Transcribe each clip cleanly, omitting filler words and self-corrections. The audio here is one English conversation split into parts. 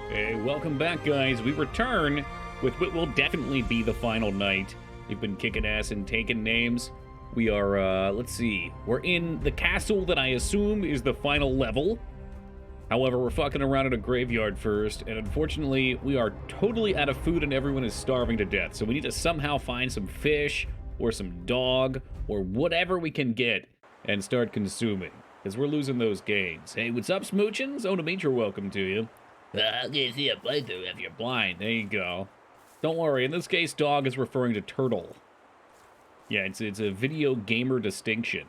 Hey, welcome back, guys. We return with what will definitely be the final night. We've been kicking ass and taking names. We are, let's see. We're in the castle that I assume is the final level. However, we're fucking around in a graveyard first, and unfortunately, we are totally out of food and everyone is starving to death. So we need to somehow find some fish or some dog or whatever we can get and start consuming, because we're losing those gains. Hey, what's up, Smoochins? Oh, Demetra, welcome to you. I can see a playthrough if you're blind. There you go. Don't worry, in this case, dog is referring to turtle. Yeah, it's a video gamer distinction.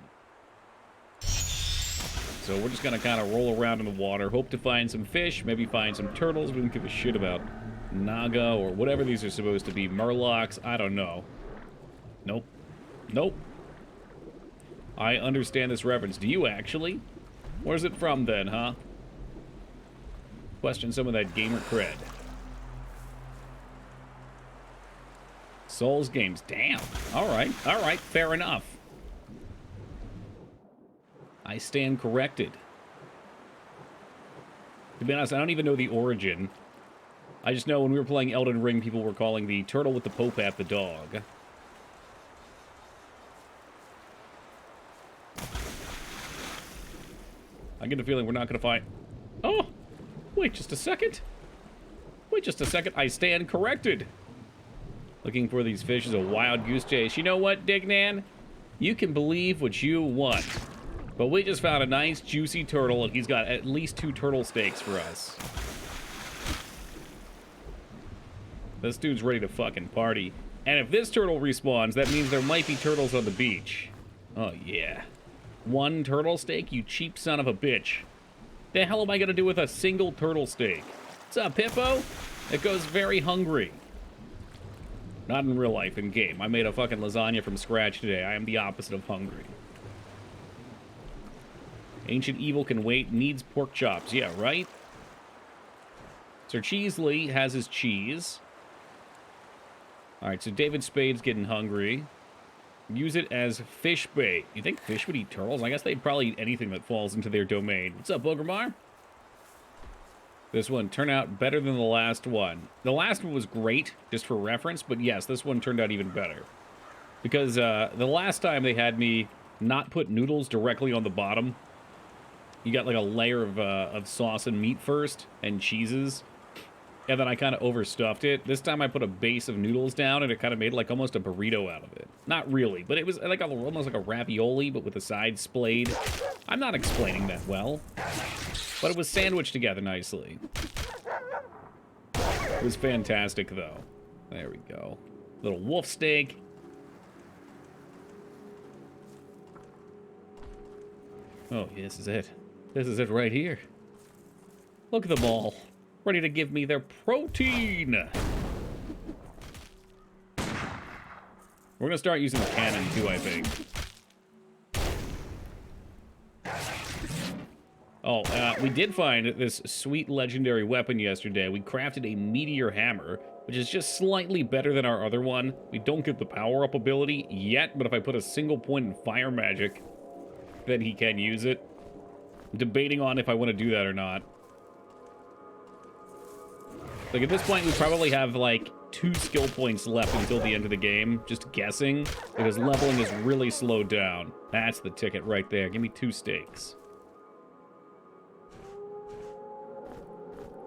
So we're just gonna kind of roll around in the water, hope to find some fish, maybe find some turtles. We don't give a shit about naga or whatever these are supposed to be. Murlocs, I don't know. Nope. Nope. I understand this reference. Do you actually? Where's it from then, huh? Question some of that gamer cred. Souls games. Damn. Alright, fair enough. I stand corrected. To be honest, I don't even know the origin. I just know when we were playing Elden Ring, people were calling the turtle with the Pope at the dog. I get the feeling we're not going to find... Oh! Wait just a second. Wait just a second. I stand corrected. Looking for these fish is a wild goose chase. You know what, Dignan? You can believe what you want. But we just found a nice, juicy turtle, and he's got at least 2 turtle steaks for us. This dude's ready to fucking party. And if this turtle respawns, that means there might be turtles on the beach. Oh, yeah. 1 turtle steak, you cheap son of a bitch. The hell am I gonna do with a single turtle steak? What's up, Hippo? It goes very hungry. Not in real life, in game. I made a fucking lasagna from scratch today. I am the opposite of hungry. Ancient Evil can wait, needs pork chops. Yeah, right? Sir Cheesley has his cheese. Alright, so David Spade's getting hungry. Use it as fish bait. You think fish would eat turtles? I guess they'd probably eat anything that falls into their domain. What's up, Bogromar? This one turned out better than the last one. The last one was great, just for reference, but yes, this one turned out even better. Because the last time they had me not put noodles directly on the bottom. You got like a layer of sauce and meat first, and cheeses. And then I kind of overstuffed it. This time I put a base of noodles down, and it kind of made like almost a burrito out of it. Not really, but it was like almost like a ravioli, but with the sides splayed. I'm not explaining that well. But it was sandwiched together nicely. It was fantastic, though. There we go. Little wolf steak. Oh, this is it. This is it right here. Look at them all. Ready to give me their protein. We're gonna start using the cannon too, I think. Oh, we did find this sweet legendary weapon yesterday. We crafted a meteor hammer, which is just slightly better than our other one. We don't get the power-up ability yet, but if I put a single point in fire magic, then he can use it. I'm debating on if I want to do that or not. Like, at this point, we probably have, like, 2 skill points left until the end of the game. Just guessing. Because leveling is really slowed down. That's the ticket right there. Give me 2 steaks.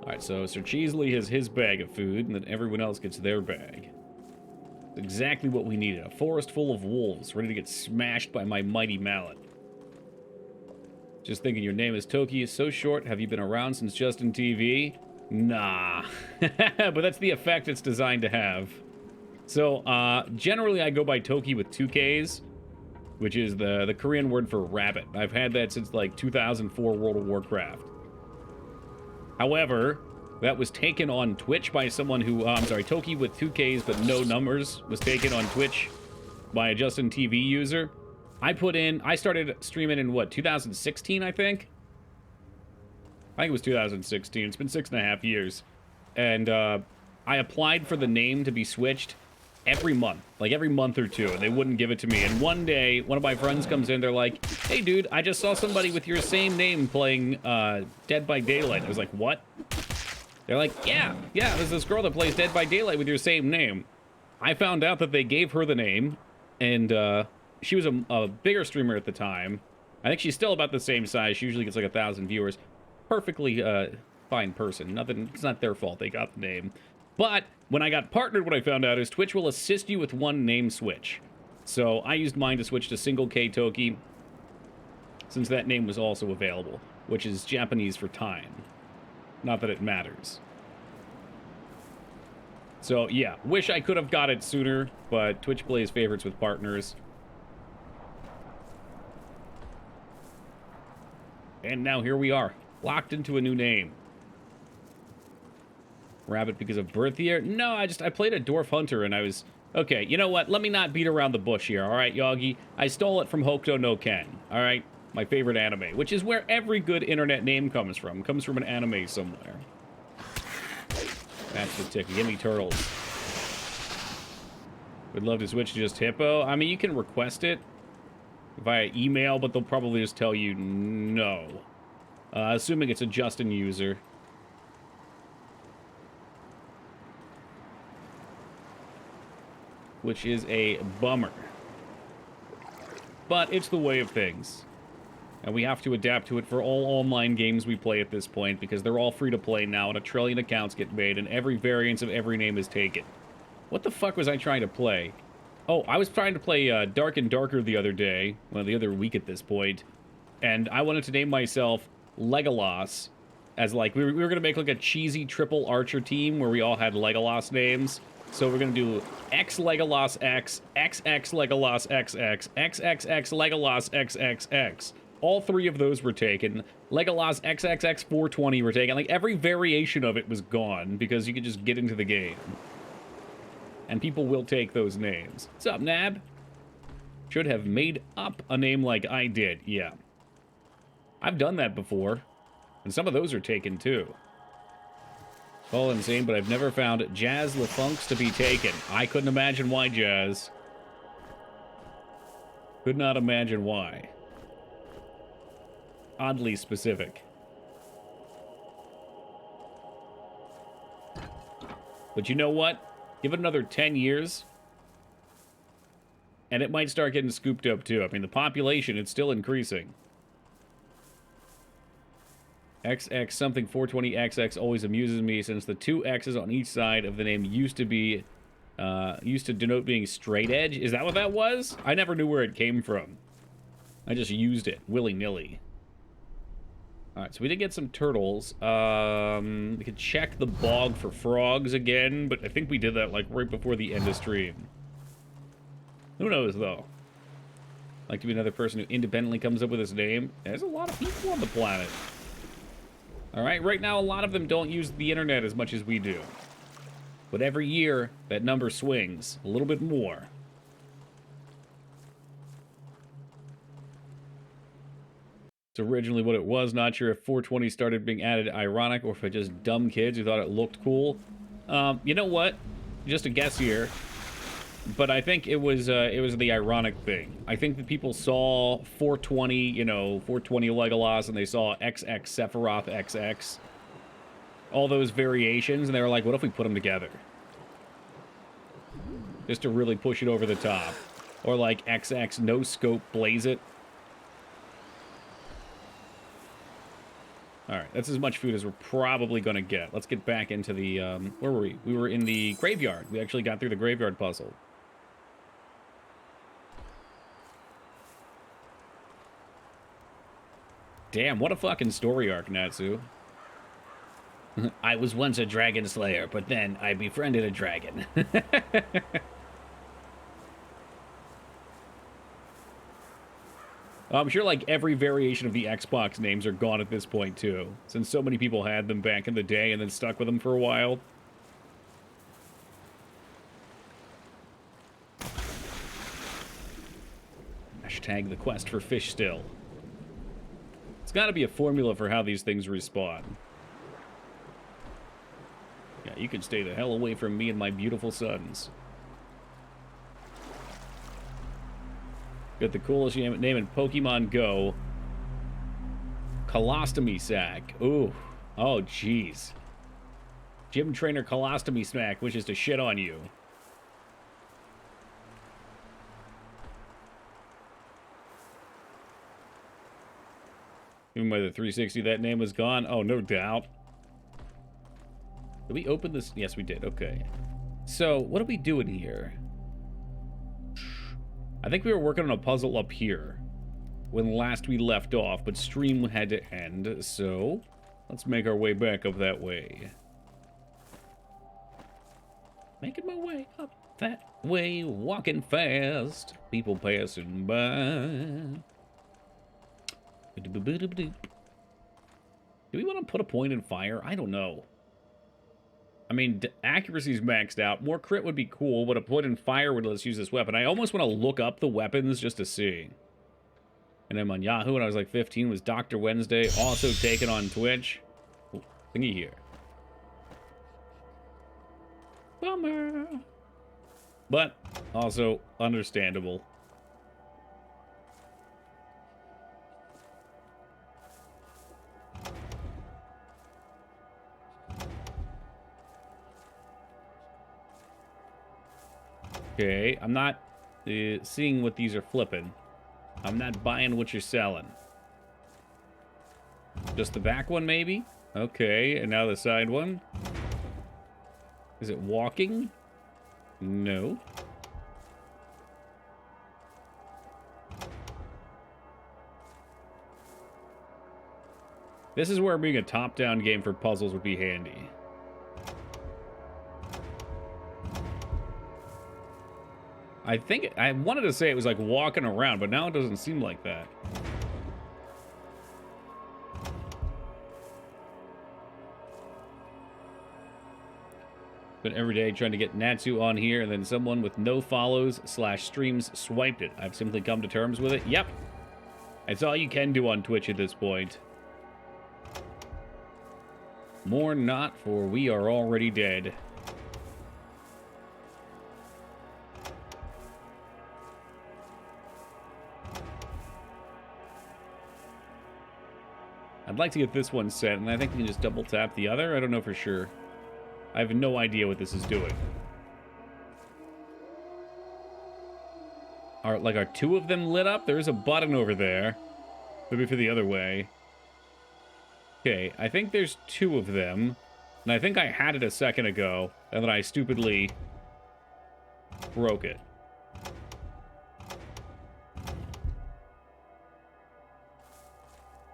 Alright, so Sir Cheesley has his bag of food, and then everyone else gets their bag. It's exactly what we needed. A forest full of wolves, ready to get smashed by my mighty mallet. Just thinking your name is Toki is so short. Have you been around since Justin TV? Nah. But that's the effect it's designed to have. So, generally I go by Toki with 2 Ks, which is the Korean word for rabbit. I've had that since, like, 2004 World of Warcraft. However, that was taken on Twitch by someone who, I'm sorry, Toki with 2 Ks but no numbers was taken on Twitch by a Justin TV user. I started streaming in, what, 2016, I think? I think it was 2016. It's been 6.5 years. And I applied for the name to be switched every month. Like, every month or 2, and they wouldn't give it to me. And one day, one of my friends comes in, they're like, hey, dude, I just saw somebody with your same name playing Dead by Daylight. I was like, what? They're like, yeah, there's this girl that plays Dead by Daylight with your same name. I found out that they gave her the name, and she was a bigger streamer at the time. I think she's still about the same size. She usually gets like 1,000 viewers. Perfectly fine person. Nothing. It's not their fault. They got the name. But when I got partnered, what I found out is Twitch will assist you with one name switch. So I used mine to switch to Single K Toki, since that name was also available, which is Japanese for time. Not that it matters. So yeah, wish I could have got it sooner, but Twitch plays favorites with partners. And now here we are, locked into a new name. Rabbit because of birth year? No, I played a Dwarf Hunter and I was... Okay, you know what? Let me not beat around the bush here, alright, Yogi? I stole it from Hokuto no Ken, alright? My favorite anime, which is where every good internet name comes from. It comes from an anime somewhere. That's the ticket. Give me turtles. Would love to switch to just Hippo. I mean, you can request it via email, but they'll probably just tell you no. Assuming it's a Justin user. Which is a bummer. But it's the way of things. And we have to adapt to it for all online games we play at this point, because they're all free to play now, and 1 trillion accounts get made, and every variance of every name is taken. What the fuck was I trying to play? Oh, I was trying to play Dark and Darker the other day, well, the other week at this point, and I wanted to name myself Legolas, as like, we were going to make like a cheesy triple archer team where we all had Legolas names. So we're going to do X Legolas X, XX Legolas XX, XXX Legolas XXX. All 3 of those were taken. Legolas XXX 420 were taken. Like, every variation of it was gone because you could just get into the game. And people will take those names. What's up, Nab? Should have made up a name like I did. Yeah. I've done that before. And some of those are taken, too. All insane, but I've never found Jazz LaFunks to be taken. I couldn't imagine why, Jazz. Could not imagine why. Oddly specific. But you know what? Give it another 10 years, and it might start getting scooped up too. I mean, the population, it's still increasing. XX something 420XX always amuses me, since the 2 X's on each side of the name used to denote being straight edge. Is that what that was? I never knew where it came from. I just used it willy-nilly. Alright, so we did get some turtles. We could check the bog for frogs again, but I think we did that, like, right before the end of stream. Who knows, though? Like to be another person who independently comes up with his name. There's a lot of people on the planet. Alright, right now a lot of them don't use the internet as much as we do. But every year, that number swings a little bit more. It's originally what it was. Not sure if 420 started being added ironic or if it just dumb kids who thought it looked cool. You know what? Just a guess here. But I think it was the ironic thing. I think that people saw 420, you know, 420 Legolas, and they saw XX Sephiroth XX. All those variations, and they were like, what if we put them together? Just to really push it over the top. Or like XX No Scope Blaze It. Alright, that's as much food as we're probably going to get. Let's get back into the, where were we? We were in the graveyard. We actually got through the graveyard puzzle. Damn, what a fucking story arc, Natsu. I was once a dragon slayer, but then I befriended a dragon. I'm sure, like, every variation of the Xbox names are gone at this point, too. Since so many people had them back in the day and then stuck with them for a while. Hashtag the quest for fish still. It's gotta be a formula for how these things respawn. Yeah, you can stay the hell away from me and my beautiful sons. Got the coolest name in Pokemon Go. Colostomy sack. Ooh. Oh, jeez. Gym trainer colostomy smack wishes to shit on you. Even by the 360, that name was gone. Oh, no doubt. Did we open this? Yes, we did. Okay. So, what are we doing here? I think we were working on a puzzle up here when last we left off, but stream had to end, so let's make our way back up that way. Making my way up that way, walking fast, people passing by. Do we want to put a point in fire? I don't know. I mean, accuracy's maxed out. More crit would be cool, but a point in fire would let us use this weapon. I almost want to look up the weapons just to see. And I'm on Yahoo when I was like 15, was Dr. Wednesday, also taken on Twitch. Ooh, thingy here. Bummer. But also understandable. Okay, I'm not seeing what these are flipping. I'm not buying what you're selling. Just the back one, maybe? Okay, and now the side one. Is it walking? No. This is where being a top-down game for puzzles would be handy. I think, I wanted to say it was like walking around, but now it doesn't seem like that. Been every day trying to get Natsu on here, and then someone with no follows / streams swiped it. I've simply come to terms with it. Yep. That's all you can do on Twitch at this point. More not, for we are already dead. I'd like to get this one set, and I think we can just double tap the other. I don't know for sure. I have no idea what this is doing. Are two of them lit up? There's a button over there. Maybe for the other way. Okay, I think there's two of them. And I think I had it a second ago, and then I stupidly broke it.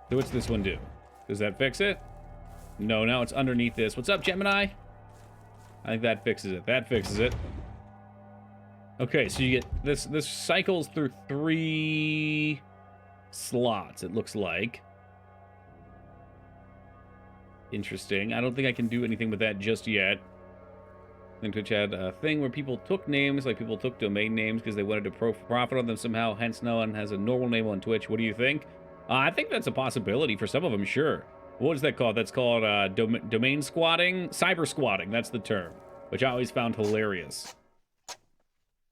So what's this one do? Does that fix it? No, now it's underneath this. What's up, Gemini? I think that fixes it. That fixes it. Okay, so you get this cycles through 3 slots, it looks like. Interesting. I don't think I can do anything with that just yet. I think Twitch had a thing where people took names, like people took domain names because they wanted to profit on them somehow, hence no one has a normal name on Twitch. What do you think? I think that's a possibility for some of them, sure. What is that called? That's called domain squatting? Cyber squatting, that's the term, which I always found hilarious.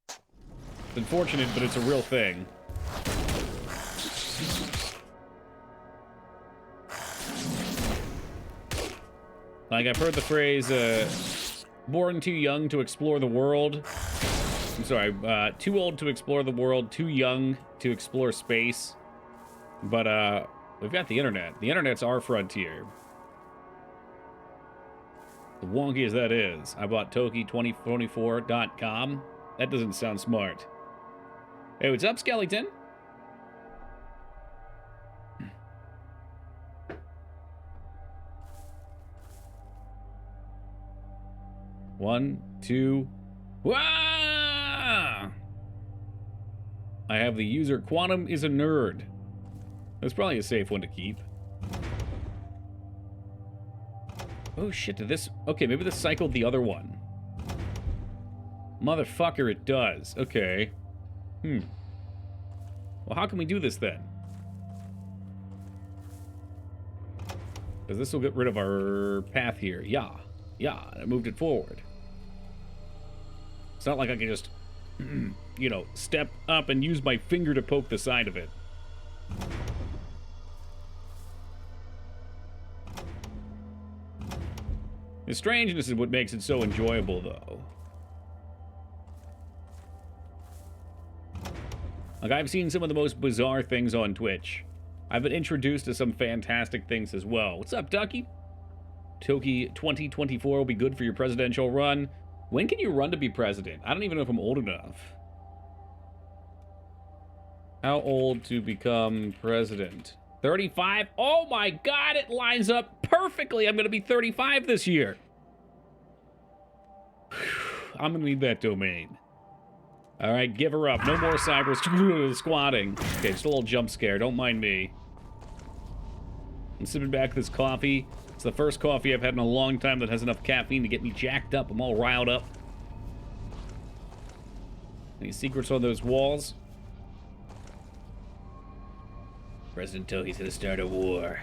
It's unfortunate, but it's a real thing. Like, I've heard the phrase, born too young to explore the world. I'm sorry, too old to explore the world, too young to explore space. But, we've got the internet. The internet's our frontier. The wonky as that is. I bought Toki2024.com. That doesn't sound smart. Hey, what's up, Skeleton? One, two. Wah! I have the user Quantum is a nerd. That's probably a safe one to keep. Oh shit, did this... Okay, maybe this cycled the other one. Motherfucker, it does. Okay. Well, how can we do this then? Because this will get rid of our path here. Yeah. Yeah, I moved it forward. It's not like I can just, you know, step up and use my finger to poke the side of it. The strangeness is what makes it so enjoyable, though. Like, I've seen some of the most bizarre things on Twitch. I've been introduced to some fantastic things as well. What's up, Ducky? Toki 2024 will be good for your presidential run. When can you run to be president? I don't even know if I'm old enough. How old to become president? 35? Oh my god, it lines up perfectly. I'm going to be 35 this year. I'm going to need that domain. All right, give her up. No more cyber squatting. Okay, just a little jump scare. Don't mind me. I'm sipping back this coffee. It's the first coffee I've had in a long time that has enough caffeine to get me jacked up. I'm all riled up. Any secrets on those walls? President Toki's gonna start a war.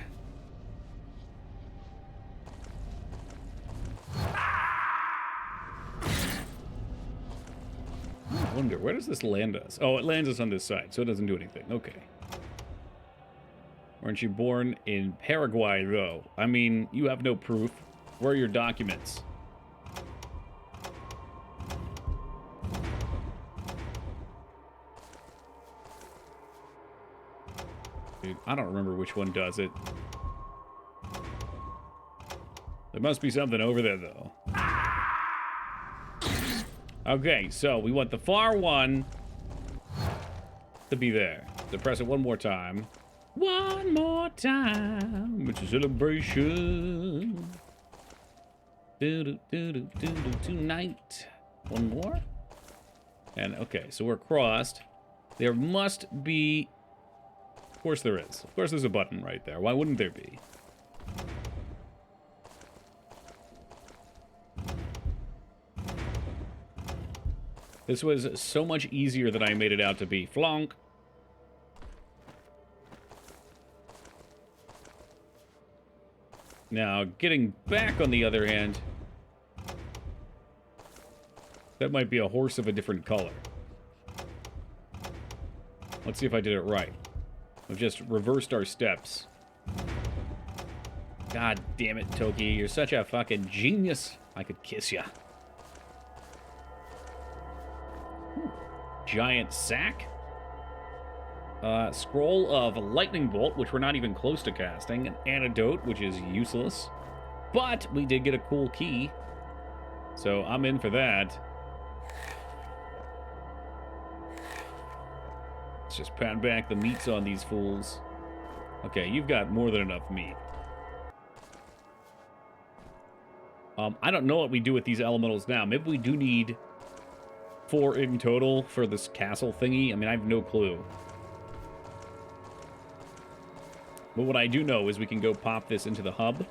I wonder, where does this land us? Oh, it lands us on this side, so it doesn't do anything. Okay. Weren't you born in Paraguay, though? I mean, you have no proof. Where are your documents? Dude, I don't remember which one does it. There must be something over there, though. Okay, so we want the far one to be there. So press it one more time. One more time. It's a celebration. Tonight. One more. And okay, so we're crossed. There must be... Of course there is. Of course there's a button right there. Why wouldn't there be? This was so much easier than I made it out to be. Flonk. Now, getting back on the other hand, that might be a horse of a different color. Let's see if I did it right. We've just reversed our steps. God damn it, Toki. You're such a fucking genius. I could kiss ya. Giant sack. Scroll of Lightning Bolt, which we're not even close to casting. An antidote, which is useless. But we did get a cool key. So I'm in for that. Let's just pound back the meats on these fools. Okay, you've got more than enough meat. I don't know what we do with these elementals now. Maybe we do need 4 in total for this castle thingy. I mean, I have no clue. But what I do know is we can go pop this into the hub.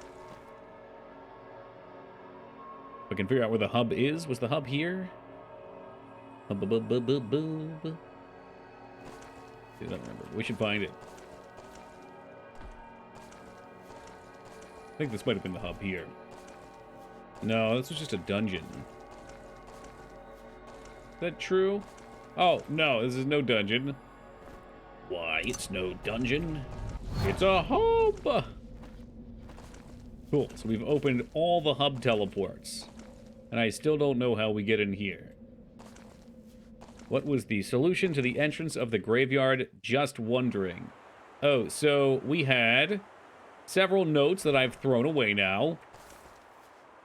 We can figure out where the hub is. Was the hub here? I don't remember. We should find it. I think this might have been the hub here. No, this was just a dungeon. Is that true? Oh, no, this is no dungeon. Why, it's no dungeon. It's a hub! Cool, so we've opened all the hub teleports. And I still don't know how we get in here. What was the solution to the entrance of the graveyard? Just wondering. Oh, so we had several notes that I've thrown away now.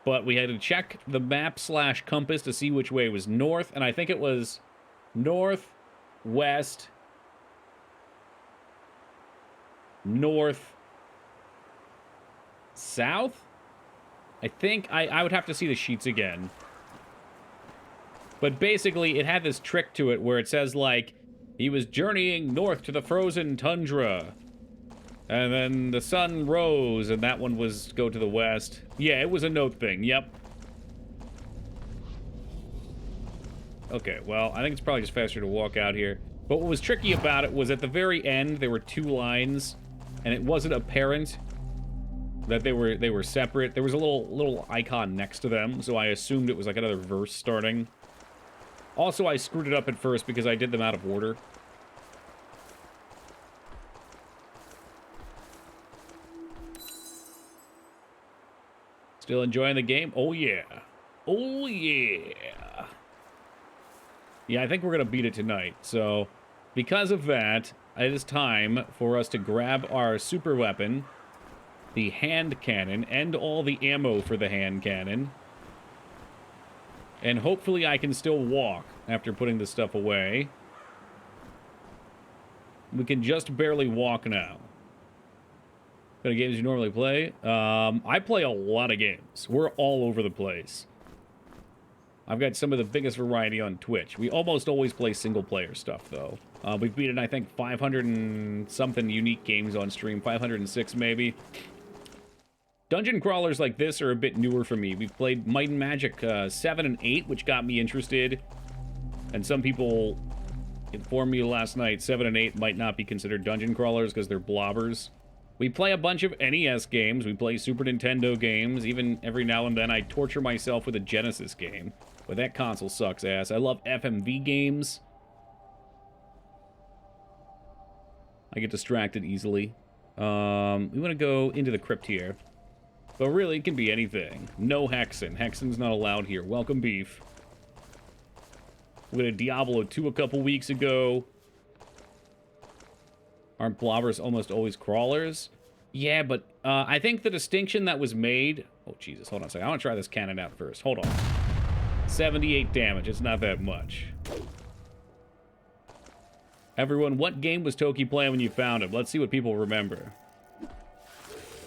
But we had to check the map/compass to see which way was north. And I think it was north, west, north, south? I think I would have to see the sheets again. But basically, it had this trick to it where it says, like, he was journeying north to the frozen tundra. And then the sun rose, and that one was go to the west. Yeah, it was a note thing, yep. Okay, well, I think it's probably just faster to walk out here. But what was tricky about it was at the very end, there were 2 lines, and it wasn't apparent that they were separate. There was a little icon next to them, so I assumed it was like another verse starting. Also, I screwed it up at first because I did them out of order. Still enjoying the game? Oh, yeah. Oh, yeah. Yeah, I think we're going to beat it tonight. So, because of that, it is time for us to grab our super weapon, the hand cannon, and all the ammo for the hand cannon. And hopefully I can still walk after putting this stuff away. We can just barely walk now. What kind of games you normally play? I play a lot of games. We're all over the place. I've got some of the biggest variety on Twitch. We almost always play single-player stuff, though. We've beaten, I think, 500 and something unique games on stream. 506, maybe. Dungeon crawlers like this are a bit newer for me. We've played Might and Magic 7 and 8, which got me interested. And some people informed me last night 7 and 8 might not be considered dungeon crawlers because they're blobbers. We play a bunch of NES games. We play Super Nintendo games. Even every now and then I torture myself with a Genesis game. But that console sucks ass. I love FMV games. I get distracted easily. We want to go into the crypt here. But really, it can be anything. No Hexen. Hexen's not allowed here. Welcome, Beef. We had a Diablo 2 a couple weeks ago. Aren't blobbers almost always crawlers? Yeah, but I think the distinction that was made... Oh, Jesus, hold on a second. I want to try this cannon out first. Hold on. 78 damage. It's not that much. Everyone, what game was Toki playing when you found him? Let's see what people remember.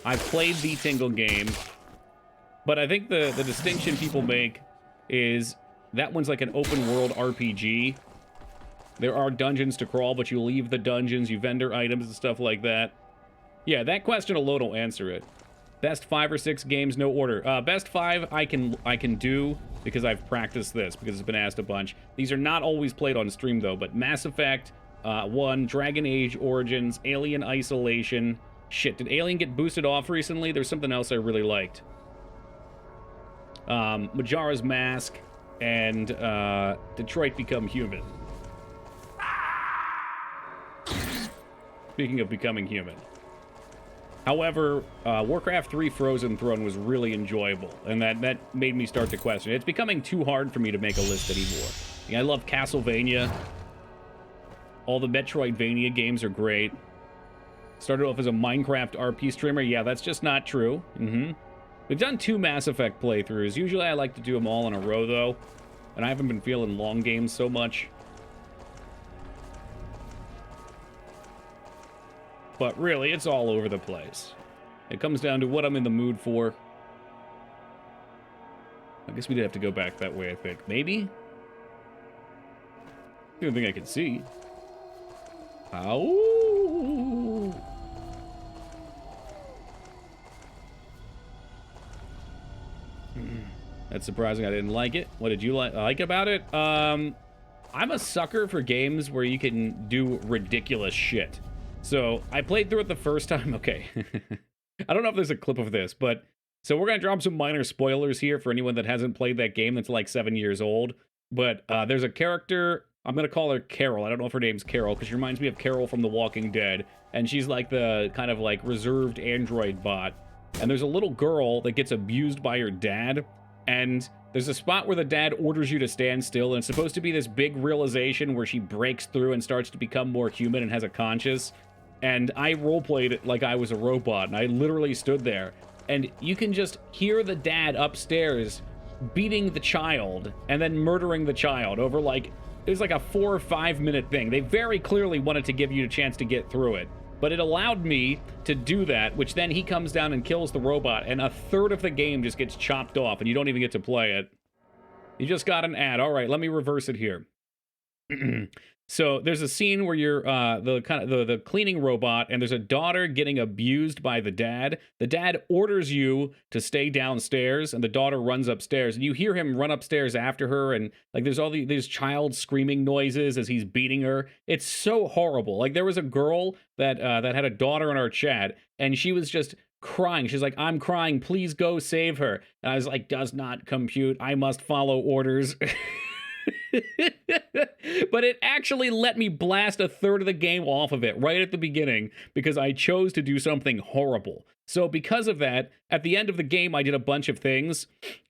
I played the Tingle game, but I think the distinction people make is that one's like an open-world RPG. There are dungeons to crawl, but you leave the dungeons, you vendor items and stuff like that. Yeah, that question alone will answer it. Best 5 or 6 games, no order. Best 5 I can do because I've practiced this, because it's been asked a bunch. These are not always played on stream, though, but Mass Effect 1, Dragon Age Origins, Alien Isolation. Shit, did Alien get boosted off recently? There's something else I really liked. Majora's Mask, and Detroit Become Human. Speaking of becoming human. However, Warcraft 3 Frozen Throne was really enjoyable, and that made me start to question. It's becoming too hard for me to make a list anymore. I love Castlevania. All the Metroidvania games are great. Started off as a Minecraft RP streamer. Yeah, that's just not true. We've done 2 Mass Effect playthroughs. Usually I like to do them all in a row, though. And I haven't been feeling long games so much. But really, it's all over the place. It comes down to what I'm in the mood for. I guess we'd have to go back that way, I think. Maybe? The only thing I can see. Ow! That's surprising I didn't like it. What did you like about it? I'm a sucker for games where you can do ridiculous shit. So, I played through it the first time. Okay. I don't know if there's a clip of this, but... So, we're going to drop some minor spoilers here for anyone that hasn't played that game that's like 7 years old. But there's a character... I'm going to call her Carol. I don't know if her name's Carol, because she reminds me of Carol from The Walking Dead. And she's like the kind of like reserved android bot. And there's a little girl that gets abused by her dad. And there's a spot where the dad orders you to stand still. And it's supposed to be this big realization where she breaks through and starts to become more human and has a conscience. And I roleplayed it like I was a robot. And I literally stood there. And you can just hear the dad upstairs beating the child and then murdering the child over like... It was like a 4 or 5 minute thing. They very clearly wanted to give you a chance to get through it. But it allowed me to do that, which then he comes down and kills the robot, and a third of the game just gets chopped off, and you don't even get to play it. You just got an ad. All right, let me reverse it here. So there's a scene where you're the cleaning robot, and there's a daughter getting abused by the dad. The dad orders you to stay downstairs, and the daughter runs upstairs, and you hear him run upstairs after her, and like there's all these child screaming noises as he's beating her. It's so horrible. Like there was a girl that had a daughter in our chat, and she was just crying. She's like, "I'm crying, please go save her." And I was like, "Does not compute. I must follow orders." But it actually let me blast a third of the game off of it right at the beginning because I chose to do something horrible. So because of that, at the end of the game, I did a bunch of things.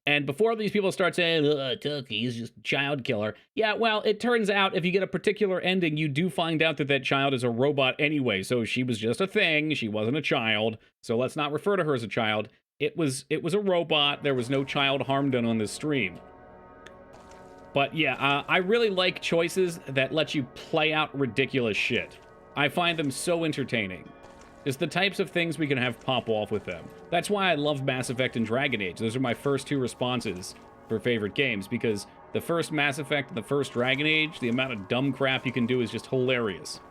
And before these people start saying, Tucky is just a child killer. Yeah, well, it turns out if you get a particular ending, you do find out that that child is a robot anyway. So she was just a thing. She wasn't a child. So let's not refer to her as a child. It was a robot. There was no child harm done on this stream. But yeah, I really like choices that let you play out ridiculous shit. I find them so entertaining. It's the types of things we can have pop off with them. That's why I love Mass Effect and Dragon Age. Those are my first two responses for favorite games, because the first Mass Effect and the first Dragon Age, the amount of dumb crap you can do is just hilarious.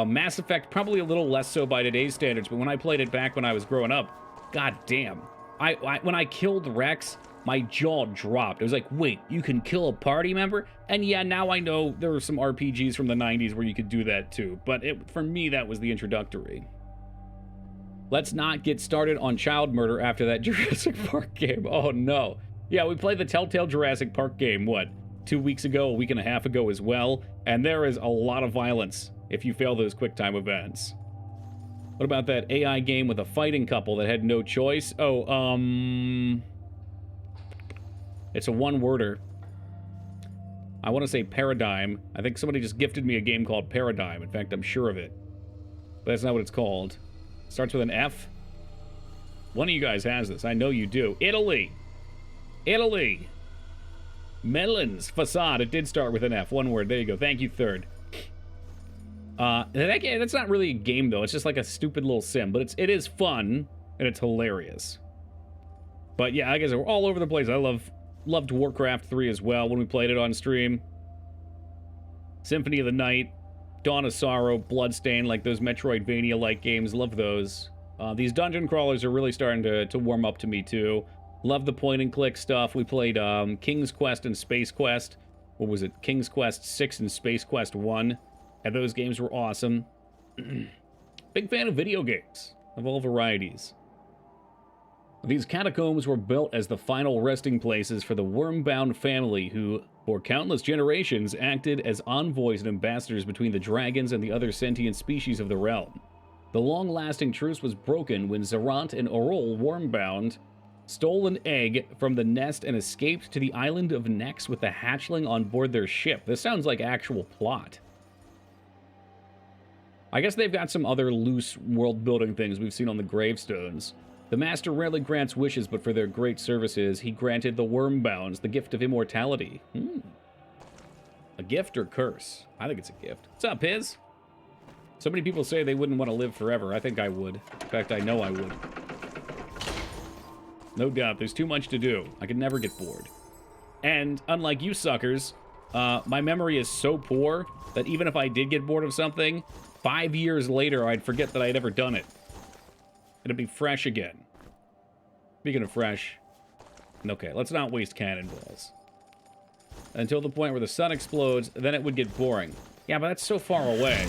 Mass Effect, probably a little less so by today's standards, but when I played it back when I was growing up, god damn. When I killed Rex, my jaw dropped. It was like, wait, you can kill a party member? And yeah, now I know there were some RPGs from the 90s where you could do that too, but for me, that was the introductory. Let's not get started on child murder after that Jurassic Park game. Oh no. Yeah, we played the Telltale Jurassic Park game, what, 2 weeks ago, a week and a half ago as well, and there is a lot of violence if you fail those QuickTime events. What about that AI game with a fighting couple that had no choice? Oh, it's a one-worder. I want to say Paradigm. I think somebody just gifted me a game called Paradigm. In fact, I'm sure of it. But that's not what it's called. Starts with an F. One of you guys has this. I know you do. Italy. Italy. Melons. Facade. It did start with an F. One word. There you go. Thank you, third. That's not really a game, though. It's just like a stupid little sim. But it is fun, and it's hilarious. But yeah, I guess we're all over the place. I loved Warcraft 3 as well when we played it on stream. Symphony of the Night. Dawn of Sorrow, Bloodstained, like those Metroidvania-like games. Love those. These dungeon crawlers are really starting to warm up to me, too. Love the point-and-click stuff. We played King's Quest and Space Quest. What was it? King's Quest 6 and Space Quest 1. And those games were awesome. Big fan of video games of all varieties. These catacombs were built as the final resting places for the worm-bound family who, for countless generations, acted as envoys and ambassadors between the dragons and the other sentient species of the realm. The long-lasting truce was broken when Zarant and Orol, worm-bound, stole an egg from the nest and escaped to the island of Nex with the hatchling on board their ship. This sounds like actual plot. I guess they've got some other loose world-building things we've seen on the gravestones. The Master rarely grants wishes, but for their great services, he granted the Wormbounds the gift of immortality. A gift or curse? I think it's a gift. What's up, Piz? So many people say they wouldn't want to live forever. I think I would. In fact, I know I would. No doubt, there's too much to do. I could never get bored. And, unlike you suckers, my memory is so poor that even if I did get bored of something, 5 years later, I'd forget that I'd ever done it. It'll be fresh again. Speaking of fresh, okay, let's not waste cannonballs. Until the point where the sun explodes, then it would get boring. Yeah, but that's so far away.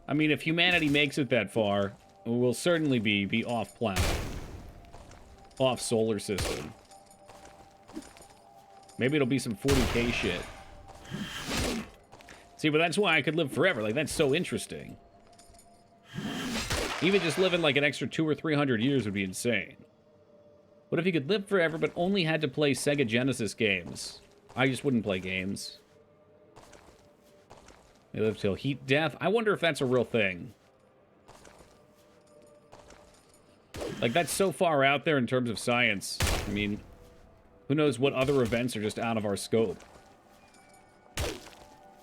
I mean, if humanity makes it that far, we'll certainly be off-planet. Off-solar system. Maybe it'll be some 40K shit. See, but that's why I could live forever. Like, that's so interesting. Even just living like an extra 200 or 300 years would be insane. What if you could live forever but only had to play Sega Genesis games? I just wouldn't play games. They live till heat death. I wonder if that's a real thing. Like, that's so far out there in terms of science. I mean, who knows what other events are just out of our scope.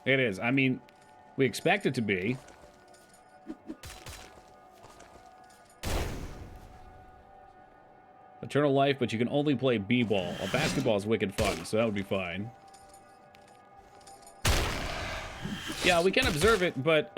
It is. I mean, we expect it to be. Eternal life, but you can only play b-ball. Well, basketball is wicked fun, so that would be fine. Yeah, we can observe it, but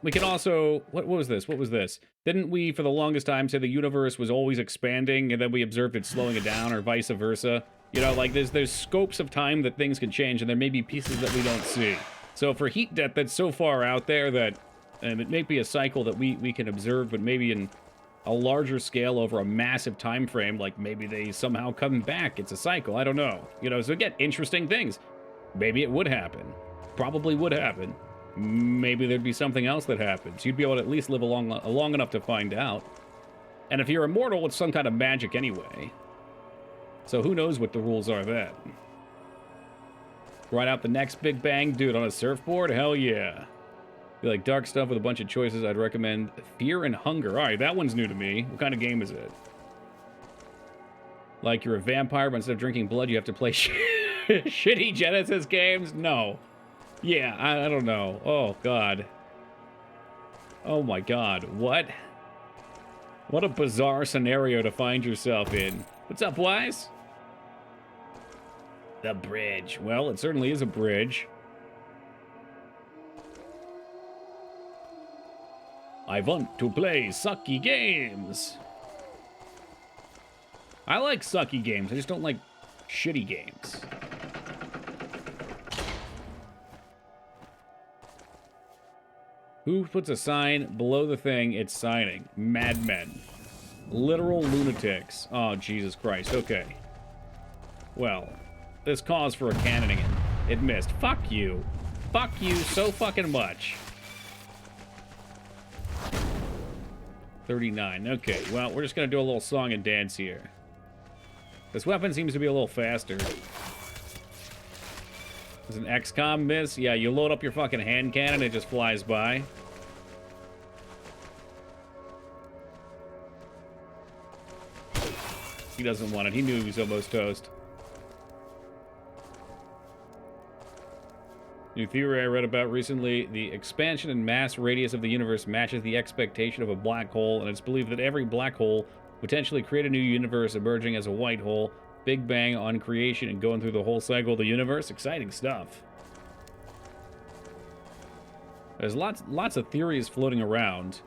we can also... What was this? What was this? Didn't we, for the longest time, say the universe was always expanding, and then we observed it slowing it down, or vice versa? You know, like, there's scopes of time that things can change, and there may be pieces that we don't see. So for heat death, that's so far out there that it may be a cycle that we can observe, but maybe in a larger scale over a massive time frame, like maybe they somehow come back. It's a cycle. I don't know. You know, so again, interesting things. Maybe it would happen. Probably would happen. Maybe there'd be something else that happens. You'd be able to at least live long enough to find out. And if you're immortal, it's some kind of magic anyway. So who knows what the rules are then. Ride out the next Big Bang dude on a surfboard? Hell yeah. If you like dark stuff with a bunch of choices, I'd recommend Fear and Hunger. All right, that one's new to me. What kind of game is it? Like you're a vampire, but instead of drinking blood, you have to play shitty Genesis games? No. Yeah, I don't know. Oh, God. Oh, my God. What? What a bizarre scenario to find yourself in. What's up, Wise? The bridge. Well, it certainly is a bridge. I want to play sucky games. I like sucky games. I just don't like shitty games. Who puts a sign below the thing it's signing? Madmen. Literal lunatics. Oh, Jesus Christ. Okay. Well, this calls for a cannoning. It missed. Fuck you. Fuck you so fucking much. 39. Okay, well, we're just gonna do a little song and dance here. This weapon seems to be a little faster. Does an XCOM miss? Yeah, you load up your fucking hand cannon, it just flies by. He doesn't want it. He knew he was almost toast. New theory I read about recently, the expansion and mass radius of the universe matches the expectation of a black hole, and it's believed that every black hole potentially create a new universe emerging as a white hole. Big Bang on creation and going through the whole cycle of the universe. Exciting stuff. There's lots of theories floating around,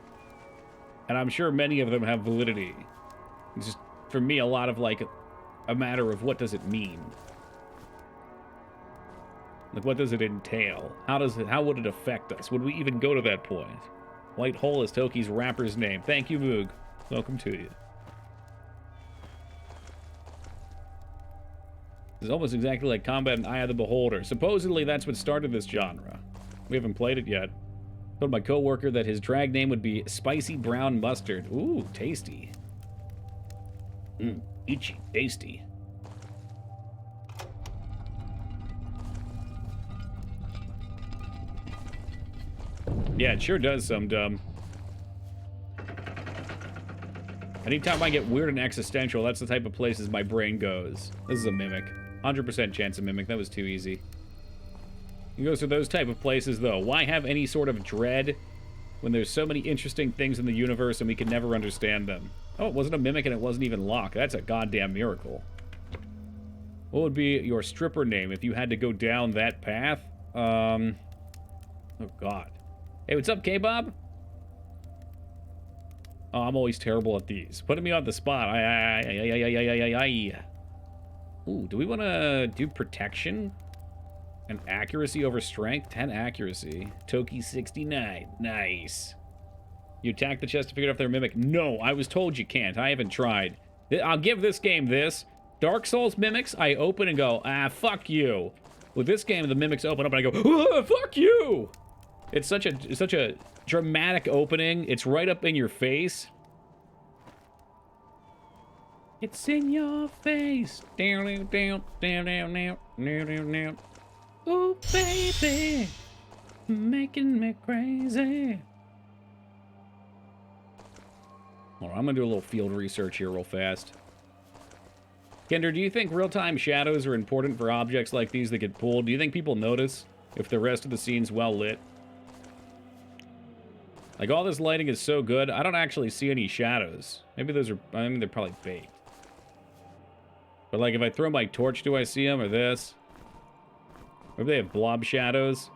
and I'm sure many of them have validity. It's just, for me, a lot of, like, a matter of what does it mean? Like, what does it entail? How would it affect us? Would we even go to that point? White Hole is Toki's rapper's name. Thank you, Moog. Welcome to you. It's almost exactly like Combat and Eye of the Beholder. Supposedly, that's what started this genre. We haven't played it yet. I told my coworker that his drag name would be Spicy Brown Mustard. Ooh, tasty. Itchy, tasty. Yeah, it sure does, some dumb. Anytime I get weird and existential, that's the type of places my brain goes. This is a mimic. 100% chance of mimic. That was too easy. It goes to those type of places, though. Why have any sort of dread when there's so many interesting things in the universe and we can never understand them? Oh, it wasn't a mimic and it wasn't even locked. That's a goddamn miracle. What would be your stripper name if you had to go down that path? Oh, God. Hey, what's up, K-Bob? Oh, I'm always terrible at these. Putting me on the spot. Ooh, do we want to do protection? And accuracy over strength? 10 accuracy. Toki 69. Nice. You attack the chest to figure out if they're mimic. No, I was told you can't. I haven't tried. I'll give this game this. Dark Souls mimics, I open and go, fuck you. With this game, the mimics open up and I go, fuck you. It's such a dramatic opening. It's right up in your face. It's in your face. Down, down, down, down, down, down, down, down. Oh, baby, making me crazy. All right, I'm gonna do a little field research here real fast. Kinder, do you think real-time shadows are important for objects like these that get pulled? Do you think people notice if the rest of the scene's well lit? Like, all this lighting is so good, I don't actually see any shadows. Maybe those are, I mean, they're probably baked. But, like, if I throw my torch, do I see them, or this? Maybe they have blob shadows.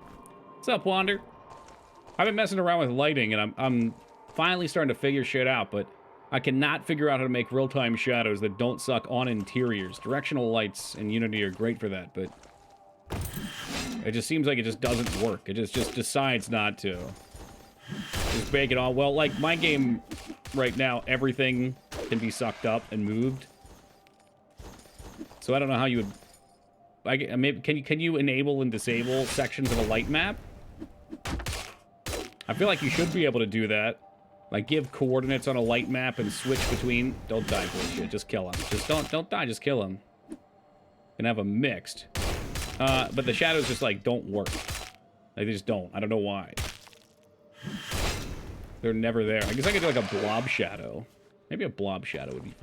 What's up, Wander? I've been messing around with lighting, and I'm finally starting to figure shit out, but I cannot figure out how to make real-time shadows that don't suck on interiors. Directional lights in Unity are great for that, but it just seems like it just doesn't work. It just decides not to. Just bake it all. Well, like, my game right now, everything can be sucked up and moved. So I don't know how you would... maybe, can you enable and disable sections of a light map? I feel like you should be able to do that. Like, give coordinates on a light map and switch between... Don't die, bullshit. Just kill him. Just don't die. Just kill him. Can have them mixed. But the shadows just, like, don't work. Like, they just don't. I don't know why. They're never there. I guess I could do, like, a blob shadow. Maybe a blob shadow would be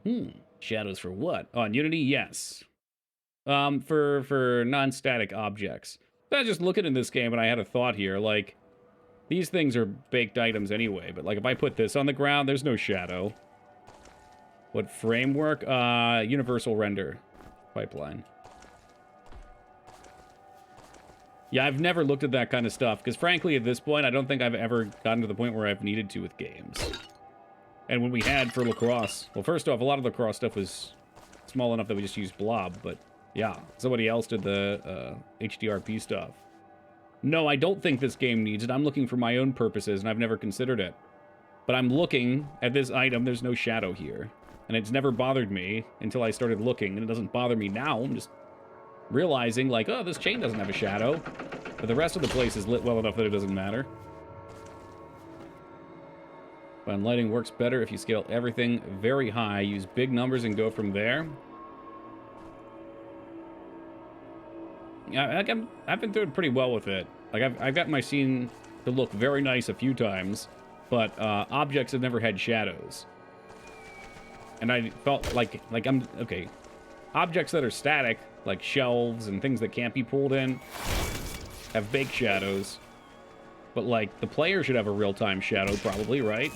fine. Shadows for what? Oh, on Unity? Yes. For non-static objects. I was just looking in this game, and I had a thought here. Like, these things are baked items anyway, but, like, if I put this on the ground, there's no shadow. What framework? Universal render pipeline. Yeah, I've never looked at that kind of stuff, because frankly, at this point, I don't think I've ever gotten to the point where I've needed to with games. And when we had for lacrosse, well, first off, a lot of lacrosse stuff was small enough that we just used blob, but yeah, somebody else did the HDRP stuff. No, I don't think this game needs it. I'm looking for my own purposes, and I've never considered it. But I'm looking at this item. There's no shadow here. And it's never bothered me until I started looking, and it doesn't bother me now. I'm just realizing, like, oh, this chain doesn't have a shadow. But the rest of the place is lit well enough that it doesn't matter. But lighting works better if you scale everything very high, use big numbers, and go from there. Yeah, I've been doing pretty well with it. Like, I've got my scene to look very nice a few times, but objects have never had shadows. And I felt like I'm... Okay. Objects that are static, like shelves and things that can't be pulled in, have baked shadows. But, like, the player should have a real-time shadow, probably, right?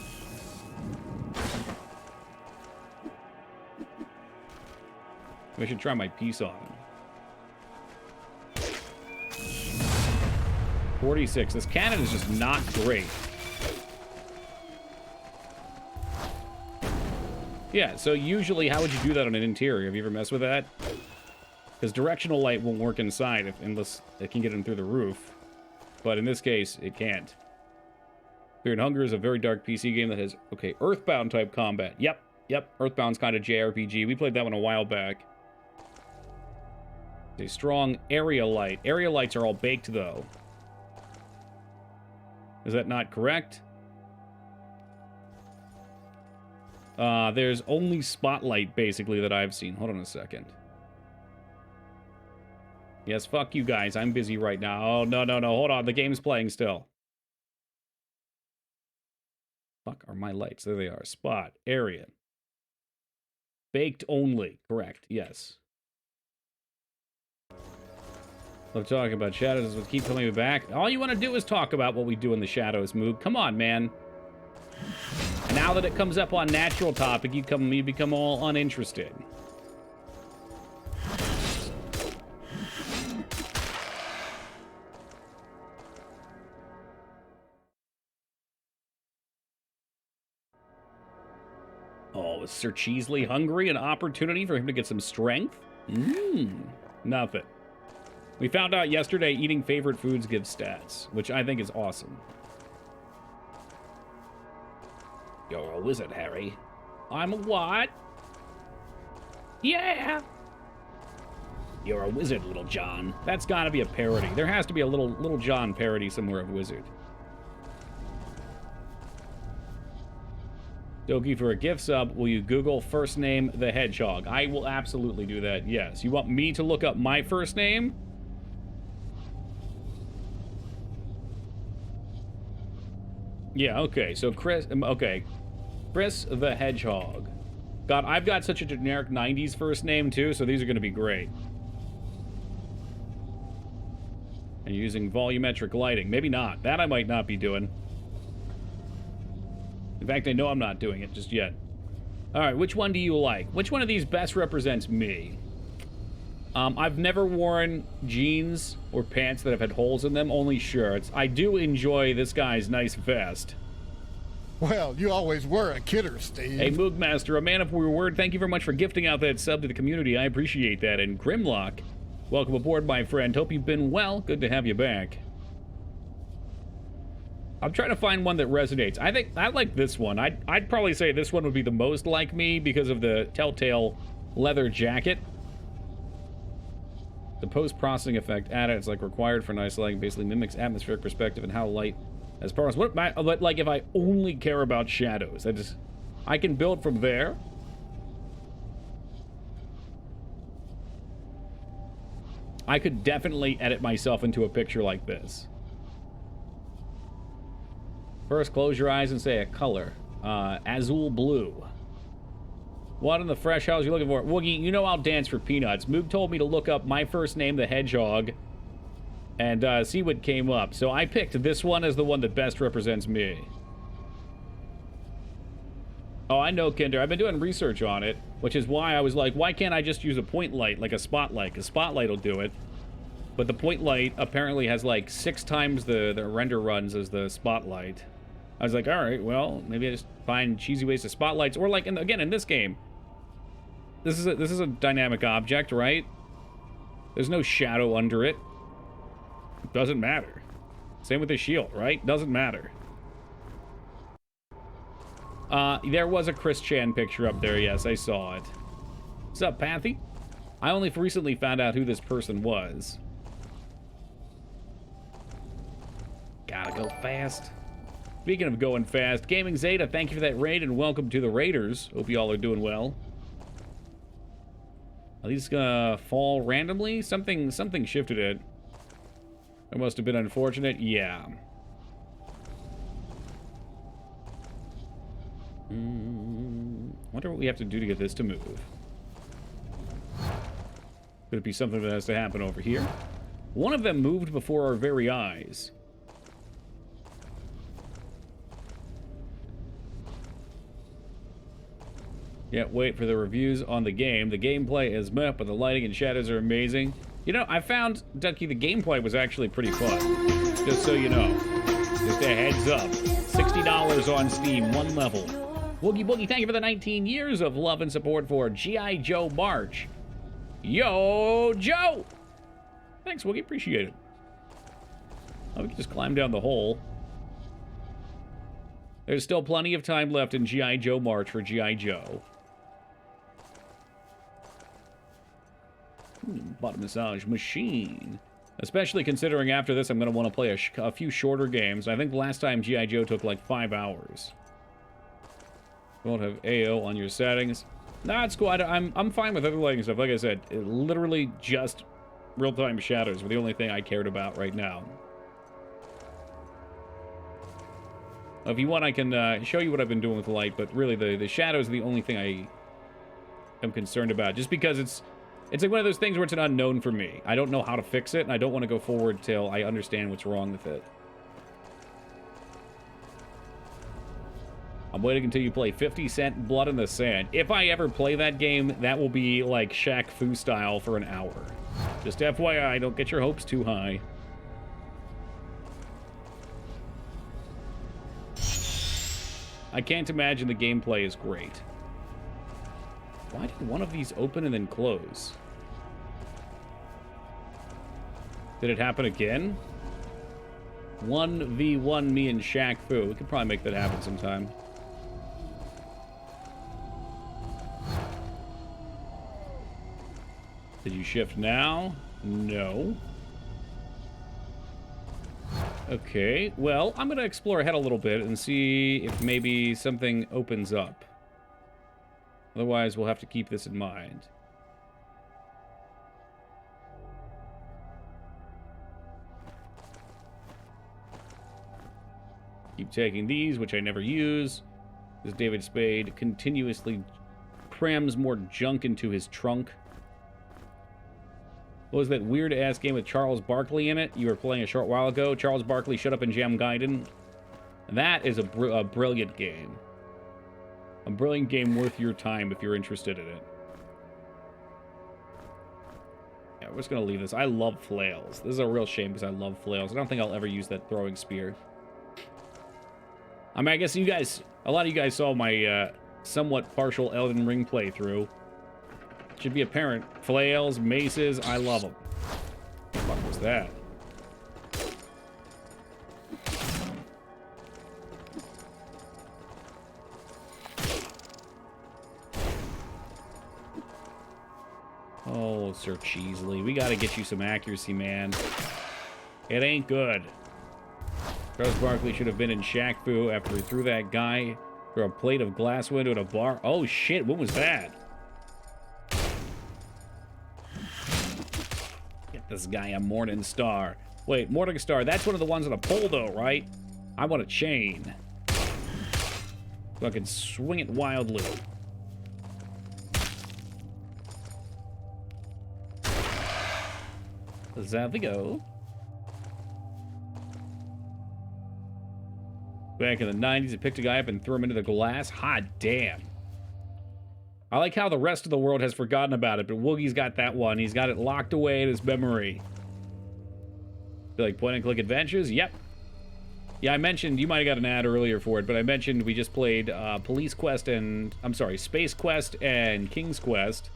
I should try my piece on. 46. This cannon is just not great. Yeah, so usually, how would you do that on an interior? Have you ever messed with that? Because directional light won't work inside unless it can get in through the roof. But in this case, it can't. Fear and Hunger is a very dark PC game that has, okay, Earthbound type combat. Yep. Earthbound's kind of JRPG. We played that one a while back. A strong area light. Area lights are all baked, though. Is that not correct? There's only Spotlight, basically, that I've seen. Hold on a second. Yes, fuck you guys. I'm busy right now. Oh, no. Hold on. The game's playing still. Fuck are my lights? There they are. Spot. Area. Baked only. Correct. Yes. Love talking about shadows. Keep coming back. All you want to do is talk about what we do in the shadows, Moog. Come on, man. Now that it comes up on natural topic, you become all uninterested. Oh, is Sir Cheesley hungry? An opportunity for him to get some strength? Nothing. We found out yesterday eating favorite foods gives stats, which I think is awesome. You're a wizard, Harry. I'm a what? Yeah! You're a wizard, Little John. That's gotta be a parody. There has to be a Little John parody somewhere of wizard. Doki, for a gift sub, will you Google first name the Hedgehog? I will absolutely do that, yes. You want me to look up my first name? Yeah, okay, so Chris the Hedgehog. God, I've got such a generic 90s first name, too, so these are going to be great. And using volumetric lighting. Maybe not. That I might not be doing. In fact, I know I'm not doing it just yet. Alright, which one do you like? Which one of these best represents me? I've never worn jeans or pants that have had holes in them, only shirts. I do enjoy this guy's nice vest. Well, you always were a kidder, Steve. Hey, Moogmaster, a man of your word, thank you very much for gifting out that sub to the community. I appreciate that. And Grimrock, welcome aboard, my friend. Hope you've been well. Good to have you back. I'm trying to find one that resonates. I think I like this one. I'd probably say this one would be the most like me because of the telltale leather jacket. The post-processing effect added, it's like required for nice lighting, basically mimics atmospheric perspective and how light as far as what, but like if I only care about shadows, I can build from there. I could definitely edit myself into a picture like this. First, close your eyes and say a color. Azul blue. What in the fresh hell are you looking for? Woogie, you know I'll dance for peanuts. Moog told me to look up my first name, the Hedgehog, and see what came up. So I picked this one as the one that best represents me. Oh, I know, Kinder. I've been doing research on it, which is why I was like, why can't I just use a point light, like a spotlight? Because spotlight will do it. But the point light apparently has like 6 times the render runs as the spotlight. I was like, all right, well, maybe I just find cheesy ways to spotlights. Or like, again, in this game, this is a dynamic object, right? There's no shadow under it. Doesn't matter. Same with the shield, right? Doesn't matter. There was a Chris Chan picture up there. Yes, I saw it. What's up, Pathy? I only recently found out who this person was. Gotta go fast. Speaking of going fast, Gaming Zeta, thank you for that raid and welcome to the Raiders. Hope you all are doing well. Are these gonna fall randomly? Something shifted it. It must have been unfortunate. Yeah. Wonder what we have to do to get this to move. Could it be something that has to happen over here? One of them moved before our very eyes. Can't wait for the reviews on the game. The gameplay is meh, but the lighting and shadows are amazing. You know, I found, Ducky, the gameplay was actually pretty fun. Just so you know. Just a heads up. $60 on Steam, 1 level. Woogie Boogie, thank you for the 19 years of love and support for G.I. Joe March. Yo, Joe! Thanks, Woogie, appreciate it. Oh, we can just climb down the hole. There's still plenty of time left in G.I. Joe March for G.I. Joe. Bottom massage machine. Especially considering after this I'm going to want to play a few shorter games. I think the last time G.I. Joe took like 5 hours. You won't have AO on your settings. Nah, it's cool. I'm fine with other lighting stuff. Like I said, literally just real-time shadows were the only thing I cared about right now. If you want, I can show you what I've been doing with the light, but really the shadows are the only thing I am concerned about. Just because it's like one of those things where it's an unknown for me. I don't know how to fix it, and I don't want to go forward till I understand what's wrong with it. I'm waiting until you play 50 Cent Blood in the Sand. If I ever play that game, that will be like Shaq Fu style for an hour. Just FYI, don't get your hopes too high. I can't imagine the gameplay is great. Why did one of these open and then close? Did it happen again? 1v1 me and Shaq Fu. We could probably make that happen sometime. Did you shift now? No. Okay, well, I'm going to explore ahead a little bit and see if maybe something opens up. Otherwise, we'll have to keep this in mind. Keep taking these, which I never use. This David Spade continuously crams more junk into his trunk. What was that weird-ass game with Charles Barkley in it you were playing a short while ago? Charles Barkley Shut Up and Jam Gaiden. That is a brilliant game. A brilliant game worth your time if you're interested in it. Yeah, we're just going to leave this. I love flails. This is a real shame because I love flails. I don't think I'll ever use that throwing spear. I mean, I guess you guys, a lot of you guys saw my somewhat partial Elden Ring playthrough. Should be apparent. Flails, maces, I love them. What the fuck was that? Oh, Sir Cheesley. We got to get you some accuracy, man. It ain't good. Charles Barkley should have been in Shaq Fu after he threw that guy through a plate of glass window at a bar. Oh, shit. What was that? Get this guy a Morning Star. Wait, Morning Star. That's one of the ones on a pole, though, right? I want a chain. So I can swing it wildly. There we go. Back in the 90s, he picked a guy up and threw him into the glass. Hot damn. I like how the rest of the world has forgotten about it, but Woogie's got that one. He's got it locked away in his memory. Feel like point-and-click adventures? Yep. Yeah, I mentioned, you might have got an ad earlier for it, but I mentioned we just played Police Quest and, I'm sorry, Space Quest and King's Quest.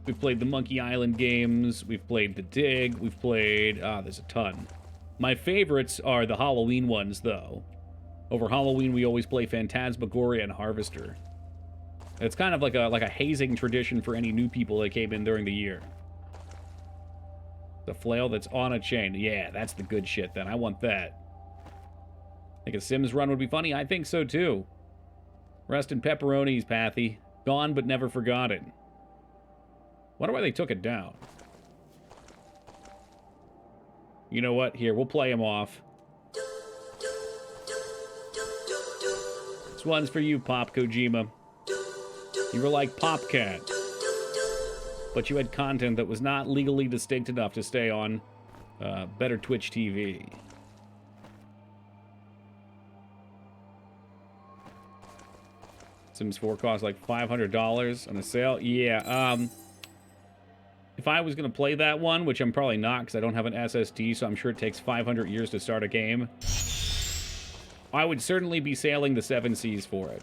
We've played the Monkey Island games. We've played The Dig. We've played... there's a ton. My favorites are the Halloween ones, though. Over Halloween, we always play Phantasmagoria and Harvester. It's kind of like a hazing tradition for any new people that came in during the year. The flail that's on a chain. Yeah, that's the good shit, then. I want that. Think a Sims run would be funny? I think so, too. Rest in pepperonis, Pathy. Gone but never forgotten. Wonder why they took it down. You know what? Here, we'll play him off. This one's for you, Pop Kojima. You were like Popcat. But you had content that was not legally distinct enough to stay on better Twitch TV. Sims 4 costs like $500 on a sale. Yeah, if I was going to play that one, which I'm probably not because I don't have an SSD, so I'm sure it takes 500 years to start a game, I would certainly be sailing the 7 seas for it.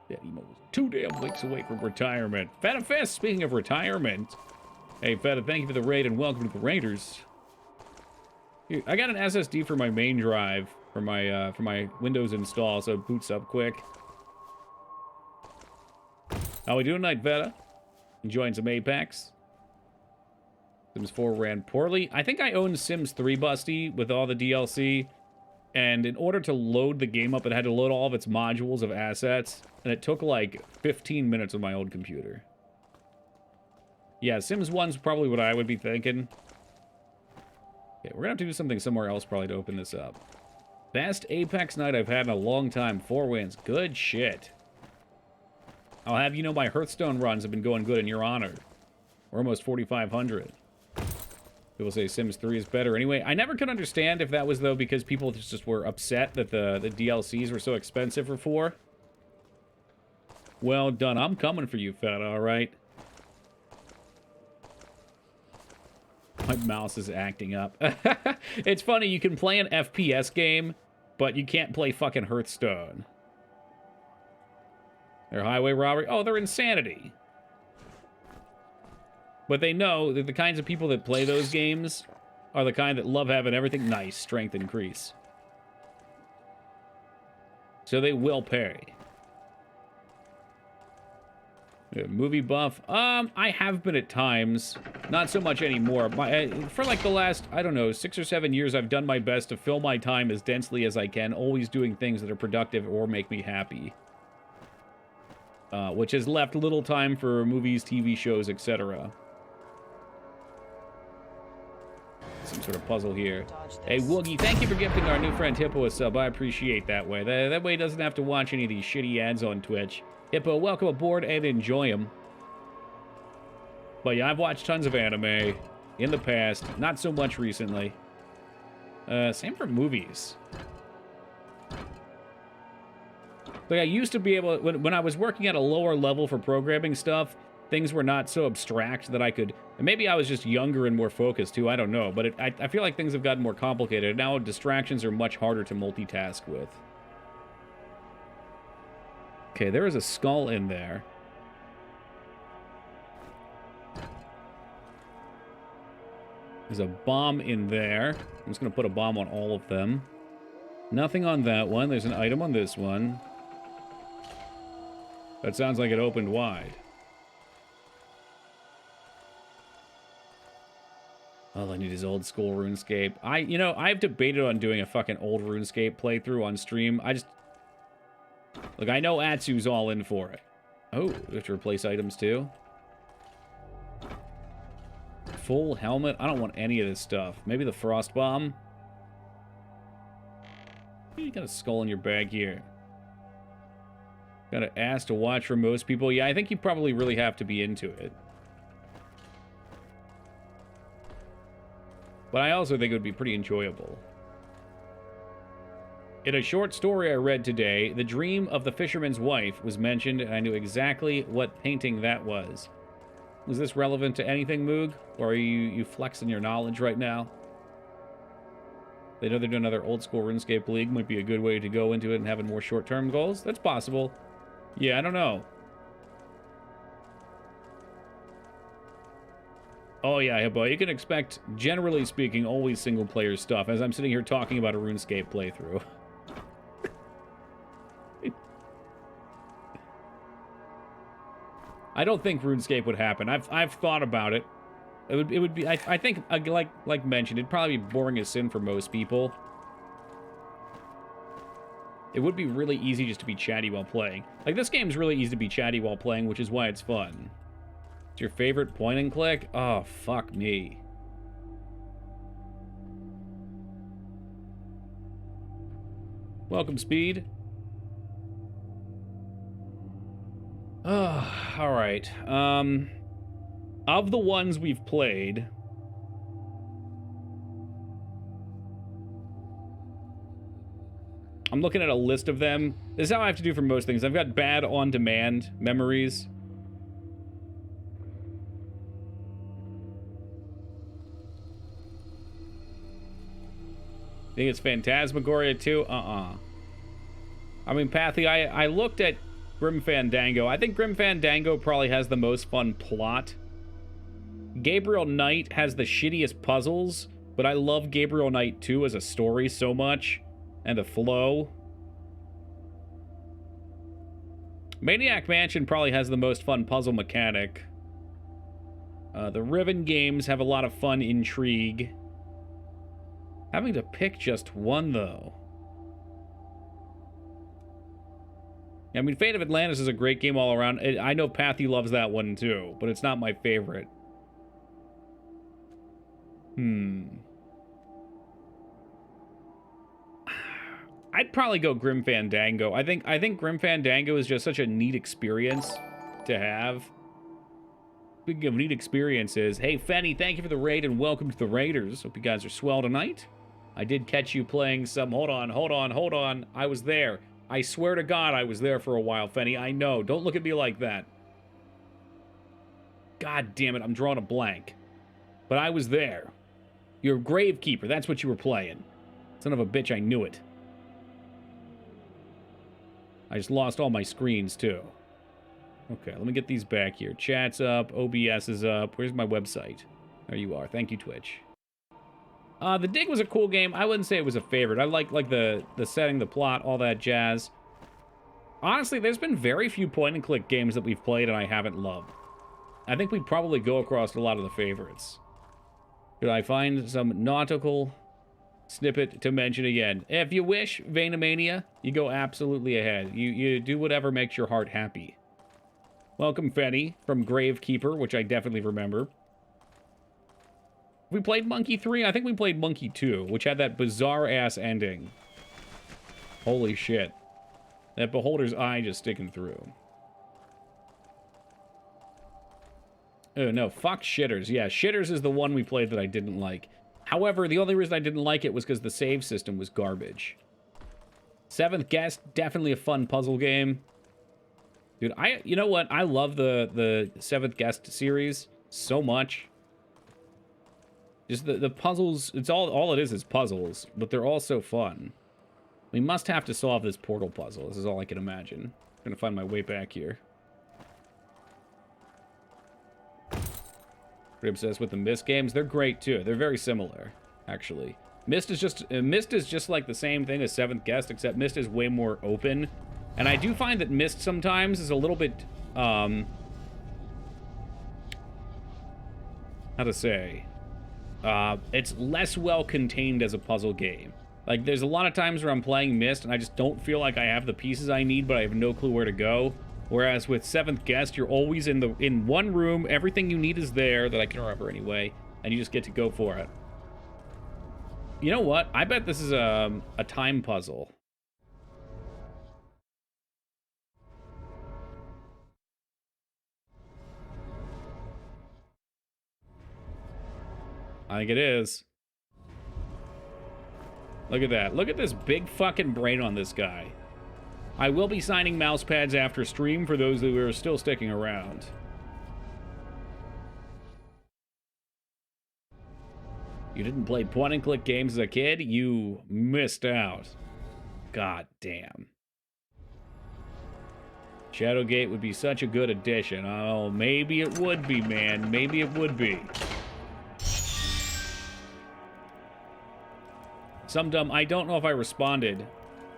That emo was 2 damn weeks away from retirement. Feta Fest, speaking of retirement. Hey, Feta, thank you for the raid and welcome to the Raiders. Here, I got an SSD for my main drive for my Windows install, so it boots up quick. How we doing tonight, Veta? Enjoying some Apex? Sims 4 ran poorly. I think I owned Sims 3, Busty, with all the DLC. And in order to load the game up, it had to load all of its modules of assets. And it took like 15 minutes on my old computer. Yeah, Sims 1's probably what I would be thinking. Okay, we're gonna have to do something somewhere else probably to open this up. Best Apex night I've had in a long time. 4 wins. Good shit. I'll have you know my Hearthstone runs have been going good in your honor. We're almost 4,500. People say Sims 3 is better anyway. I never could understand if that was, though, because people just were upset that the DLCs were so expensive for 4. Well done. I'm coming for you, Feta, all right? My mouse is acting up. It's funny, you can play an FPS game, but you can't play fucking Hearthstone. They're highway robbery. Oh, they're insanity. But they know that the kinds of people that play those games are the kind that love having everything nice, strength increase. So they will pay. Movie buff. I have been at times. Not so much anymore. For like the last, I don't know, 6 or 7 years, I've done my best to fill my time as densely as I can, always doing things that are productive or make me happy. Which has left little time for movies, TV shows, etc. Some sort of puzzle here. Hey, Woogie, thank you for gifting our new friend Hippo a sub. I appreciate that way. That way he doesn't have to watch any of these shitty ads on Twitch. Hippo, welcome aboard and enjoy them. But yeah, I've watched tons of anime in the past. Not so much recently. Same for movies. Like, I used to be able, when I was working at a lower level for programming stuff, things were not so abstract that I could, and maybe I was just younger and more focused too, I don't know, but I feel like things have gotten more complicated. Now distractions are much harder to multitask with. Okay, there is a skull in there. There's a bomb in there. I'm just gonna put a bomb on all of them. Nothing on that one. There's an item on this one. That sounds like it opened wide. All I need is old school RuneScape. I've debated on doing a fucking old RuneScape playthrough on stream. Look, I know Atsu's all in for it. Oh, we have to replace items too. Full helmet? I don't want any of this stuff. Maybe the frost bomb? You got a skull in your bag here. Got an ass to watch for most people. Yeah, I think you probably really have to be into it. But I also think it would be pretty enjoyable. In a short story I read today, the dream of the fisherman's wife was mentioned, and I knew exactly what painting that was. Was this relevant to anything, Moog? Or are you flexing your knowledge right now? They know they're doing another old school RuneScape League. Might be a good way to go into it and having more short-term goals. That's possible. Yeah, I don't know. Oh yeah, but you can expect, generally speaking, always single-player stuff, as I'm sitting here talking about a RuneScape playthrough. I don't think RuneScape would happen. I've thought about it. It would be. I think like mentioned, it'd probably be boring as sin for most people. It would be really easy just to be chatty while playing. Like, this game's really easy to be chatty while playing, which is why it's fun. It's your favorite point and click? Oh, fuck me. Welcome, Speed. All right. Of the ones we've played, I'm looking at a list of them. This is how I have to do for most things. I've got bad on-demand memories. Think it's Phantasmagoria too? I mean, Pathy, I looked at Grim Fandango. I think Grim Fandango probably has the most fun plot. Gabriel Knight has the shittiest puzzles, but I love Gabriel Knight 2 as a story so much, and the flow. Maniac Mansion probably has the most fun puzzle mechanic. The Riven games have a lot of fun intrigue. Having to pick just one, though. I mean, Fate of Atlantis is a great game all around. I know Pathy loves that one, too, but it's not my favorite. I'd probably go Grim Fandango. I think Grim Fandango is just such a neat experience to have. Speaking of neat experiences, hey, Fenny, thank you for the raid and welcome to the Raiders. Hope you guys are swell tonight. I did catch you playing some... Hold on. I was there. I swear to God I was there for a while, Fenny. I know. Don't look at me like that. God damn it, I'm drawing a blank. But I was there. You're Gravekeeper. That's what you were playing. Son of a bitch, I knew it. I just lost all my screens, too. Okay, let me get these back here. Chat's up. OBS is up. Where's my website? There you are. Thank you, Twitch. The Dig was a cool game. I wouldn't say it was a favorite. I like the setting, the plot, all that jazz. Honestly, there's been very few point-and-click games that we've played and I haven't loved. I think we'd probably go across a lot of the favorites. Should I find some nautical snippet to mention again? If you wish, Vainomania, you go absolutely ahead. You do whatever makes your heart happy. Welcome, Fenny, from Gravekeeper, which I definitely remember. We played Monkey 3? I think we played Monkey 2, which had that bizarre-ass ending. Holy shit. That Beholder's Eye just sticking through. Oh, no. Fuck Shitters. Yeah, Shitters is the one we played that I didn't like. However, the only reason I didn't like it was because the save system was garbage. Seventh Guest, definitely a fun puzzle game. Dude, you know what? I love the Seventh Guest series so much. Just the puzzles, it's all it is puzzles, but they're all so fun. We must have to solve this portal puzzle. This is all I can imagine. I'm gonna find my way back here. Pretty obsessed with the Myst games. They're great too. They're very similar, actually. Mist is just like the same thing as Seventh Guest, except Mist is way more open. And I do find that Mist sometimes is a little bit, how to say, it's less well contained as a puzzle game. Like, there's a lot of times where I'm playing Mist and I just don't feel like I have the pieces I need, but I have no clue where to go. Whereas with Seventh Guest, you're always in one room, everything you need is there, that I can remember anyway, and you just get to go for it. You know what? I bet this is a time puzzle. I think it is. Look at that. Look at this big fucking brain on this guy. I will be signing mouse pads after stream for those who are still sticking around. You didn't play point-and-click games as a kid? You missed out. God damn. Shadowgate would be such a good addition. Oh, maybe it would be, man. Maybe it would be. Some dumb... I don't know if I responded.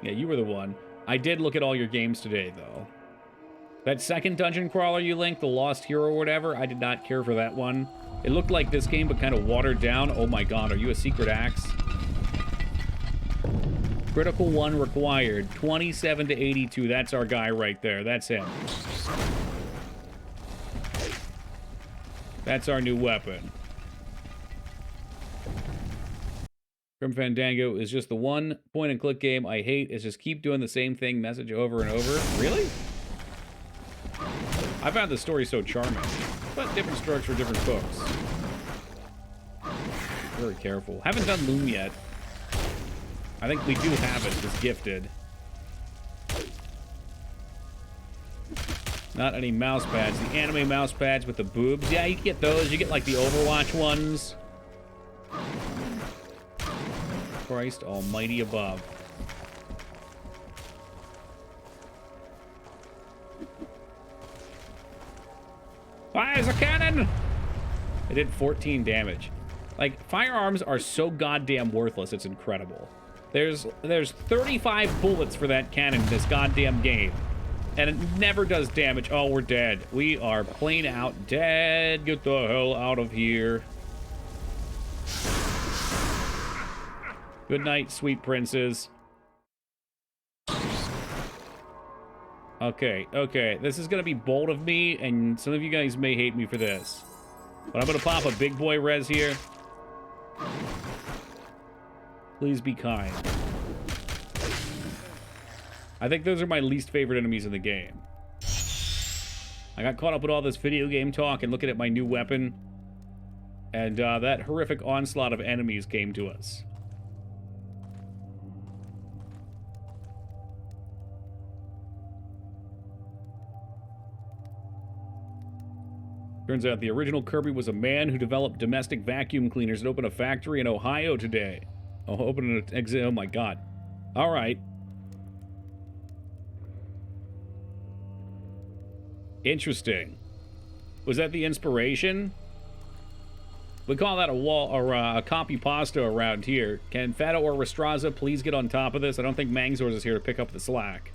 Yeah, you were the one. I did look at all your games today, though. That second dungeon crawler you linked, the Lost Hero or whatever, I did not care for that one. It looked like this game, but kind of watered down. Oh my god, are you a secret axe? Critical 1 required. 27 to 82. That's our guy right there. That's him. That's our new weapon. Grim Fandango is just the one point-and-click game I hate. Is just keep doing the same thing, message over and over. Really? I found the story so charming. But different strokes for different folks. Very careful. Haven't done Loom yet. I think we do have it. It's gifted. Not any mouse pads. The anime mouse pads with the boobs. Yeah, you can get those. You get like the Overwatch ones. Christ almighty above. Fires a cannon! It did 14 damage. Like, firearms are so goddamn worthless, it's incredible. There's 35 bullets for that cannon in this goddamn game. And it never does damage. Oh, we're dead. We are plain out dead. Get the hell out of here. Good night, sweet princes. Okay, okay. This is gonna be bold of me, and some of you guys may hate me for this. But I'm gonna pop a big boy res here. Please be kind. I think those are my least favorite enemies in the game. I got caught up with all this video game talk and looking at my new weapon. And that horrific onslaught of enemies came to us. Turns out the original Kirby was a man who developed domestic vacuum cleaners and opened a factory in Ohio today. Oh, open an exit. Oh my god. All right. Interesting. Was that the inspiration? We call that a wall or a copy pasta around here. Can Fata or Restraza please get on top of this? I don't think Mangzors is here to pick up the slack.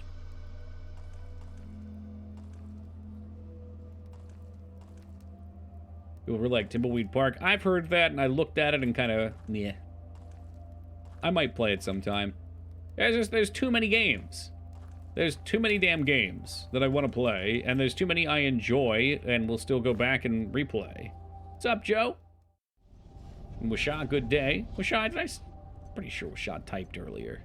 People were like, Timbleweed Park. I've heard that, and I looked at it and kind of, yeah. I might play it sometime. There's too many games. There's too many damn games that I want to play, and there's too many I enjoy, and will still go back and replay. What's up, Joe? And Washad, good day. Washad, pretty sure Washad typed earlier.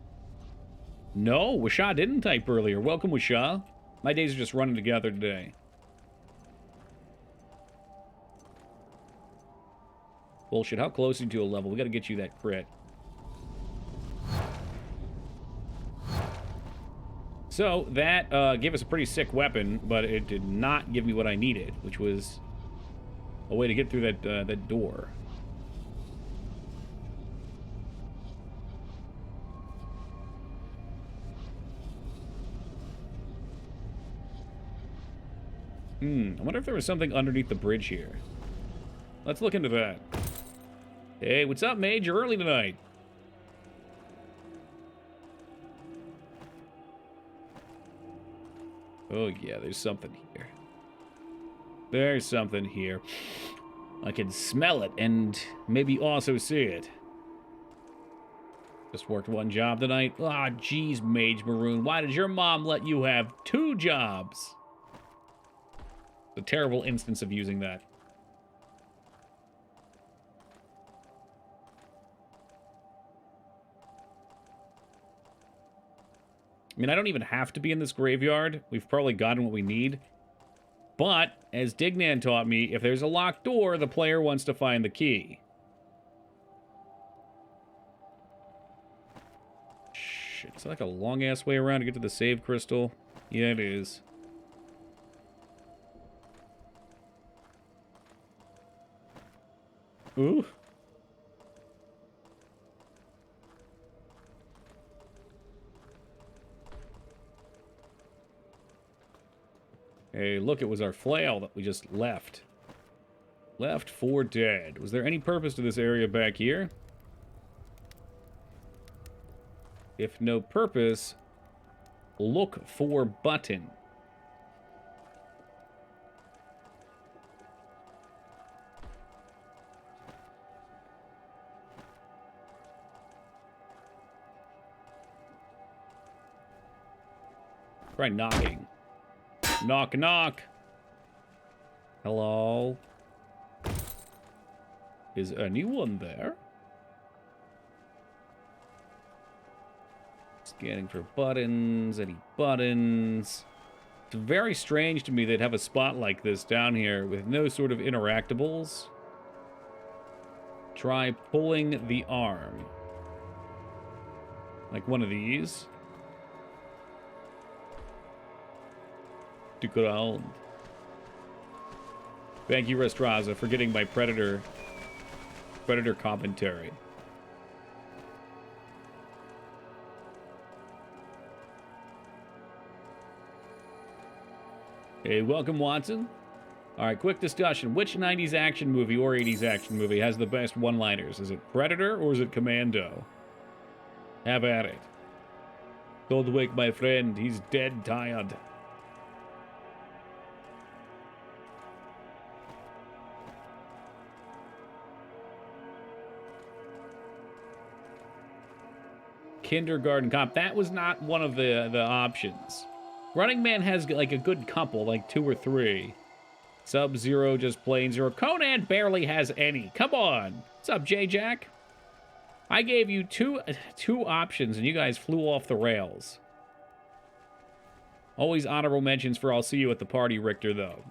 No, Washad didn't type earlier. Welcome, Washad. My days are just running together today. Bullshit, how close are you to a level? We gotta get you that crit. So, that gave us a pretty sick weapon, but it did not give me what I needed, which was a way to get through that door. I wonder if there was something underneath the bridge here. Let's look into that. Hey, what's up, Mage? You're early tonight. Oh, yeah, there's something here. There's something here. I can smell it and maybe also see it. Just worked one job tonight. Ah, geez, Mage Maroon. Why did your mom let you have 2 jobs? A terrible instance of using that. I mean, I don't even have to be in this graveyard. We've probably gotten what we need. But, as Dignan taught me, if there's a locked door, the player wants to find the key. Shit, it's like a long-ass way around to get to the save crystal. Yeah, it is. Ooh. Hey, look, it was our flail that we just left. Left for dead. Was there any purpose to this area back here? If no purpose, look for button. Try knocking. Knock, knock. Hello? Is anyone there? Scanning for buttons. Any buttons? It's very strange to me they'd have a spot like this down here with no sort of interactables. Try pulling the arm. Like one of these. To ground. Thank you, Restraza, for getting my Predator commentary. Hey, welcome, Watson. All right, quick discussion. Which 90s action movie or 80s action movie has the best one-liners? Is it Predator or is it Commando? Have at it. Don't wake my friend. He's dead tired. Kindergarten Cop. That was not one of the options. Running Man has like a good couple, like 2 or 3. Sub-Zero just plain zero. Conan barely has any. Come on. What's up, J-Jack? I gave you two options and you guys flew off the rails. Always honorable mentions for I'll see you at the party, Richter, though.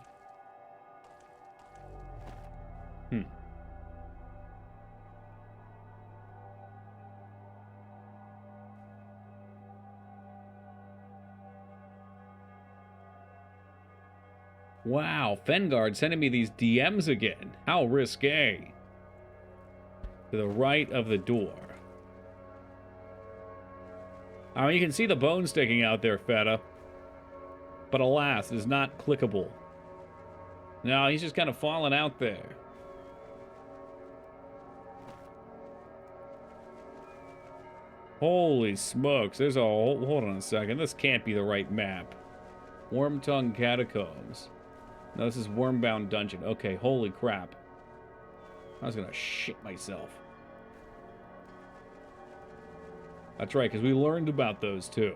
Wow, Fengard sending me these DMs again. How risque. To the right of the door. I mean, you can see the bone sticking out there, Feta. But alas, it is not clickable. No, he's just kind of falling out there. Holy smokes, there's a whole... Hold on a second, this can't be the right map. Wormtongue Catacombs. No, this is Wormbound Dungeon. Okay, holy crap. I was gonna shit myself. That's right, because we learned about those too.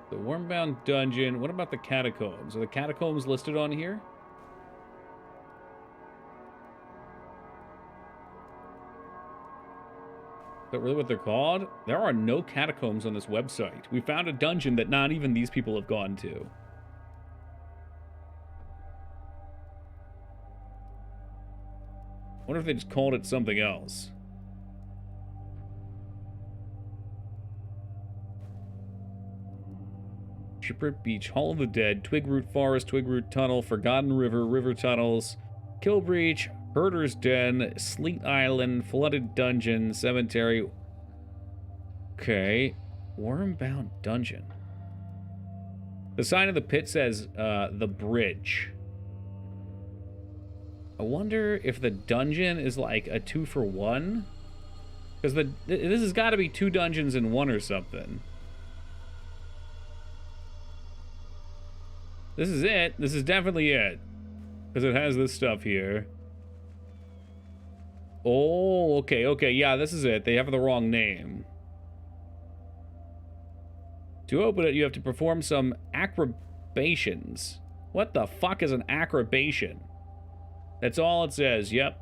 The Wormbound Dungeon. What about the Catacombs? Are the Catacombs listed on here? Is that really what they're called? There are no catacombs on this website. We found a dungeon that not even these people have gone to. I wonder if they just called it something else. Shipwreck Beach, Hall of the Dead, Twigroot Forest, Twigroot Tunnel, Forgotten River, River Tunnels, Killbreach, Herder's Den, Sleet Island, Flooded Dungeon, Cemetery. Okay. Wormbound Dungeon. The sign of the pit says, the bridge. I wonder if the dungeon is like a 2-for-1? Because this has got to be 2 dungeons in one or something. This is it. This is definitely it. Because it has this stuff here. Oh, okay, okay. Yeah, this is it. They have the wrong name. To open it, you have to perform some acrobations. What the fuck is an acrobation? That's all it says, yep.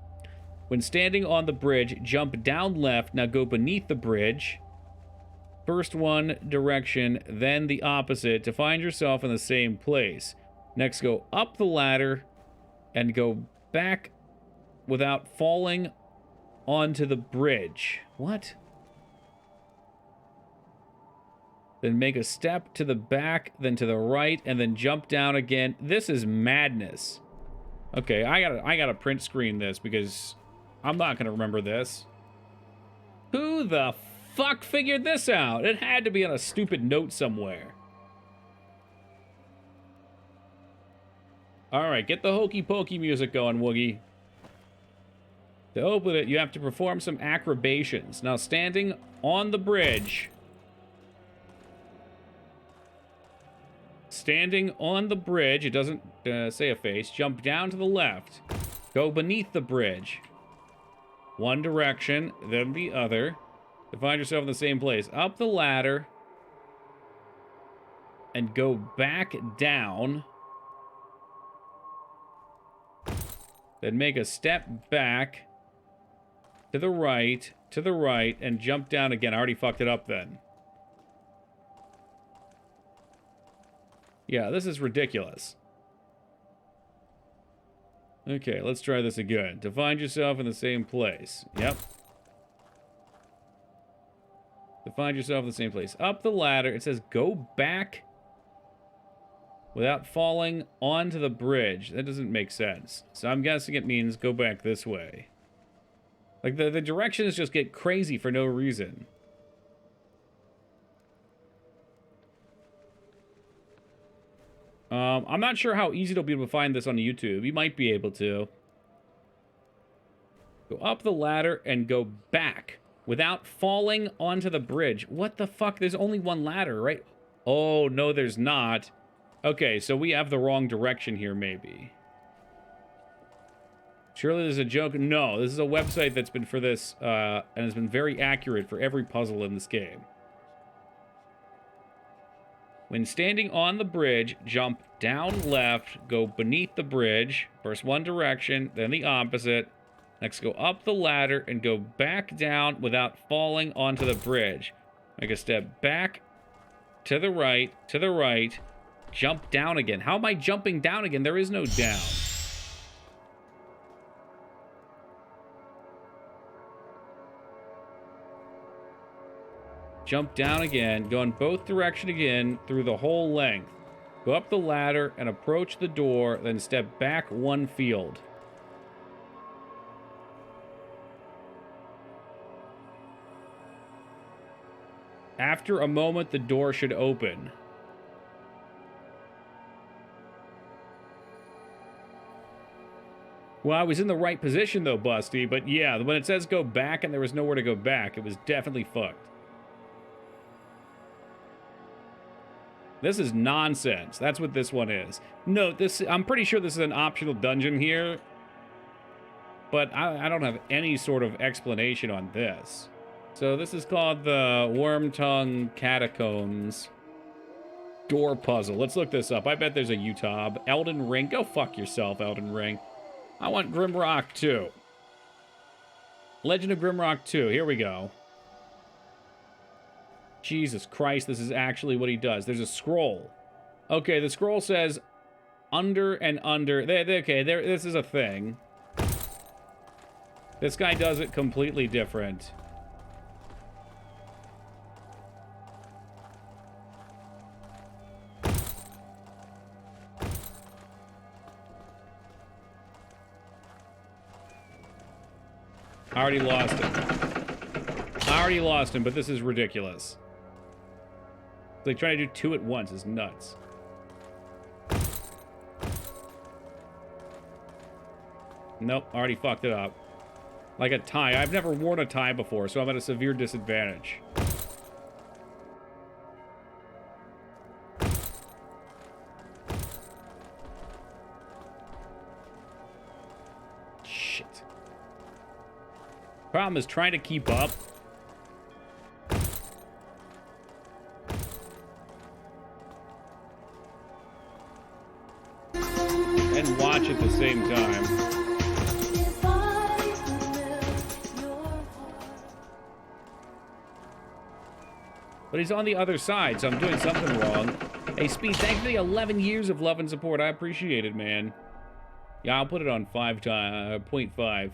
When standing on the bridge, jump down left. Now go beneath the bridge. First one direction, then the opposite to find yourself in the same place. Next, go up the ladder and go back without falling onto the bridge. What? Then make a step to the back, then to the right, and then jump down again. This is madness. Okay, I gotta print screen this because I'm not gonna remember this. Who the fuck figured this out? It had to be on a stupid note somewhere. Alright, get the hokey pokey music going, Woogie. To open it, you have to perform some acrobations. Now, standing on the bridge. Standing on the bridge, it doesn't say a face. Jump down to the left. Go beneath the bridge. One direction, then the other. To find yourself in the same place. Up the ladder. And go back down. Then make a step back. To the right, and jump down again. I already fucked it up then. Yeah, this is ridiculous. Okay, let's try this again. To find yourself in the same place. Yep. To find yourself in the same place. Up the ladder. It says go back without falling onto the bridge. That doesn't make sense. So I'm guessing it means go back this way. Like, the directions just get crazy for no reason. I'm not sure how easy it'll be to find this on YouTube. You might be able to. Go up the ladder and go back without falling onto the bridge. What the fuck? There's only one ladder, right? Oh, no, there's not. Okay, so we have the wrong direction here, maybe. Surely there's a joke. No, this is a website that's been for this, and has been very accurate for every puzzle in this game. When standing on the bridge, jump down left, go beneath the bridge. First one direction, then the opposite. Next, go up the ladder and go back down without falling onto the bridge. Make a step back, to the right, jump down again. How am I jumping down again? There is no down. Jump down again, go in both directions again through the whole length. Go up the ladder and approach the door, then step back one field. After a moment, the door should open. Well, I was in the right position though, Busty, but yeah, when it says go back and there was nowhere to go back, it was definitely fucked. This is nonsense. That's what this one is. No, I'm pretty sure this is an optional dungeon here. But I don't have any sort of explanation on this. So this is called the Wormtongue Catacombs Door Puzzle. Let's look this up. I bet there's a YouTube. Elden Ring. Go fuck yourself, Elden Ring. I want Grimrock 2. Legend of Grimrock 2. Here we go. Jesus Christ, this is actually what he does. There's a scroll. Okay, the scroll says under and under. Okay, this is a thing. This guy does it completely different. I already lost him, but this is ridiculous. It's like trying to do two at once is nuts. Nope, already fucked it up. Like a tie. I've never worn a tie before, so I'm at a severe disadvantage. problem is trying to keep up. And watch at the same time. But he's on the other side, so I'm doing something wrong. Hey, Speed, thanks for the 11 years of love and support. I appreciate it, man. Yeah, I'll put it on 0.5.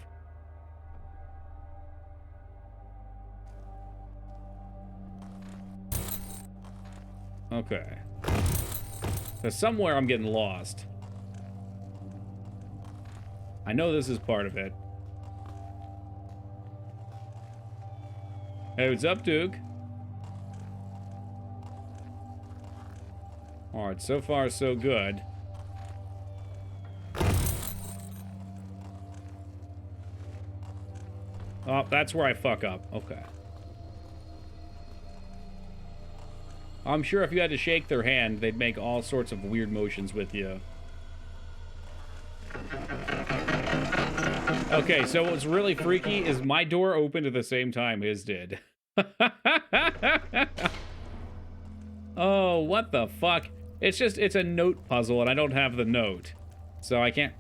Okay. So somewhere I'm getting lost. I know this is part of it. Hey, what's up, Duke? Alright, so far so good. Oh, that's where I fuck up. Okay. I'm sure if you had to shake their hand, they'd make all sorts of weird motions with you. Okay, so what's really freaky is my door opened at the same time his did. Oh, what the fuck? It's a note puzzle, and I don't have the note. So I can't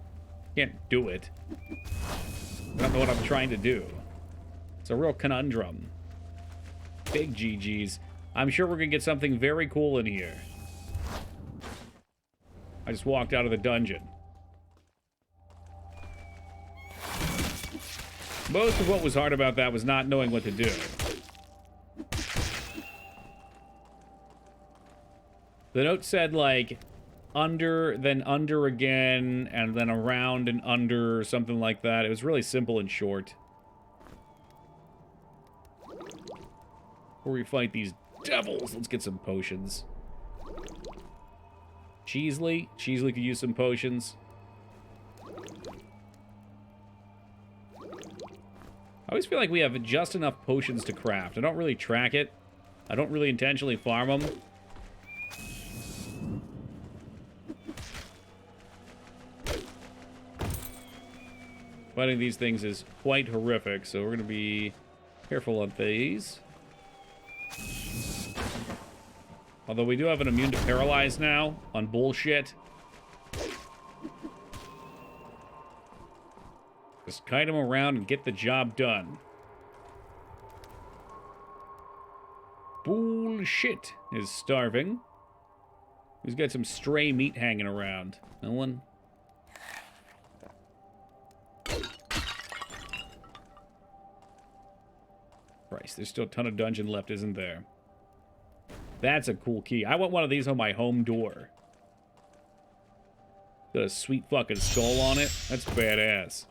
do it. I don't know what I'm trying to do. It's a real conundrum. Big GG's. I'm sure we're gonna get something very cool in here. I just walked out of the dungeon. Most of what was hard about that was not knowing what to do. The note said, like, under, then under again, and then around and under, or something like that. It was really simple and short. Before we fight these devils, let's get some potions. Cheesley could use some potions. I always feel like we have just enough potions to craft. I don't really track it. I don't really intentionally farm them. Fighting these things is quite horrific, so we're going to be careful on these. Although we do have an immune to paralyze now on bullshit. Just kite him around and get the job done. Bullshit is starving. He's got some stray meat hanging around. No one? Christ, there's still a ton of dungeon left, isn't there? That's a cool key. I want one of these on my home door. Got a sweet fucking skull on it. That's badass.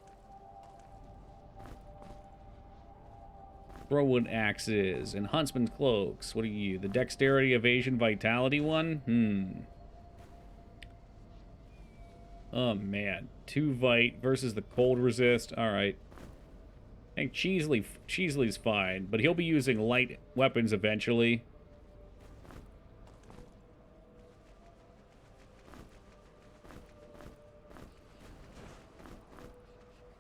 Throwwood axes and huntsman's cloaks. What are you? The dexterity, evasion, vitality one? Oh, man. 2 vite versus the cold resist. All right. I think Cheesley's fine, but he'll be using light weapons eventually.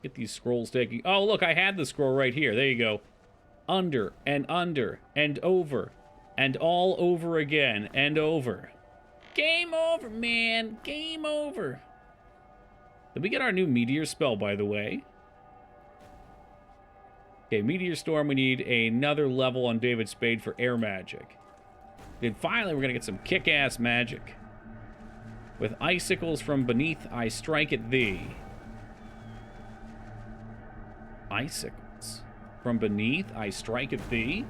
Get these scrolls taking... Oh, look, I had the scroll right here. There you go. Under, and over, and all over again, and over. Game over, man. Game over. Did we get our new meteor spell, by the way? Okay, Meteor Storm, we need another level on David Spade for air magic. And finally, we're going to get some kick-ass magic. With icicles from beneath, I strike at thee. Icicles from beneath, I strike at thee?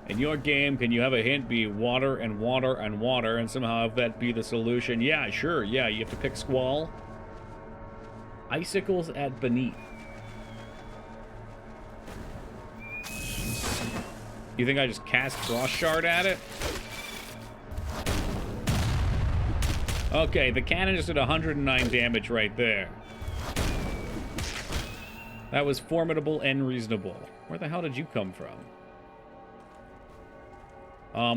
In your game, can you have a hint be water and water and water, and somehow have that be the solution? Yeah, sure, yeah, you have to pick Squall. Icicles at beneath. You think I just cast Frost Shard at it? Okay, the cannon just did 109 damage right there. That was formidable and reasonable. Where the hell did you come from?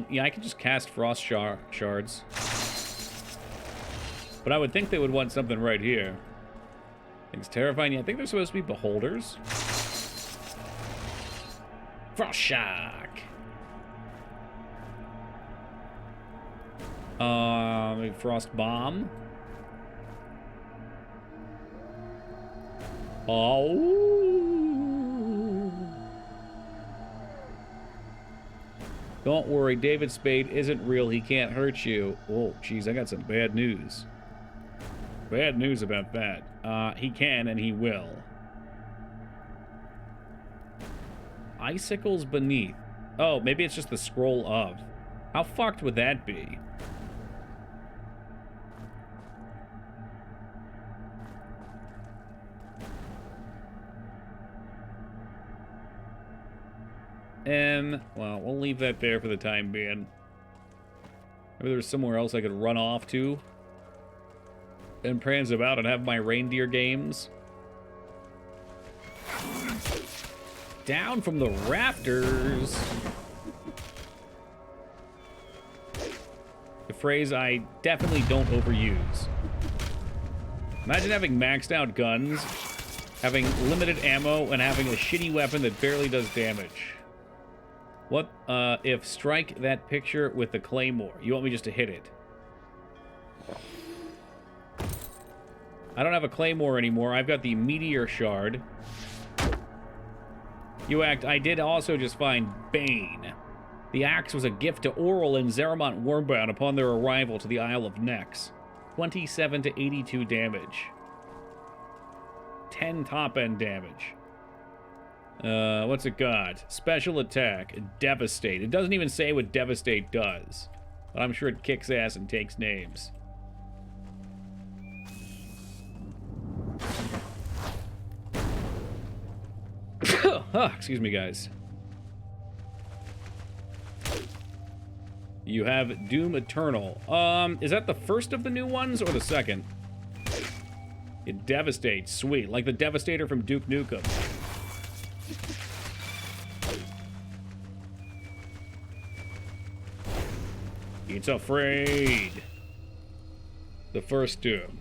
Yeah, I can just cast Frost Shards. But I would think they would want something right here. Things terrifying. Yeah, I think they're supposed to be beholders. Frost shock. Maybe frost bomb. Oh. Don't worry, David Spade isn't real. He can't hurt you. Oh, jeez, I got some bad news. Bad news about that. He can and he will. Icicles beneath. Oh, maybe it's just the scroll of. How fucked would that be? Well, we'll leave that there for the time being. Maybe there's somewhere else I could run off to and prance about and have my reindeer games. Down from the rafters. The phrase I definitely don't overuse. Imagine having maxed out guns, having limited ammo, and having a shitty weapon that barely does damage. What if strike that picture with the claymore? You want me just to hit it? I don't have a claymore anymore. I've got the meteor shard. I did also just find Bane. The axe was a gift to Oral and Zeramont Wormbound upon their arrival to the Isle of Nex. 27 to 82 damage. 10 top-end damage. What's it got? Special attack. Devastate. It doesn't even say what Devastate does. But I'm sure it kicks ass and takes names. Excuse me, guys. You have Doom Eternal. Is that the first of the new ones or the second? It devastates. Sweet. Like the Devastator from Duke Nukem. It's afraid. The first Doom.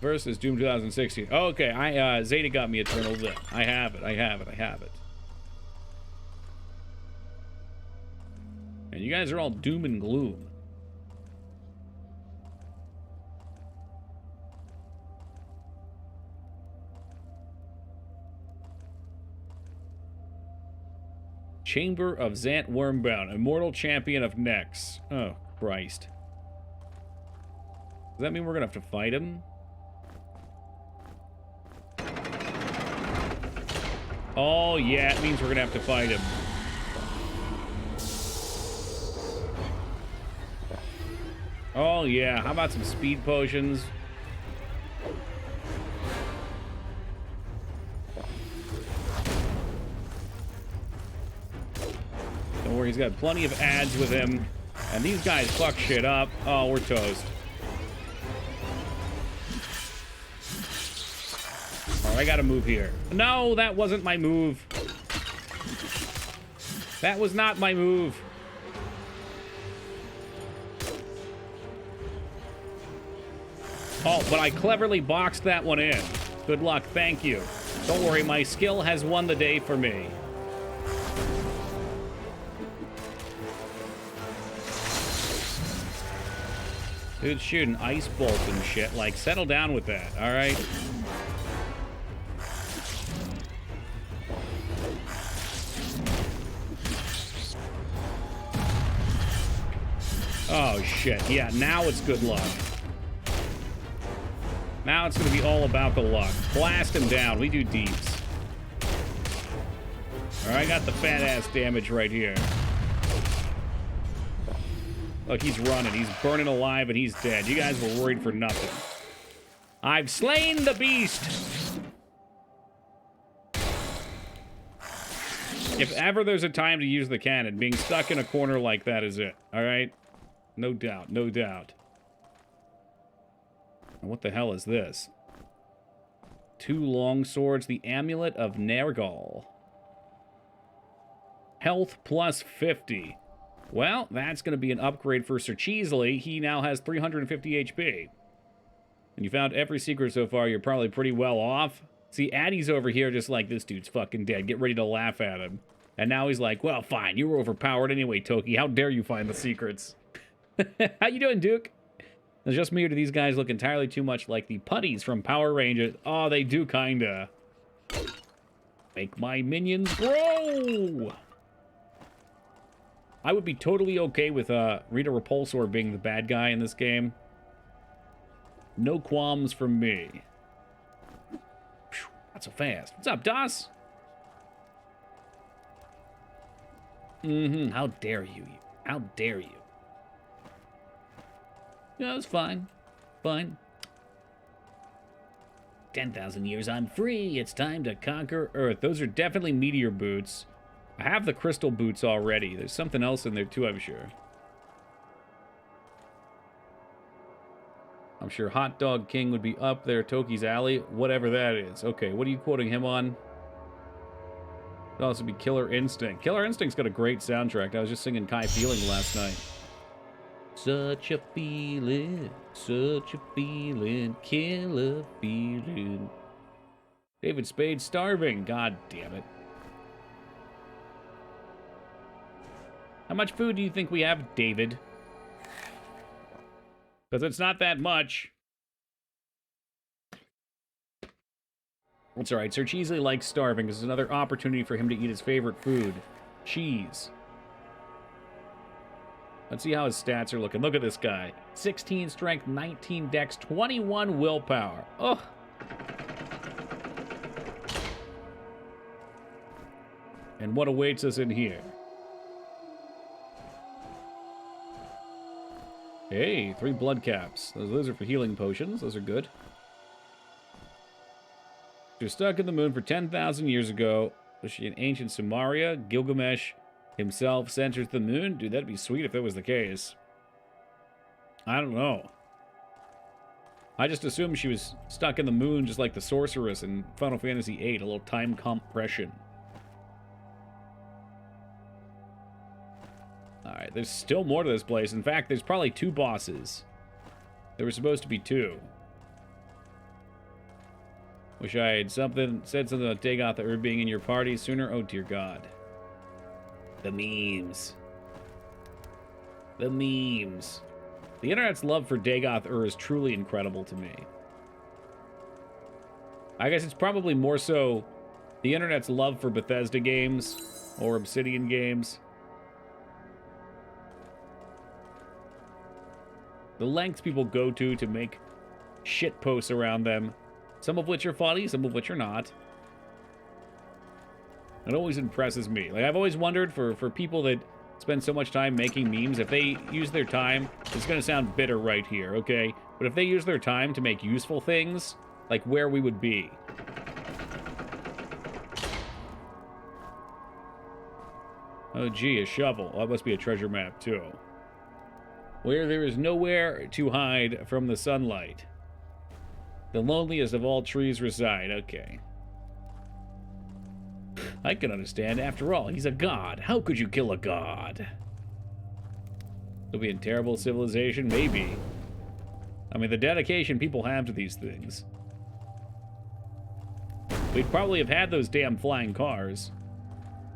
First is Doom 2016. Oh, okay, Zeta got me Eternal then. I have it. And you guys are all doom and gloom. Chamber of Zant Wormbound, Immortal Champion of Nex. Oh, Christ. Does that mean we're gonna have to fight him? Oh, yeah, it means we're gonna have to fight him. Oh, yeah, how about some speed potions? Don't worry, he's got plenty of ads with him. And these guys fuck shit up. Oh, we're toast. Oh, I gotta move here. No, that wasn't my move. That was not my move. Oh, but I cleverly boxed that one in. Good luck, thank you. Don't worry, my skill has won the day for me. Dude's shooting ice bolts and shit. Like, settle down with that, alright? Oh, shit. Yeah, now it's good luck. Now it's going to be all about the luck. Blast him down. We do deeps. Alright, I got the fat-ass damage right here. Look, he's running. He's burning alive, and he's dead. You guys were worried for nothing. I've slain the beast! If ever there's a time to use the cannon, being stuck in a corner like that is it. Alright? No doubt. No doubt. What the hell is this? 2 long swords. The Amulet of Nergal. Health plus 50. Well, that's going to be an upgrade for Sir Cheesley. He now has 350 HP. And you found every secret so far, you're probably pretty well off. See, Addie's over here just like, this dude's fucking dead. Get ready to laugh at him. And now he's like, well, fine. You were overpowered anyway, Toki. How dare you find the secrets? How you doing, Duke? It's just me, or do these guys look entirely too much like the putties from Power Rangers? Oh, they do kinda. Make my minions grow! I would be totally okay with Rita Repulsor being the bad guy in this game. No qualms from me. Whew, not so fast. What's up, DOS? How dare you? How dare you? Yeah, it's fine. Fine. 10,000 years, I'm free. It's time to conquer Earth. Those are definitely meteor boots. I have the crystal boots already. There's something else in there too, I'm sure. I'm sure Hot Dog King would be up there, Toki's Alley, whatever that is. Okay, what are you quoting him on? It'd also be Killer Instinct. Killer Instinct's got a great soundtrack. I was just singing Kai Feeling last night. Such a feeling, killer feeling. David Spade starving. God damn it. How much food do you think we have, David? Because it's not that much. It's alright. Sir Cheesley likes starving. This is another opportunity for him to eat his favorite food. Cheese. Let's see how his stats are looking. Look at this guy. 16 strength, 19 dex, 21 willpower. Oh. And what awaits us in here? Hey, 3 blood caps. Those are for healing potions. Those are good. You're stuck in the moon for 10,000 years ago. Was she in ancient Sumeria? Gilgamesh himself centers the moon? Dude, that'd be sweet if that was the case. I don't know. I just assumed she was stuck in the moon just like the sorceress in Final Fantasy VIII. A little time compression. Alright, there's still more to this place. In fact, there's probably 2 bosses. There were supposed to be 2. Wish I had said something about Dagoth Ur being in your party sooner. Oh, dear God. The memes. The memes. The internet's love for Dagoth Ur is truly incredible to me. I guess it's probably more so the internet's love for Bethesda games or Obsidian games. The lengths people go to make shit posts around them. Some of which are funny, some of which are not. It always impresses me. Like, I've always wondered for people that spend so much time making memes, if they use their time, it's going to sound bitter right here, okay? But if they use their time to make useful things, like where we would be. Oh, gee, a shovel. Well, that must be a treasure map, too. Where there is nowhere to hide from the sunlight. The loneliest of all trees reside. Okay. I can understand. After all, he's a god. How could you kill a god? He'll be in terrible civilization? Maybe. I mean, the dedication people have to these things. We'd probably have had those damn flying cars.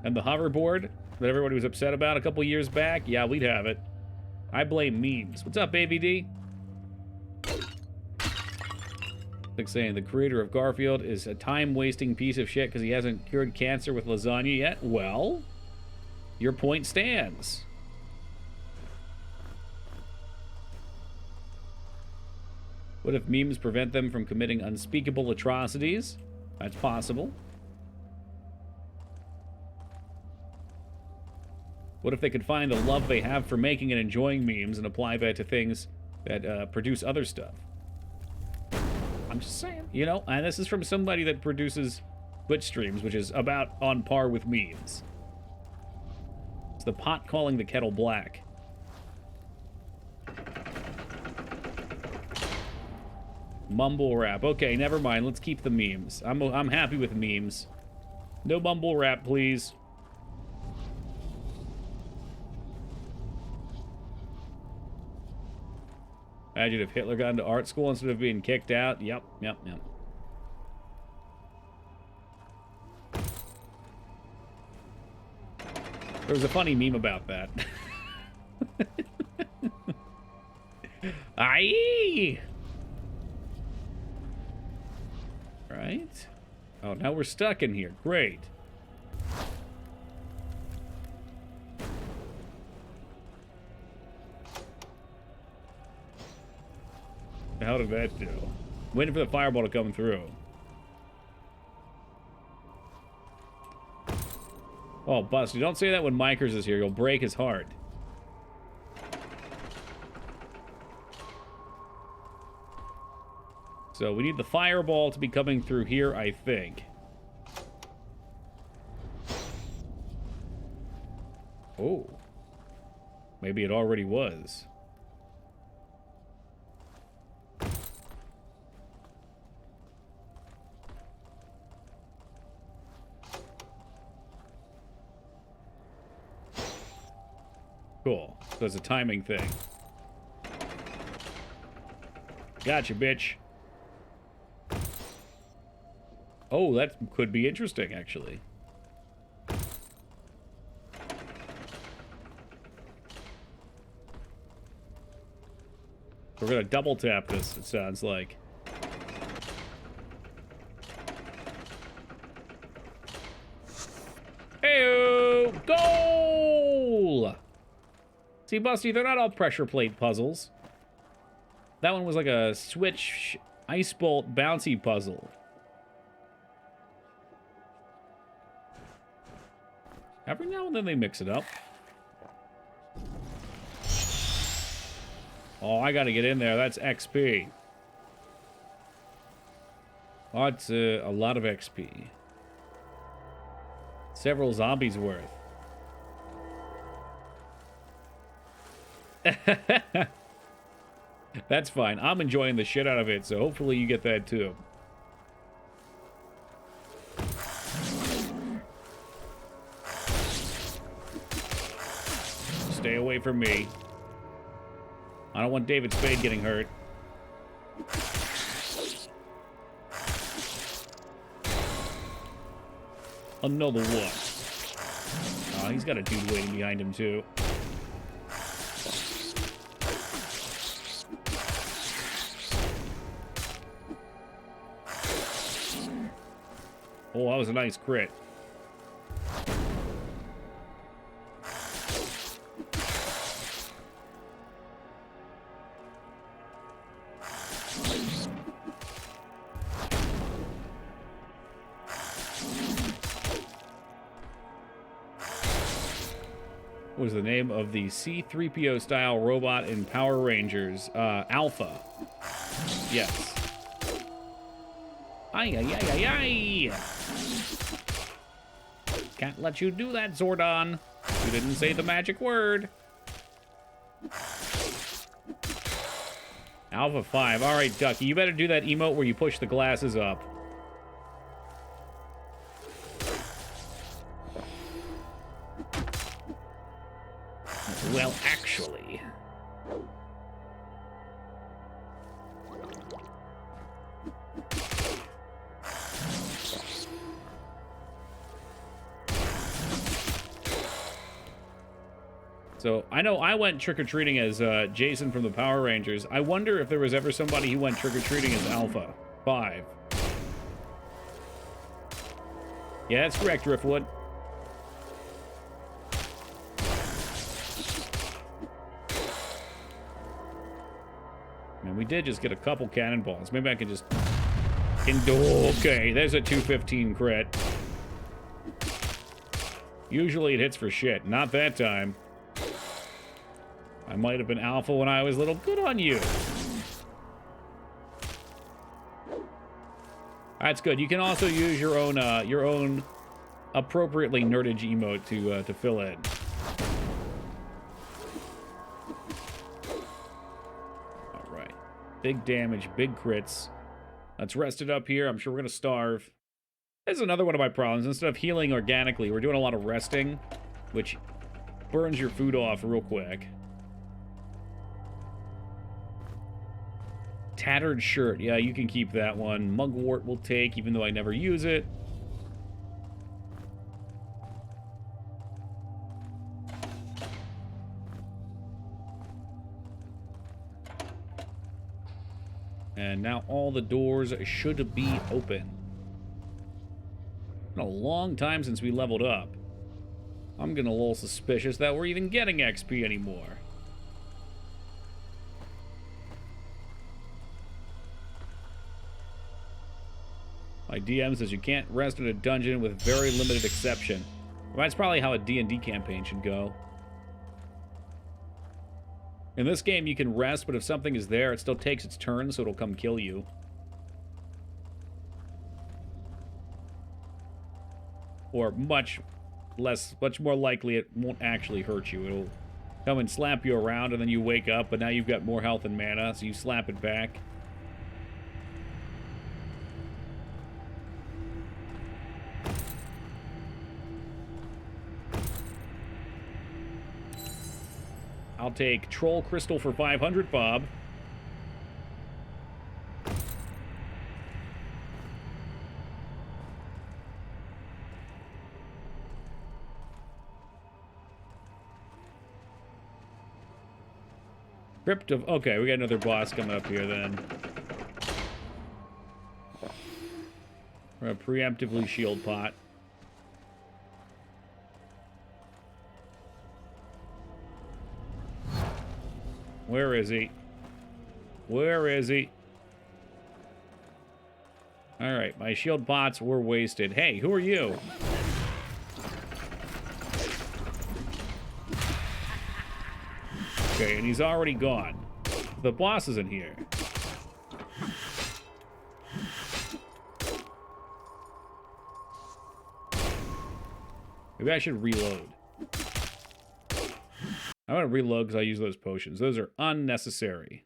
And the hoverboard that everybody was upset about a couple years back? Yeah, we'd have it. I blame memes. What's up, AVD? Like saying the creator of Garfield is a time-wasting piece of shit because he hasn't cured cancer with lasagna yet. Well, your point stands. What if memes prevent them from committing unspeakable atrocities? That's possible. What if they could find the love they have for making and enjoying memes and apply that to things that produce other stuff? I'm just saying, you know, and this is from somebody that produces Twitch streams, which is about on par with memes. It's the pot calling the kettle black. Mumble rap. Okay, never mind. Let's keep the memes. I'm happy with memes. No mumble rap, please. Imagine if Hitler got into art school instead of being kicked out. Yep. There was a funny meme about that. Aye! Right? Oh, now we're stuck in here. Great. The hell did that do? Waiting for the fireball to come through. Oh, Busty, don't say that when Mikers is here. You'll break his heart. So we need the fireball to be coming through here, I think. Oh. Maybe it already was. Cool. So it's a timing thing. Gotcha, bitch. Oh, that could be interesting, actually. We're gonna double tap this, it sounds like. Hey-o! Goal! See, Busty, they're not all pressure plate puzzles. That one was like a switch ice bolt bouncy puzzle. Every now and then they mix it up. Oh, I gotta get in there. That's XP. Oh, it's a lot of XP. Several zombies worth. That's fine. I'm enjoying the shit out of it, so hopefully you get that too. Stay away from me. I don't want David Spade getting hurt. Another one. Oh, he's got a dude waiting behind him too. Oh, that was a nice crit. What was the name of the C-3PO style robot in Power Rangers? Alpha. Yes. Ay, ay, ay, ay, ay. Can't let you do that, Zordon. You didn't say the magic word. Alpha 5. All right, Ducky, you better do that emote where you push the glasses up. Well, actually... So, I know I went trick-or-treating as Jason from the Power Rangers. I wonder if there was ever somebody who went trick-or-treating as Alpha 5. Yeah, that's correct, Driftwood. And we did just get a couple cannonballs. Maybe I can just... Okay, there's a 215 crit. Usually it hits for shit. Not that time. I might have been Alpha when I was little. Good on you. That's good. You can also use your own appropriately nerdage emote to fill in. All right. Big damage, big crits. Let's rest it up here. I'm sure we're gonna starve. This is another one of my problems. Instead of healing organically, we're doing a lot of resting, which burns your food off real quick. Tattered shirt. Yeah, you can keep that one. Mugwort will take, even though I never use it. And now all the doors should be open. Been a long time since we leveled up. I'm getting a little suspicious that we're even getting XP anymore. My DM says you can't rest in a dungeon with very limited exception. Well, that's probably how a D&D campaign should go. In this game, you can rest, but if something is there, it still takes its turn, so it'll come kill you. Or much more likely it won't actually hurt you. It'll come and slap you around, and then you wake up, but now you've got more health and mana, so you slap it back. I'll take Troll Crystal for 500, Bob. Crypt of... Okay, we got another boss coming up here, then. We're gonna preemptively shield pot. Where is he? Where is he? Alright, my shield pots were wasted. Hey, who are you? Okay, and he's already gone. The boss isn't here. Maybe I should reload. I'm going to reload because I use those potions. Those are unnecessary.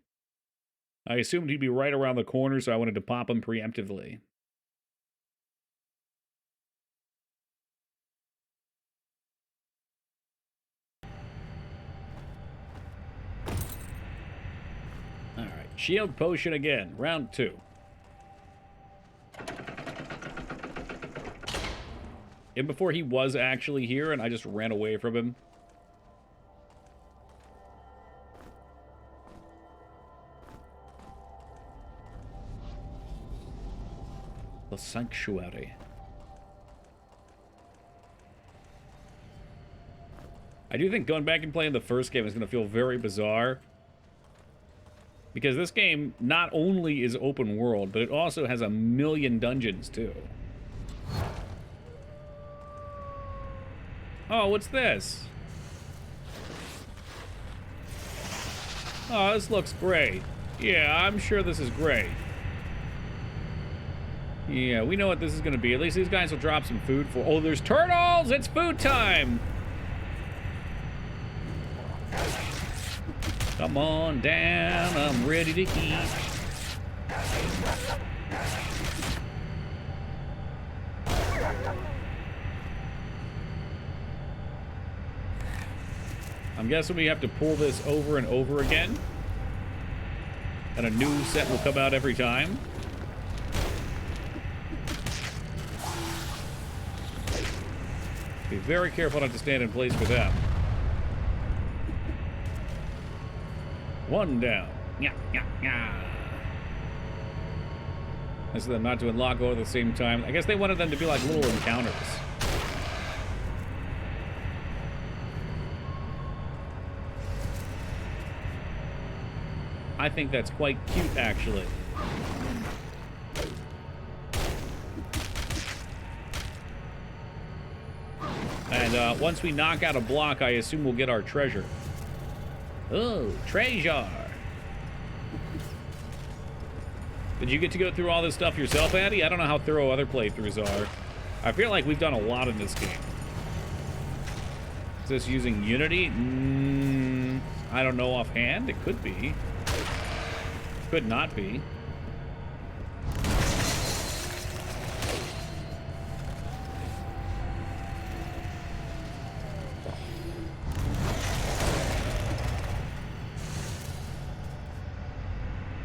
I assumed he'd be right around the corner, so I wanted to pop him preemptively. Alright, shield potion again. Round 2. And before he was actually here, and I just ran away from him. The Sanctuary. I do think going back and playing the first game is going to feel very bizarre. Because this game not only is open world, but it also has a million dungeons, too. Oh, what's this? Oh, this looks great. Yeah, I'm sure this is great. Yeah, we know what this is going to be. At least these guys will drop some food for... Oh, there's turtles! It's food time! Come on down, I'm ready to eat. I'm guessing we have to pull this over and over again. And a new set will come out every time. Be very careful not to stand in place for them. One down. Yeah, yeah, yeah. This is them not to unlock all at the same time. I guess they wanted them to be like little encounters. I think that's quite cute, actually. And once we knock out a block, I assume we'll get our treasure. Oh, treasure! Did you get to go through all this stuff yourself, Addy? I don't know how thorough other playthroughs are. I feel like we've done a lot in this game. Is this using Unity? I don't know offhand. It could be. Could not be.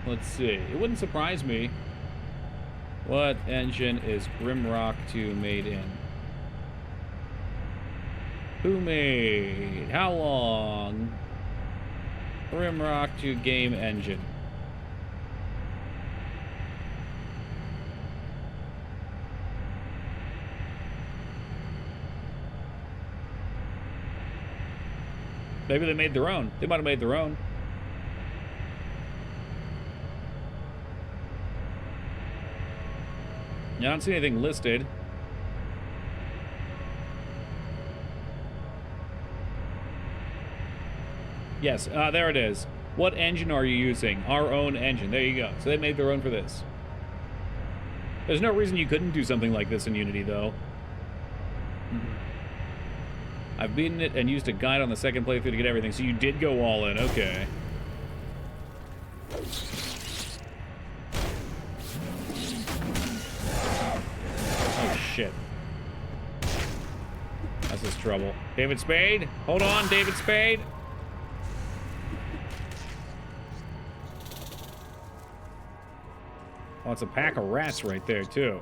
Let's see. It wouldn't surprise me. What engine is Grimrock 2 made in? Who made? How long? Grimrock 2 game engine. Maybe they made their own. They might have made their own. I don't see anything listed. Yes, there it is. What engine are you using? Our own engine. There you go. So they made their own for this. There's no reason you couldn't do something like this in Unity, though. I've beaten it and used a guide on the second playthrough to get everything. So you did go all in. Okay. Oh, shit. That's his trouble. David Spade? Hold on, David Spade. Oh, it's a pack of rats right there, too.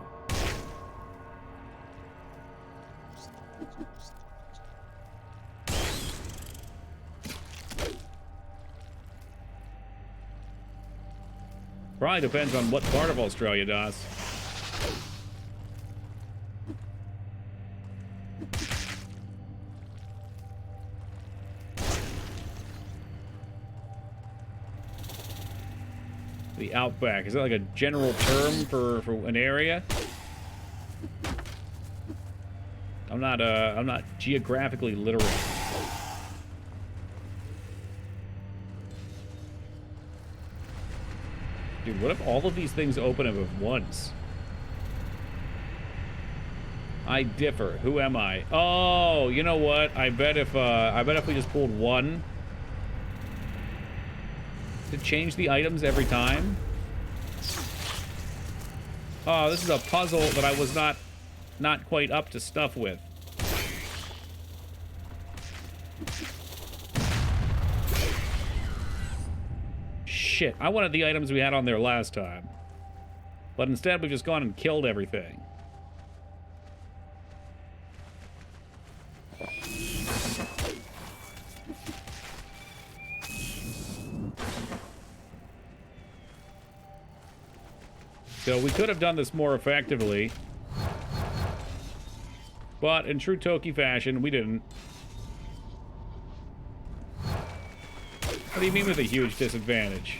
Probably depends on what part of Australia does. The outback. Is that like a general term for an area? I'm not geographically literate. Dude, what if all of these things open up at once? I differ. Who am I? Oh, you know what? I bet if we just pulled one to change the items every time. Oh, this is a puzzle that I was not quite up to stuff with. Shit, I wanted the items we had on there last time. But instead, we've just gone and killed everything. So we could have done this more effectively. But in true Toki fashion, we didn't. What do you mean with a huge disadvantage?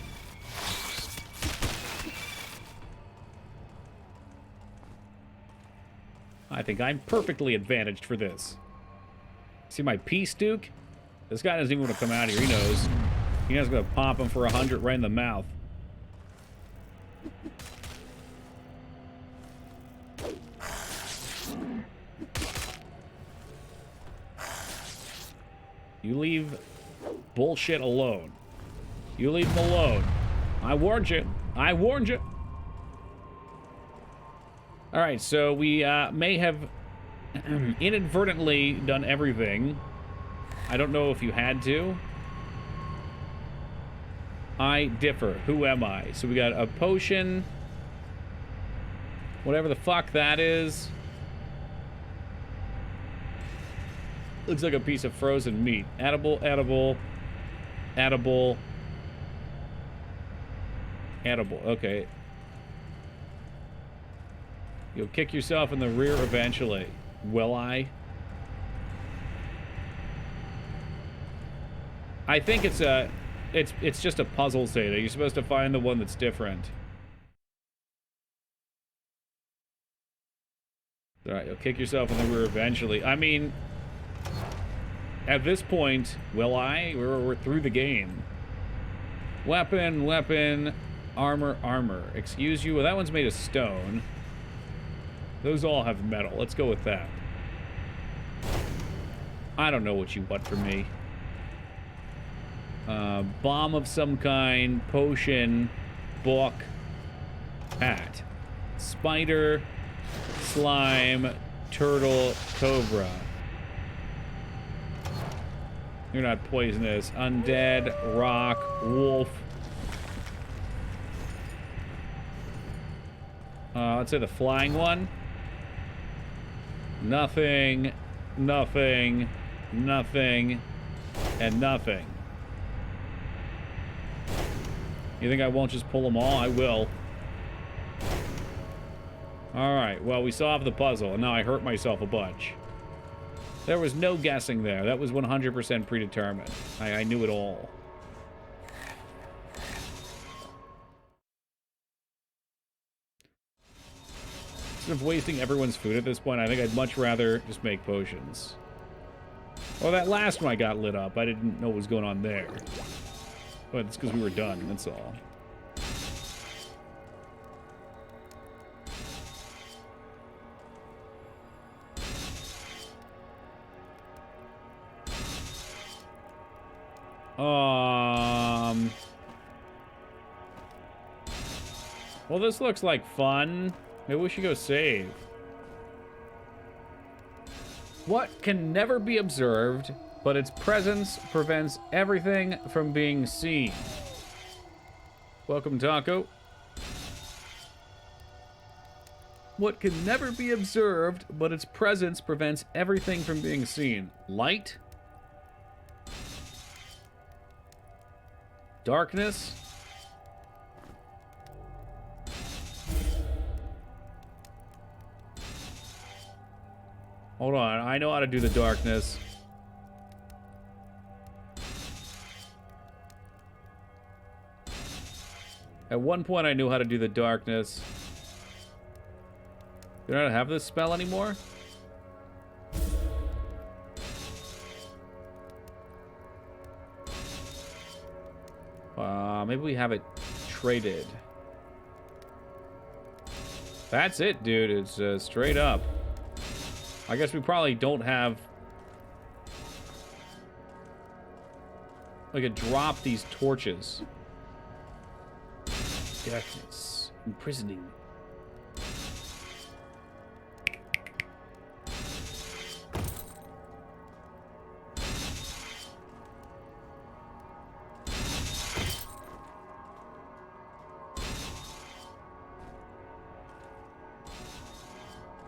I think I'm perfectly advantaged for this. See my peace, Duke? This guy doesn't even want to come out here. He knows. He knows going to pop him for 100 right in the mouth. You leave bullshit alone. You leave him alone. I warned you. I warned you. All right, so we may have inadvertently done everything. I don't know if you had to. I differ. Who am I? So we got a potion. Whatever the fuck that is. Looks like a piece of frozen meat. Edible, edible, edible, edible. Okay. You'll kick yourself in the rear eventually. Will I? I think it's just a puzzle, Zeta. You're supposed to find the one that's different. All right, you'll kick yourself in the rear eventually. I mean, at this point, will I? We're through the game. Weapon, weapon, armor, armor. Excuse you? Well, that one's made of stone. Those all have metal. Let's go with that. I don't know what you want from me. Bomb of some kind, potion, book, hat, spider, slime, turtle, cobra. You're not poisonous. Undead, rock, wolf. Let's say the flying one. Nothing, nothing, nothing, and nothing. You think I won't just pull them all? I will. Alright, well, we solved the puzzle, and now I hurt myself a bunch. There was no guessing there. That was 100% predetermined. I knew it all. Instead of wasting everyone's food at this point, I think I'd much rather just make potions. Well, that last one I got lit up. I didn't know what was going on there. But it's because we were done, that's all. Well, this looks like fun. Maybe we should go save. What can never be observed, but its presence prevents everything from being seen. Welcome, Taco. What can never be observed, but its presence prevents everything from being seen. Light? Darkness? Hold on, I know how to do the darkness. At one point I knew how to do the darkness. Do I not have this spell anymore? Maybe we have it traded. That's it, dude. It's straight up. I guess we probably don't have... We could drop these torches. Darkness. Imprisoning.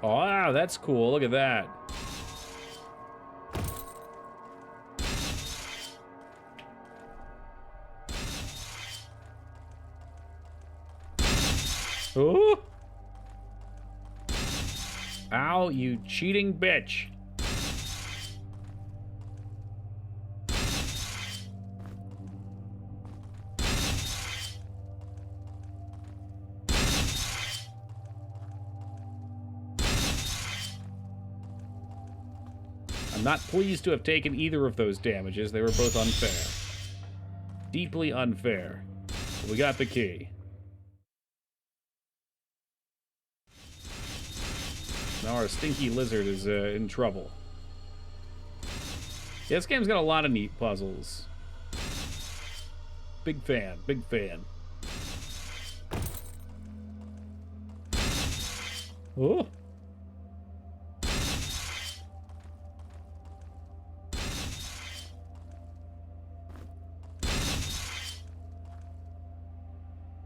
Oh, wow, that's cool. Look at that. Ooh. Ow, you cheating bitch. I'm not pleased to have taken either of those damages. They were both unfair. Deeply unfair. But we got the key. Now our stinky lizard is in trouble. Yeah, this game's got a lot of neat puzzles. Big fan, big fan. Oh.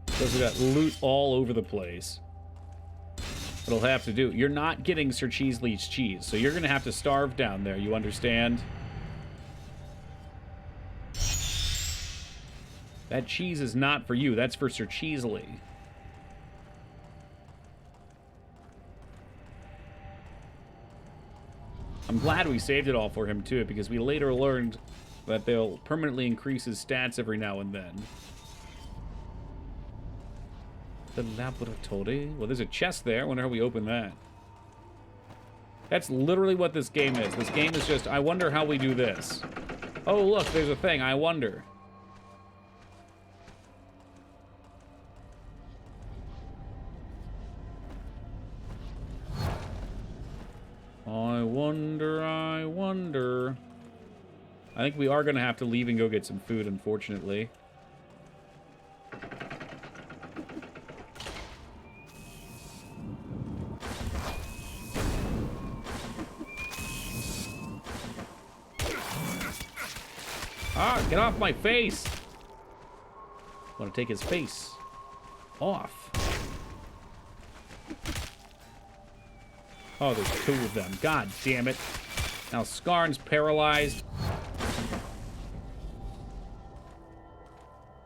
Because we got loot all over the place. It'll have to do. You're not getting Sir Cheesely's cheese, so you're going to have to starve down there, you understand? That cheese is not for you, that's for Sir Cheesely. I'm glad we saved it all for him, too, because we later learned that they'll permanently increase his stats every now and then. The laboratory. Well, there's a chest there. I wonder how we open that. That's literally what this game is. This game is just, I wonder how we do this. Oh, look, there's a thing. I wonder. I wonder, I wonder. I think we are going to have to leave and go get some food, unfortunately. Ah, get off my face! I want to take his face off. Oh, there's two of them. God damn it. Now Skarn's paralyzed.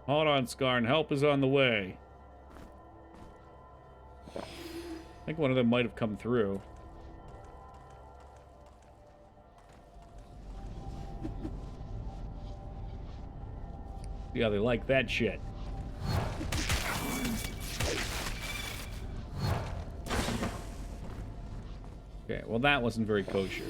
Hold on, Skarn. Help is on the way. I think one of them might have come through. Yeah, they like that shit. Okay, well that wasn't very kosher.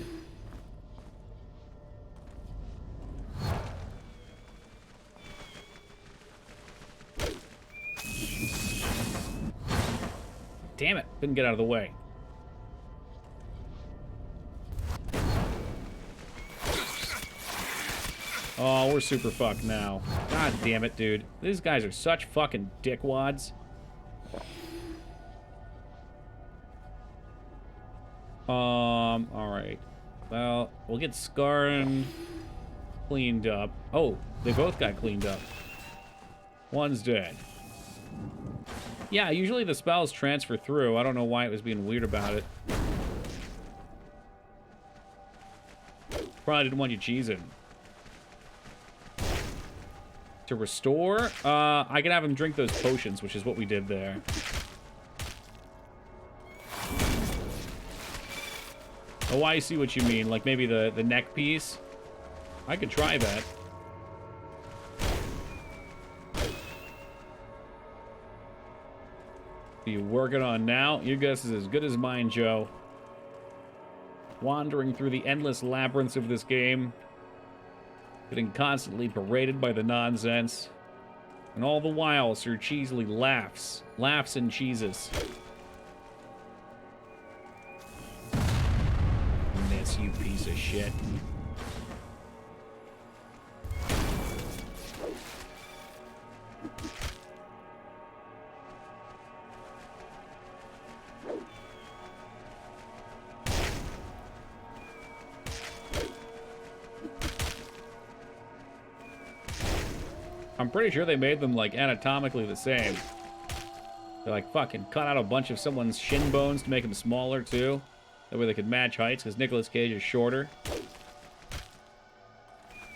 Damn it, couldn't get out of the way. Oh, we're super fucked now. God damn it, dude. These guys are such fucking dickwads. Alright. Well, we'll get Skarn cleaned up. Oh, they both got cleaned up. One's dead. Yeah, usually the spells transfer through. I don't know why it was being weird about it. Probably didn't want you cheesing. To restore, I can have him drink those potions, which is what we did there. Oh, I see what you mean. Like maybe the neck piece. I could try that. What are you working on now? Your guess is as good as mine, Joe. Wandering through the endless labyrinths of this game. Getting constantly berated by the nonsense. And all the while, Sir Cheesley laughs. Laughs and cheeses. Miss, you piece of shit. I'm pretty sure they made them, like, anatomically the same. They, like, fucking cut out a bunch of someone's shin bones to make them smaller, too. That way they could match heights, because Nicolas Cage is shorter.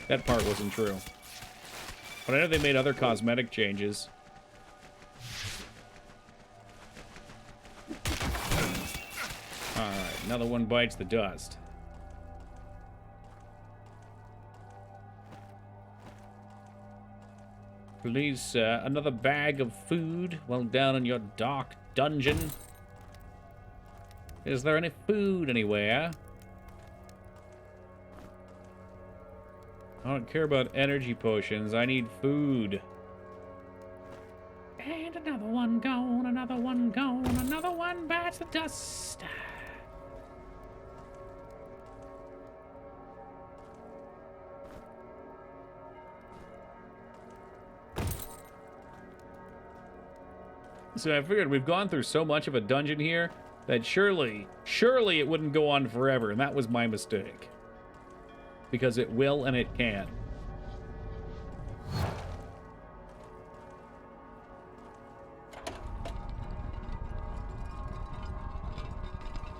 That part wasn't true. But I know they made other cosmetic changes. Alright, another one bites the dust. Please, sir, another bag of food while down in your dark dungeon. Is there any food anywhere? I don't care about energy potions. I need food. And another one gone, another one gone, another one bites the dust. So I figured we've gone through so much of a dungeon here that surely it wouldn't go on forever, and that was my mistake. Because it will and it can.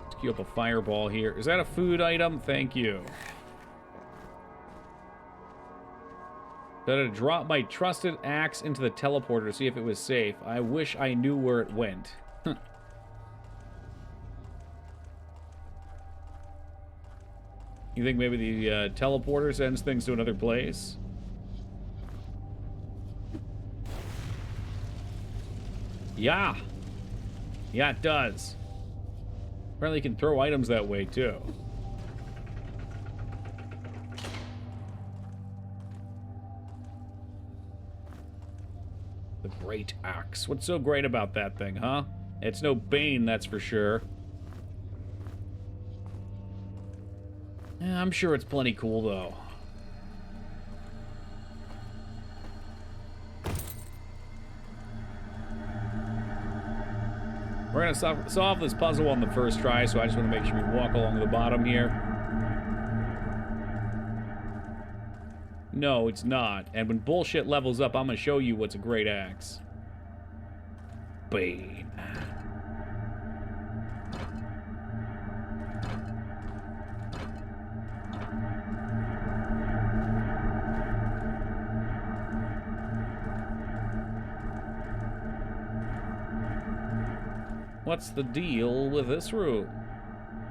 Let's queue up a fireball here. Is that a food item? Thank you. Did I drop my trusted axe into the teleporter to see if it was safe? I wish I knew where it went. You think maybe the teleporter sends things to another place? Yeah. Yeah, it does. Apparently you can throw items that way, too. The Great Axe. What's so great about that thing, huh? It's no Bane, that's for sure. Yeah, I'm sure it's plenty cool, though. We're gonna solve this puzzle on the first try, so I just want to make sure we walk along the bottom here. No, it's not. And when bullshit levels up, I'm gonna show you what's a great axe. Bane. What's the deal with this room?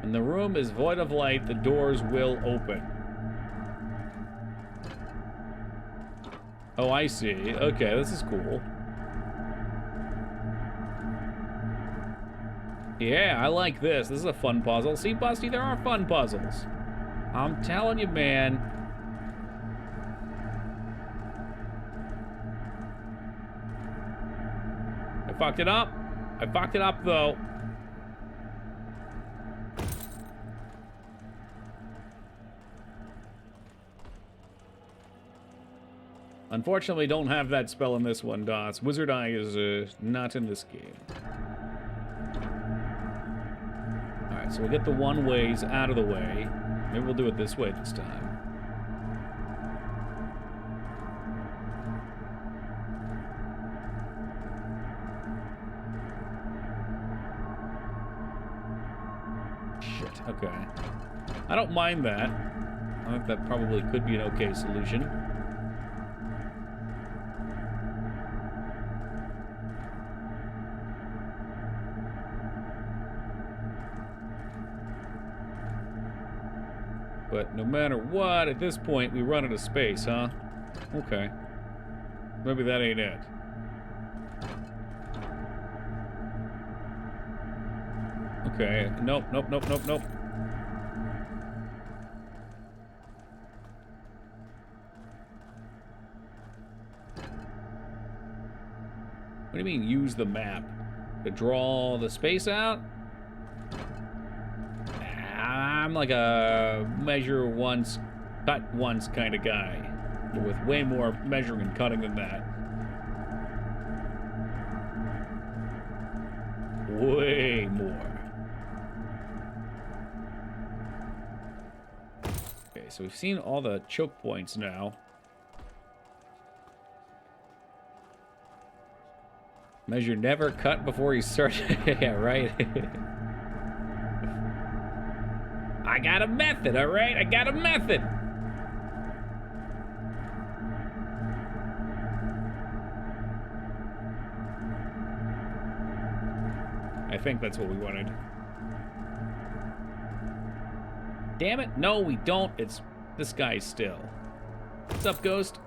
When the room is void of light, the doors will open. Oh, I see. Okay, this is cool. Yeah, I like this. This is a fun puzzle. See, Busty, there are fun puzzles. I'm telling you, man. I fucked it up. I fucked it up, though. Unfortunately, don't have that spell in this one, DOS. Wizard Eye is not in this game. Alright, so we'll get the one-ways out of the way. Maybe we'll do it this way this time. Shit, okay. I don't mind that. I think that probably could be an okay solution. But no matter what, at this point, we run out of space, huh? Okay. Maybe that ain't it. Okay. Nope, nope, nope, nope, nope. What do you mean, use the map? To draw the space out? I'm like a measure once, cut once kind of guy, but with way more measuring and cutting than that. Way more. Okay, so we've seen all the choke points now. Measure never cut before you start. Yeah, right. I got a method, all right? I got a method. I think that's what we wanted. Damn it. No, we don't. It's this guy still. What's up, Ghost?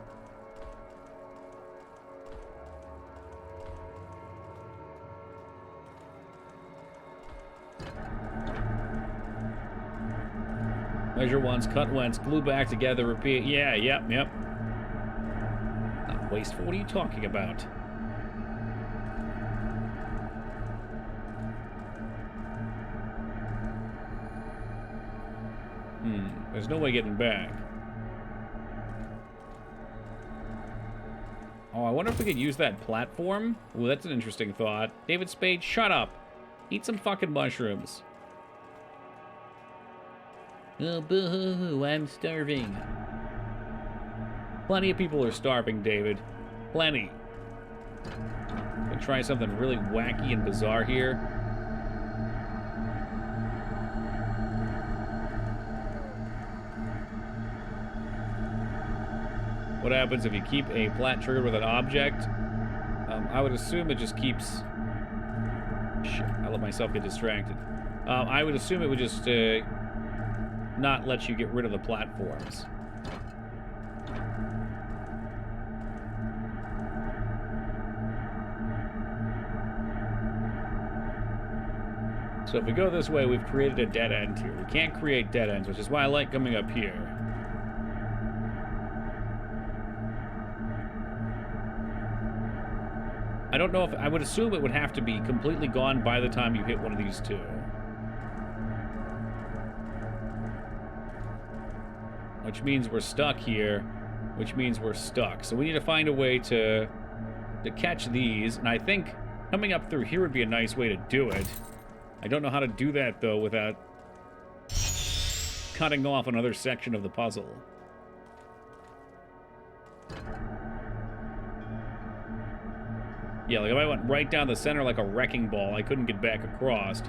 Measure once, cut once, glue back together, repeat. Yeah, yep, yep. Not wasteful. What are you talking about? There's no way getting back. Oh, I wonder if we could use that platform? Ooh, that's an interesting thought. David Spade, shut up. Eat some fucking mushrooms. Oh, boo-hoo, I'm starving. Plenty of people are starving, David. Plenty. Gonna try something really wacky and bizarre here. What happens if you keep a plat triggered with an object? I would assume it just keeps... Shit, I let myself get distracted. I would assume it would just... not let you get rid of the platforms. So if we go this way, we've created a dead end here. We can't create dead ends, which is why I like coming up here. I don't know if... I would assume it would have to be completely gone by the time you hit one of these two. Which means we're stuck here, which means we're stuck. So we need to find a way to catch these, and I think coming up through here would be a nice way to do it. I don't know how to do that, though, without cutting off another section of the puzzle. Yeah, like if I went right down the center like a wrecking ball, I couldn't get back across.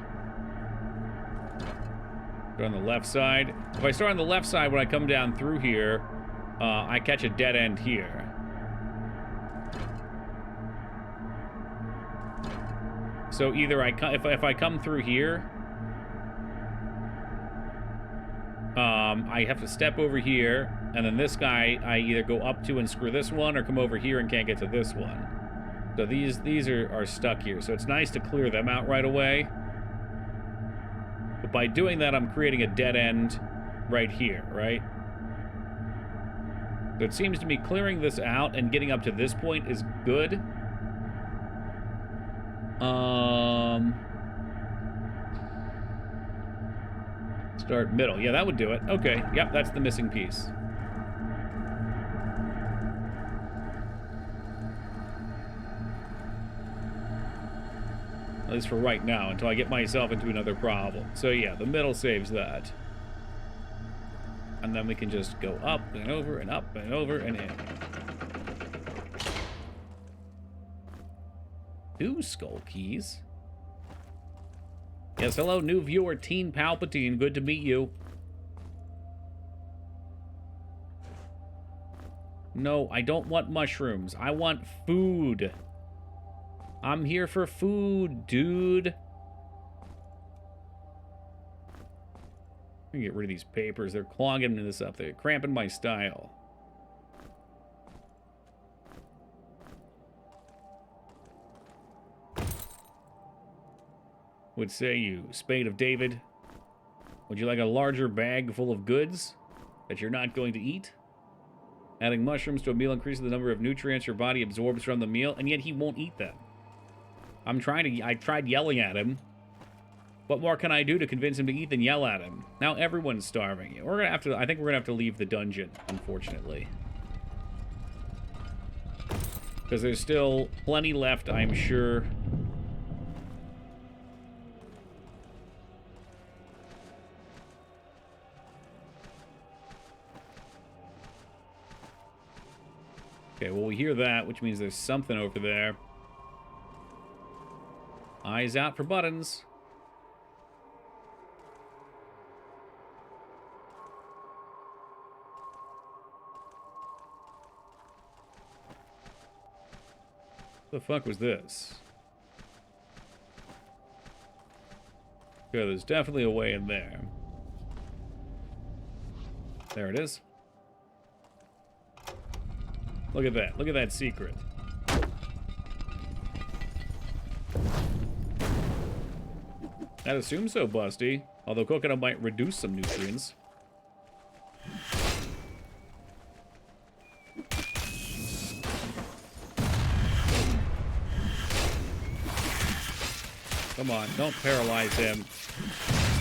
Go on the left side. If I start on the left side, when I come down through here, I catch a dead end here. So either if I come through here, I have to step over here, and then this guy I either go up to and screw this one, or come over here and can't get to this one. So these are stuck here. So it's nice to clear them out right away. But by doing that, I'm creating a dead end right here, right? So it seems to me clearing this out and getting up to this point is good. Start middle. Yeah, that would do it. Okay. Yep, that's the missing piece. At least for right now, until I get myself into another problem. So yeah, the middle saves that. And then we can just go up and over and up and over and in. 2 skull keys. Yes, hello, new viewer, Teen Palpatine. Good to meet you. No, I don't want mushrooms. I want food. I'm here for food, dude. Let me get rid of these papers. They're clogging this up. They're cramping my style. Would say you, Spade of David. Would you like a larger bag full of goods that you're not going to eat? Adding mushrooms to a meal increases the number of nutrients your body absorbs from the meal, and yet he won't eat them. I tried yelling at him. What more can I do to convince him to eat than yell at him? Now everyone's starving. We're gonna have to, I think we're gonna have to leave the dungeon, unfortunately. Because there's still plenty left, I'm sure. Okay, well, we hear that, which means there's something over there. Eyes out for buttons. What the fuck was this? Okay, there's definitely a way in there. There it is. Look at that. Look at that secret. I'd assume so, Busty. Although coconut might reduce some nutrients. Come on, don't paralyze him.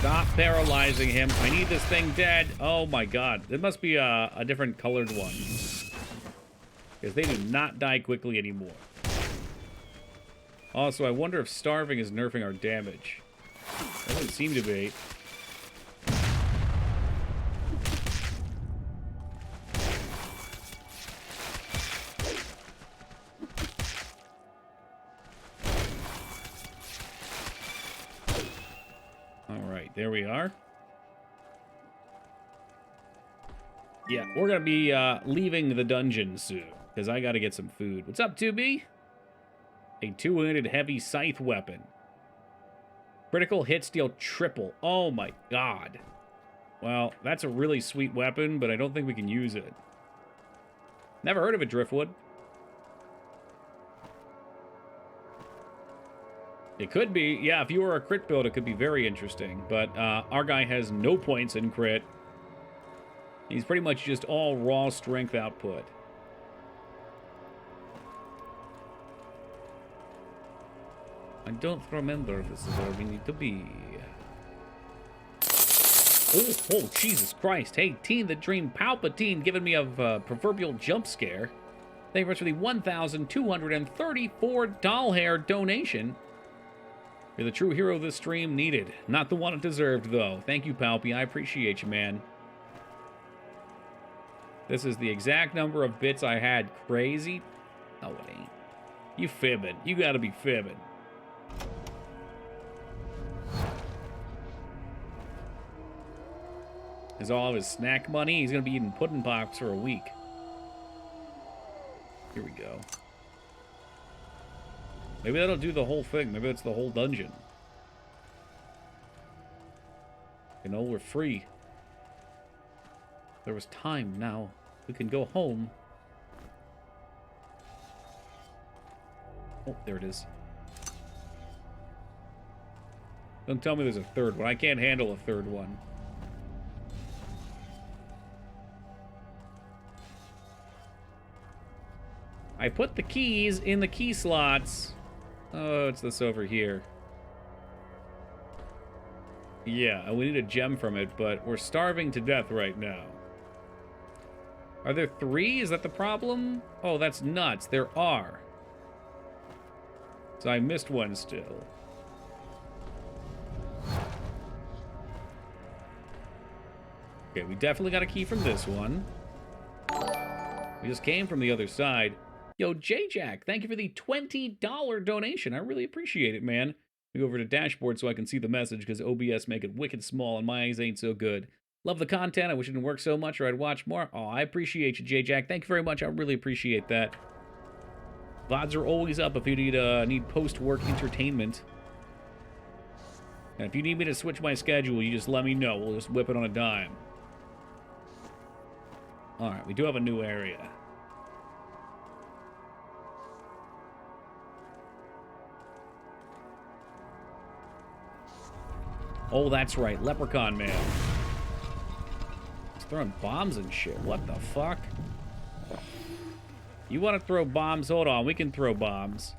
Stop paralyzing him. I need this thing dead. Oh my god. It must be a different colored one. Because they do not die quickly anymore. Also, I wonder if starving is nerfing our damage. Doesn't seem to be. Alright, there we are. Yeah, we're gonna be leaving the dungeon soon. Because I gotta get some food. What's up, 2B? A two-handed heavy scythe weapon. Critical hit steal triple. Oh my god. Well, that's a really sweet weapon, but I don't think we can use it. Never heard of it, Driftwood. It could be. Yeah, if you were a crit build, it could be very interesting. But our guy has no points in crit. He's pretty much just all raw strength output. I don't remember if this is where we need to be. Oh, Jesus Christ. Hey, Teen the Dream Palpatine giving me a proverbial jump scare. Thank you very much for the $1,234 doll hair donation. You're the true hero this stream needed. Not the one it deserved, though. Thank you, Palpy. I appreciate you, man. This is the exact number of bits I had. Crazy? No, it ain't. You fibbing. You gotta be fibbing. Is all of his snack money? He's gonna be eating pudding pops for a week. Here we go. Maybe that'll do the whole thing. Maybe that's the whole dungeon. You know, we're free. There was time now. We can go home. Oh, there it is. Don't tell me there's a third one. I can't handle a third one. I put the keys in the key slots. Oh, it's this over here. Yeah, we need a gem from it, but we're starving to death right now. Are there 3? Is that the problem? Oh, that's nuts. There are. So I missed one still. Okay, we definitely got a key from this one. We just came from the other side. Yo, J-Jack, thank you for the $20 donation. I really appreciate it, man. We go over to dashboard so I can see the message because OBS make it wicked small and my eyes ain't so good. Love the content. I wish it didn't work so much or I'd watch more. Oh, I appreciate you, J-Jack. Thank you very much. I really appreciate that. VODs are always up if you need post-work entertainment. And if you need me to switch my schedule, you just let me know. We'll just whip it on a dime. Alright, we do have a new area. Oh, that's right. Leprechaun Man. He's throwing bombs and shit. What the fuck? You want to throw bombs? Hold on. We can throw bombs.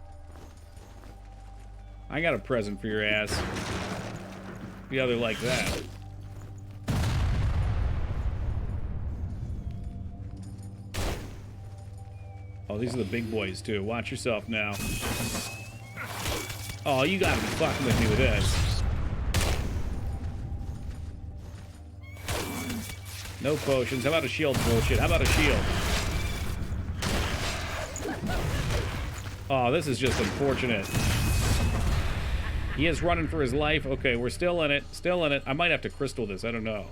I got a present for your ass. The other like that. Oh, these are the big boys, too. Watch yourself now. Oh, you gotta be fucking with me with this. No potions. How about a shield bullshit? How about a shield? Oh, this is just unfortunate. He is running for his life. Okay, we're still in it. Still in it. I might have to crystal this. I don't know.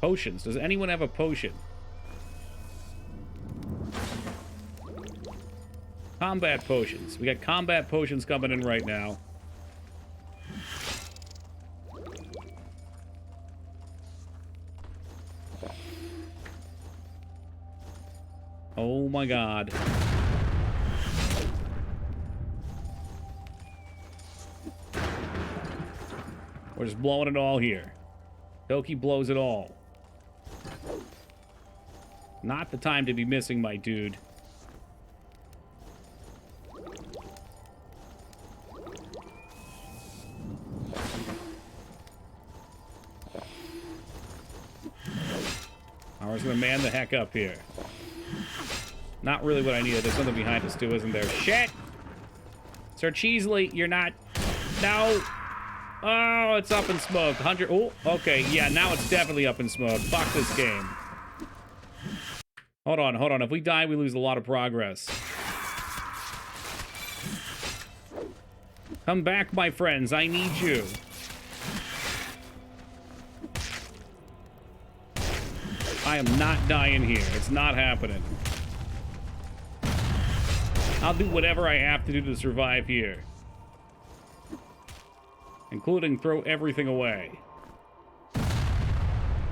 Potions. Does anyone have a potion? Combat potions. We got combat potions coming in right now. Oh my god. We're just blowing it all here. Toki blows it all. Not the time to be missing, my dude. I was gonna man the heck up here. Not really what I needed. There's something behind us too, isn't there? Shit! Sir Cheesley, you're not... No! Oh, it's up in smoke. 100... Oh, okay. Yeah, now it's definitely up in smoke. Fuck this game. Hold on, hold on. If we die, we lose a lot of progress. Come back, my friends. I need you. I am not dying here. It's not happening. I'll do whatever I have to do to survive here. Including throw everything away.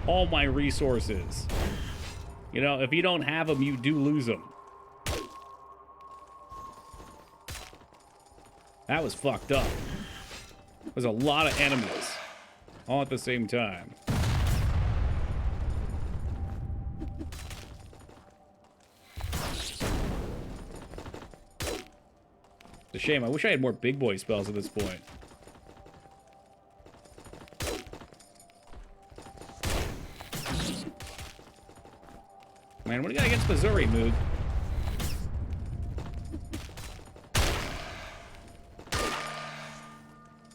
All my resources. You know, if you don't have them, you do lose them. That was fucked up. There's a lot of enemies. All at the same time. It's a shame. I wish I had more big boy spells at this point. Man, what do you got against Missouri, Moog?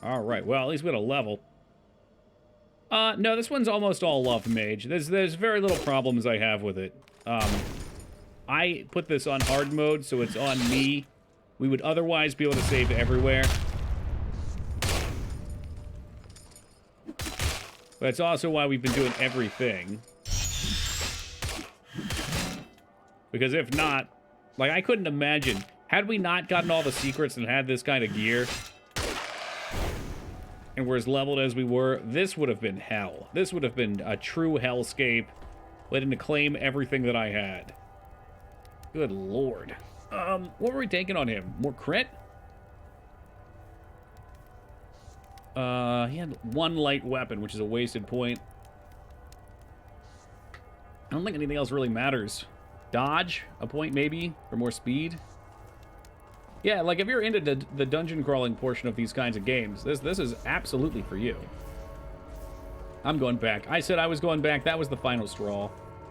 Alright, well, at least we had a level. No, this one's almost all love mage. There's very little problems I have with it. I put this on hard mode, so it's on me. We would otherwise be able to save everywhere. But it's also why we've been doing everything. Because if not, Like, I couldn't imagine. Had we not gotten all the secrets and had this kind of gear, and we're as leveled as we were, this would have been hell. This would have been a true hellscape, waiting to claim everything that I had. Good lord. What were we taking on him? More crit? He had one light weapon, which is a wasted point. I don't think anything else really matters. Dodge, a point maybe, for more speed. Yeah, like if you're into the dungeon crawling portion of these kinds of games, this is absolutely for you. I'm going back. I said I was going back. That was the final straw.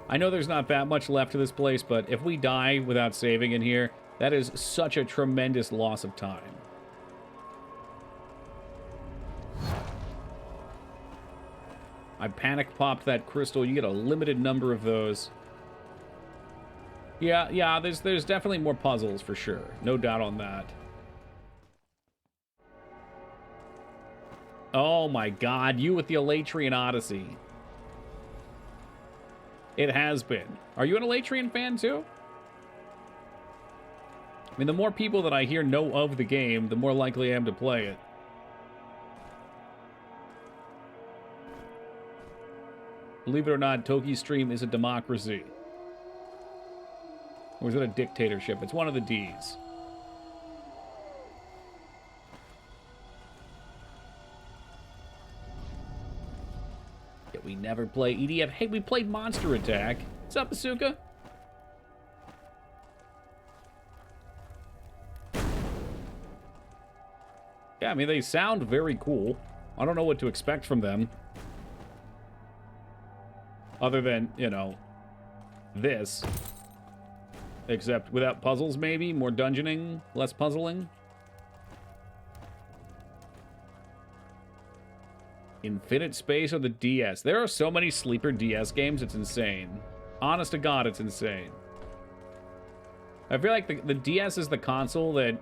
I know there's not that much left to this place, but if we die without saving in here, that is such a tremendous loss of time. I panic popped that crystal. You get a limited number of those. Yeah, there's definitely more puzzles for sure. No doubt on that. Oh my god, you with the Elatrian Odyssey. It has been. Are you an Elatrian fan too? I mean, the more people that I hear know of the game, the more likely I am to play it. Believe it or not, Toki's stream is a democracy. Or is it a dictatorship? It's one of the D's. Yeah, we never play EDF. Hey, we played Monster Attack. What's up, Asuka? Yeah, I mean, they sound very cool. I don't know what to expect from them. Other than, you know, this. Except without puzzles, maybe? More dungeoning? Less puzzling? Infinite Space or the DS? There are so many sleeper DS games, it's insane. Honest to God, it's insane. I feel like the DS is the console that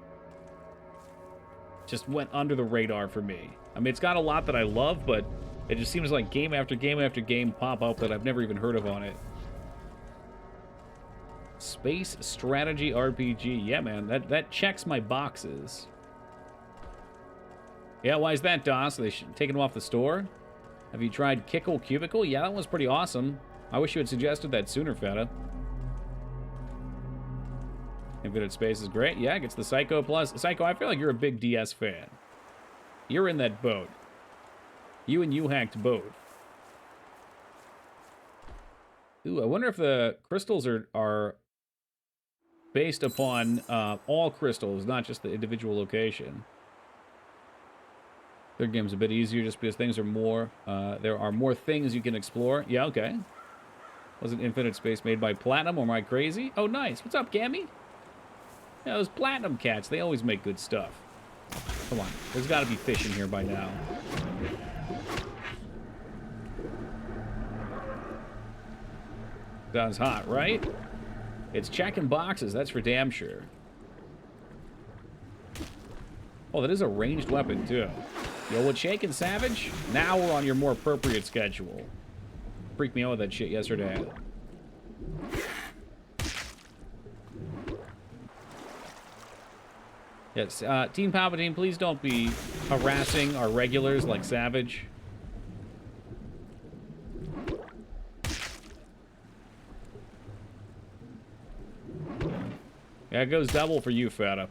just went under the radar for me. I mean, it's got a lot that I love, but it just seems like game after game after game pop up that I've never even heard of on it. Space strategy RPG. Yeah, man, that checks my boxes. Yeah, why is that, DOS? They should taken them off the store? Have you tried Kickle Cubicle? Yeah, that one's pretty awesome. I wish you had suggested that sooner, Feta. Infinite Space is great. Yeah, it gets the Psycho Plus. Psycho, I feel like you're a big DS fan. You're in that boat. You and you hacked both. Ooh, I wonder if the crystals are based upon all crystals, not just the individual location. Third game's a bit easier just because things are more, there are more things you can explore. Yeah, okay. Wasn't Infinite Space made by Platinum, or am I crazy? Oh, nice. What's up, Gammy? Yeah, those Platinum cats, they always make good stuff. Come on, there's got to be fish in here by now. Sounds hot, right? It's checking boxes, that's for damn sure. Oh, that is a ranged weapon, too. Yo, what, Shakin' Savage? Now we're on your more appropriate schedule. Freaked me out with that shit yesterday. Yes, Team Palpatine, please don't be harassing our regulars like Savage. Yeah, it goes double for you, Feta.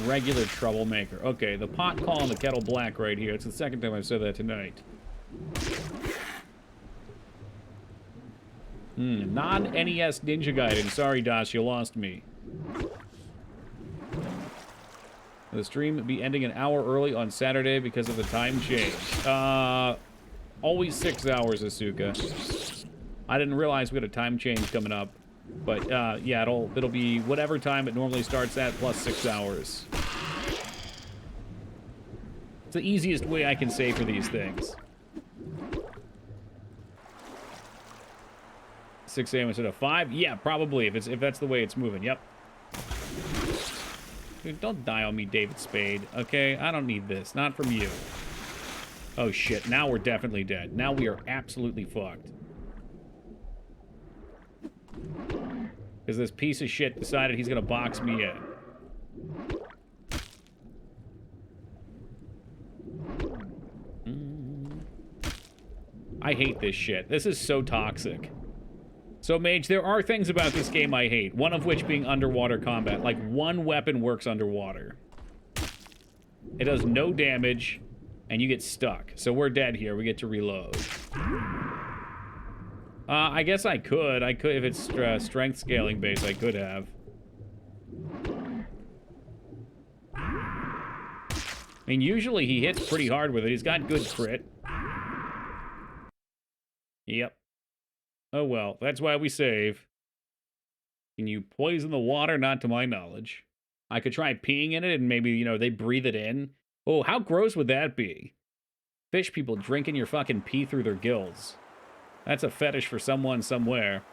Regular troublemaker. Okay, the pot calling the kettle black right here. It's the second time I've said that tonight. Non-NES Ninja Gaiden. Sorry, Das, you lost me. The stream will be ending an hour early on Saturday because of the time change. Always 6 hours, Asuka. I didn't realize we had a time change coming up. But, yeah, it'll be whatever time it normally starts at, plus 6 hours. It's the easiest way I can say for these things. 6 a.m. instead of 5? Yeah, probably, if that's the way it's moving. Yep. Dude, don't die on me, David Spade. Okay, I don't need this. Not from you. Oh, shit. Now we're definitely dead. Now we are absolutely fucked. because this piece of shit decided he's gonna box me in. I hate this shit. This is so toxic. So, Mage, there are things about this game I hate, one of which being underwater combat. Like, one weapon works underwater. It does no damage, and you get stuck. So we're dead here. We get to reload. I guess I could. If it's strength scaling based, I could have. I mean, usually he hits pretty hard with it. He's got good crit. Yep. Oh well, that's why we save. Can you poison the water? Not to my knowledge. I could try peeing in it and maybe, you know, they breathe it in. Oh, how gross would that be? Fish people drinking your fucking pee through their gills. That's a fetish for someone somewhere.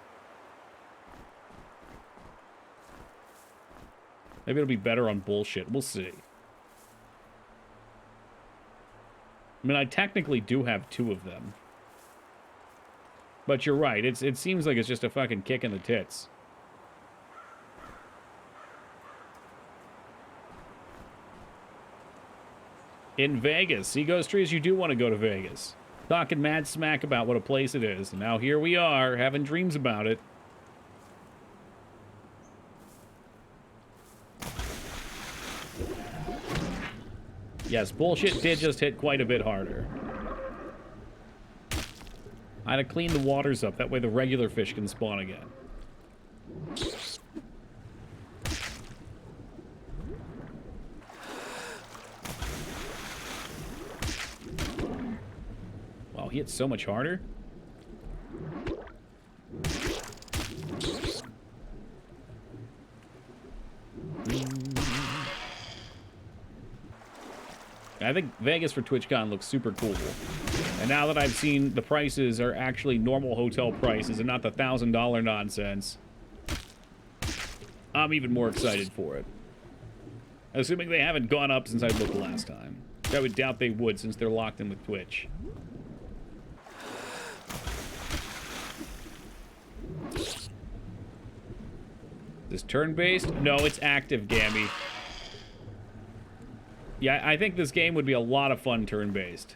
Maybe it'll be better on bullshit. We'll see. I mean, I technically do have 2 of them. But you're right. It seems like it's just a fucking kick in the tits. In Vegas. See, Ghost Trees, you do want to go to Vegas. Talking mad smack about what a place it is. And now here we are, having dreams about it. Yes, bullshit did just hit quite a bit harder. I had to clean the waters up. That way the regular fish can spawn again. Wow, he hit so much harder. I think Vegas for TwitchCon looks super cool. And now that I've seen the prices are actually normal hotel prices and not the $1,000 nonsense, I'm even more excited for it. Assuming they haven't gone up since I looked last time. I would doubt they would since they're locked in with Twitch. Is this turn-based? No, it's active, Gammy. Yeah, I think this game would be a lot of fun turn-based.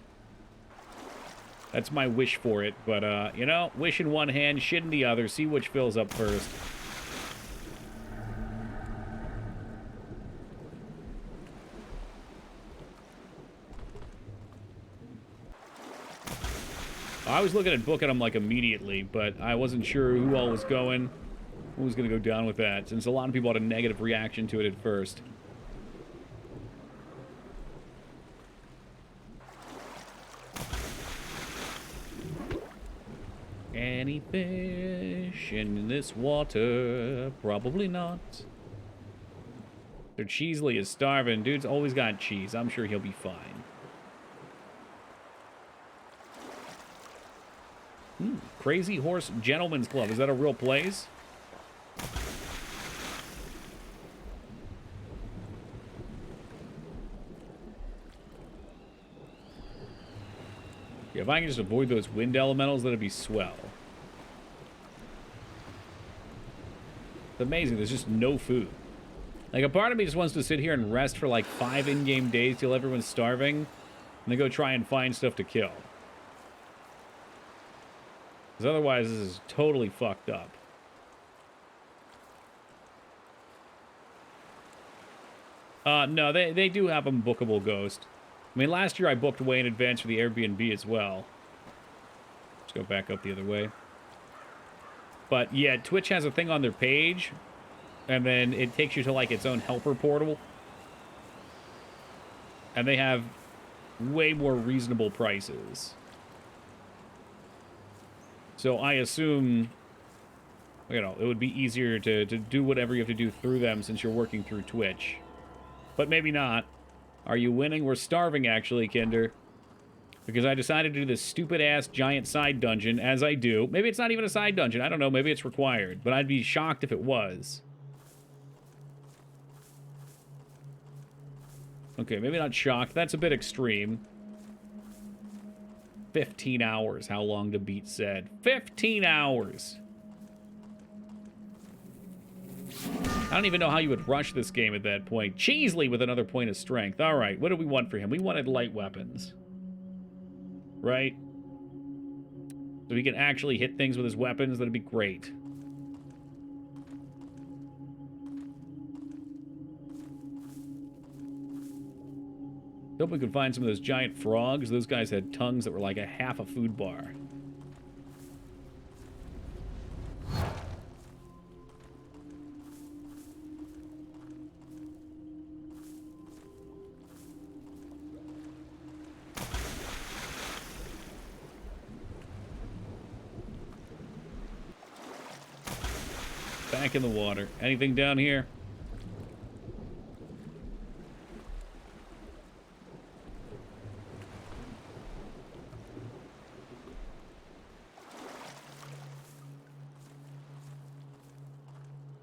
That's my wish for it, but, you know, wish in one hand, shit in the other, see which fills up first. I was looking at booking them, like, immediately, but I wasn't sure who all was going, who was going to go down with that, since a lot of people had a negative reaction to it at first. Any fish in this water? Probably not. Their Cheesley is starving. Dude's always got cheese. I'm sure he'll be fine. Crazy Horse Gentlemen's Club. Is that a real place? Yeah, if I can just avoid those wind elementals, that'd be swell. It's amazing. There's just no food. Like, a part of me just wants to sit here and rest for like 5 in-game days till everyone's starving, and then go try and find stuff to kill. Because otherwise, this is totally fucked up. No, they do have a bookable Ghost. I mean, last year I booked way in advance for the Airbnb as well. Let's go back up the other way. But yeah, Twitch has a thing on their page, and then it takes you to like its own helper portal. And they have way more reasonable prices. So I assume, you know, it would be easier to do whatever you have to do through them since you're working through Twitch. But maybe not. Are you winning? We're starving, actually, Kinder. Because I decided to do this stupid-ass giant side dungeon, as I do. Maybe it's not even a side dungeon. I don't know. Maybe it's required. But I'd be shocked if it was. Okay, maybe not shocked. That's a bit extreme. 15 hours, how long to beat said. 15 hours! I don't even know how you would rush this game at that point. Cheesley with another point of strength. All right, what do we want for him? We wanted light weapons. Right? So he can actually hit things with his weapons. That'd be great. Hope we can find some of those giant frogs. Those guys had tongues that were like a half a food bar. Back in the water. Anything down here?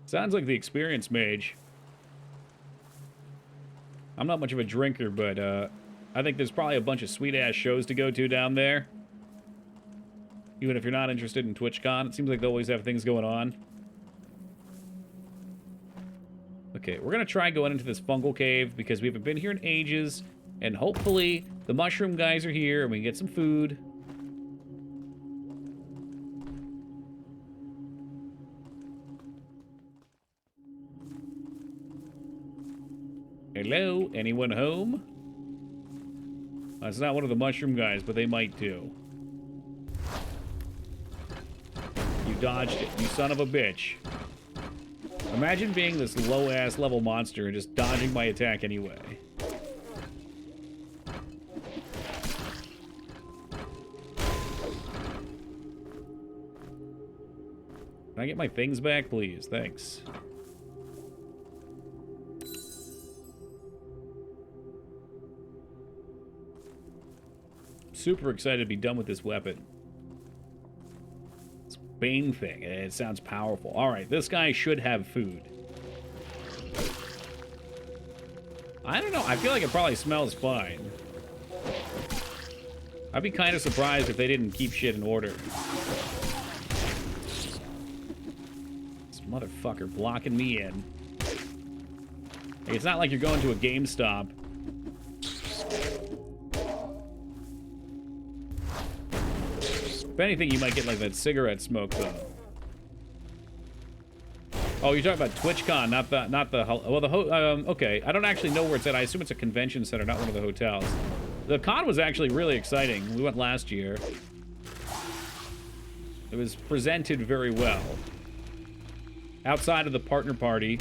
Sounds like the experienced mage. I'm not much of a drinker, but I think there's probably a bunch of sweet-ass shows to go to down there. Even if you're not interested in TwitchCon, it seems like they always have things going on. Okay, we're going to try going into this fungal cave because we haven't been here in ages. And hopefully the mushroom guys are here and we can get some food. Hello? Anyone home? It's not one of the mushroom guys, but they might do. You dodged it, you son of a bitch. Imagine being this low-ass level monster and just dodging my attack anyway. Can I get my things back, please? Thanks. Super excited to be done with this weapon. This Bane thing, it sounds powerful. Alright, this guy should have food. I don't know, I feel like it probably smells fine. I'd be kind of surprised if they didn't keep shit in order. This motherfucker blocking me in. Hey, it's not like you're going to a GameStop. If anything, you might get like that cigarette smoke though. Oh, you're talking about TwitchCon, not the well, okay. I don't actually know where it's at. I assume it's a convention center, not one of the hotels. The con was actually really exciting. We went last year. It was presented very well. Outside of the partner party,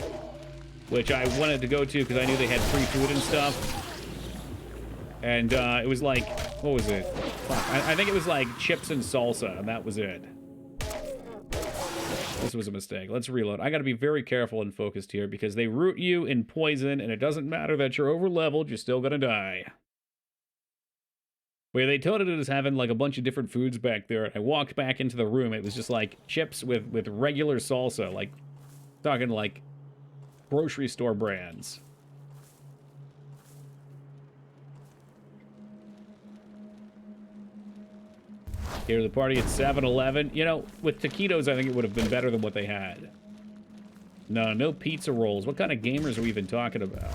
which I wanted to go to because I knew they had free food and stuff. And it was like, what was it? Fuck, I think it was like chips and salsa, and that was it. This was a mistake. Let's reload. I gotta be very careful and focused here because they root you in poison, and it doesn't matter that you're over-leveled, you're still gonna die. Where they told it as having like a bunch of different foods back there, and I walked back into the room, it was just like chips with regular salsa, like, talking like grocery store brands. Here to the party at 7-Eleven. You know, with taquitos, I think it would have been better than what they had. No, no pizza rolls. What kind of gamers are we even talking about?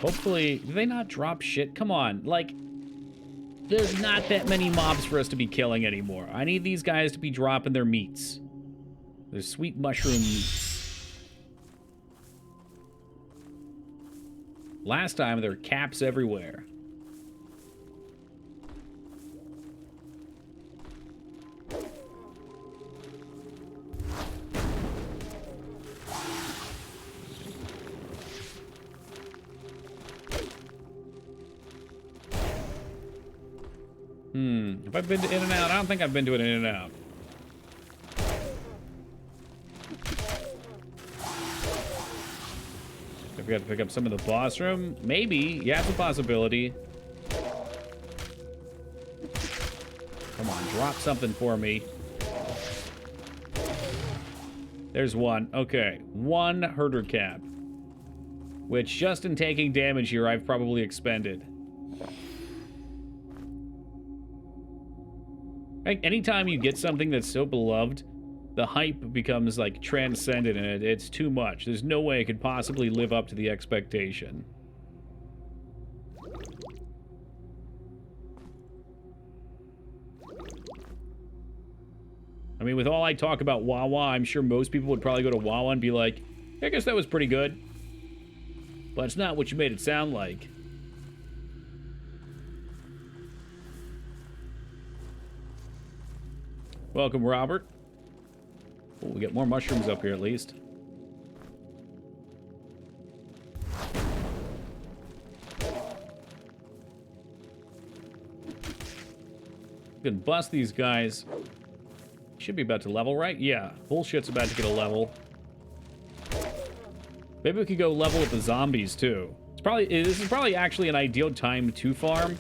Hopefully, do they not drop shit? Come on, like, there's not that many mobs for us to be killing anymore. I need these guys to be dropping their meats. Their sweet mushroom meats. Last time, there were caps everywhere. Have I been to In-N-Out? I don't think I've been to an In-N-Out. I forgot to pick up some of the boss room. Maybe. Yeah, it's a possibility. Come on, drop something for me. There's one. Okay. One herder cap. which just in taking damage here, I've probably expended. Anytime you get something that's so beloved, the hype becomes, like, transcendent, and it's too much. There's no way it could possibly live up to the expectation. I mean, with all I talk about Wawa, I'm sure most people would probably go to Wawa and be like, I guess that was pretty good. But it's not what you made it sound like. Welcome, Robert. Oh, we get more mushrooms up here at least. We can bust these guys. Should be about to level, right? Yeah, bullshit's about to get a level. Maybe we could go level with the zombies too. This is probably actually an ideal time to farm,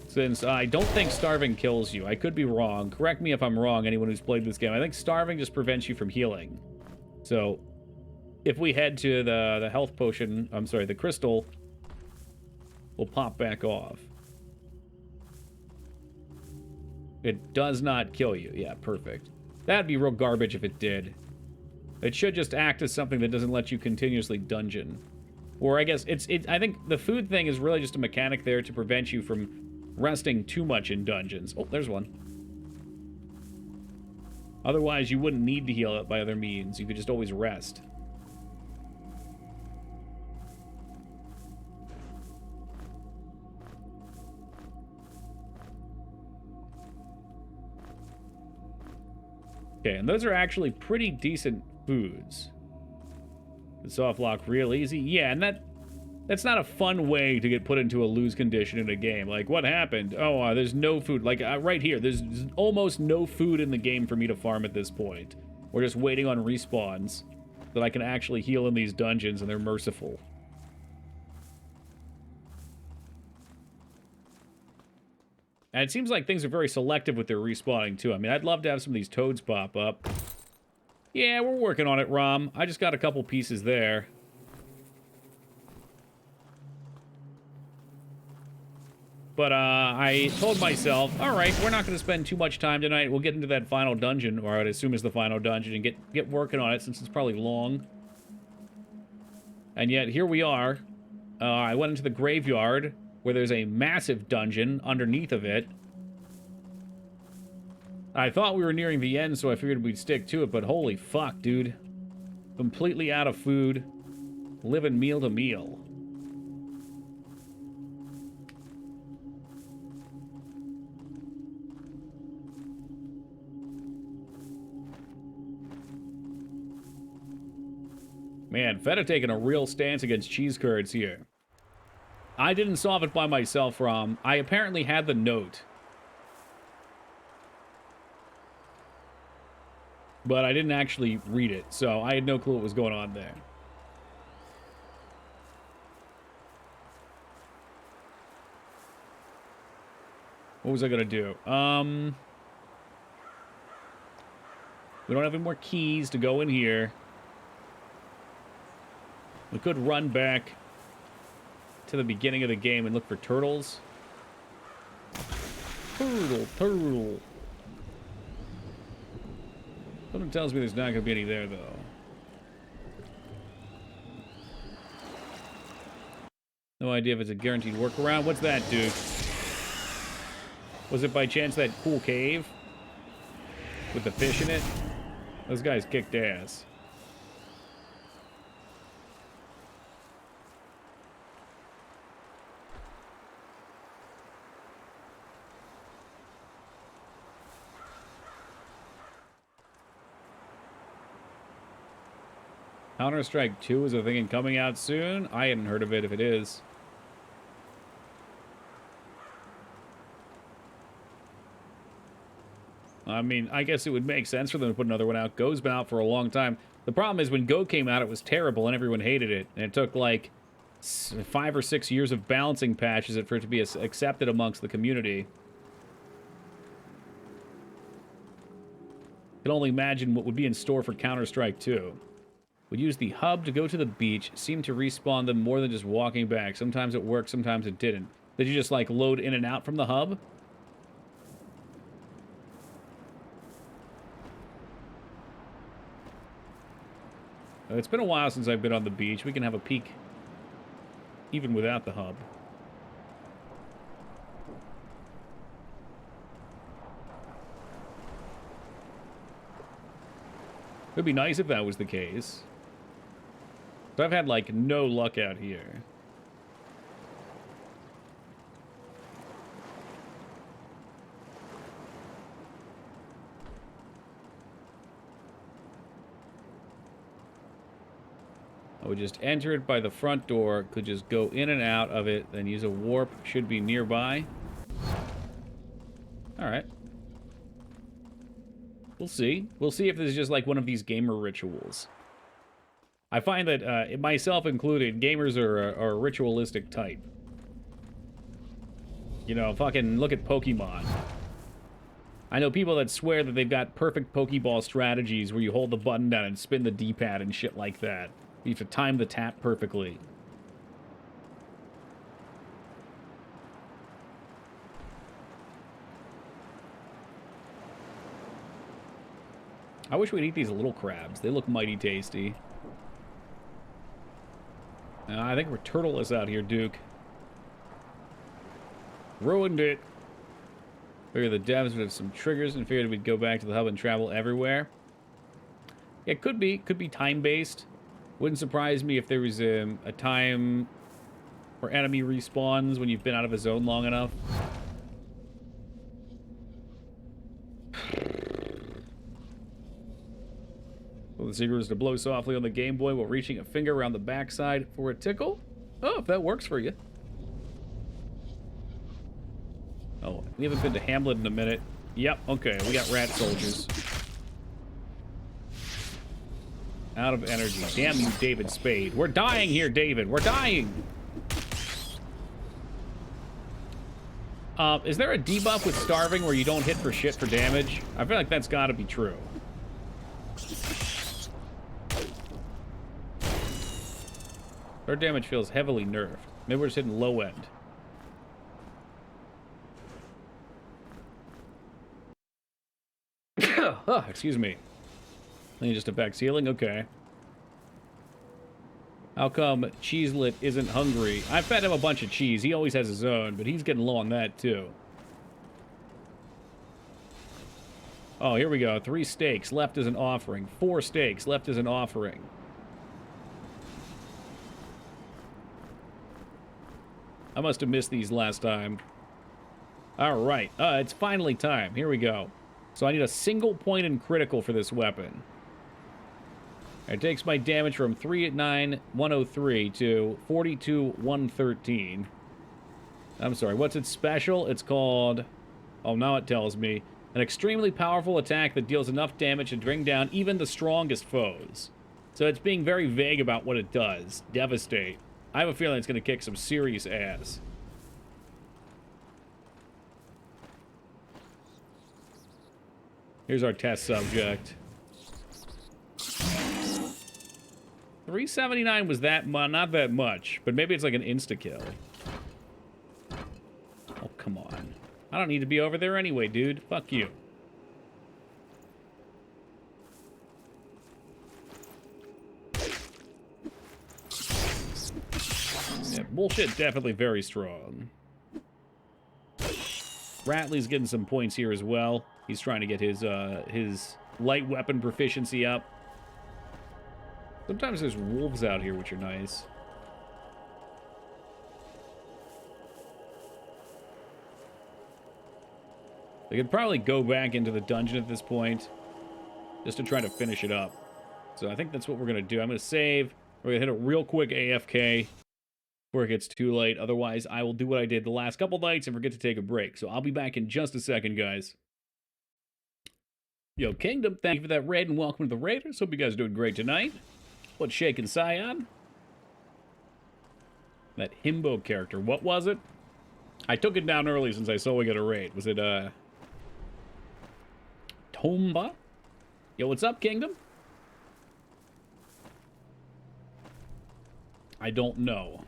since I don't think starving kills you. I could be wrong. Correct me if I'm wrong, anyone who's played this game. I think starving just prevents you from healing. So, if we head to the health potion, I'm sorry, the crystal, we'll pop back off. It does not kill you. Yeah, perfect. That'd be real garbage if it did. It should just act as something that doesn't let you continuously dungeon. Or I guess I think the food thing is really just a mechanic there to prevent you from resting too much in dungeons. Oh, there's one. Otherwise, you wouldn't need to heal it by other means. You could just always rest. Okay, and those are actually pretty decent foods. The soft lock real easy. Yeah, and that's not a fun way to get put into a lose condition in a game. Like, what happened? Oh, there's no food. Like, right here, there's almost no food in the game for me to farm at this point. We're just waiting on respawns that I can actually heal in these dungeons, and they're merciful. And it seems like things are very selective with their respawning, too. I mean, I'd love to have some of these toads pop up. Yeah, we're working on it, Rom. I just got a couple pieces there. But, I told myself, alright, we're not going to spend too much time tonight. We'll get into that final dungeon, or I'd assume it's the final dungeon, and get working on it, since it's probably long. And yet, here we are. I went into the graveyard, where there's a massive dungeon underneath of it. I thought we were nearing the end, so I figured we'd stick to it, but holy fuck, dude. Completely out of food. Living meal to meal. Man, Feta taking a real stance against cheese curds here. I didn't solve it by myself, Rom. I apparently had the note. But I didn't actually read it, so I had no clue what was going on there. What was I gonna do? We don't have any more keys to go in here. We could run back to the beginning of the game and look for turtles. Turtle. Something tells me there's not going to be any there, though. No idea if it's a guaranteed workaround. What's that, dude? Was it by chance that cool cave? With the fish in it? Those guys kicked ass. Counter-Strike 2 is a thing coming out soon? I hadn't heard of it if it is. I mean, I guess it would make sense for them to put another one out. Go's been out for a long time. The problem is when Go came out, it was terrible and everyone hated it. And it took like 5 or 6 years of balancing patches for it to be accepted amongst the community. I can only imagine what would be in store for Counter-Strike 2. Would use the hub to go to the beach. Seemed to respawn them more than just walking back. Sometimes it worked, sometimes it didn't. Did you just, like, load in and out from the hub? It's been a while since I've been on the beach. We can have a peek even without the hub. It'd be nice if that was the case. But I've had, like, no luck out here. I would just enter it by the front door, could just go in and out of it, then use a warp, should be nearby. Alright. We'll see. We'll see if this is just like one of these gamer rituals. I find that, myself included, gamers are a ritualistic type. You know, fucking look at Pokemon. I know people that swear that they've got perfect Pokeball strategies where you hold the button down and spin the D-pad and shit like that. You have to time the tap perfectly. I wish we'd eat these little crabs. They look mighty tasty. I think we're turtleless out here, Duke. Ruined it. Figured the devs would have some triggers and figured we'd go back to the hub and travel everywhere. Yeah, could be time-based. Wouldn't surprise me if there was a time where enemy respawns when you've been out of a zone long enough. Well, the secret is to blow softly on the Game Boy while reaching a finger around the backside for a tickle. Oh, if that works for you. Oh, we haven't been to Hamlet in a minute. Yep, okay, we got rat soldiers. Out of energy. Damn you, David Spade. We're dying here, David. We're dying! Is there a debuff with starving where you don't hit for shit for damage? I feel like that's gotta be true. Our damage feels heavily nerfed. Maybe we're just hitting low end. Oh, excuse me. I think it just affects healing? Okay. How come Cheeselet isn't hungry? I fed him a bunch of cheese. He always has his own, but he's getting low on that, too. Oh, here we go. 3 steaks left as an offering. 4 steaks left as an offering. I must have missed these last time. All right. It's finally time. Here we go. So I need a single point in critical for this weapon. It takes my damage from 389,103 to 42,113. I'm sorry, what's its special? It's called... Oh, now it tells me. An extremely powerful attack that deals enough damage to bring down even the strongest foes. So it's being very vague about what it does. Devastate. I have a feeling it's going to kick some serious ass. Here's our test subject. 379 was that not that much, but maybe it's like an insta-kill. Oh, come on. I don't need to be over there anyway, dude. Fuck you. Yeah, bullshit definitely very strong. Ratley's getting some points here as well. He's trying to get his light weapon proficiency up. Sometimes there's wolves out here, which are nice. They could probably go back into the dungeon at this point, just to try to finish it up. So I think that's what we're going to do. I'm going to save. We're going to hit a real quick AFK before it gets too late. Otherwise, I will do what I did the last couple nights and forget to take a break. So I'll be back in just a second, guys. Yo, Kingdom, thank you for that raid and welcome to the Raiders. Hope you guys are doing great tonight. What's shaking, Scion? That himbo character, what was it? I took it down early since I saw we got a raid. Was it, Tomba? Yo, what's up, Kingdom? I don't know.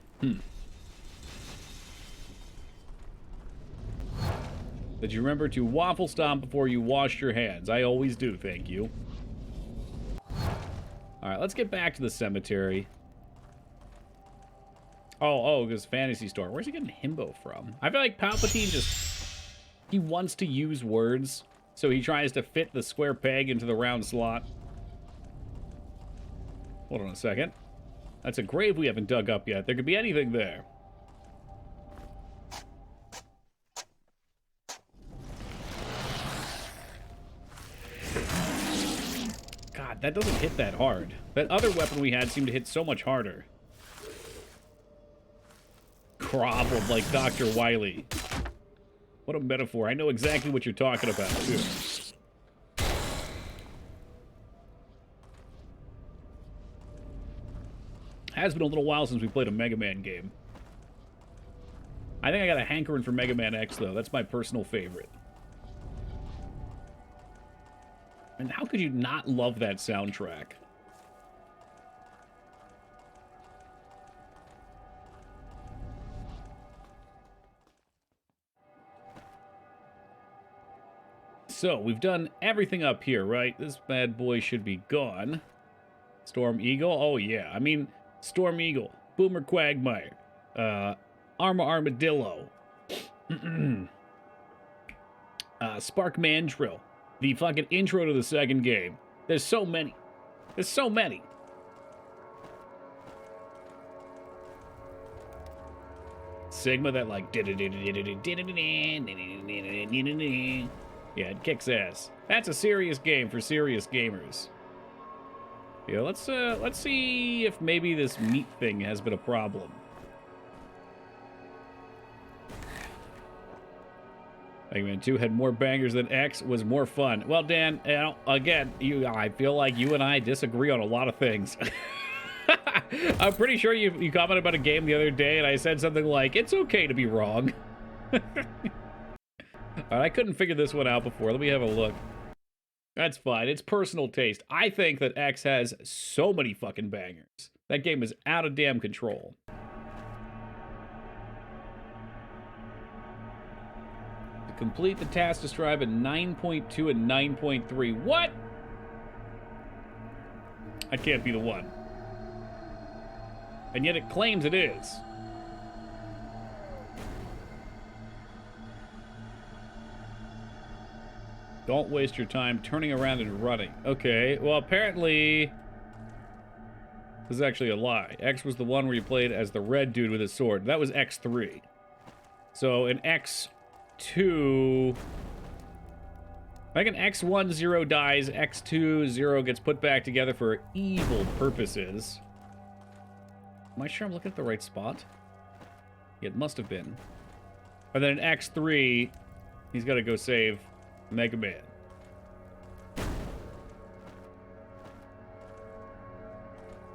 Did you remember to waffle stomp before you washed your hands? I always do, thank you. Alright, let's get back to the cemetery. Oh, because Fantasy Store. Where's he getting himbo from? I feel like Palpatine he wants to use words, so he tries to fit the square peg into the round slot. Hold on a second. That's a grave we haven't dug up yet. There could be anything there. God, that doesn't hit that hard. That other weapon we had seemed to hit so much harder. Groveled like Dr. Wily. What a metaphor. I know exactly what you're talking about, too. Has been a little while since we played a Mega Man game. I think I got a hankering for Mega Man X, though. That's my personal favorite. And how could you not love that soundtrack? So, we've done everything up here, right? This bad boy should be gone. Storm Eagle? Oh, yeah. I mean, Storm Eagle, Boomer Quagmire, Armadillo, Spark Mandrill, the fucking intro to the second game. There's so many. There's so many. Sigma that like yeah, it kicks ass. That's a serious game for serious gamers. Yeah, let's see if maybe this meat thing has been a problem. Mega Man 2 had more bangers than X, was more fun. Well, Dan, you know, again, I feel like you and I disagree on a lot of things. I'm pretty sure you commented about a game the other day, and I said something like, it's okay to be wrong. I couldn't figure this one out before. Let me have a look. That's fine. It's personal taste. I think that X has so many fucking bangers. That game is out of damn control. To complete the task described in 9.2 and 9.3. What? I can't be the one. And yet it claims it is. Don't waste your time turning around and running. Okay, well, apparently this is actually a lie. X was the one where you played as the red dude with his sword. That was X3. So in X2, like an X1, 0 dies. X2, 0 gets put back together for evil purposes. Am I sure I'm looking at the right spot? Yeah, it must have been. And then in X3, he's got to go save Mega Man.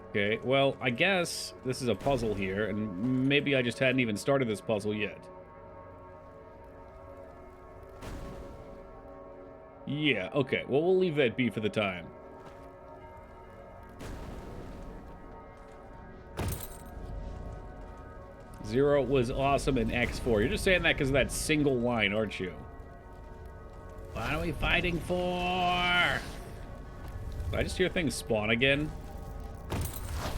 Okay, well, I guess this is a puzzle here, and maybe I just hadn't even started this puzzle yet. Yeah, okay, well, we'll leave that be for the time. Zero was awesome in X4. You're just saying that because of that single line, aren't you? What are we fighting for? Did I just hear things spawn again?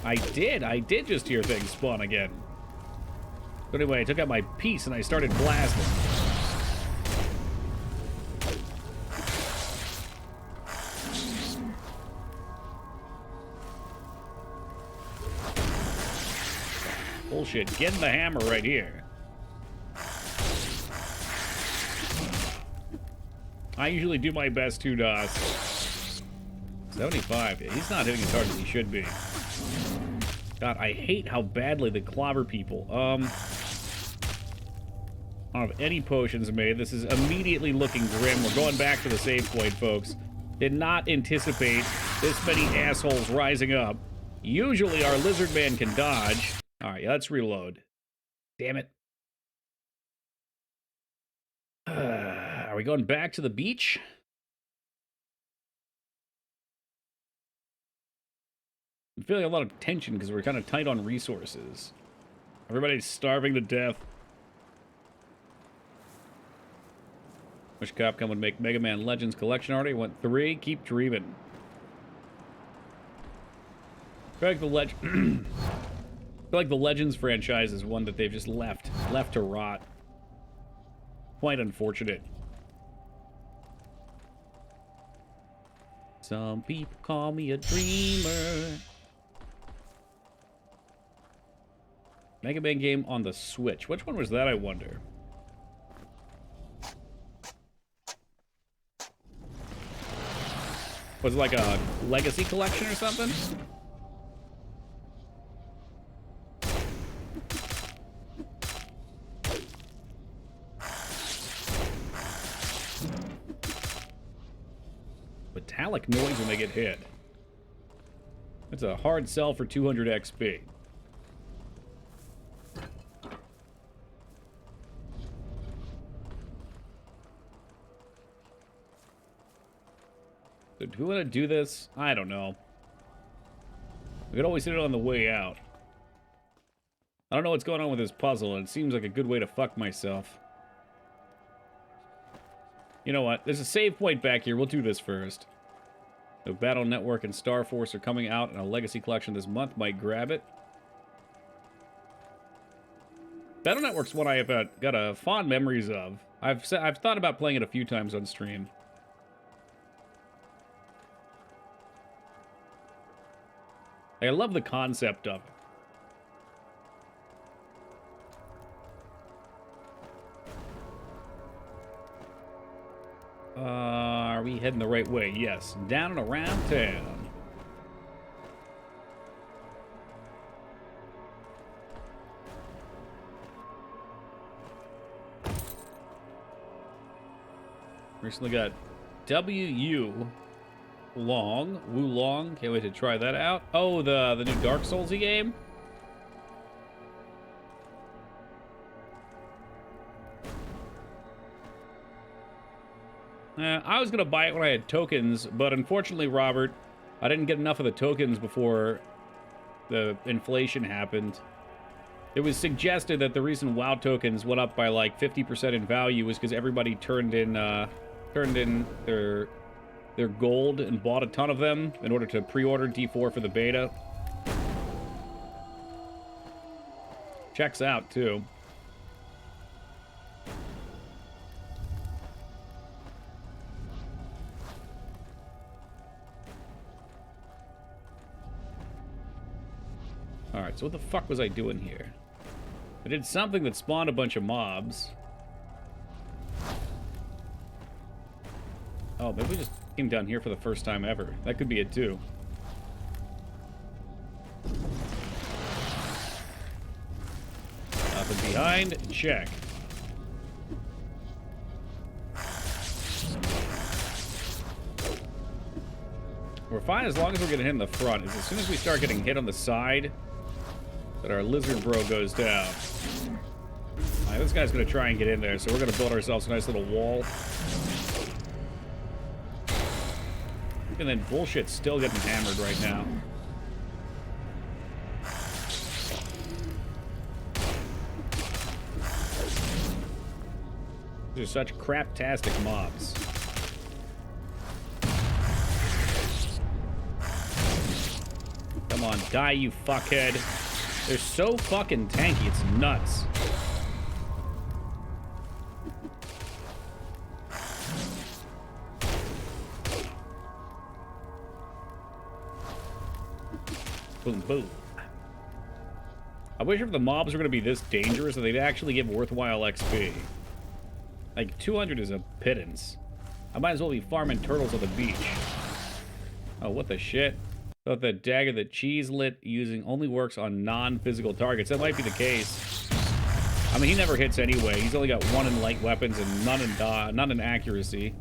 I did just hear things spawn again. But anyway, I took out my piece and I started blasting. Bullshit, get in the hammer right here. I usually do my best to DOS. 75. Yeah, he's not hitting as hard as he should be. God, I hate how badly they clobber people. I don't have any potions made. This is immediately looking grim. We're going back to the save point, folks. Did not anticipate this many assholes rising up. Usually our lizard man can dodge. All right, let's reload. Damn it. Are we going back to the beach? I'm feeling a lot of tension because we're kind of tight on resources. Everybody's starving to death. Wish Capcom would make Mega Man Legends collection already. Went 3. Keep dreaming. I feel like the Legends franchise is one that they've just left to rot. Quite unfortunate. Some people call me a dreamer. Mega Man game on the Switch. Which one was that, I wonder? Was it like a Legacy collection or something? Metallic noise when they get hit. That's a hard sell for 200 XP. So do we want to do this? I don't know. We could always hit it on the way out. I don't know what's going on with this puzzle, and it seems like a good way to fuck myself. You know what? There's a save point back here. We'll do this first. So Battle Network and Star Force are coming out in a Legacy collection this month. Might grab it. Battle Network's one I have got fond memories of. I've thought about playing it a few times on stream. I love the concept of it. Are we heading the right way? Yes. Down and around town. Recently got W.U. Wulong. Can't wait to try that out. Oh, the new Dark Soulsy game? I was going to buy it when I had tokens, but unfortunately, Robert, I didn't get enough of the tokens before the inflation happened. It was suggested that the reason WoW tokens went up by like 50% in value was because everybody turned in their gold and bought a ton of them in order to pre-order D4 for the beta. Checks out, too. Alright, so what the fuck was I doing here? I did something that spawned a bunch of mobs. Oh, maybe we just came down here for the first time ever. That could be it, too. Up and behind, check. We're fine as long as we're getting hit in the front. As soon as we start getting hit on the side, that our lizard bro goes down. Alright, this guy's gonna try and get in there, so we're gonna build ourselves a nice little wall. And then bullshit's still getting hammered right now. These are such crap-tastic mobs. Come on, die, you fuckhead. They're so fucking tanky, it's nuts. Boom, boom. I wish if the mobs were going to be this dangerous that they'd actually give worthwhile XP. Like, 200 is a pittance. I might as well be farming turtles on the beach. Oh, what the shit? Thought the dagger that Cheese lit using only works on non-physical targets. That might be the case. I mean, he never hits anyway. He's only got 1 in light weapons and none in accuracy.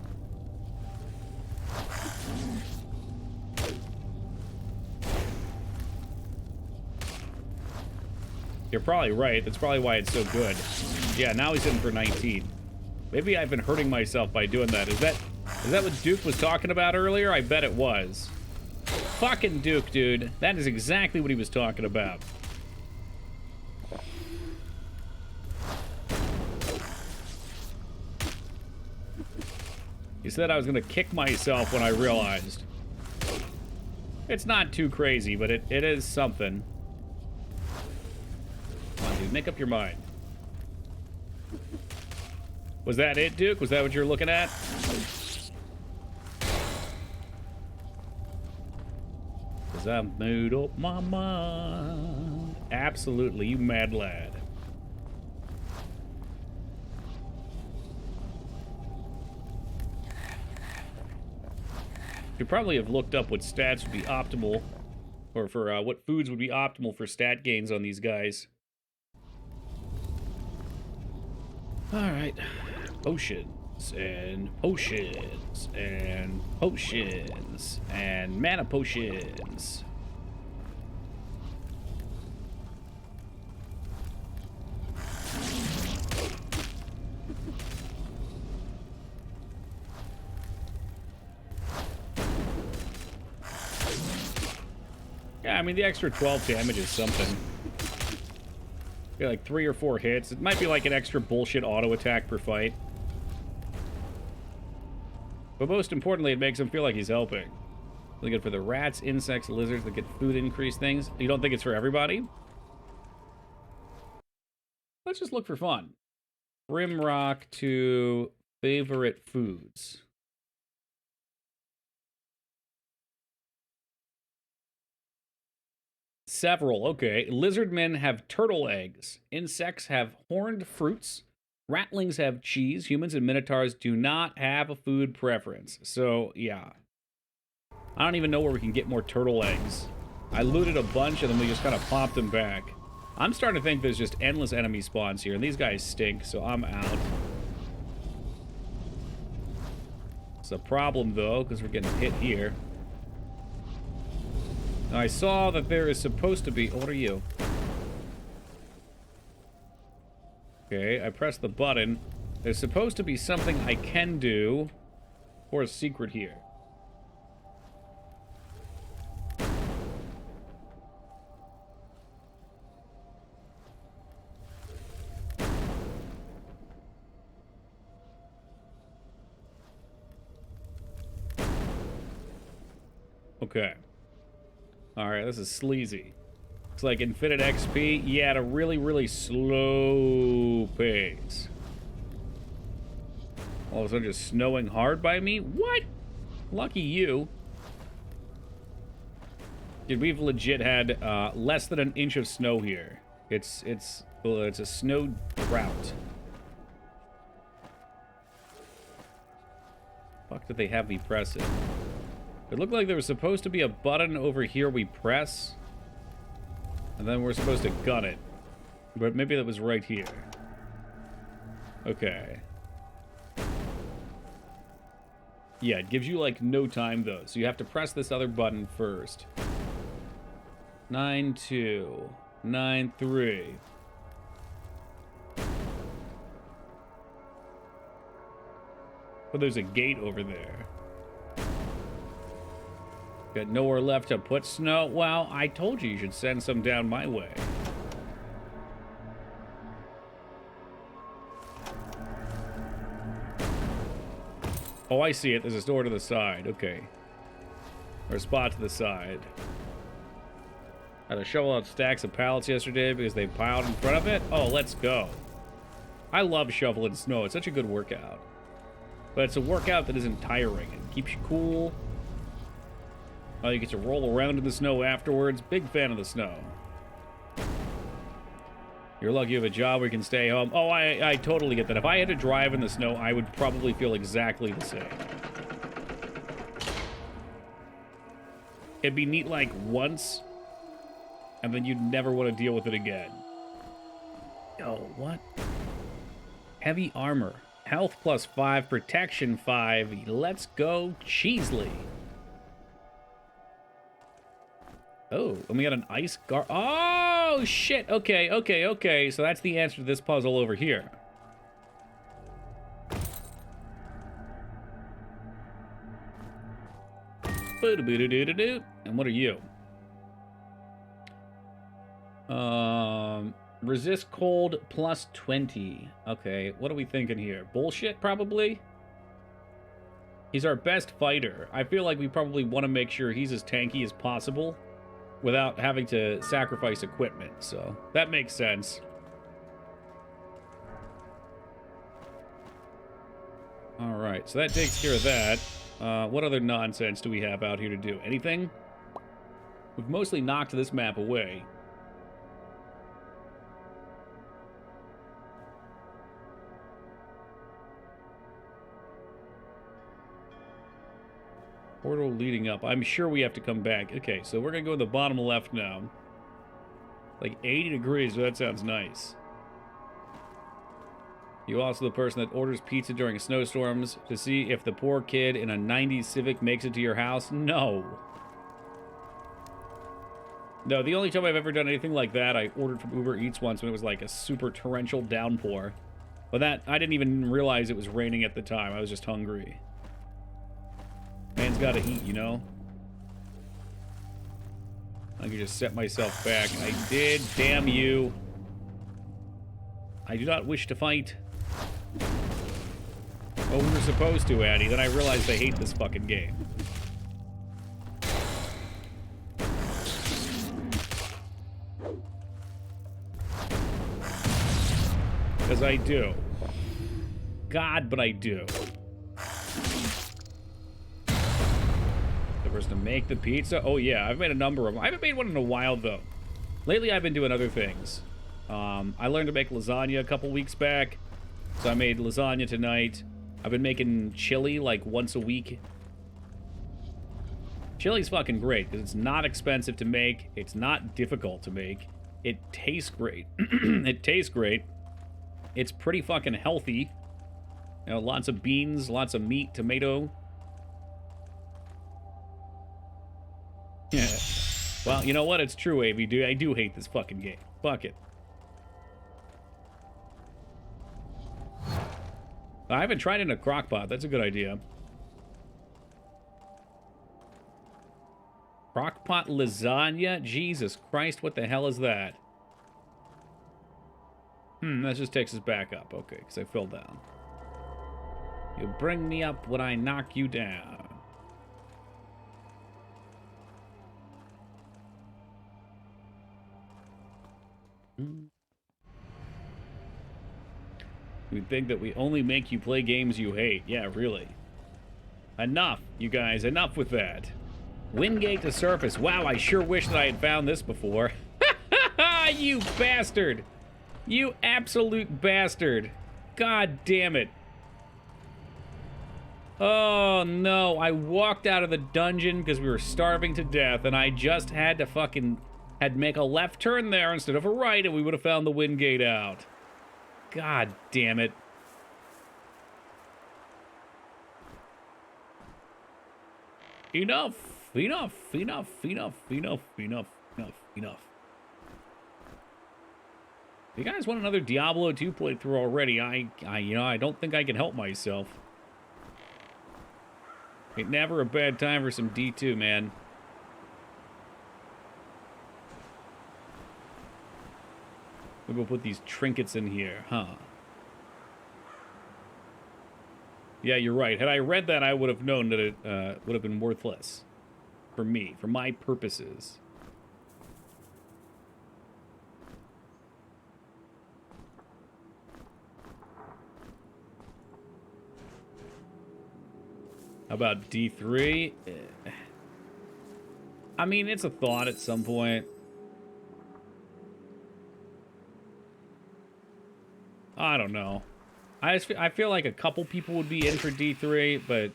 You're probably right. That's probably why it's so good. Yeah, now he's hitting for 19. Maybe I've been hurting myself by doing that. Is that what Duke was talking about earlier? I bet it was. fucking Duke, dude. That is exactly what he was talking about. He said I was gonna kick myself when I realized. It's not too crazy, but it is something. Come on, dude, make up your mind. Was that it, Duke? Was that what you were looking at? Cause I made up my mind. Absolutely, you mad lad. Could probably have looked up what stats would be optimal, or for what foods would be optimal for stat gains on these guys. Alright. Potions, and potions, and potions, and mana potions. Yeah, I mean, the extra 12 damage is something. Get like 3 or 4 hits. It might be like an extra bullshit auto attack per fight. But most importantly, it makes him feel like he's helping. Really good for the rats, insects, lizards that get food increase things. You don't think it's for everybody? Let's just look for fun. Grimrock to favorite foods. Several, okay. Lizardmen have turtle eggs. Insects have horned fruits. Ratlings have cheese. Humans and minotaurs do not have a food preference. So, yeah. I don't even know where we can get more turtle eggs. I looted a bunch and then we just kind of popped them back. I'm starting to think there's just endless enemy spawns here, and these guys stink, so I'm out. It's a problem, though, because we're getting hit here. Now, I saw that there is supposed to be... What are you? Okay, I pressed the button. There's supposed to be something I can do for a secret here. Okay. Alright, this is sleazy. It's like infinite XP, yeah, at a really, really slow pace. All of a sudden just snowing hard by me? What? Lucky you. Dude, we've legit had less than an inch of snow here. It's a snow drought. Fuck did they have me press it? It looked like there was supposed to be a button over here we press. And then we're supposed to gun it. But maybe that was right here. Okay. Yeah, it gives you, like, no time, though. So you have to press this other button first. 9-2. 9-3. But there's a gate over there. Got nowhere left to put snow? Well, I told you should send some down my way. Oh, I see it. There's a door to the side. Okay. Or a spot to the side. Had to shovel out stacks of pallets yesterday because they piled in front of it. Oh, let's go. I love shoveling snow. It's such a good workout. But it's a workout that isn't tiring. It keeps you cool. You get to roll around in the snow afterwards. Big fan of the snow. You're lucky you have a job where you can stay home. Oh, I totally get that. If I had to drive in the snow, I would probably feel exactly the same. It'd be neat, like, once, and then you'd never want to deal with it again. Oh, what? Heavy armor. Health plus 5, protection 5. Let's go, Cheesley. Oh, and we got an ice guard. Oh, shit. Okay, okay, okay. So that's the answer to this puzzle over here. And what are you? Resist cold plus 20. Okay, what are we thinking here? Bullshit, probably? He's our best fighter. I feel like we probably want to make sure he's as tanky as possible without having to sacrifice equipment, so that makes sense. Alright, so that takes care of that. What other nonsense do we have out here to do? Anything? We've mostly knocked this map away. Portal leading up. I'm sure we have to come back. Okay, so we're going to go in the bottom left now. Like 80 degrees, so that sounds nice. You also the person that orders pizza during snowstorms to see if the poor kid in a 90s Civic makes it to your house? No. No, the only time I've ever done anything like that, I ordered from Uber Eats once when it was like a super torrential downpour. But that, I didn't even realize it was raining at the time. I was just hungry. Man's gotta eat, you know? I can just set myself back. I did, damn you. I do not wish to fight. Oh, we were supposed to, Addy. Then I realized I hate this fucking game. Because I do. God, but I do. The person to make the pizza? Oh, yeah. I've made a number of them. I haven't made one in a while, though. Lately, I've been doing other things. I learned to make lasagna a couple weeks back. So I made lasagna tonight. I've been making chili like once a week. Chili's fucking great because it's not expensive to make. It's not difficult to make. It tastes great. It tastes great. It's pretty fucking healthy. You know, lots of beans, lots of meat, tomato. Yeah. Well, you know what? It's true, AV. I do hate this fucking game. Fuck it. I haven't tried it in a crock pot. That's a good idea. Crock pot lasagna? Jesus Christ, what the hell is that? That just takes us back up. Okay, because I fell down. You bring me up when I knock you down. You think that we only make you play games you hate. Yeah, really. Enough, you guys. Enough with that. Wingate to surface. Wow, I sure wish that I had found this before. You bastard. You absolute bastard. God damn it. Oh, no. I walked out of the dungeon because we were starving to death, and I just had to make a left turn there instead of a right, and we would have found the Wingate out. God damn it. Enough. Enough. Enough. Enough. Enough. Enough. Enough. Enough. If you guys want another Diablo 2 playthrough already, I don't think I can help myself. Ain't never a bad time for some D2, man. We'll go put these trinkets in here, huh? Yeah, you're right. Had I read that, I would have known that it would have been worthless. For me, for my purposes. How about D3? I mean, it's a thought at some point. I don't know. I feel like a couple people would be in for D3, but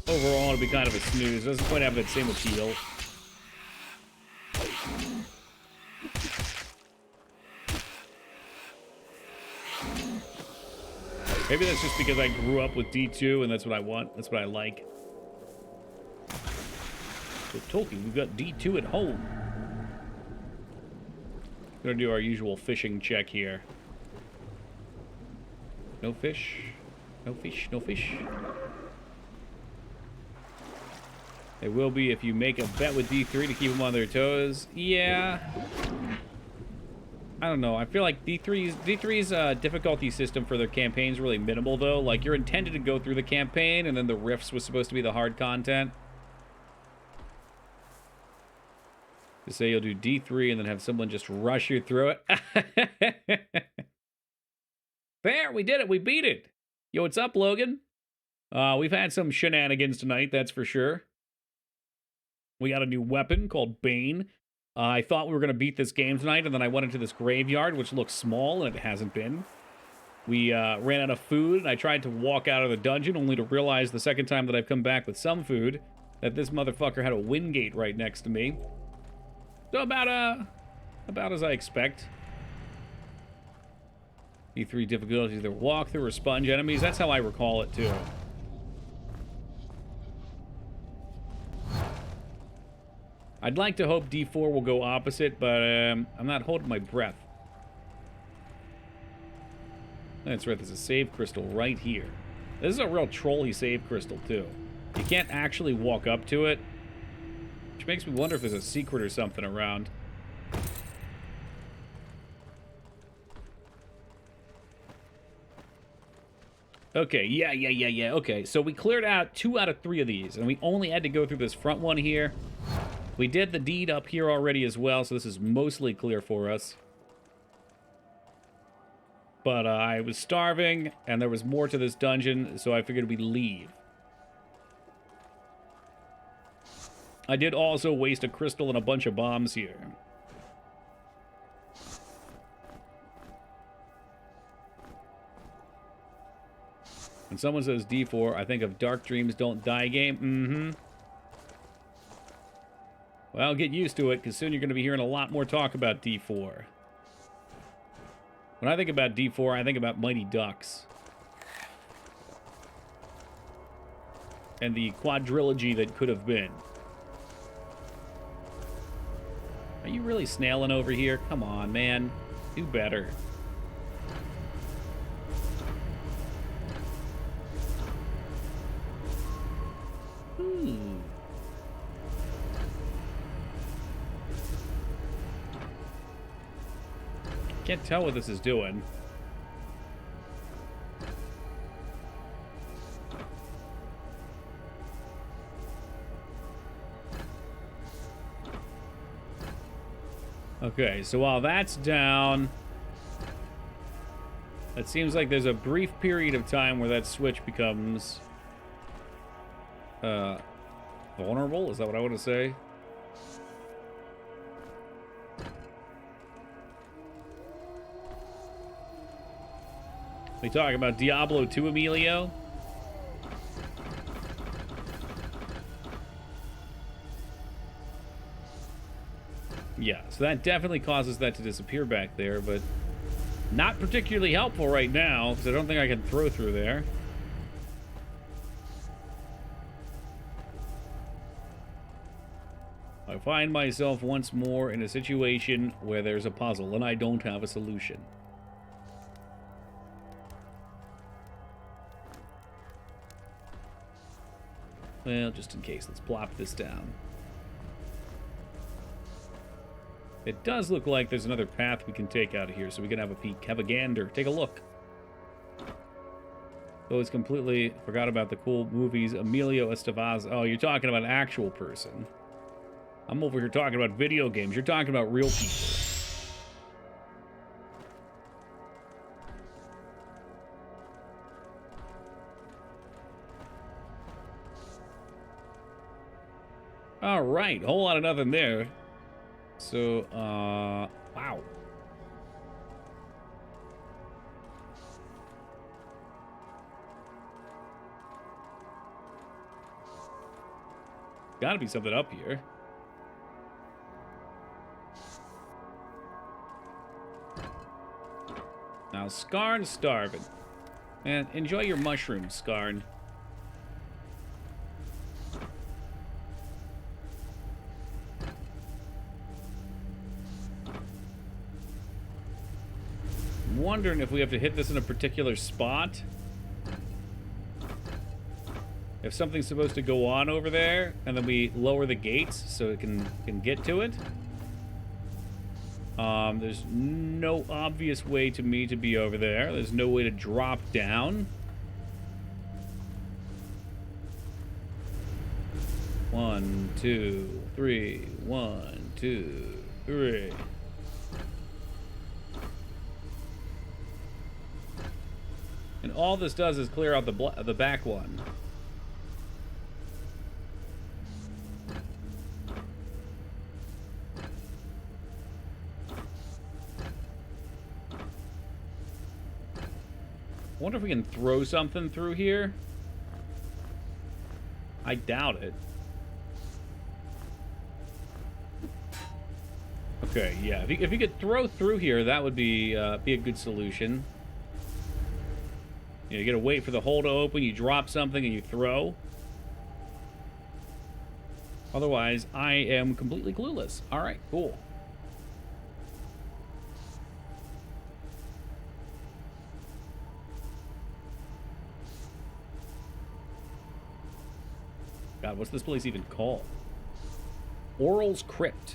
overall it'd be kind of a snooze. It doesn't quite have that same appeal. Maybe that's just because I grew up with D2 and that's what I want. That's what I like. So Tolkien, we've got D2 at home. Gonna do our usual fishing check here. No fish. No fish. No fish. They will be if you make a bet with D3 to keep them on their toes. Yeah. I don't know. I feel like D3's difficulty system for their campaign's really minimal, though. Like, you're intended to go through the campaign, and then the rifts was supposed to be the hard content. To say you'll do D3 and then have someone just rush you through it. There, we did it. We beat it. Yo, what's up, Logan? We've had some shenanigans tonight, that's for sure. We got a new weapon called Bane. I thought we were going to beat this game tonight, and then I went into this graveyard, which looks small, and it hasn't been. We ran out of food, and I tried to walk out of the dungeon, only to realize the second time that I've come back with some food that this motherfucker had a wind gate right next to me. So about as I expect. D3 difficulty, either walk through or sponge enemies. That's how I recall it, too. I'd like to hope D4 will go opposite, but I'm not holding my breath. That's right, there's a save crystal right here. This is a real trolly save crystal, too. You can't actually walk up to it, which makes me wonder if there's a secret or something around. Okay, yeah. Okay, so we cleared out 2 out of 3 of these, and we only had to go through this front one here. We did the deed up here already as well, so this is mostly clear for us. But I was starving, and there was more to this dungeon, so I figured we'd leave. I did also waste a crystal and a bunch of bombs here. When someone says D4, I think of Dark Dreams Don't Die game. Mm-hmm. Well, get used to it, because soon you're going to be hearing a lot more talk about D4. When I think about D4, I think about Mighty Ducks. And the quadrilogy that could have been. Are you really snailing over here? Come on, man. Do better. Can't tell what this is doing. Okay, so while that's down, it seems like there's a brief period of time where that switch becomes vulnerable. Is that what I want to say? We talking about Diablo 2, Emilio? Yeah, so that definitely causes that to disappear back there, but not particularly helpful right now, because I don't think I can throw through there. I find myself once more in a situation where there's a puzzle and I don't have a solution. Well, just in case, let's plop this down. It does look like there's another path we can take out of here, so we can have a peek, have a gander, take a look. Always completely forgot about the cool movies. Emilio Estevez. Oh, you're talking about an actual person. I'm over here talking about video games. You're talking about real people. All right, whole lot of nothing there. So, wow. Gotta be something up here. Now, Skarn's starving. Man, enjoy your mushrooms, Skarn. I'm wondering if we have to hit this in a particular spot. If something's supposed to go on over there, and then we lower the gates so it can get to it. There's no obvious way to me to be over there. There's no way to drop down. 1, 2, 3. 1, 2, 3. And all this does is clear out the back one. I wonder if we can throw something through here. I doubt it. Okay, yeah. If you could throw through here, that would be a good solution. You gotta wait for the hole to open, you drop something, and you throw. Otherwise, I am completely clueless. All right, cool. God, what's this place even called? Oral's Crypt.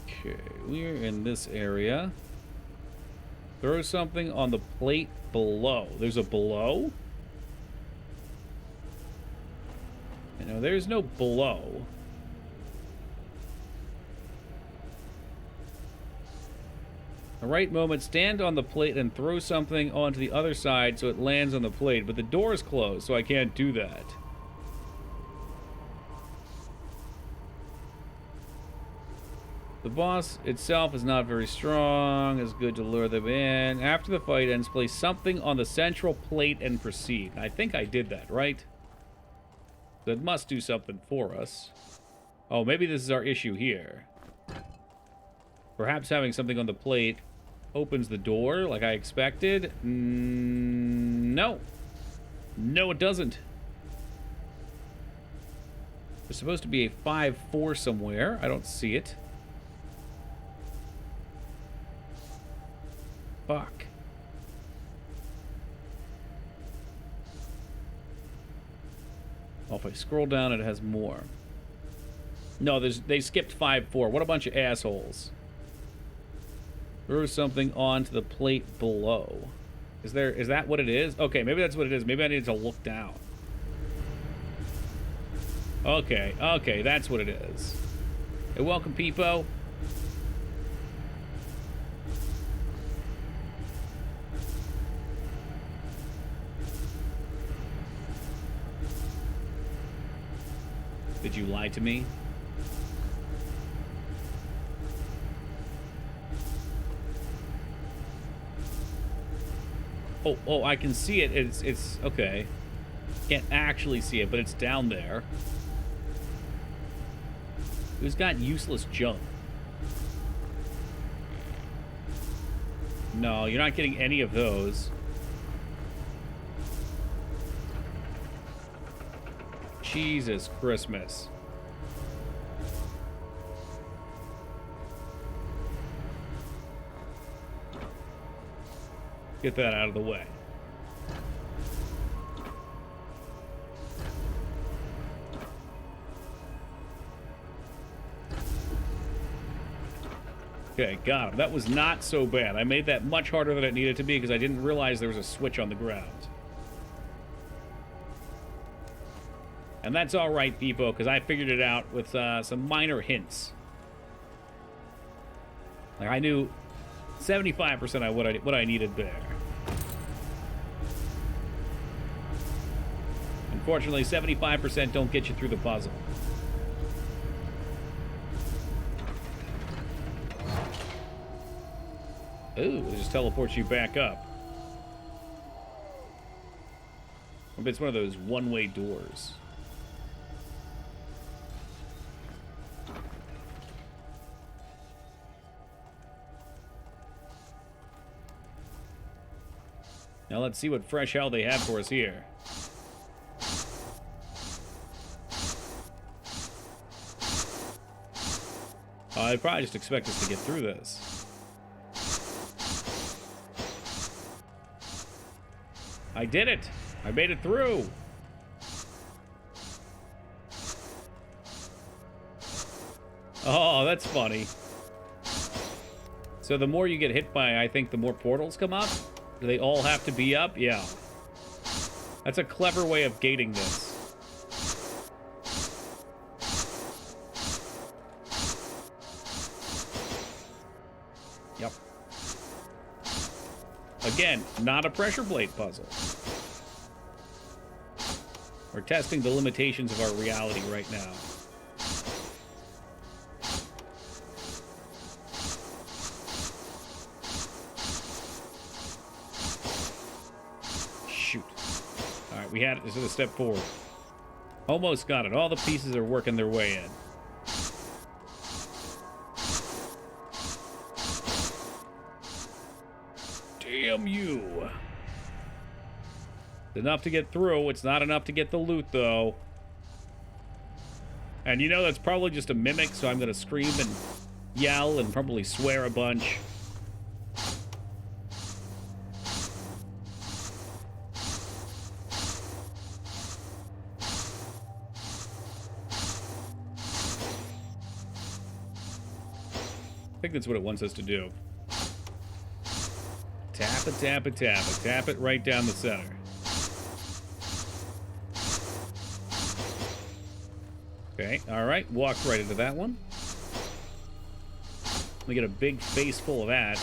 Okay, we're in this area. Throw something on the plate below. There's a below? No, there's no below. The right moment, stand on the plate and throw something onto the other side so it lands on the plate. But the door is closed, so I can't do that. The boss itself is not very strong. It's good to lure them in. After the fight ends, place something on the central plate and proceed. I think I did that, right? That must do something for us. Oh, maybe this is our issue here. Perhaps having something on the plate opens the door like I expected. No. No, it doesn't. There's supposed to be a 5-4 somewhere. I don't see it. Fuck. Oh, if I scroll down, it has more. No, they skipped 5-4. What a bunch of assholes. Throw something onto the plate below. Is that what it is? Okay, maybe that's what it is. Maybe I need to look down. Okay, that's what it is. Hey, welcome, Peepo. Did you lie to me? Oh, I can see it. It's okay. Can't actually see it, but it's down there. Who's got useless junk? No, you're not getting any of those. Jesus Christmas. Get that out of the way. Okay, got him. That was not so bad. I made that much harder than it needed to be because I didn't realize there was a switch on the ground. And that's all right, people, because I figured it out with some minor hints. Like, I knew 75% of what I needed there. Unfortunately, 75% don't get you through the puzzle. Ooh, it just teleports you back up. It's one of those one-way doors. Now let's see what fresh hell they have for us here. I'd probably just expect us to get through this. I did it. I made it through. Oh, that's funny. So the more you get hit by, I think the more portals come up? Do they all have to be up? Yeah. That's a clever way of gating this. Yep. Again, not a pressure plate puzzle. We're testing the limitations of our reality right now. Shoot. All right, we had it. This is a step forward. Almost got it. All the pieces are working their way in. Damn you. It's enough to get through. It's not enough to get the loot, though. And you know that's probably just a mimic, so I'm going to scream and yell and probably swear a bunch. I think that's what it wants us to do. Tap it, tap it, tap it. Tap it right down the center. Okay, alright. Walked right into that one. We get a big face full of that.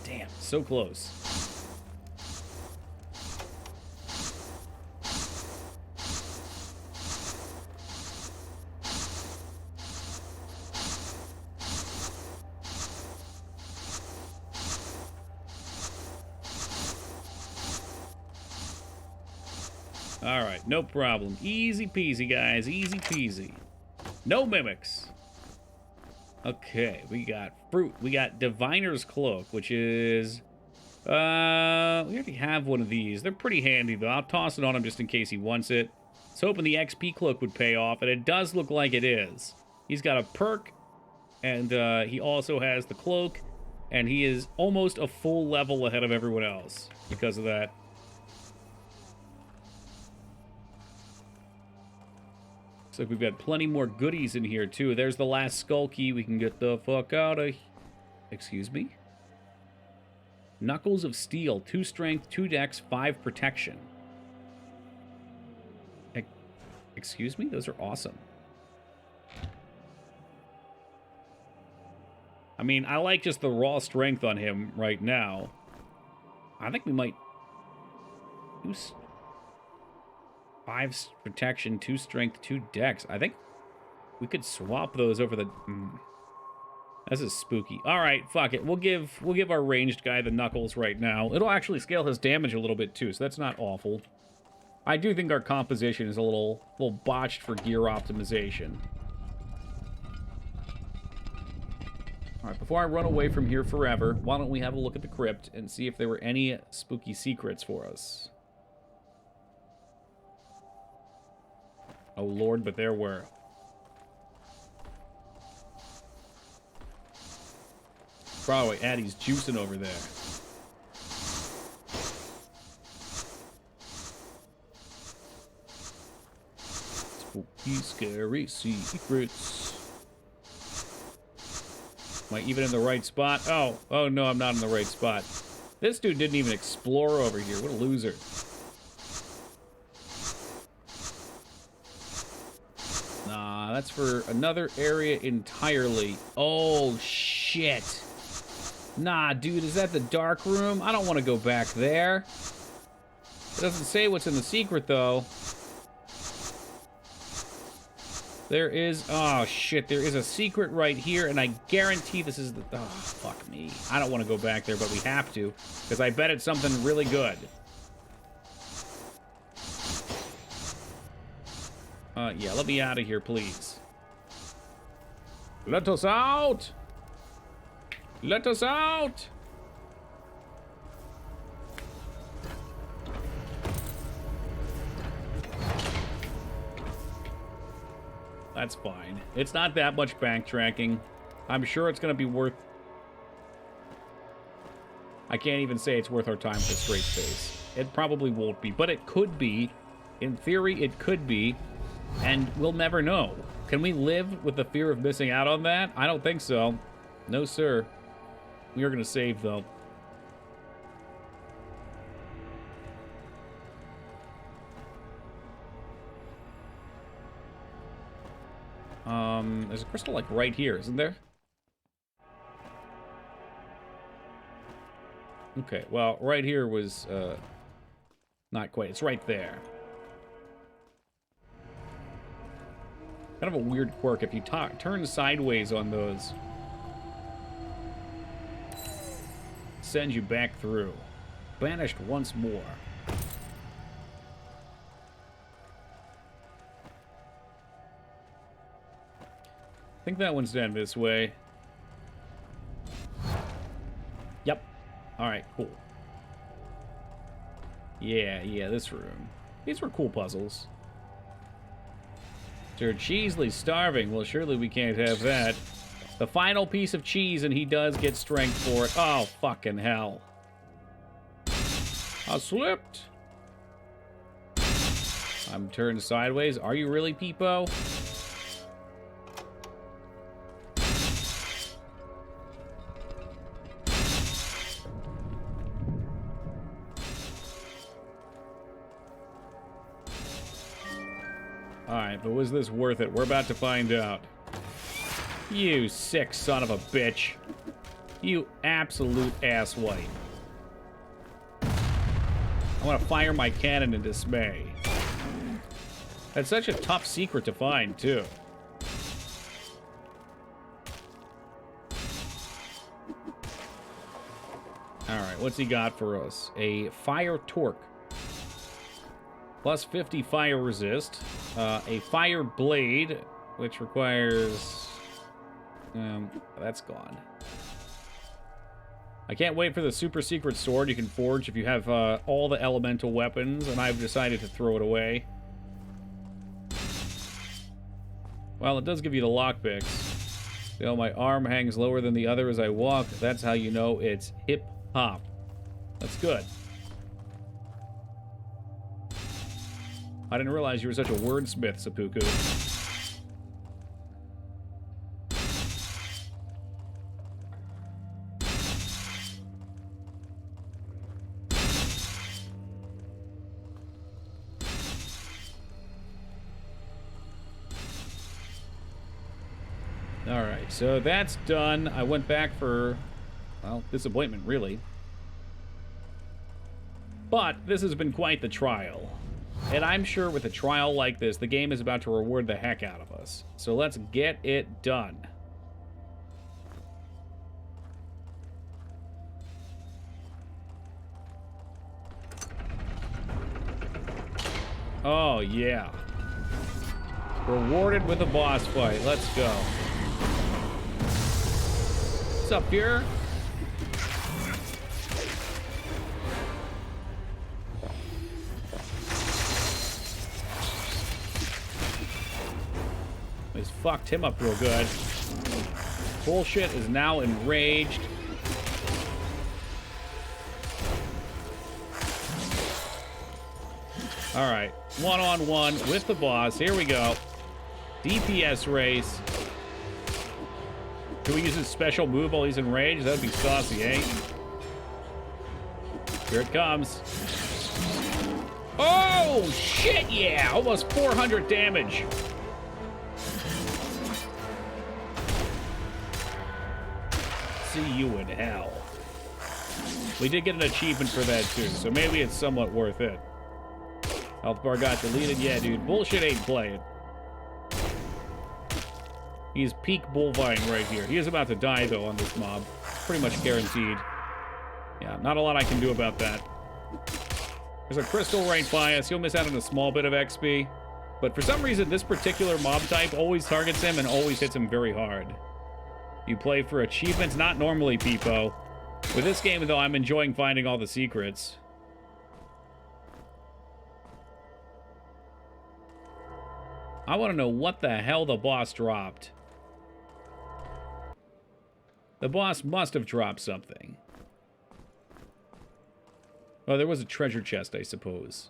Damn, so close. Alright, no problem. Easy peasy, guys. Easy peasy. No mimics. Okay, we got fruit. We got Diviner's Cloak, which is... we already have one of these. They're pretty handy, though. I'll toss it on him just in case he wants it. I was hoping the XP Cloak would pay off, and it does look like it is. He's got a perk, and he also has the cloak, and he is almost a full level ahead of everyone else because of that. Looks like we've got plenty more goodies in here, too. There's the last skull key. We can get the fuck out of... Excuse me? Knuckles of Steel. 2 strength, 2 dex, 5 protection. Excuse me? Those are awesome. I mean, I like just the raw strength on him right now. I think we might... use 5 protection, 2 strength, 2 dex. I think we could swap those over the... This is spooky. All right, fuck it. We'll give our ranged guy the knuckles right now. It'll actually scale his damage a little bit too, so that's not awful. I do think our composition is a little botched for gear optimization. All right, before I run away from here forever, why don't we have a look at the crypt and see if there were any spooky secrets for us. Oh, Lord, but there were. Probably Addie's juicing over there. Spooky, scary secrets. Am I even in the right spot? Oh no, I'm not in the right spot. This dude didn't even explore over here. What a loser. Nah, that's for another area entirely. Oh, shit. Nah, dude, is that the dark room? I don't want to go back there. It doesn't say what's in the secret, though. There is... Oh, shit, there is a secret right here, and I guarantee this is the... Oh, fuck me. I don't want to go back there, but we have to, because I bet it's something really good. Yeah, let me out of here, please. Let us out! Let us out! That's fine. It's not that much backtracking. I'm sure it's going to be worth... I can't even say it's worth our time for straight face. It probably won't be, but it could be. In theory, it could be, and we'll never know. Can we live with the fear of missing out on that? I don't think so. No, sir. We are going to save, though. There's a crystal, like, right here, isn't there? Okay, well, right here was, not quite. It's right there. Kind of a weird quirk. If you turn sideways on those, sends you back through. Banished once more. I think that one's down this way. Yep. Alright, cool. Yeah, this room. These were cool puzzles. Sir Cheesley's starving. Well, surely we can't have that. The final piece of cheese, and he does get strength for it. Oh, fucking hell. I slipped. I'm turned sideways. Are you really, Peepo? Alright, but was this worth it? We're about to find out. You sick son of a bitch. You absolute asswipe. I want to fire my cannon in dismay. That's such a tough secret to find, too. Alright, what's he got for us? A fire torque. Plus 50 fire resist. A fire blade, which requires... that's gone. I can't wait for the super secret sword you can forge if you have all the elemental weapons, and I've decided to throw it away. Well, it does give you the lockpicks. You know, my arm hangs lower than the other as I walk. That's how you know it's hip-hop. That's good. I didn't realize you were such a wordsmith, Seppuku. Alright, so that's done. I went back for, well, disappointment, really. But this has been quite the trial. And I'm sure with a trial like this, the game is about to reward the heck out of us. So let's get it done. Oh, yeah. Rewarded with a boss fight. Let's go. What's up, here? He's fucked him up real good. Bullshit is now enraged. Alright, one-on-one with the boss. Here we go. DPS race. Can we use his special move while he's enraged? That'd be saucy, eh? Here it comes. Oh, shit, yeah! Almost 400 damage. See you in hell. We did get an achievement for that, too, so maybe it's somewhat worth it. Health bar got deleted. Yeah, dude, bullshit ain't playing. He's peak bullvine right here. He is about to die, though, on this mob. Pretty much guaranteed. Yeah, not a lot I can do about that. There's a crystal right by us. He'll miss out on a small bit of XP. But for some reason, this particular mob type always targets him and always hits him very hard. You play for achievements? Not normally, Peepo. With this game, though, I'm enjoying finding all the secrets. I want to know what the hell the boss dropped. The boss must have dropped something. Oh, there was a treasure chest, I suppose.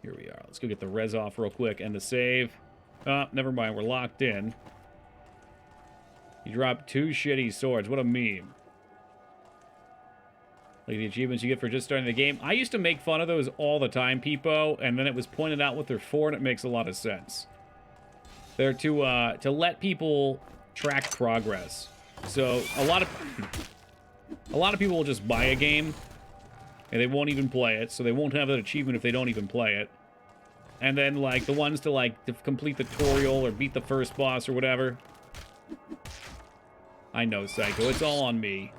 Here we are. Let's go get the res off real quick and the save. Oh, never mind. We're locked in. You dropped 2 shitty swords. What a meme. Like the achievements you get for just starting the game. I used to make fun of those all the time, Peepo, and then it was pointed out what they're for, and it makes a lot of sense. They're to let people track progress. So a lot of people will just buy a game and they won't even play it, so they won't have that achievement if they don't even play it. And then like the ones to complete the tutorial or beat the first boss or whatever. I know, Psycho. It's all on me.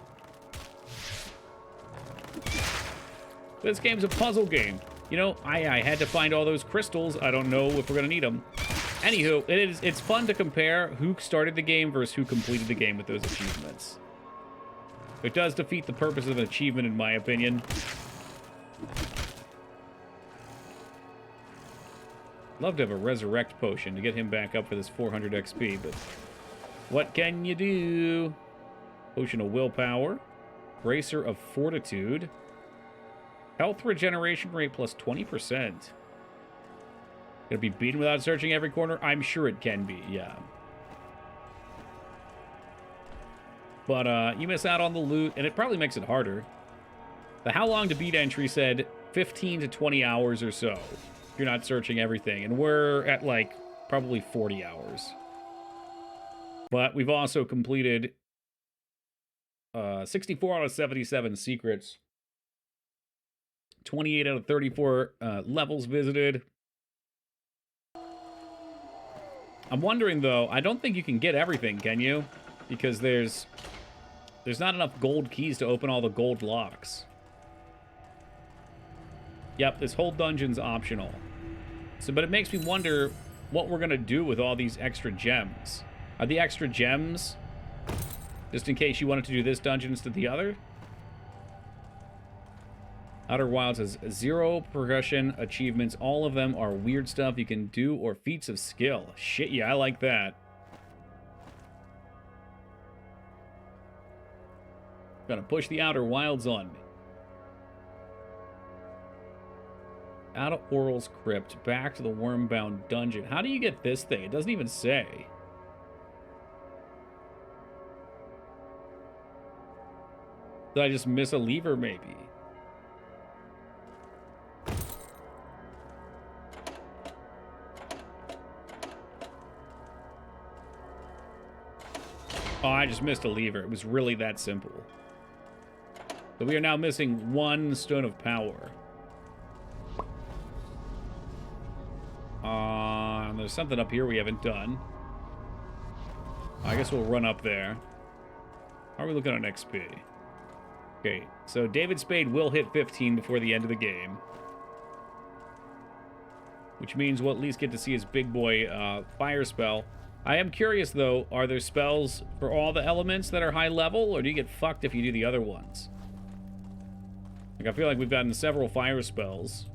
This game's a puzzle game. You know, I had to find all those crystals. I don't know if we're gonna need them. Anywho, it's fun to compare who started the game versus who completed the game with those achievements. It does defeat the purpose of an achievement, in my opinion. Love to have a resurrect potion to get him back up for this 400 XP, but what can you do? Potion of willpower, bracer of fortitude, health regeneration rate plus 20%. Gonna be beaten without searching every corner? I'm sure it can be, yeah. But you miss out on the loot, and it probably makes it harder. The how long to beat entry said 15 to 20 hours or so, if you're not searching everything. And we're at, like, probably 40 hours. But we've also completed 64 out of 77 secrets. 28 out of 34 levels visited. I'm wondering, though, I don't think you can get everything, can you? Because there's not enough gold keys to open all the gold locks. Yep, this whole dungeon's optional. So, but it makes me wonder what we're going to do with all these extra gems. Are the extra gems just in case you wanted to do this dungeon instead of the other? Outer Wilds has 0 progression achievements. All of them are weird stuff you can do or feats of skill. Shit, yeah, I like that. Gonna push the Outer Wilds on me. Out of Oral's Crypt, back to the Wormbound Dungeon. How do you get this thing? It doesn't even say. Did I just miss a lever, maybe? Oh, I just missed a lever. It was really that simple. So we are now missing 1 stone of power. There's something up here we haven't done. I guess we'll run up there. How are we looking on XP? Okay, so David Spade will hit 15 before the end of the game. Which means we'll at least get to see his big boy fire spell. I am curious, though, are there spells for all the elements that are high level, or do you get fucked if you do the other ones? Like, I feel like we've gotten several fire spells.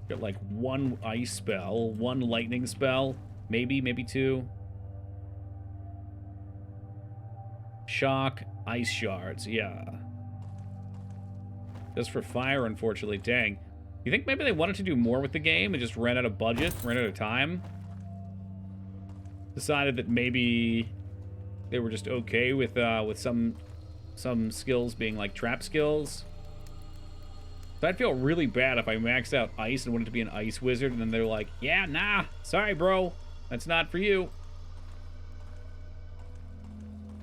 Got, like, 1 ice spell, 1 lightning spell, maybe 2. Shock, ice shards, yeah. Just for fire, unfortunately, dang. You think maybe they wanted to do more with the game and just ran out of budget, ran out of time? Decided that maybe they were just okay with some skills being like trap skills. So I'd feel really bad if I maxed out ice and wanted to be an ice wizard, and then they're like, yeah, nah, sorry, bro. That's not for you.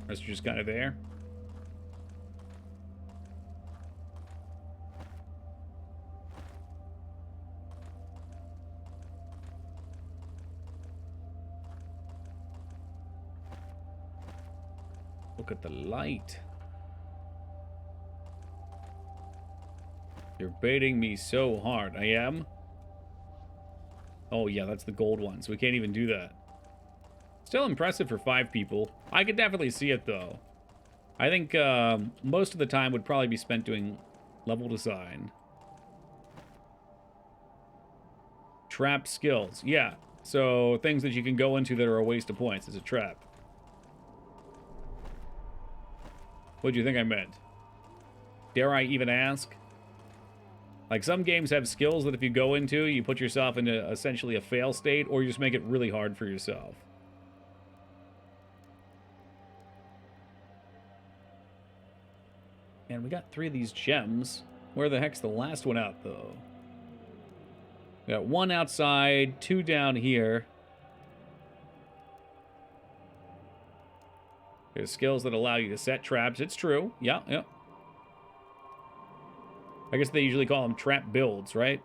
Rest are just kind of there. Look at the light. You're baiting me so hard. I am? Oh, yeah, that's the gold one, so we can't even do that. Still impressive for 5 people. I could definitely see it, though. I think most of the time would probably be spent doing level design. trap skills. Yeah. So things that you can go into that are a waste of points is a trap. What do you think I meant? Dare I even ask? Like, some games have skills that if you go into, you put yourself into essentially a fail state, or you just make it really hard for yourself. And we got 3 of these gems. Where the heck's the last one out, though? We got 1 outside, 2 down here. There's skills that allow you to set traps. It's true. Yeah, yeah. I guess they usually call them trap builds, right?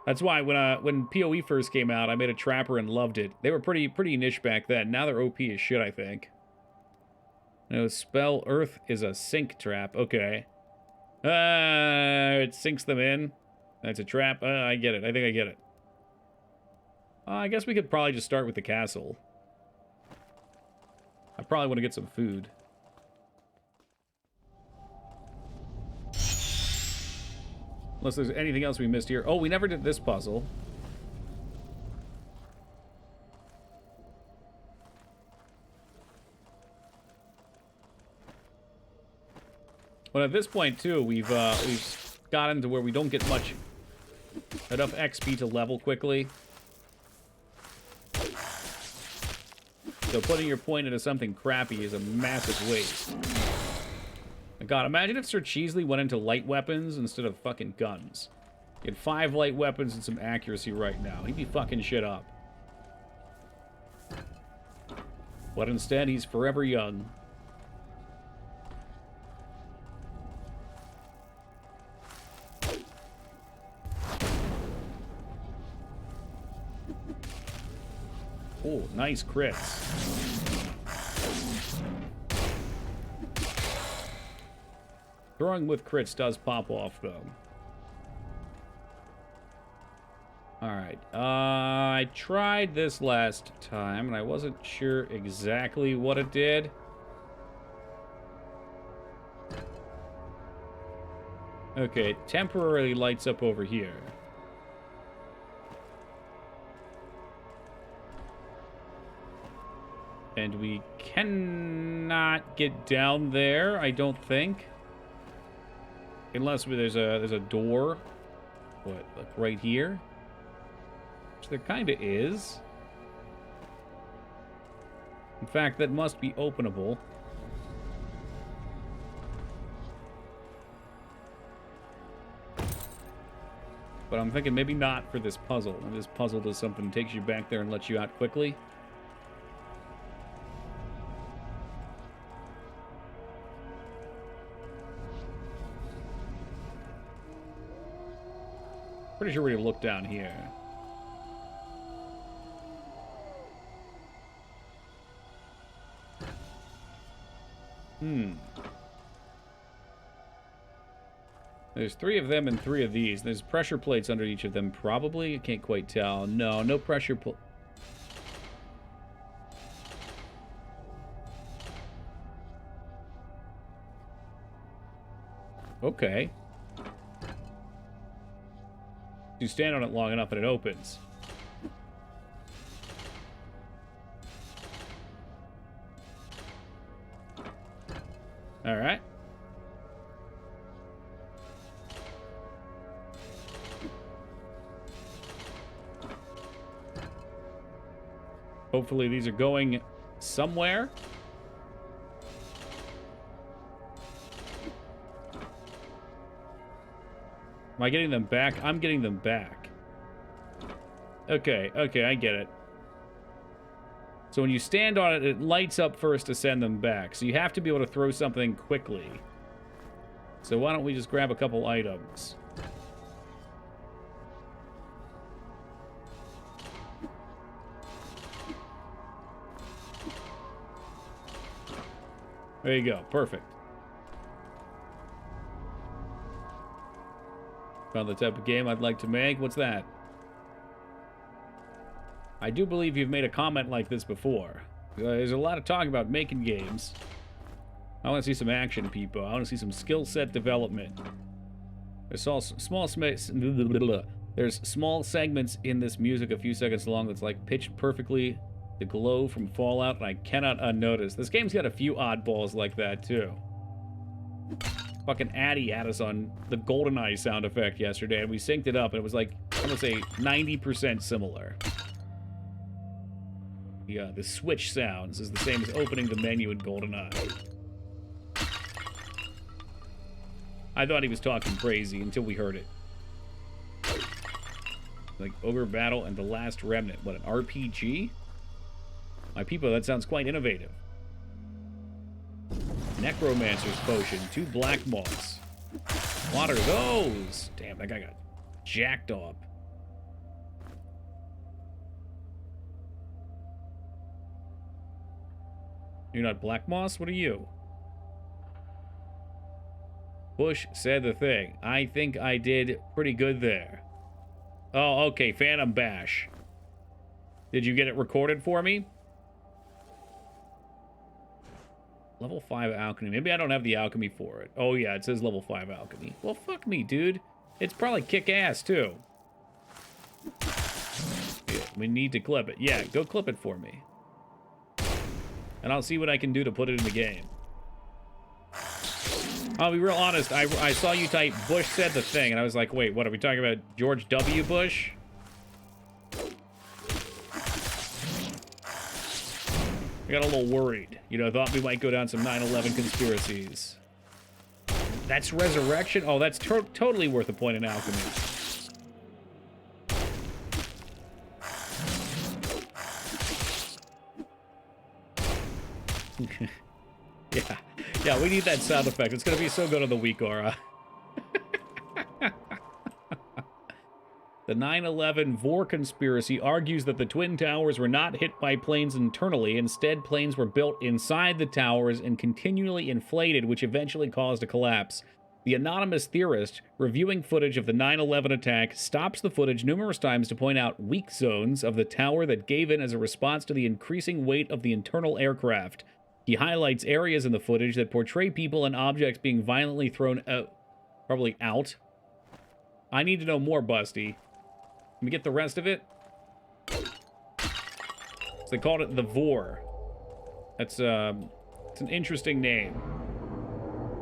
That's why when PoE first came out, I made a trapper and loved it. They were pretty niche back then. Now they're OP as shit, I think. No, spell Earth is a sink trap. Okay. It sinks them in. That's a trap. I get it. I think I get it. I guess we could probably just start with the castle. I probably want to get some food. Unless there's anything else we missed here. Oh, we never did this puzzle. Well, at this point, too, we've gotten to where we don't get enough XP to level quickly. So putting your point into something crappy is a massive waste. God, imagine if Sir Cheesley went into light weapons instead of fucking guns. He had 5 light weapons and some accuracy right now. He'd be fucking shit up. But instead, he's forever young. Oh, nice crits. Throwing with crits does pop off, though. Alright. I tried this last time, and I wasn't sure exactly what it did. Okay, it temporarily lights up over here. And we cannot get down there, I don't think. Unless there's a door. What, like right here? Which there kind of is. In fact, that must be openable. But I'm thinking maybe not for this puzzle. Maybe this puzzle does something, takes you back there and lets you out quickly. Pretty sure we're gonna look down here. There's 3 of them and 3 of these. There's pressure plates under each of them, probably. I can't quite tell. No, no pressure plate. Okay. You stand on it long enough and it opens. All right. Hopefully these are going somewhere. Am I getting them back? I'm getting them back. Okay, okay, I get it. So when you stand on it, it lights up first to send them back. So you have to be able to throw something quickly. So why don't we just grab a couple items? There you go, perfect. Found the type of game I'd like to make. What's that? I do believe you've made a comment like this before. There's a lot of talk about making games. I want to see some action, people. I want to see some skill set development. There's small segments in this music a few seconds long that's like pitched perfectly the glow from Fallout, and I cannot unnotice. This game's got a few oddballs like that, too. Fucking Addy had us on the GoldenEye sound effect yesterday, and we synced it up, and it was like, I'm gonna say 90% similar. Yeah, the switch sounds is the same as opening the menu in GoldenEye. I thought he was talking crazy until we heard it. Like Ogre Battle and The Last Remnant. What, an RPG? My people, that sounds quite innovative. Necromancer's Potion, 2 Black Moths. What are those? Damn, that guy got jacked up. You're not Black Moss? What are you? Bush said the thing. I think I did pretty good there. Oh, okay, Phantom Bash. Did you get it recorded for me? Level 5 Alchemy. Maybe I don't have the Alchemy for it. Oh, yeah, it says level 5 Alchemy. Well, fuck me, dude. It's probably kick-ass, too. Yeah, we need to clip it. Yeah, go clip it for me. And I'll see what I can do to put it in the game. I'll be real honest, I saw you type Bush said the thing, and I was like, wait, what, are we talking about George W. Bush? I got a little worried. You know, thought we might go down some 9/11 conspiracies. That's Resurrection? Oh, that's totally worth a point in Alchemy. Yeah. Yeah, we need that sound effect. It's going to be so good on the week, Aura. The 9/11 Vor conspiracy argues that the Twin Towers were not hit by planes internally. Instead, planes were built inside the towers and continually inflated, which eventually caused a collapse. The anonymous theorist, reviewing footage of the 9/11 attack, stops the footage numerous times to point out weak zones of the tower that gave in as a response to the increasing weight of the internal aircraft. He highlights areas in the footage that portray people and objects being violently thrown out. Probably out. I need to know more, Busty. Let me get the rest of it. So they called it the Vor. That's it's an interesting name.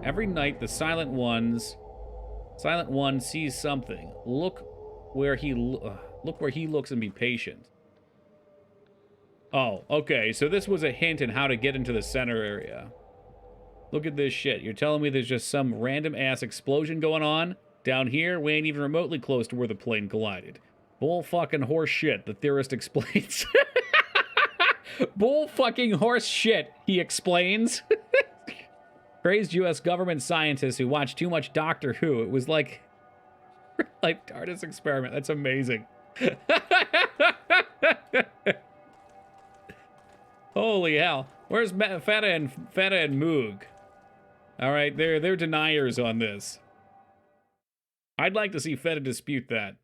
Every night, the Silent One sees something. Look where he looks and be patient. Oh, okay, so this was a hint in how to get into the center area. Look at this shit. You're telling me there's just some random-ass explosion going on? Down here, we ain't even remotely close to where the plane collided. Bull fucking horse shit, the theorist explains. Bull fucking horse shit, he explains. Praised U.S. government scientists who watched too much Doctor Who. It was like TARDIS experiment. That's amazing. Holy hell. Where's Feta and Moog? All right, they're deniers on this. I'd like to see Feta dispute that.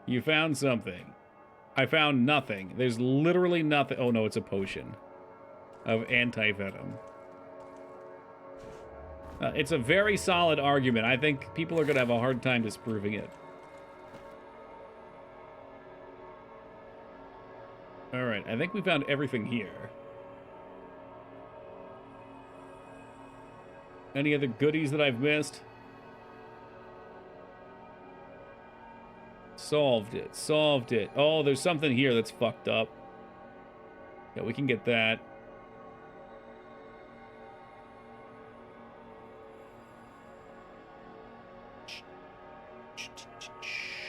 You found something. I found nothing. There's literally nothing. Oh no, it's a potion of anti-venom. It's a very solid argument. I think people are going to have a hard time disproving it. All right, I think we found everything here. Any other goodies that I've missed? Solved it. Solved it. Oh, there's something here that's fucked up. Yeah, we can get that.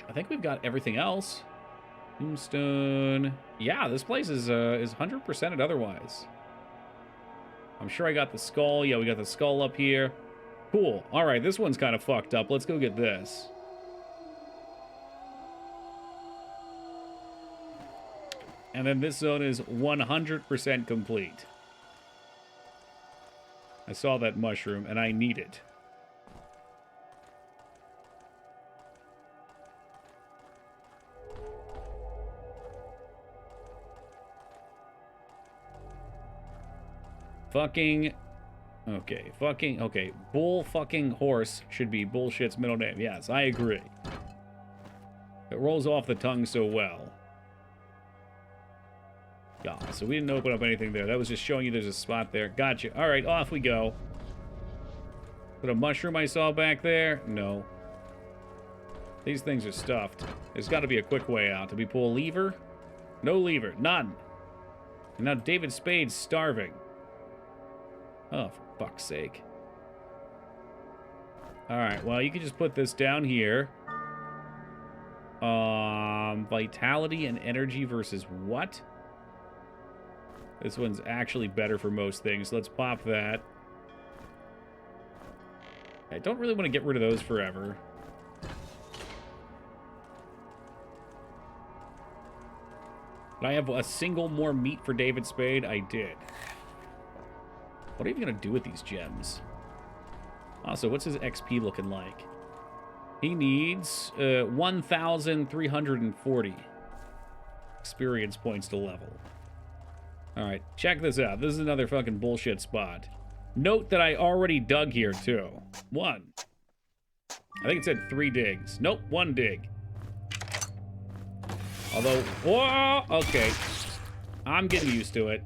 I think we've got everything else. Tombstone. Yeah, this place is 100%ed otherwise. I'm sure I got the skull. Yeah, we got the skull up here. Cool. All right, this one's kind of fucked up. Let's go get this. And then this zone is 100% complete. I saw that mushroom, and I need it. Fucking... Okay, fucking... Okay, bull fucking horse should be bullshit's middle name. Yes, I agree. It rolls off the tongue so well. Yeah, so we didn't open up anything there. That was just showing you there's a spot there. Gotcha. All right, off we go. Put a mushroom I saw back there? No. These things are stuffed. There's got to be a quick way out. Did we pull a lever? No lever. None. And now David Spade's starving. Oh, for fuck's sake. Alright, well, you can just put this down here. Vitality and energy versus what? This one's actually better for most things. Let's pop that. I don't really want to get rid of those forever. Did I have a single more meat for David Spade? I did. What are you going to do with these gems? Also, what's his XP looking like? He needs 1,340 experience points to level. Alright, check this out. This is another fucking bullshit spot. Note that I already dug here, too. 1. I think it said 3 digs. Nope, 1 dig. Although, whoa, okay. I'm getting used to it.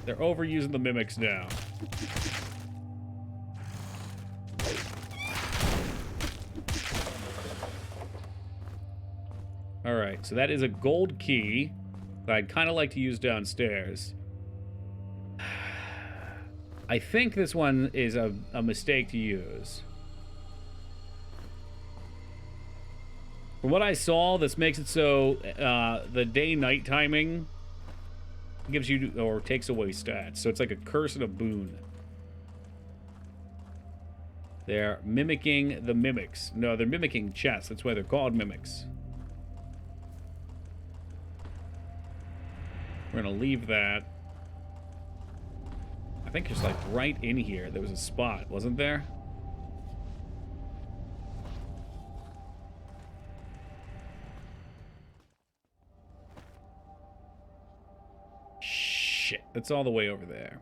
They're overusing the mimics now. Alright, so that is a gold key that I'd kind of like to use downstairs. I think this one is a mistake to use. From what I saw, this makes it so the day-night timing gives you, or takes away stats. So it's like a curse and a boon. They're mimicking the mimics. No, they're mimicking chests. That's why they're called mimics. We're going to leave that. I think just like right in here, there was a spot, wasn't there? Shit, that's all the way over there.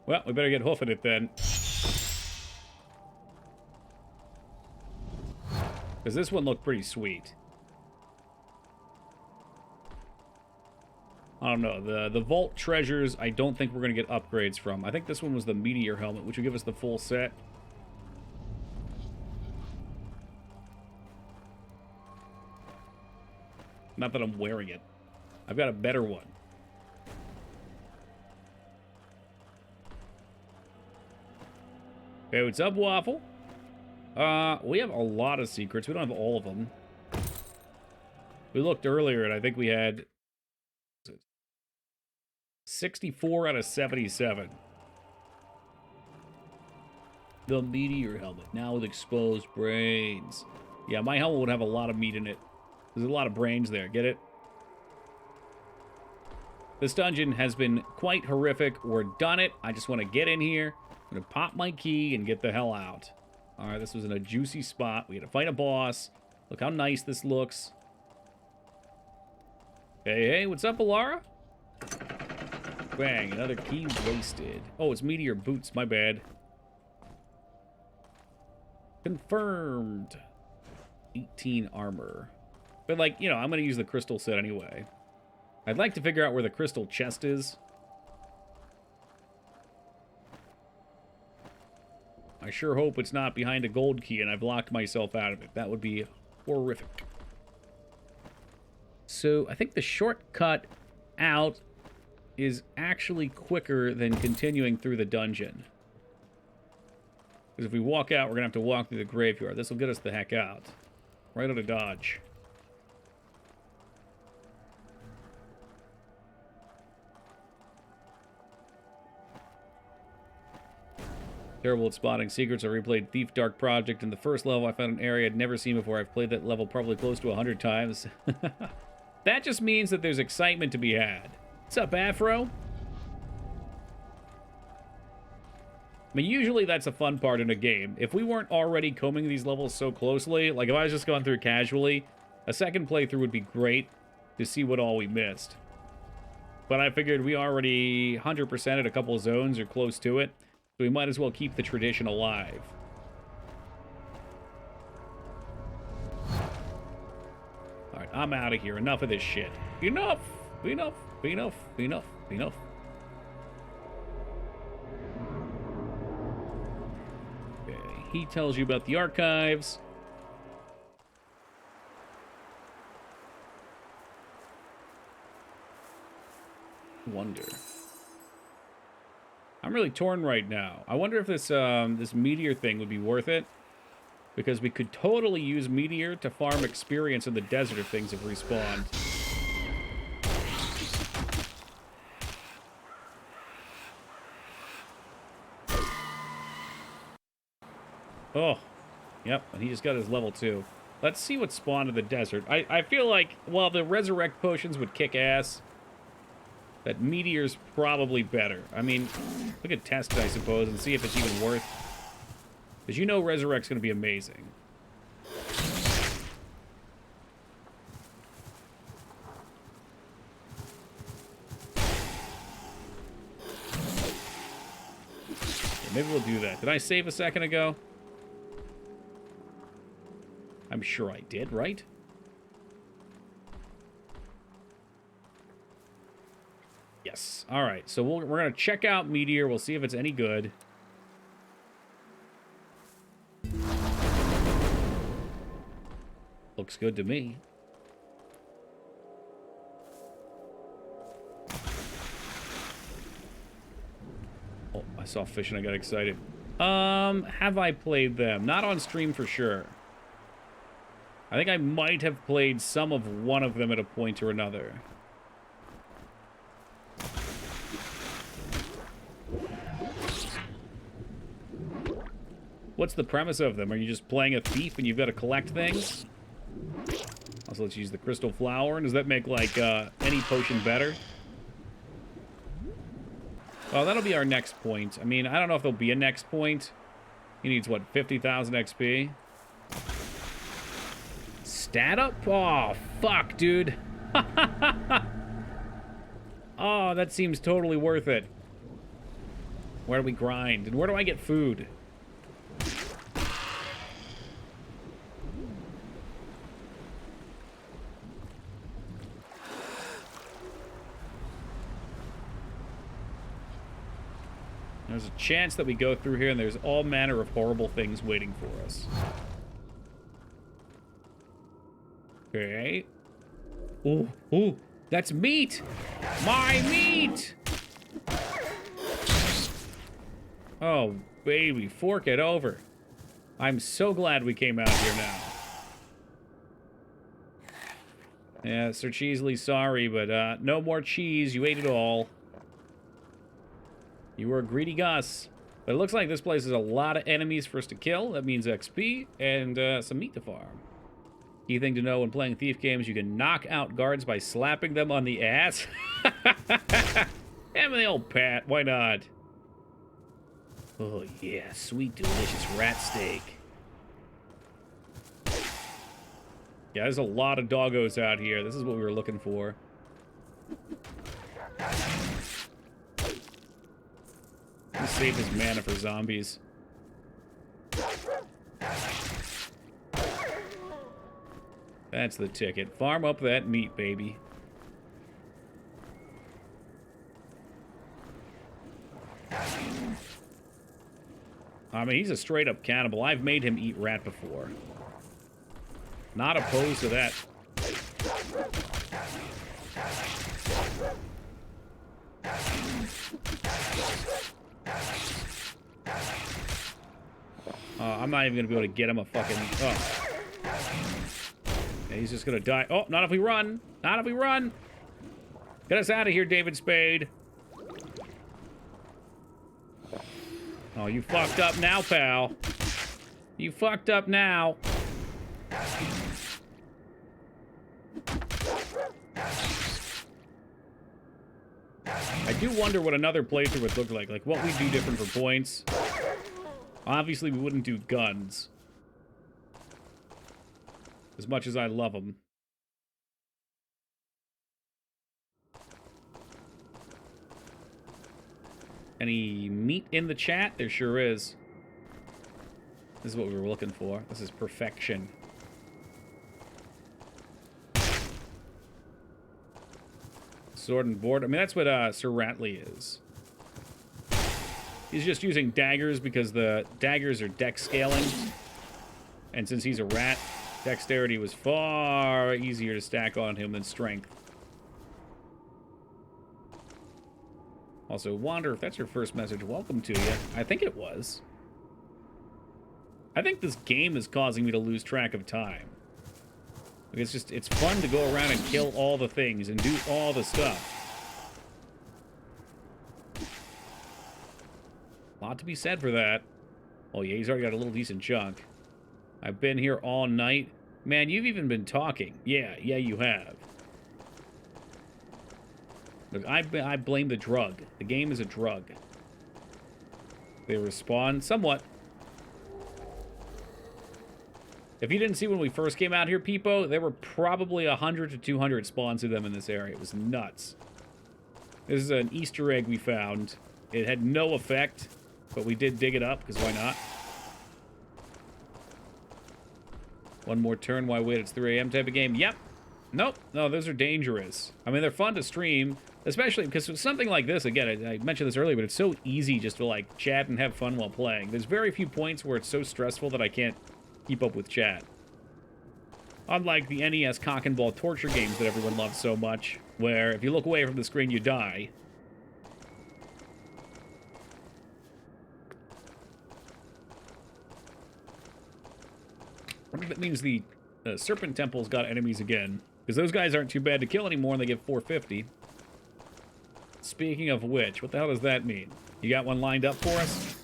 Well, we better get hoofing it then. Because this one looked pretty sweet. I don't know. The vault treasures, I don't think we're going to get upgrades from. I think this one was the meteor helmet, which would give us the full set. Not that I'm wearing it. I've got a better one. Okay, what's up, Waffle? We have a lot of secrets. We don't have all of them. We looked earlier, and I think we had 64 out of 77. The meteor helmet, now with exposed brains. Yeah, my helmet would have a lot of meat in it. There's a lot of brains there, get it? This dungeon has been quite horrific. We're done it. I just want to get in here. I'm going to pop my key and get the hell out. Alright, this was in a juicy spot. We had to fight a boss. Look how nice this looks. Hey, what's up, Alara? Bang, another key wasted. Oh, it's meteor boots, my bad. Confirmed. 18 armor. But, like, you know, I'm going to use the crystal set anyway. I'd like to figure out where the crystal chest is. I sure hope it's not behind a gold key and I've locked myself out of it. That would be horrific. So, I think the shortcut out is actually quicker than continuing through the dungeon. Because if we walk out, we're going to have to walk through the graveyard. This will get us the heck out. Right out of Dodge. Terrible at spotting secrets. I replayed Thief Dark Project. In the first level, I found an area I'd never seen before. I've played that level probably close to 100 times. That just means that there's excitement to be had. What's up, Afro? I mean, usually that's a fun part in a game. If we weren't already combing these levels so closely, like if I was just going through casually, a second playthrough would be great to see what all we missed. but I figured we already 100%ed a couple of zones or close to it, so we might as well keep the tradition alive. All right, I'm out of here. Enough of this shit. Enough! Enough! Enough! Enough! Enough! Okay, he tells you about the archives. Wonder. I'm really torn right now. I wonder if this this meteor thing would be worth it, because we could totally use meteor to farm experience in the desert if things have respawned. Oh, yep, and he just got his level 2. Let's see what spawned in the desert. I feel like, while the resurrect potions would kick ass, that meteor's probably better. I mean, we could test it, I suppose, and see if it's even worth. Because you know resurrect's going to be amazing. Yeah, maybe we'll do that. Did I save a second ago? I'm sure I did, right? Yes. All right. So we're going to check out Meteor. We'll see if it's any good. Looks good to me. Oh, I saw fish and I got excited. Have I played them? Not on stream for sure. I think I might have played some of one of them at a point or another. What's the premise of them? Are you just playing a thief and you've got to collect things? Also, let's use the crystal flower. And does that make, like, any potion better? Well, that'll be our next point. I mean, I don't know if there'll be a next point. He needs, what, 50,000 XP? Stat up? Oh, fuck, dude. Oh, that seems totally worth it. Where do we grind? And where do I get food? There's a chance that we go through here and there's all manner of horrible things waiting for us. Okay. Ooh, ooh, that's meat! My meat! Oh, baby, fork it over. I'm so glad we came out here now. Yeah, Sir Cheesley, sorry, but no more cheese. You ate it all. You were a greedy Gus. But it looks like this place has a lot of enemies for us to kill. That means XP and some meat to farm. Key thing to know when playing Thief games, you can knock out guards by slapping them on the ass. Damn the old Pat, why not? Oh yeah, sweet delicious rat steak. Yeah, there's a lot of doggos out here. This is what we were looking for. He saved his mana for zombies. That's the ticket. Farm up that meat, baby. I mean, he's a straight-up cannibal. I've made him eat rat before. Not opposed to that. I'm not even going to be able to get him a fucking... Oh. Yeah, he's just going to die. Oh, not if we run. Not if we run. Get us out of here, David Spade. Oh, you fucked up now, pal. You fucked up now. I do wonder what another playthrough would look like. Like, what we do different for points. Obviously, we wouldn't do guns. As much as I love them. Any meat in the chat? There sure is. This is what we were looking for. This is perfection. Sword and board. I mean, that's what Sir Ratley is. He's just using daggers because the daggers are dex scaling. And since he's a rat, dexterity was far easier to stack on him than strength. Also, Wander, if that's your first message, welcome to you. I think it was. I think this game is causing me to lose track of time. It's fun to go around and kill all the things and do all the stuff. A lot to be said for that. Oh yeah, he's already got a little decent chunk. I've been here all night. Man, you've even been talking. Yeah, you have. Look, I blame the drug. The game is a drug. They respond somewhat. If you didn't see when we first came out here, Peepo, there were probably 100 to 200 spawns of them in this area. It was nuts. This is an Easter egg we found. It had no effect, but we did dig it up, because why not? One more turn, why wait? It's 3 a.m. type of game. Yep. Nope. No, those are dangerous. I mean, they're fun to stream, especially because with something like this, again, I mentioned this earlier, but it's so easy just to, like, chat and have fun while playing. There's very few points where it's so stressful that I can't keep up with chat. Unlike the NES cock and ball torture games that everyone loves so much, where if you look away from the screen, you die. I wonder if that means the Serpent Temple's got enemies again. Because those guys aren't too bad to kill anymore, and they get 450. Speaking of which, what the hell does that mean? You got one lined up for us?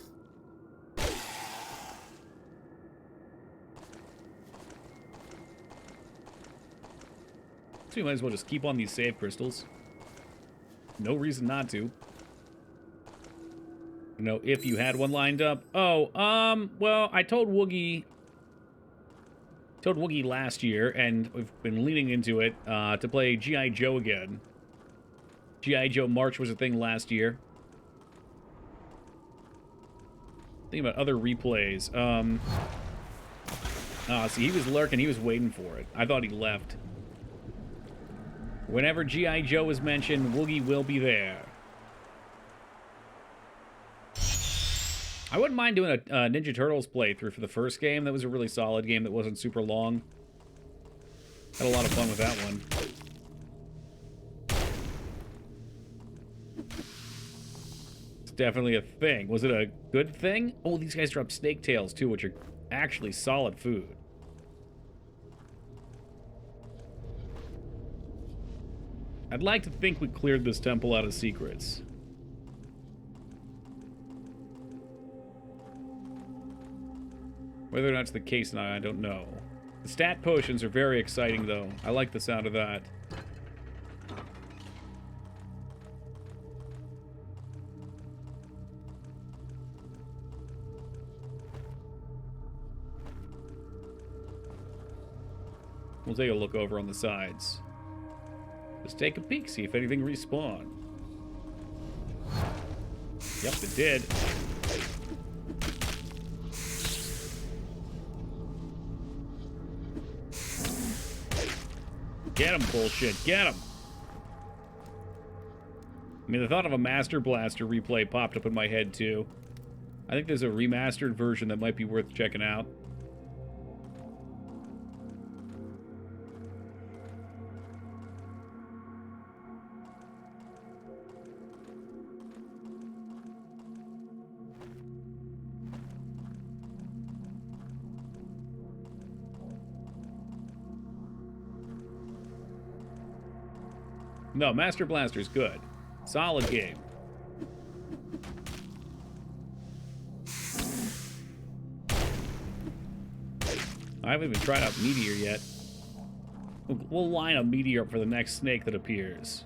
So you might as well just keep on these save crystals. No reason not to. You know, if you had one lined up. Oh, well, I told Woogie last year, and we've been leaning into it, to play G.I. Joe again. G.I. Joe March was a thing last year. Think about other replays. See, he was lurking, he was waiting for it. I thought he left. Whenever G.I. Joe is mentioned, Woogie will be there. I wouldn't mind doing a Ninja Turtles playthrough for the first game. That was a really solid game that wasn't super long. Had a lot of fun with that one. It's definitely a thing. Was it a good thing? Oh, these guys drop snake tails too, which are actually solid food. I'd like to think we cleared this temple out of secrets. Whether or not it's the case now, I don't know. The stat potions are very exciting, though. I like the sound of that. We'll take a look over on the sides. Just take a peek, see if anything respawned. Yep, it did. Get him, bullshit. Get him. I mean, the thought of a Master Blaster replay popped up in my head, too. I think there's a remastered version that might be worth checking out. No, Master Blaster's good. Solid game. I haven't even tried out Meteor yet. We'll line a Meteor up for the next snake that appears.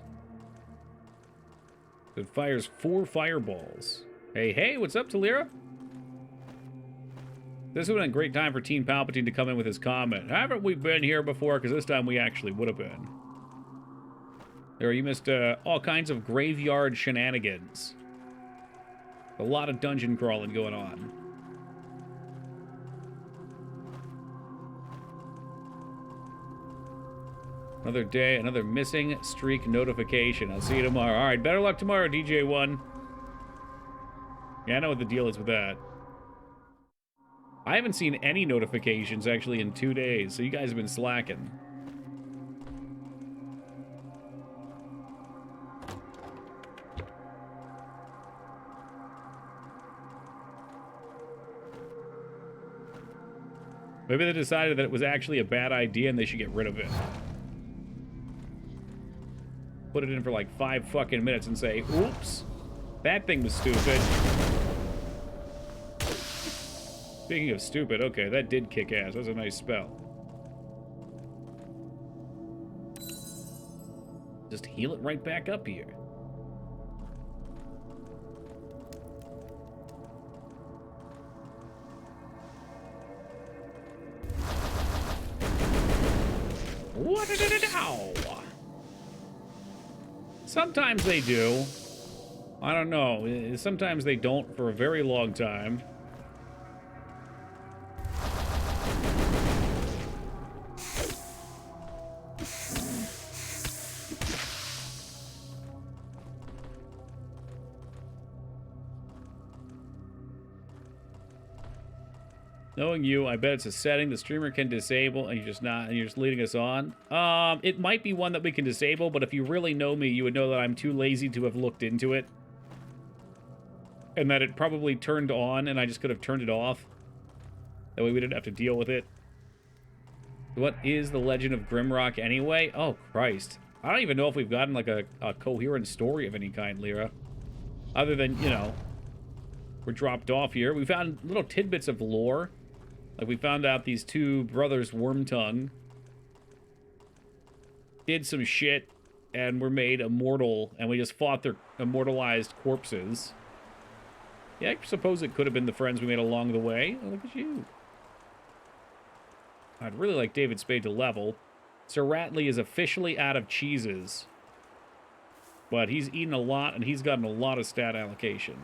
It fires 4 fireballs. Hey, what's up, Talira? This would have been a great time for Teen Palpatine to come in with his comment. Haven't we been here before? Because this time we actually would have been. There, you missed all kinds of graveyard shenanigans. A lot of dungeon crawling going on. Another day, another missing streak notification. I'll see you tomorrow. All right, better luck tomorrow, DJ1. Yeah, I know what the deal is with that. I haven't seen any notifications, actually, in 2 days, so you guys have been slacking. Maybe they decided that it was actually a bad idea and they should get rid of it. Put it in for like 5 fucking minutes and say, oops, that thing was stupid. Speaking of stupid, okay, that did kick ass. That was a nice spell. Just heal it right back up here. What did it do? Sometimes they do. I don't know. Sometimes they don't for a very long time. Knowing you, I bet it's a setting the streamer can disable, and you're just leading us on. It might be one that we can disable, but if you really know me, you would know that I'm too lazy to have looked into it. And that it probably turned on, and I just could have turned it off. That way we didn't have to deal with it. What is the Legend of Grimrock anyway? Oh, Christ. I don't even know if we've gotten, like, a coherent story of any kind, Lyra. Other than, you know, we're dropped off here. We found little tidbits of lore. Like, we found out these two brothers, Wormtongue, did some shit and were made immortal, and we just fought their immortalized corpses. Yeah, I suppose it could have been the friends we made along the way. Oh, look at you. I'd really like David Spade to level. Sir Ratley is officially out of cheeses. But he's eaten a lot, and he's gotten a lot of stat allocation.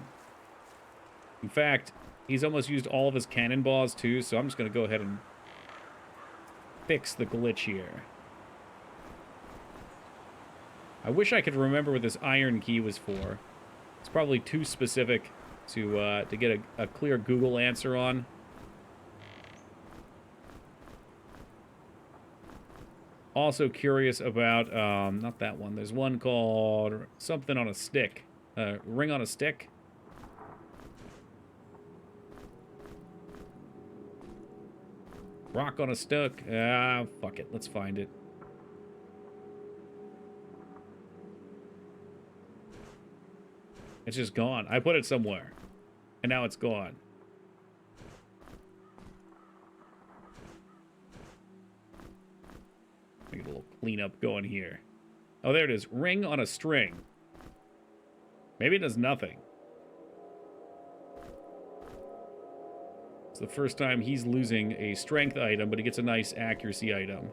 In fact, he's almost used all of his cannonballs, too, so I'm just going to go ahead and fix the glitch here. I wish I could remember what this iron key was for. It's probably too specific to get a clear Google answer on. Also curious about, not that one. There's one called something on a stick. Ring on a stick. Rock on a stick. Ah, fuck it. Let's find it. It's just gone. I put it somewhere. And now it's gone. Make a little cleanup going here. Oh, there it is. Ring on a string. Maybe it does nothing. It's the first time he's losing a strength item, but he gets a nice accuracy item.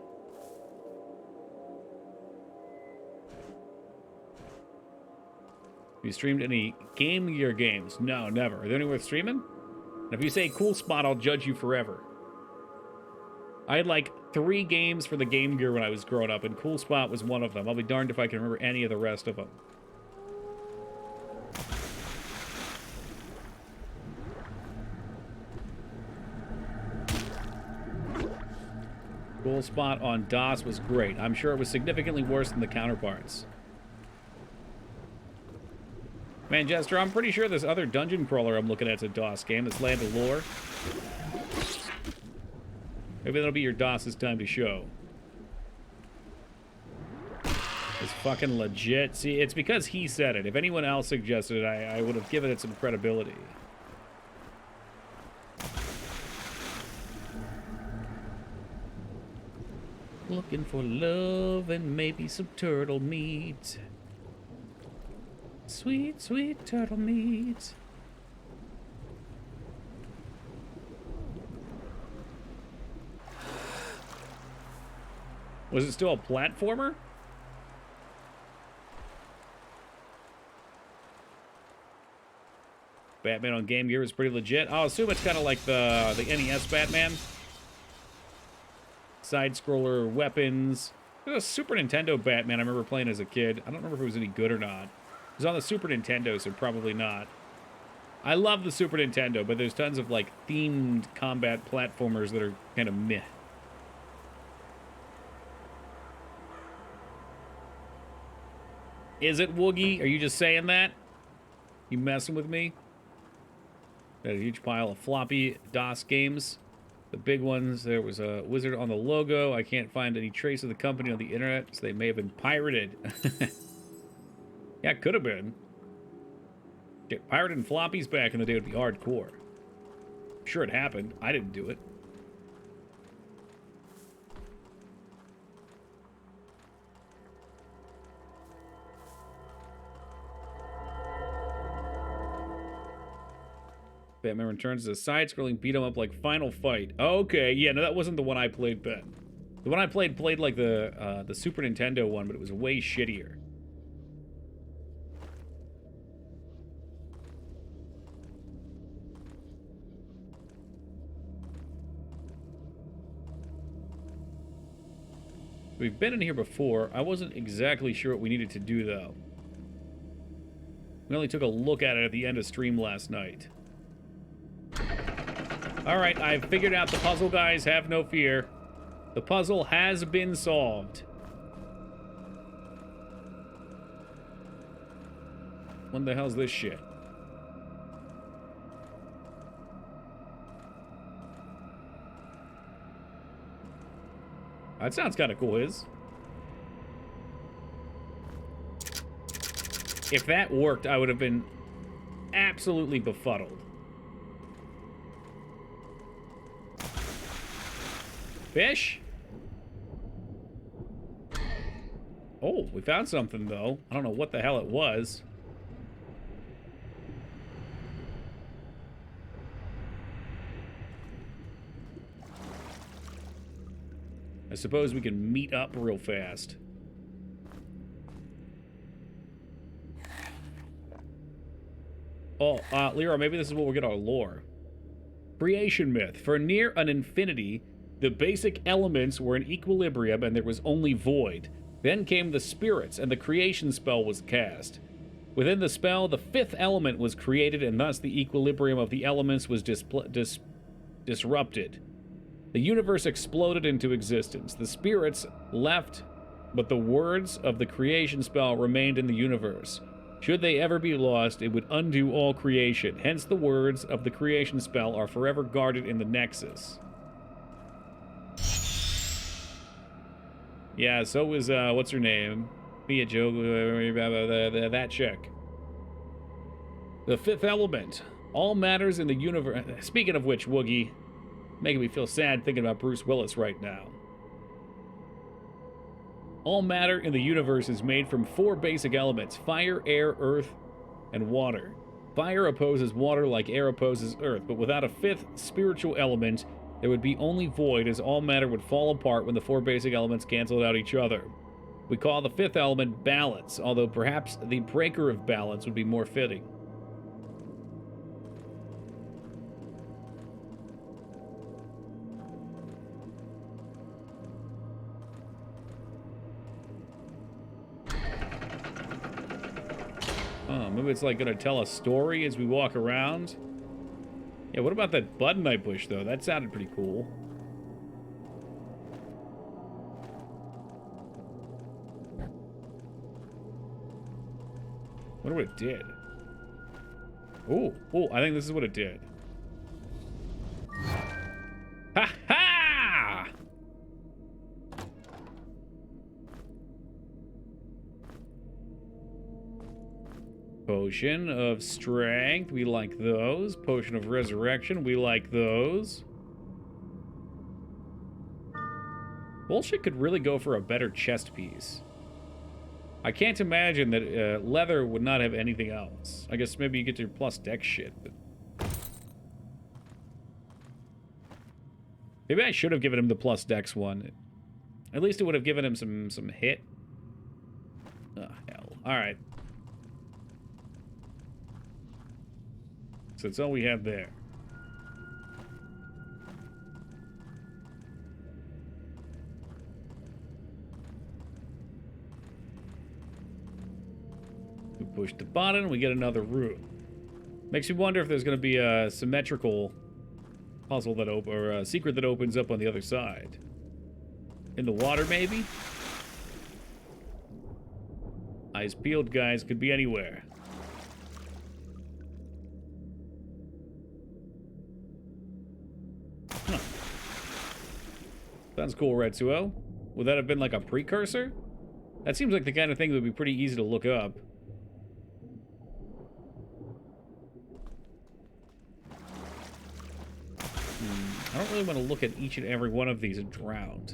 Have you streamed any Game Gear games? No, never. Are they any worth streaming? And if you say Cool Spot, I'll judge you forever. I had like 3 games for the Game Gear when I was growing up, and Cool Spot was one of them. I'll be darned if I can remember any of the rest of them. Cool Spot on DOS was great. I'm sure it was significantly worse than the counterparts. Man, Jester, I'm pretty sure this other dungeon crawler I'm looking at is a DOS game, this Land of Lore. Maybe that'll be your DOS's time to show. It's fucking legit. See, it's because he said it. If anyone else suggested it, I would have given it some credibility. Looking for love and maybe some turtle meat. Sweet, sweet turtle meat. Was it still a platformer? Batman on Game Gear is pretty legit. I'll assume it's kind of like the NES Batman. Side-scroller weapons. There's a Super Nintendo Batman I remember playing as a kid. I don't remember if it was any good or not. It was on the Super Nintendo, so probably not. I love the Super Nintendo, but there's tons of, like, themed combat platformers that are kind of meh. Is it, Woogie? Are you just saying that? You messing with me? Got a huge pile of floppy DOS games. The big ones, there was a wizard on the logo. I can't find any trace of the company on the internet, so they may have been pirated. Yeah, it could have been. Get pirating floppies back in the day would be hardcore. I'm sure it happened. I didn't do it. Batman Returns is a side-scrolling beat-em-up like Final Fight. Okay, yeah, no, that wasn't the one I played, Ben. The one I played like the Super Nintendo one, but it was way shittier. We've been in here before. I wasn't exactly sure what we needed to do, though. We only took a look at it at the end of stream last night. Alright, I've figured out the puzzle, guys. Have no fear. The puzzle has been solved. What the hell's this shit? That sounds kind of cool, Iz. If that worked, I would have been absolutely befuddled. Fish? Oh, we found something, though. I don't know what the hell it was. I suppose we can meet up real fast. Oh, Leroy, maybe this is where we'll get our lore. Creation myth. For near an infinity, the basic elements were in equilibrium and there was only void. Then came the spirits, and the creation spell was cast. Within the spell, the fifth element was created, and thus the equilibrium of the elements was disrupted. The universe exploded into existence. The spirits left, but the words of the creation spell remained in the universe. Should they ever be lost, it would undo all creation. Hence, the words of the creation spell are forever guarded in the Nexus. Yeah, so was, what's her name? Mia Joe, that chick. The fifth element. All matters in the universe. Speaking of which, Woogie, making me feel sad thinking about Bruce Willis right now. All matter in the universe is made from four basic elements: fire, air, earth, and water. Fire opposes water like air opposes earth, but without a fifth spiritual element, there would be only void, as all matter would fall apart when the four basic elements canceled out each other. We call the fifth element balance, although perhaps the breaker of balance would be more fitting. Oh, maybe it's like gonna tell a story as we walk around. Yeah, what about that button I pushed, though? That sounded pretty cool. Wonder what it did. Oh, I think this is what it did. Ha ha! Potion of strength, we like those. Potion of resurrection, we like those. Bullshit could really go for a better chest piece. I can't imagine that leather would not have anything else. I guess maybe you get your plus dex shit, but... Maybe I should have given him the plus dex one. At least it would have given him some hit. Oh, hell. Alright. So that's all we have there. We push the button, we get another room. Makes you wonder if there's going to be a symmetrical puzzle that or a secret that opens up on the other side. In the water, maybe? Eyes peeled, guys. Could be anywhere. Huh. Sounds cool, Retsuo. Would that have been like a precursor? That seems like the kind of thing that would be pretty easy to look up. I don't really want to look at each and every one of these and drown.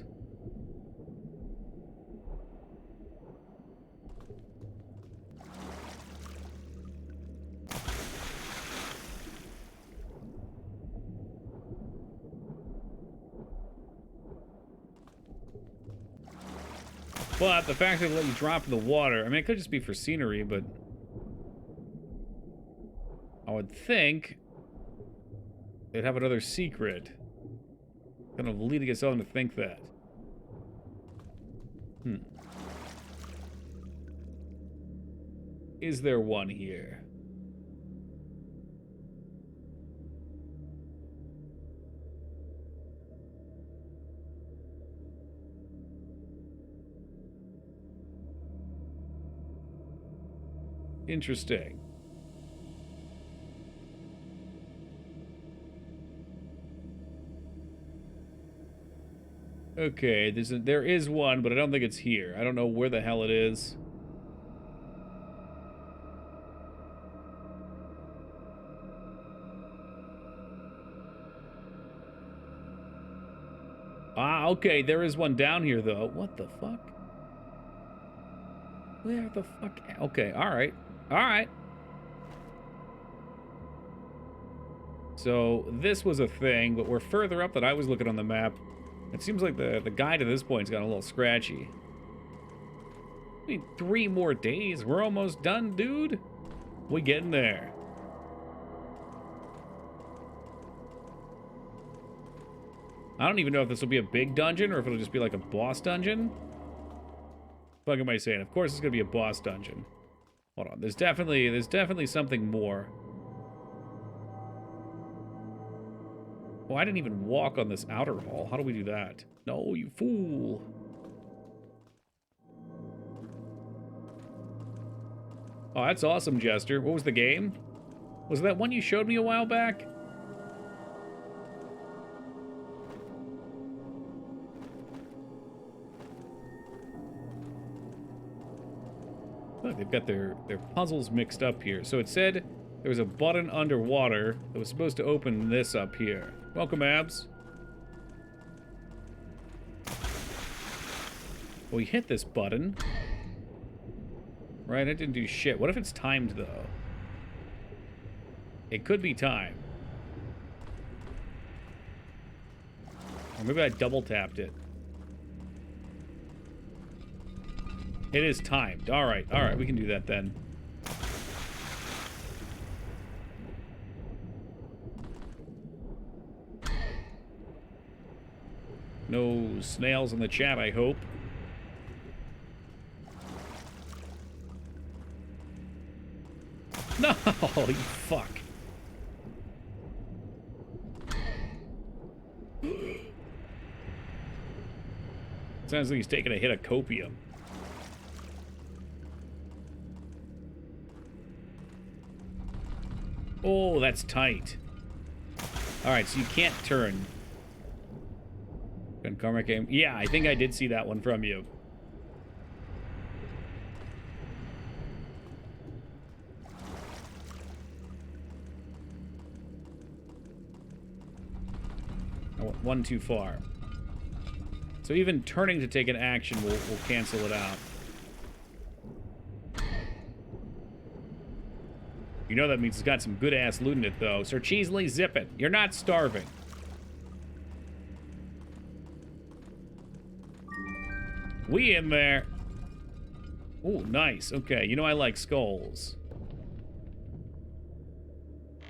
But the fact that they let you drop in the water, I mean, it could just be for scenery, but I would think they'd have another secret. Kind of leading us on to think that. Is there one here? Interesting. Okay, there is one, but I don't think it's here. I don't know where the hell it is. Ah, okay, there is one down here, though. What the fuck? Where the fuck? Okay, alright. Alright. So, this was a thing, but we're further up than I was looking on the map. It seems like the guide at this point's got a little scratchy. I mean, 3 more days. We're almost done, dude. We getting there. I don't even know if this will be a big dungeon or if it'll just be like a boss dungeon. What the fuck am I saying? Of course it's gonna be a boss dungeon. Hold on. There's definitely something more. Oh, I didn't even walk on this outer hall. How do we do that? No, you fool. Oh, that's awesome, Jester. What was the game? Was that one you showed me a while back? Look, they've got their puzzles mixed up here. So it said there was a button underwater that was supposed to open this up here. Welcome, Abs. Well, we hit this button. Right, I didn't do shit. What if it's timed, though? It could be timed. Or maybe I double-tapped it. It is timed. Alright, we can do that then. No snails in the chat, I hope. No, you fuck. Sounds like he's taking a hit of copium. Oh, that's tight. Alright, so you can't turn. Karma game. Yeah, I think I did see that one from you. I went one too far. So even turning to take an action will cancel it out. You know that means it's got some good-ass loot in it, though. Sir Cheesley, zip it. You're not starving. We in there. Oh, nice. Okay, you know I like skulls.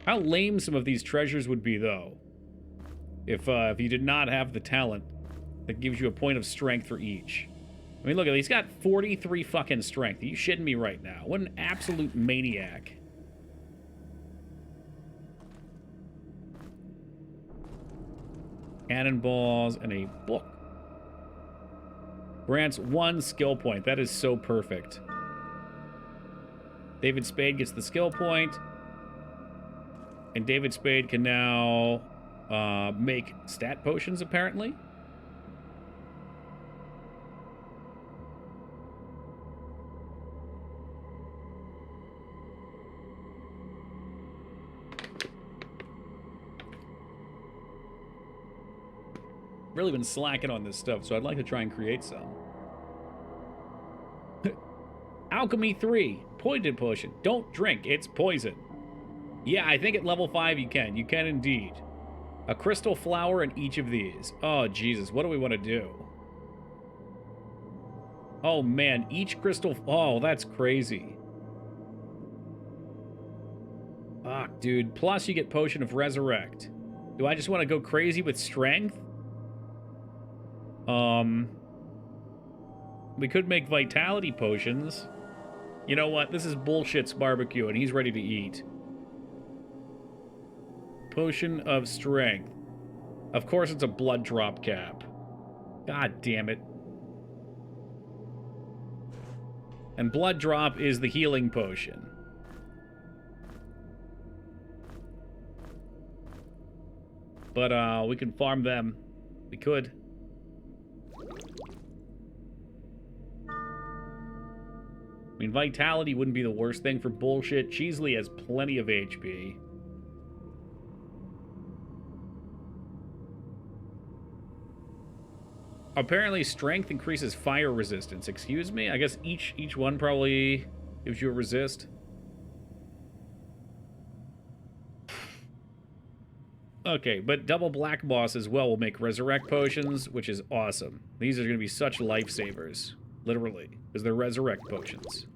How lame some of these treasures would be, though, if you did not have the talent that gives you a point of strength for each. I mean, look at he's got 43 fucking strength. Are you shitting me right now? What an absolute maniac. Cannonballs and a book. Grants 1 skill point. That is so perfect. David Spade gets the skill point. And David Spade can now make stat potions, apparently. Really been slacking on this stuff, so I'd like to try and create some. Alchemy 3, poison potion. Don't drink, it's poison. Yeah, I think at level 5 you can. You can indeed. A crystal flower in each of these. Oh, Jesus, what do we want to do? Oh, man, each crystal... Oh, that's crazy. Fuck, dude. Plus you get Potion of Resurrect. Do I just want to go crazy with Strength? We could make Vitality Potions. You know what? This is bullshit's barbecue, and he's ready to eat. Potion of Strength. Of course it's a blood drop cap. God damn it. And blood drop is the healing potion. But, we can farm them. We could. I mean, Vitality wouldn't be the worst thing for bullshit. Cheesley has plenty of HP. Apparently, Strength increases fire resistance. Excuse me? I guess each one probably gives you a resist. Okay, but double Black Boss as well will make Resurrect Potions, which is awesome. These are going to be such lifesavers. Literally, because they're Resurrect Potions.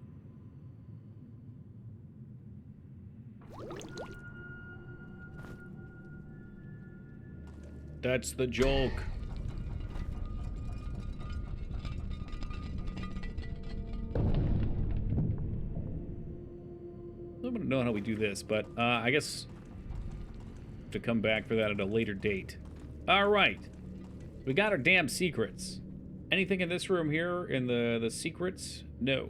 That's the joke. I don't know how we do this, but I guess to come back for that at a later date. All right, we got our damn secrets. Anything in this room here in the secrets? No.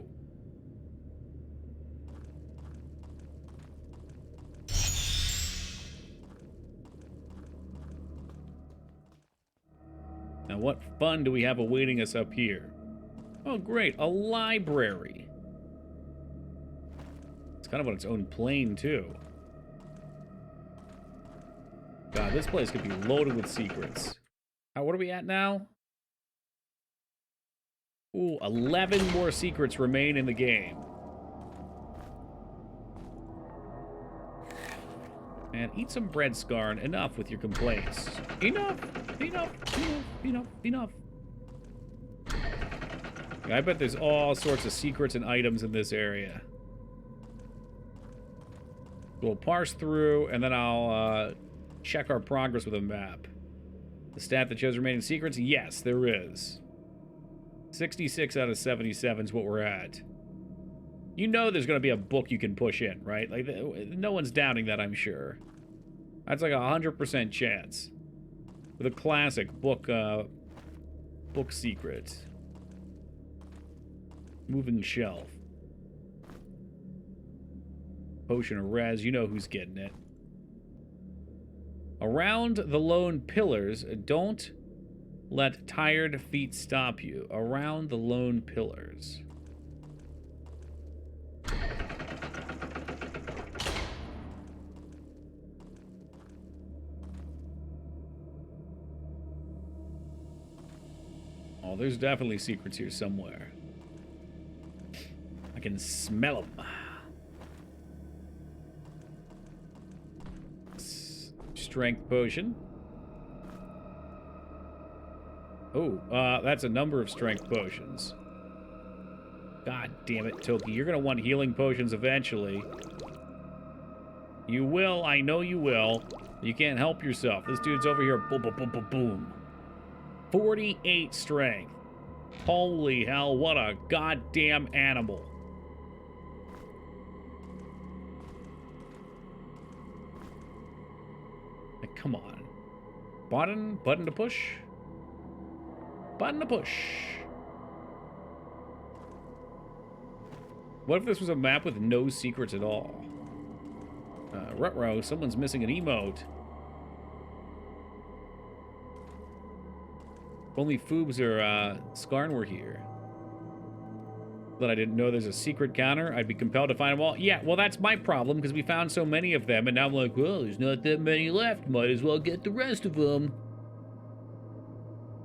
Now, what fun do we have awaiting us up here? Oh, great, a library. It's kind of on its own plane, too. God, this place could be loaded with secrets. What are we at now? Ooh, 11 more secrets remain in the game. Man, eat some bread, Scarn. Enough with your complaints. Enough! Enough! Enough! Enough! Enough! I bet there's all sorts of secrets and items in this area. We'll parse through, and then I'll check our progress with a map. The stat that shows remaining secrets? Yes, there is. 66 out of 77 is what we're at. You know there's going to be a book you can push in, right? Like, no one's doubting that, I'm sure. That's like a 100% chance. With a classic book secret. Moving shelf. Potion of res, you know who's getting it. Around the lone pillars, don't let tired feet stop you. Around the lone pillars. Oh, there's definitely secrets here somewhere. I can smell them. Strength potion. Oh, that's a number of strength potions. God damn it, Toki. You're going to want healing potions eventually. You will. I know you will. You can't help yourself. This dude's over here. Boom, boom, boom, boom, boom. 48 strength. Holy hell, what a goddamn animal. Like, come on. Button to push. Button to push. What if this was a map with no secrets at all? Ruh-roh, someone's missing an emote. If only Foobs or Skarn were here. That I didn't know there's a secret counter. I'd be compelled to find them all. Yeah, well, that's my problem, because we found so many of them, and now I'm like, well, there's not that many left. Might as well get the rest of them.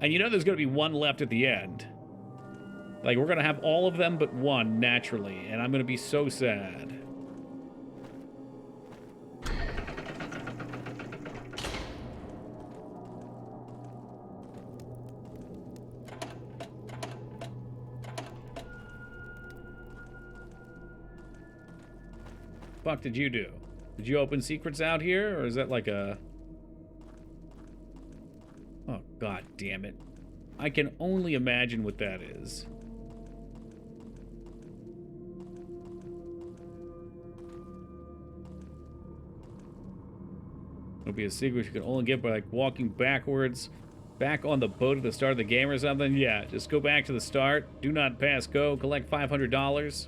And you know there's going to be one left at the end. Like, we're going to have all of them but one, naturally, and I'm going to be so sad. Fuck did you do? Did you open secrets out here, or is that like a... Oh, god damn it. I can only imagine what that is. It'll be a secret you can only get by, like, walking backwards, back on the boat at the start of the game or something. Yeah, just go back to the start. Do not pass go. Collect $500.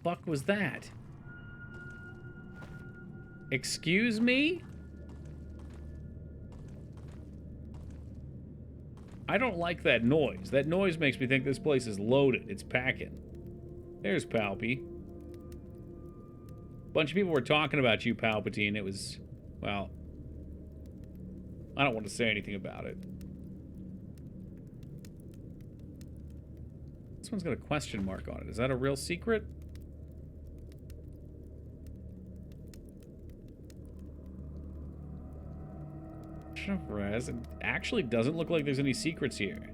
Fuck was that? Excuse me? I don't like that noise. That noise makes me think this place is loaded. It's packing. There's Palpy. Bunch of people were talking about you, Palpatine. It was, well, I don't want to say anything about it. This one's got a question mark on it. Is that a real secret? It actually doesn't look like there's any secrets here.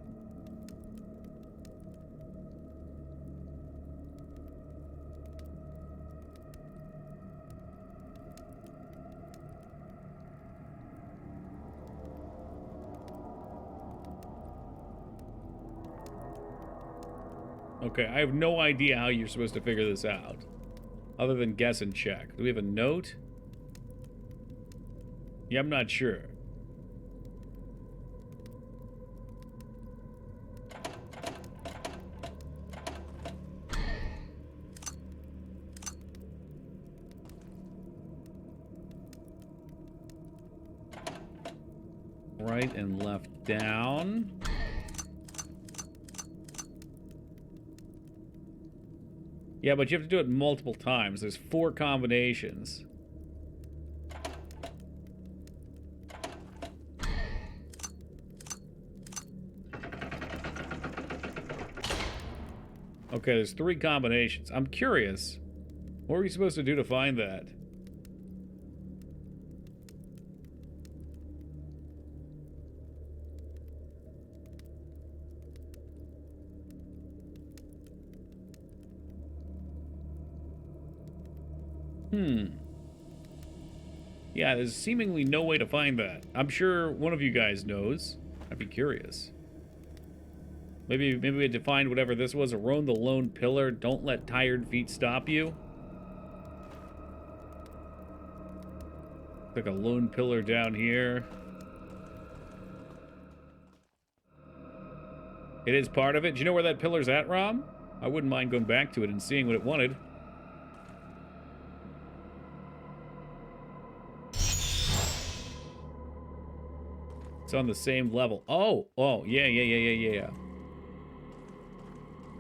Okay, I have no idea how you're supposed to figure this out. Other than guess and check. Do we have a note? Yeah, I'm not sure. Right and left down. Yeah, but you have to do it multiple times. There's 4 combinations. Okay, there's 3 combinations. I'm curious. What were you supposed to do to find that? Yeah, there's seemingly no way to find that. I'm sure one of you guys knows. I'd be curious. Maybe we had to find whatever this was. Around the lone pillar. Don't let tired feet stop you. Like a lone pillar down here. It is part of it. Do you know where that pillar's at, Rom? I wouldn't mind going back to it and seeing what it wanted. It's on the same level. Oh, yeah.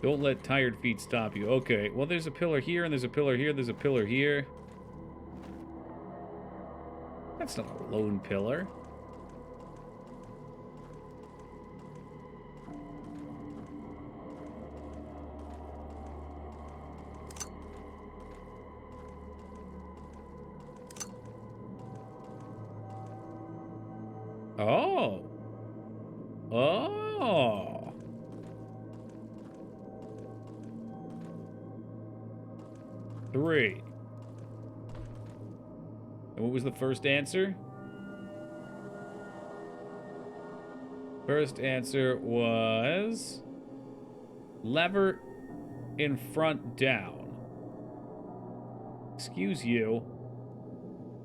Don't let tired feet stop you. Okay, well, there's a pillar here, and there's a pillar here, there's a pillar here. That's not a lone pillar. Oh. Oh. Three. And what was the first answer? First answer was lever in front down. Excuse you.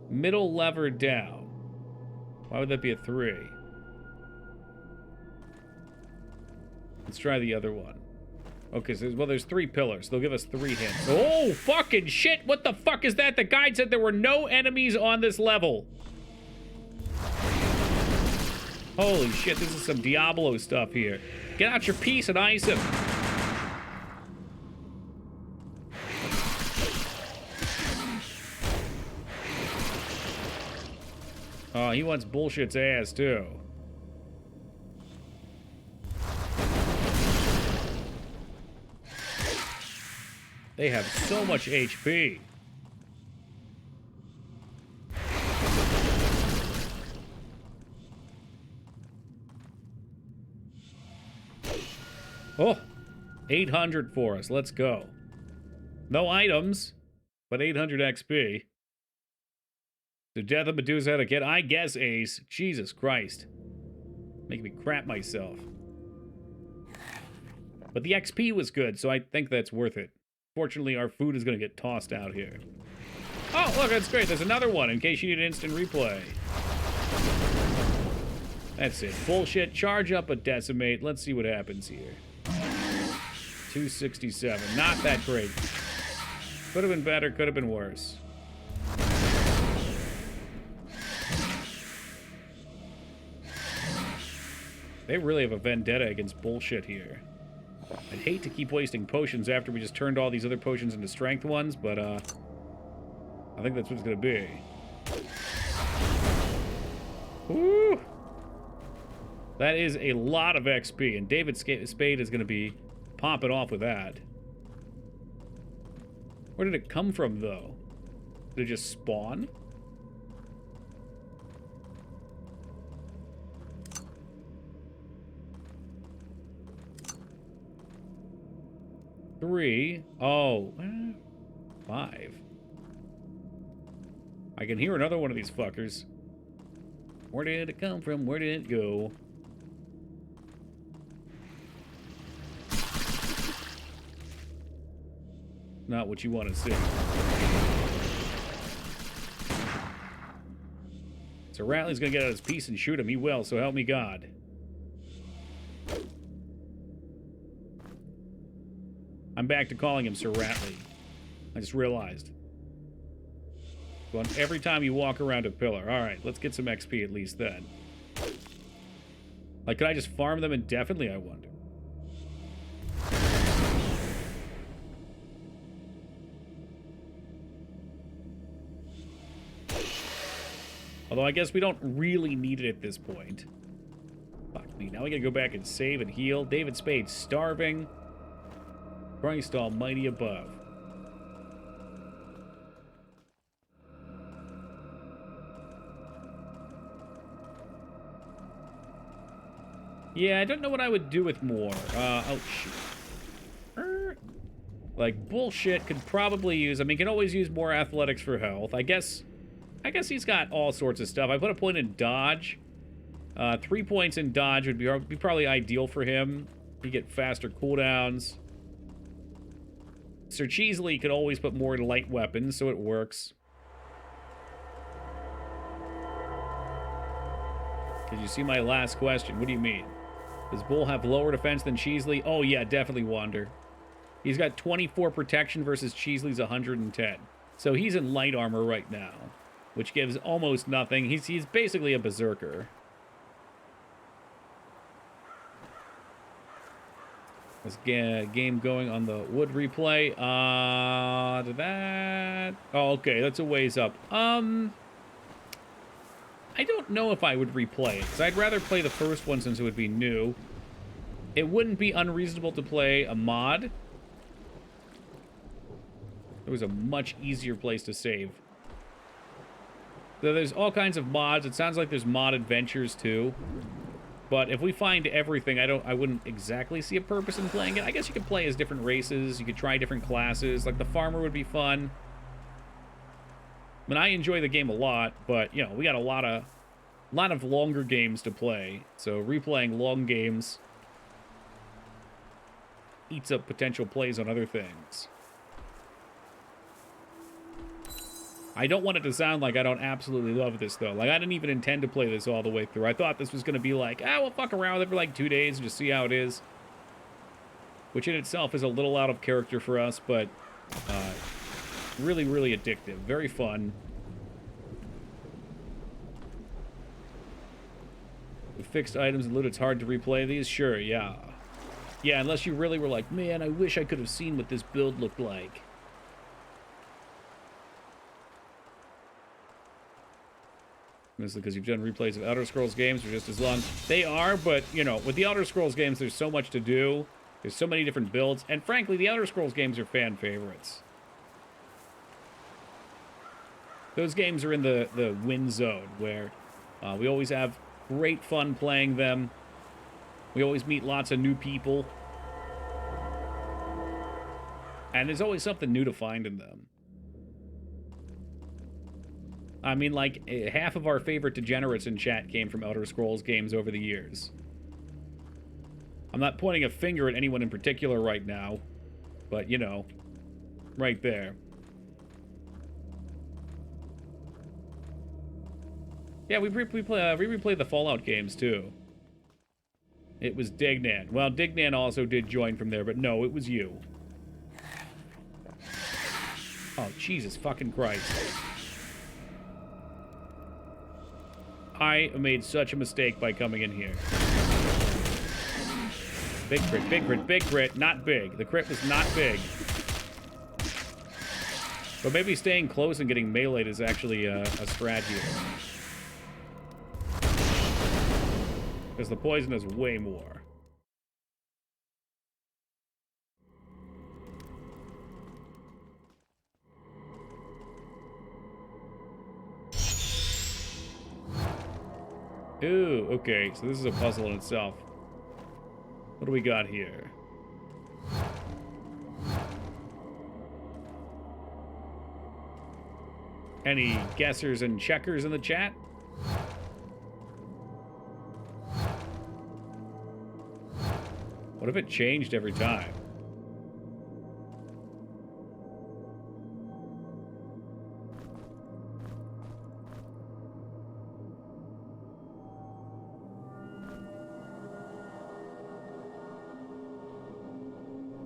Middle lever down. Why would that be a 3? Let's try the other one. Okay, so there's 3 pillars. They'll give us 3 hints. Oh, fucking shit! What the fuck is that? The guide said there were no enemies on this level. Holy shit, this is some Diablo stuff here. Get out your piece and ice him. Oh, he wants bullshit's ass, too. They have so much HP. Oh, 800 for us. Let's go. No items, but 800 XP. The death of Medusa had a kid. I guess, Ace. Jesus Christ. Making me crap myself. But the XP was good, so I think that's worth it. Fortunately, our food is going to get tossed out here. Oh, look, that's great. There's another one in case you need an instant replay. That's it. Bullshit. Charge up a decimate. Let's see what happens here. 267. Not that great. Could have been better. Could have been worse. They really have a vendetta against bullshit here. I'd hate to keep wasting potions after we just turned all these other potions into strength ones, but, I think that's what it's gonna be. Woo! That is a lot of XP, and David Spade is gonna be popping off with that. Where did it come from, though? Did it just spawn? Three. Oh, 5. I can hear another one of these fuckers. Where did it come from? Where did it go? Not what you want to see. So Ratley's gonna get out his piece and shoot him. He will, so help me God. I'm back to calling him Sir Ratley. I just realized. Going every time you walk around a pillar. Alright, let's get some XP at least then. Like, could I just farm them indefinitely, I wonder? Although I guess we don't really need it at this point. Fuck me, now we gotta go back and save and heal. David Spade's starving. Christ almighty above. Yeah, I don't know what I would do with more. Oh, shoot. Like, bullshit could probably use... I mean, can always use more athletics for health. I guess he's got all sorts of stuff. I put a point in dodge. 3 points in dodge would be probably ideal for him. You get faster cooldowns. Sir Cheesley could always put more in light weapons, so it works. Did you see my last question? What do you mean? Does Bull have lower defense than Cheesley? Oh, yeah, definitely Wander. He's got 24 protection versus Cheesley's 110. So he's in light armor right now, which gives almost nothing. He's basically a berserker. Let's get a game going on the wood replay. Oh, okay, that's a ways up. I don't know if I would replay it, because I'd rather play the first one since it would be new. It wouldn't be unreasonable to play a mod. It was a much easier place to save. So there's all kinds of mods. It sounds like there's mod adventures too. But if we find everything, I wouldn't exactly see a purpose in playing it. I guess you could play as different races. You could try different classes. Like the farmer would be fun. I mean, I enjoy the game a lot, but you know, we got a lot of longer games to play. So replaying long games eats up potential plays on other things. I don't want it to sound like I don't absolutely love this, though. Like, I didn't even intend to play this all the way through. I thought this was going to be like, we'll fuck around with it for like 2 days and just see how it is. Which in itself is a little out of character for us, but really, really addictive. Very fun. With fixed items and loot, it's hard to replay these? Sure, yeah. Yeah, unless you really were like, man, I wish I could have seen what this build looked like. Mostly because you've done replays of Elder Scrolls games for just as long. They are, but, you know, with the Elder Scrolls games, there's so much to do. There's so many different builds. And frankly, the Elder Scrolls games are fan favorites. Those games are in the win zone, where we always have great fun playing them. We always meet lots of new people. And there's always something new to find in them. I mean, like, half of our favorite degenerates in chat came from Elder Scrolls games over the years. I'm not pointing a finger at anyone in particular right now, but, you know, right there. Yeah, we replay the Fallout games, too. It was Dignan. Well, Dignan also did join from there, but no, it was you. Oh, Jesus fucking Christ. I made such a mistake by coming in here. Big crit, big crit, big crit. Not big. The crit was not big. But maybe staying close and getting meleeed is actually a strat here. Because the poison is way more. Ooh, okay, so this is a puzzle in itself. What do we got here? Any guessers and checkers in the chat? What if it changed every time?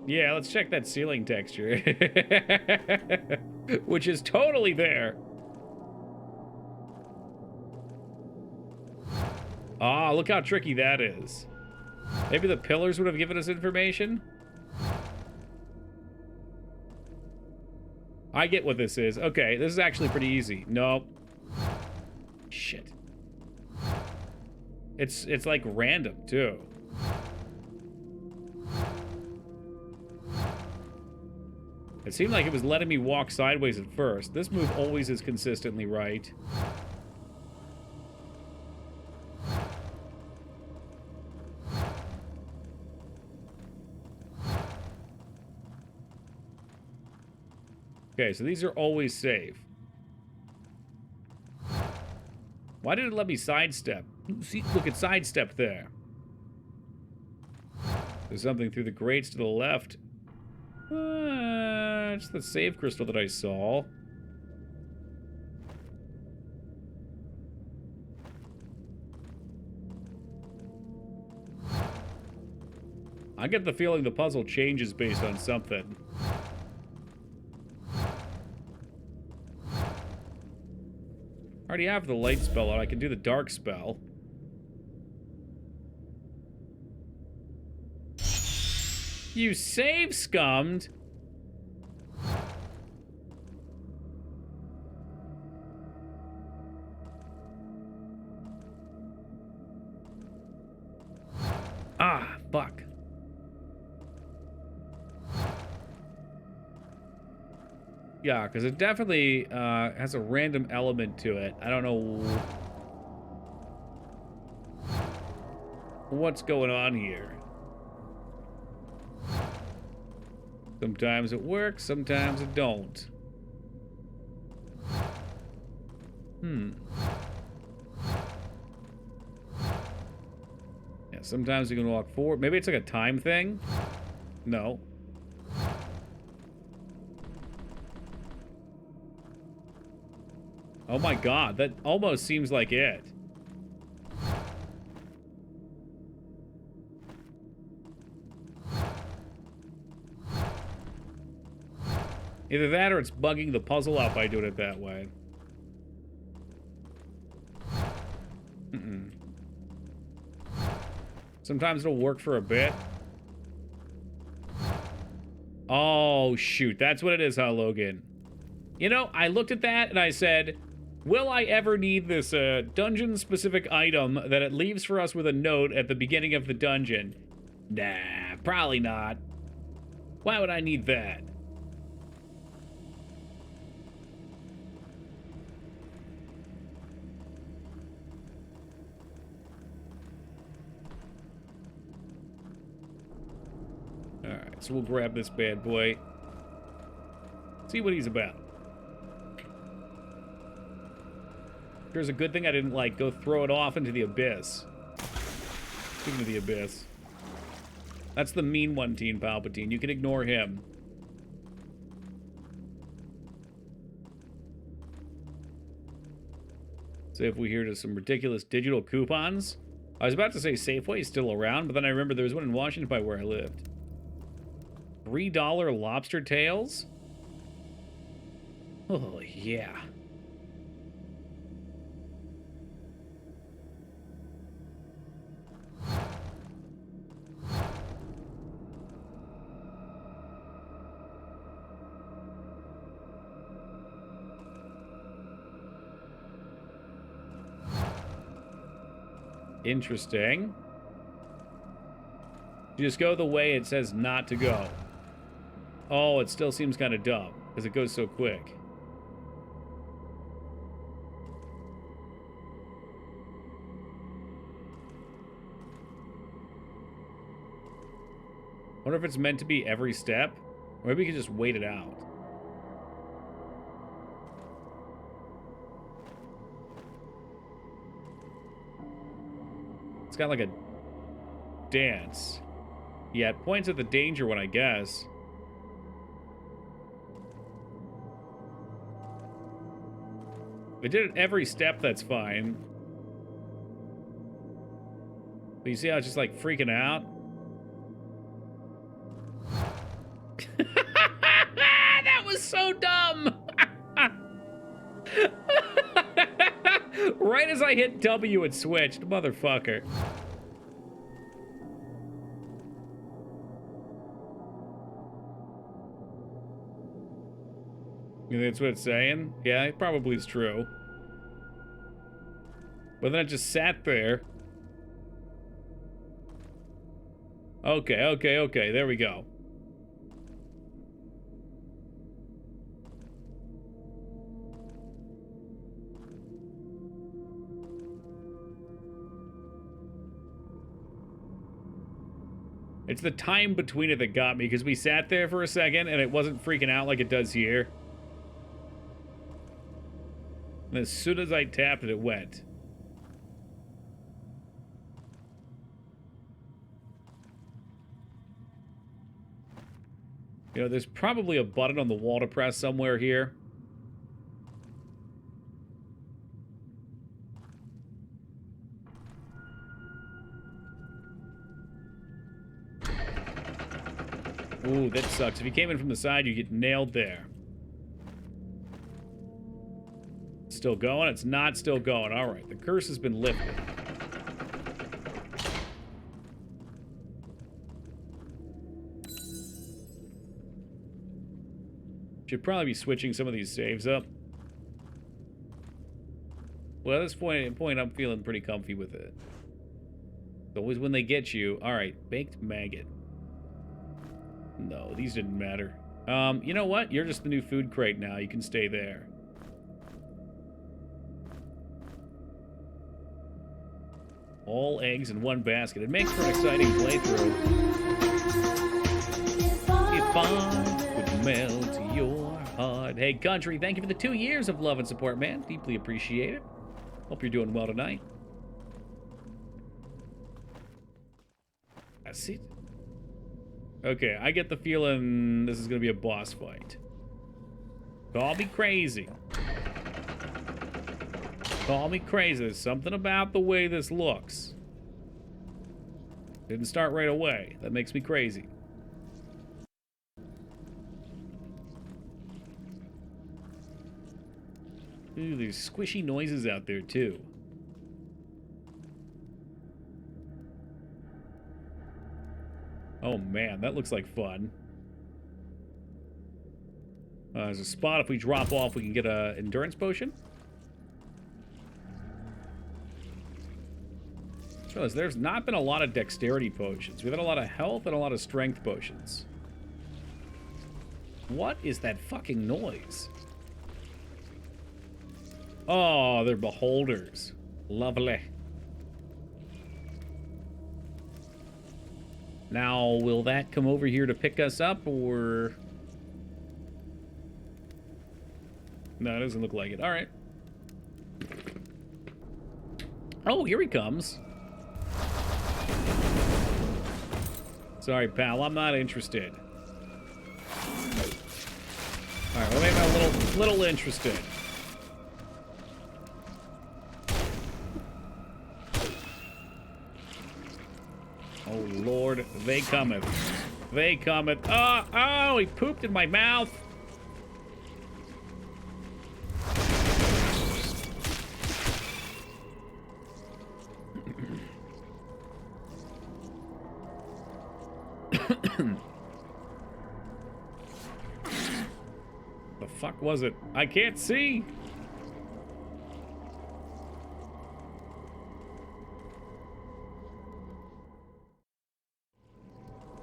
Yeah, let's check that ceiling texture. Which is totally there. Ah, look how tricky that is. Maybe the pillars would have given us information? I get what this is. Okay, this is actually pretty easy. Nope. Shit. It's like random, too. It seemed like it was letting me walk sideways at first. This move always is consistently right. Okay, so these are always safe. Why did it let me sidestep? See, look at sidestep there. There's something through the grates to the left. It's the save crystal that I saw. I get the feeling the puzzle changes based on something. I already have the light spell on. I can do the dark spell. You save scummed? Ah, fuck. Yeah, because it definitely has a random element to it. I don't know what's going on here. Sometimes it works, sometimes it don't. Yeah, sometimes you can walk forward. Maybe it's like a time thing? No. Oh my god, that almost seems like it. Either that or it's bugging the puzzle out by doing it that way. Sometimes it'll work for a bit. Oh, shoot. That's what it is, huh, Logan? You know, I looked at that and I said, will I ever need this dungeon-specific item that it leaves for us with a note at the beginning of the dungeon? Nah, probably not. Why would I need that? Alright, so we'll grab this bad boy. See what he's about. Here's a good thing I didn't, like, go throw it off into the abyss. Speaking of the abyss. That's the mean one, Teen Palpatine. You can ignore him. So if we hear to some ridiculous digital coupons. I was about to say Safeway is still around, but then I remember there was one in Washington by where I lived. $3 lobster tails? Oh, yeah. Interesting. You just go the way it says not to go. Oh, it still seems kind of dumb because it goes so quick. Wonder if it's meant to be every step, or maybe we can just wait it out. It's got like a dance. Yeah, it points at the danger one, I guess. If it did it every step, that's fine. But you see how it's just like freaking out? That was so dumb! Right as I hit W, it switched. Motherfucker. You think that's what it's saying? Yeah, it probably is true. But then it just sat there. Okay, there we go. It's the time between it that got me, because we sat there for a second and it wasn't freaking out like it does here. And as soon as I tapped it, it went. You know, there's probably a button on the wall to press somewhere here. Ooh, that sucks. If you came in from the side, you get nailed there. Still going? It's not still going. All right, the curse has been lifted. Should probably be switching some of these saves up. Well, at this point, I'm feeling pretty comfy with it. It's always when they get you. All right, baked maggot. No, these didn't matter. You know what? You're just the new food crate now. You can stay there. All eggs in one basket. It makes for an exciting playthrough. If I could melt your heart. Hey, Country, thank you for the 2 years of love and support, man. Deeply appreciate it. Hope you're doing well tonight. That's it. Okay, I get the feeling this is going to be a boss fight. Call me crazy. Call me crazy. There's something about the way this looks. Didn't start right away. That makes me crazy. Ooh, there's squishy noises out there, too. Oh, man, that looks like fun. There's a spot. If we drop off, we can get an endurance potion. So there's not been a lot of dexterity potions. We've had a lot of health and a lot of strength potions. What is that fucking noise? Oh, they're beholders. Lovely. Now, will that come over here to pick us up, or... No, it doesn't look like it. All right. Oh, here he comes. Sorry, pal. I'm not interested. All right, well, maybe I'm a little interested. Oh, Lord. They cometh. They cometh. Oh, he pooped in my mouth. The fuck was it? I can't see.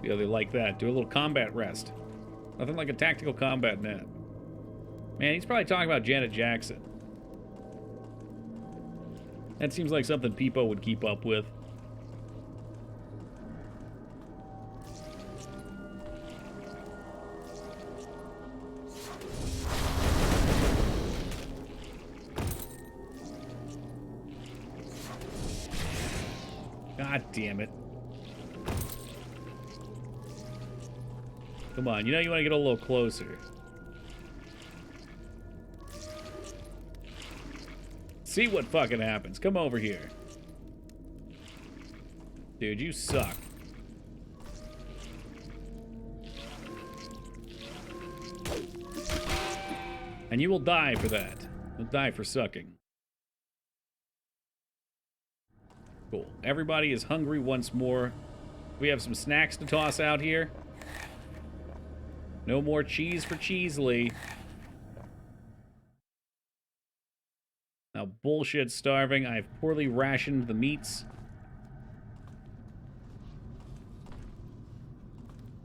Yeah, they like that. Do a little combat rest. Nothing like a tactical combat nap. Man, he's probably talking about Janet Jackson. That seems like something Peepo would keep up with. God damn it. Come on, you know you want to get a little closer. See what fucking happens. Come over here. Dude, you suck. And you will die for that. You'll die for sucking. Cool. Everybody is hungry once more. We have some snacks to toss out here. No more cheese for Cheesley. Now, bullshit starving. I've poorly rationed the meats.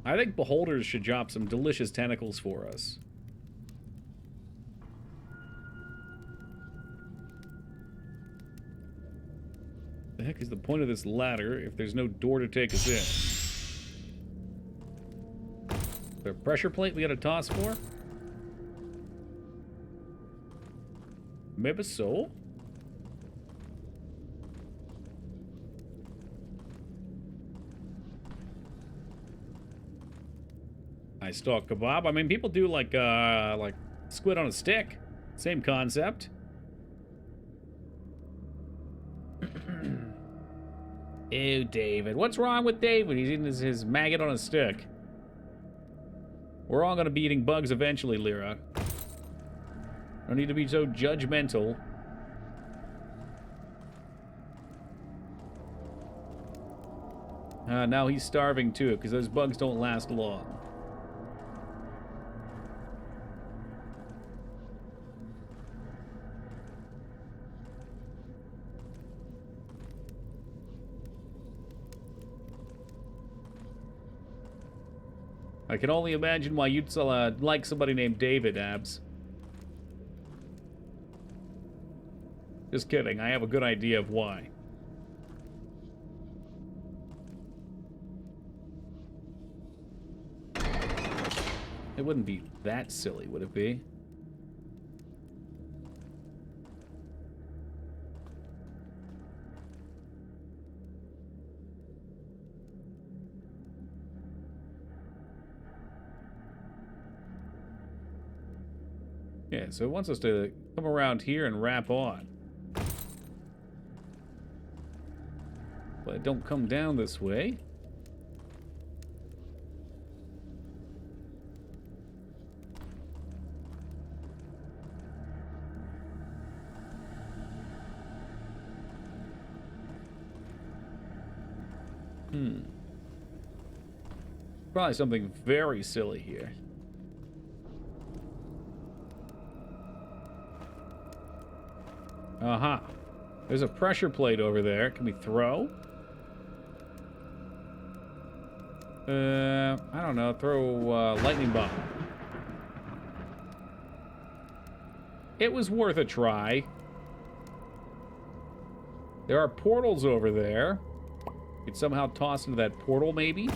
I think beholders should drop some delicious tentacles for us. The heck is the point of this ladder if there's no door to take us in? Is there a pressure plate we gotta toss for? Maybe so? I stalk kebab. I mean, people do like squid on a stick. Same concept. Ew, David. What's wrong with David? He's eating his maggot on a stick. We're all gonna be eating bugs eventually, Lyra. Don't need to be so judgmental. Now he's starving too, because those bugs don't last long. I can only imagine why you'd like somebody named David, Abs. Just kidding. I have a good idea of why. It wouldn't be that silly, would it be? Yeah, so it wants us to come around here and wrap on. But don't come down this way. Probably something very silly here. Aha. There's a pressure plate over there. Can we throw? I don't know. Throw lightning bomb. It was worth a try. There are portals over there. Could somehow toss into that portal, maybe?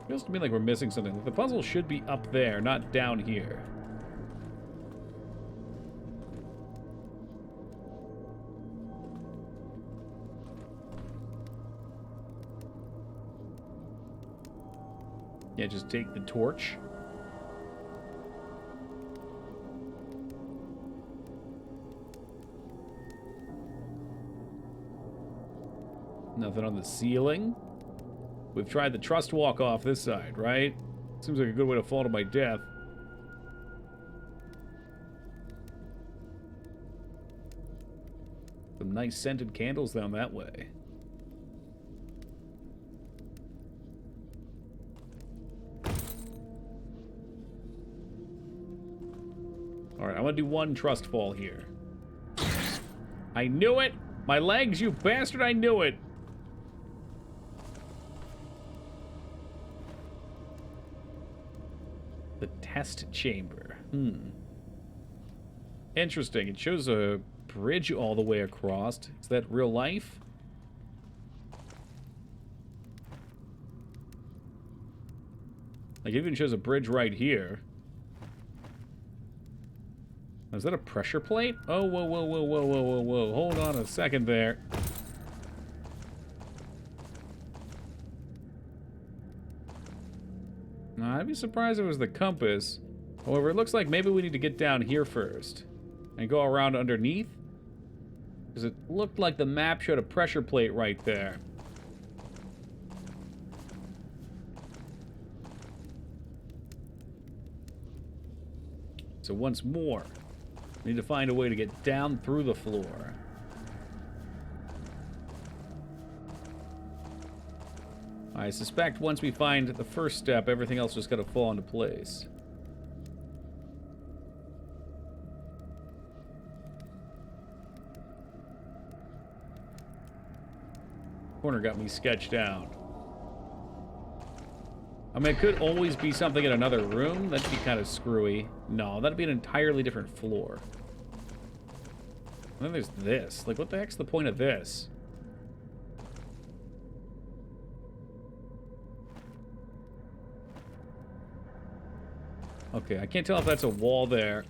Feels to me like we're missing something. The puzzle should be up there, not down here. Yeah, just take the torch. Nothing on the ceiling. We've tried the trust walk off this side, right? Seems like a good way to fall to my death. Some nice scented candles down that way. Alright, I'm gonna do one trust fall here. I knew it! My legs, you bastard, I knew it! The test chamber. Interesting. It shows a bridge all the way across. Is that real life? Like, it even shows a bridge right here. Is that a pressure plate? Oh, whoa, whoa, whoa, whoa, whoa, whoa, whoa. Hold on a second there. Now, I'd be surprised if it was the compass. However, it looks like maybe we need to get down here first. And go around underneath. Because it looked like the map showed a pressure plate right there. So once more, we need to find a way to get down through the floor. I suspect once we find the first step, everything else just gotta fall into place. Corner got me sketched out. I mean, it could always be something in another room. That'd be kind of screwy. No, that'd be an entirely different floor. And then there's this. Like, what the heck's the point of this? Okay, I can't tell if that's a wall there.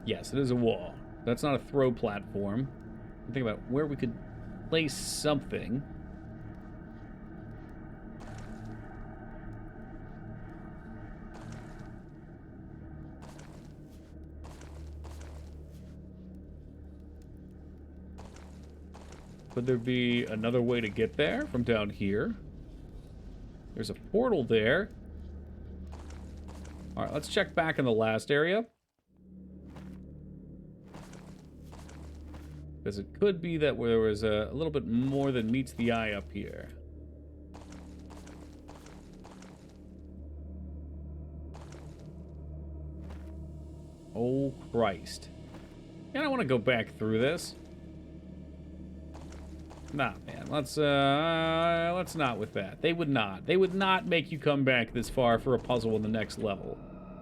Yes, it is a wall. That's not a throw platform. Think about where we could place something. Could there be another way to get there from down here? There's a portal there. All right, let's check back in the last area. Because it could be that there was a little bit more than meets the eye up here. Oh, Christ. I don't want to go back through this. Nah, man. Let's not with that. They would not. They would not make you come back this far for a puzzle in the next level.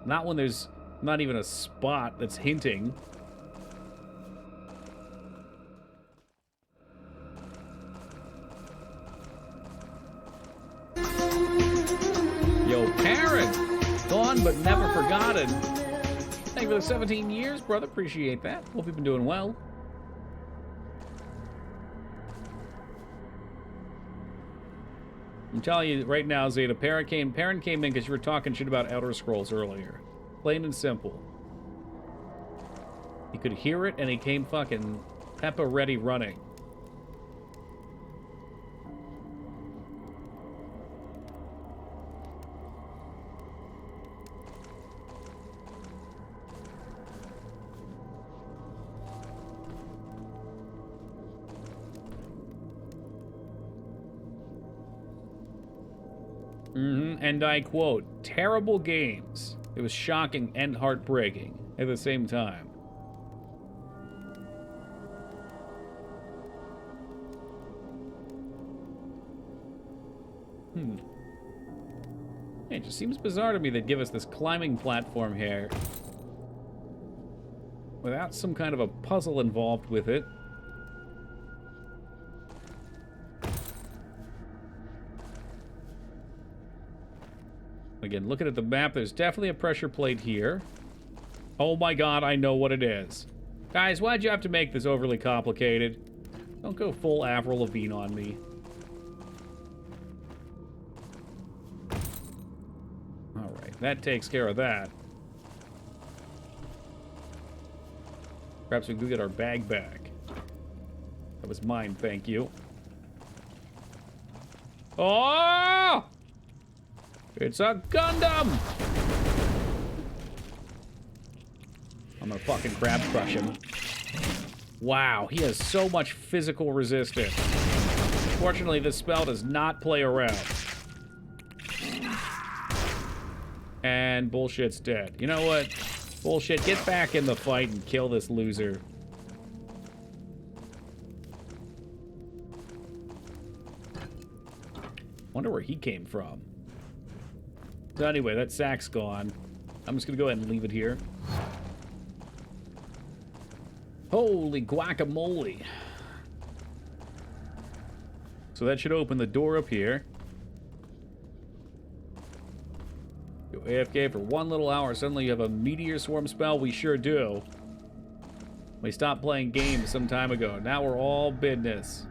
Not when there's not even a spot that's hinting. Yo, Karen! Gone but never forgotten. Thank you for the 17 years, brother. Appreciate that. Hope you've been doing well. I'm telling you right now, Zeta, Perrin came in because you were talking shit about Elder Scrolls earlier. Plain and simple. He could hear it, and he came fucking Peppa ready running. And I quote, terrible games. It was shocking and heartbreaking at the same time. It just seems bizarre to me they'd give us this climbing platform here without some kind of a puzzle involved with it. Again, looking at the map, there's definitely a pressure plate here. Oh my god, I know what it is. Guys, why'd you have to make this overly complicated? Don't go full Avril Lavigne on me. Alright, that takes care of that. Perhaps we can get our bag back. That was mine, thank you. Oh! It's a Gundam! I'm gonna fucking crab crush him. Wow, he has so much physical resistance. Fortunately, this spell does not play around. And bullshit's dead. You know what? Bullshit, get back in the fight and kill this loser. Wonder where he came from. So anyway, that sack's gone. I'm just gonna go ahead and leave it here. Holy guacamole. So that should open the door up here. Go AFK for 1 little hour. Suddenly you have a meteor swarm spell. We sure do. We stopped playing games some time ago. Now we're all business.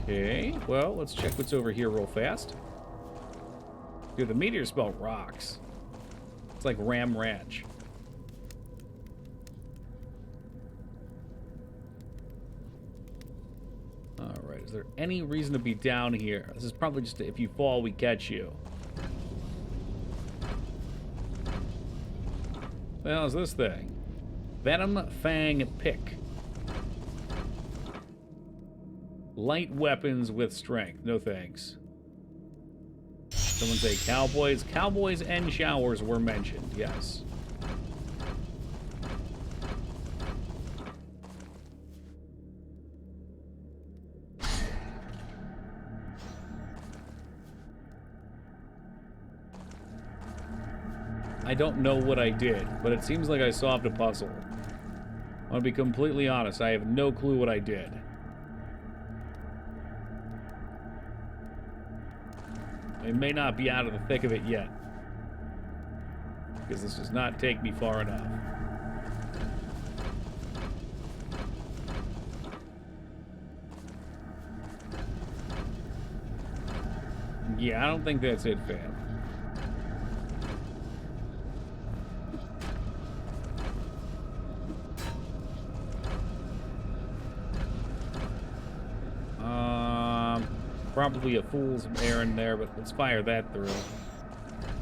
Okay, well, let's check what's over here real fast. Dude, the meteor spell rocks. It's like Ram Ranch. Alright, is there any reason to be down here? This is probably just if you fall, we catch you. What the hell is this thing? Venom Fang Pick. Light weapons with strength. No thanks. Someone say cowboys. Cowboys and showers were mentioned. Yes. I don't know what I did, but it seems like I solved a puzzle. I'm gonna be completely honest. I have no clue what I did. I may not be out of the thick of it yet, because this does not take me far enough. Yeah, I don't think that's it, fam. Probably a fool's errand there, but let's fire that through.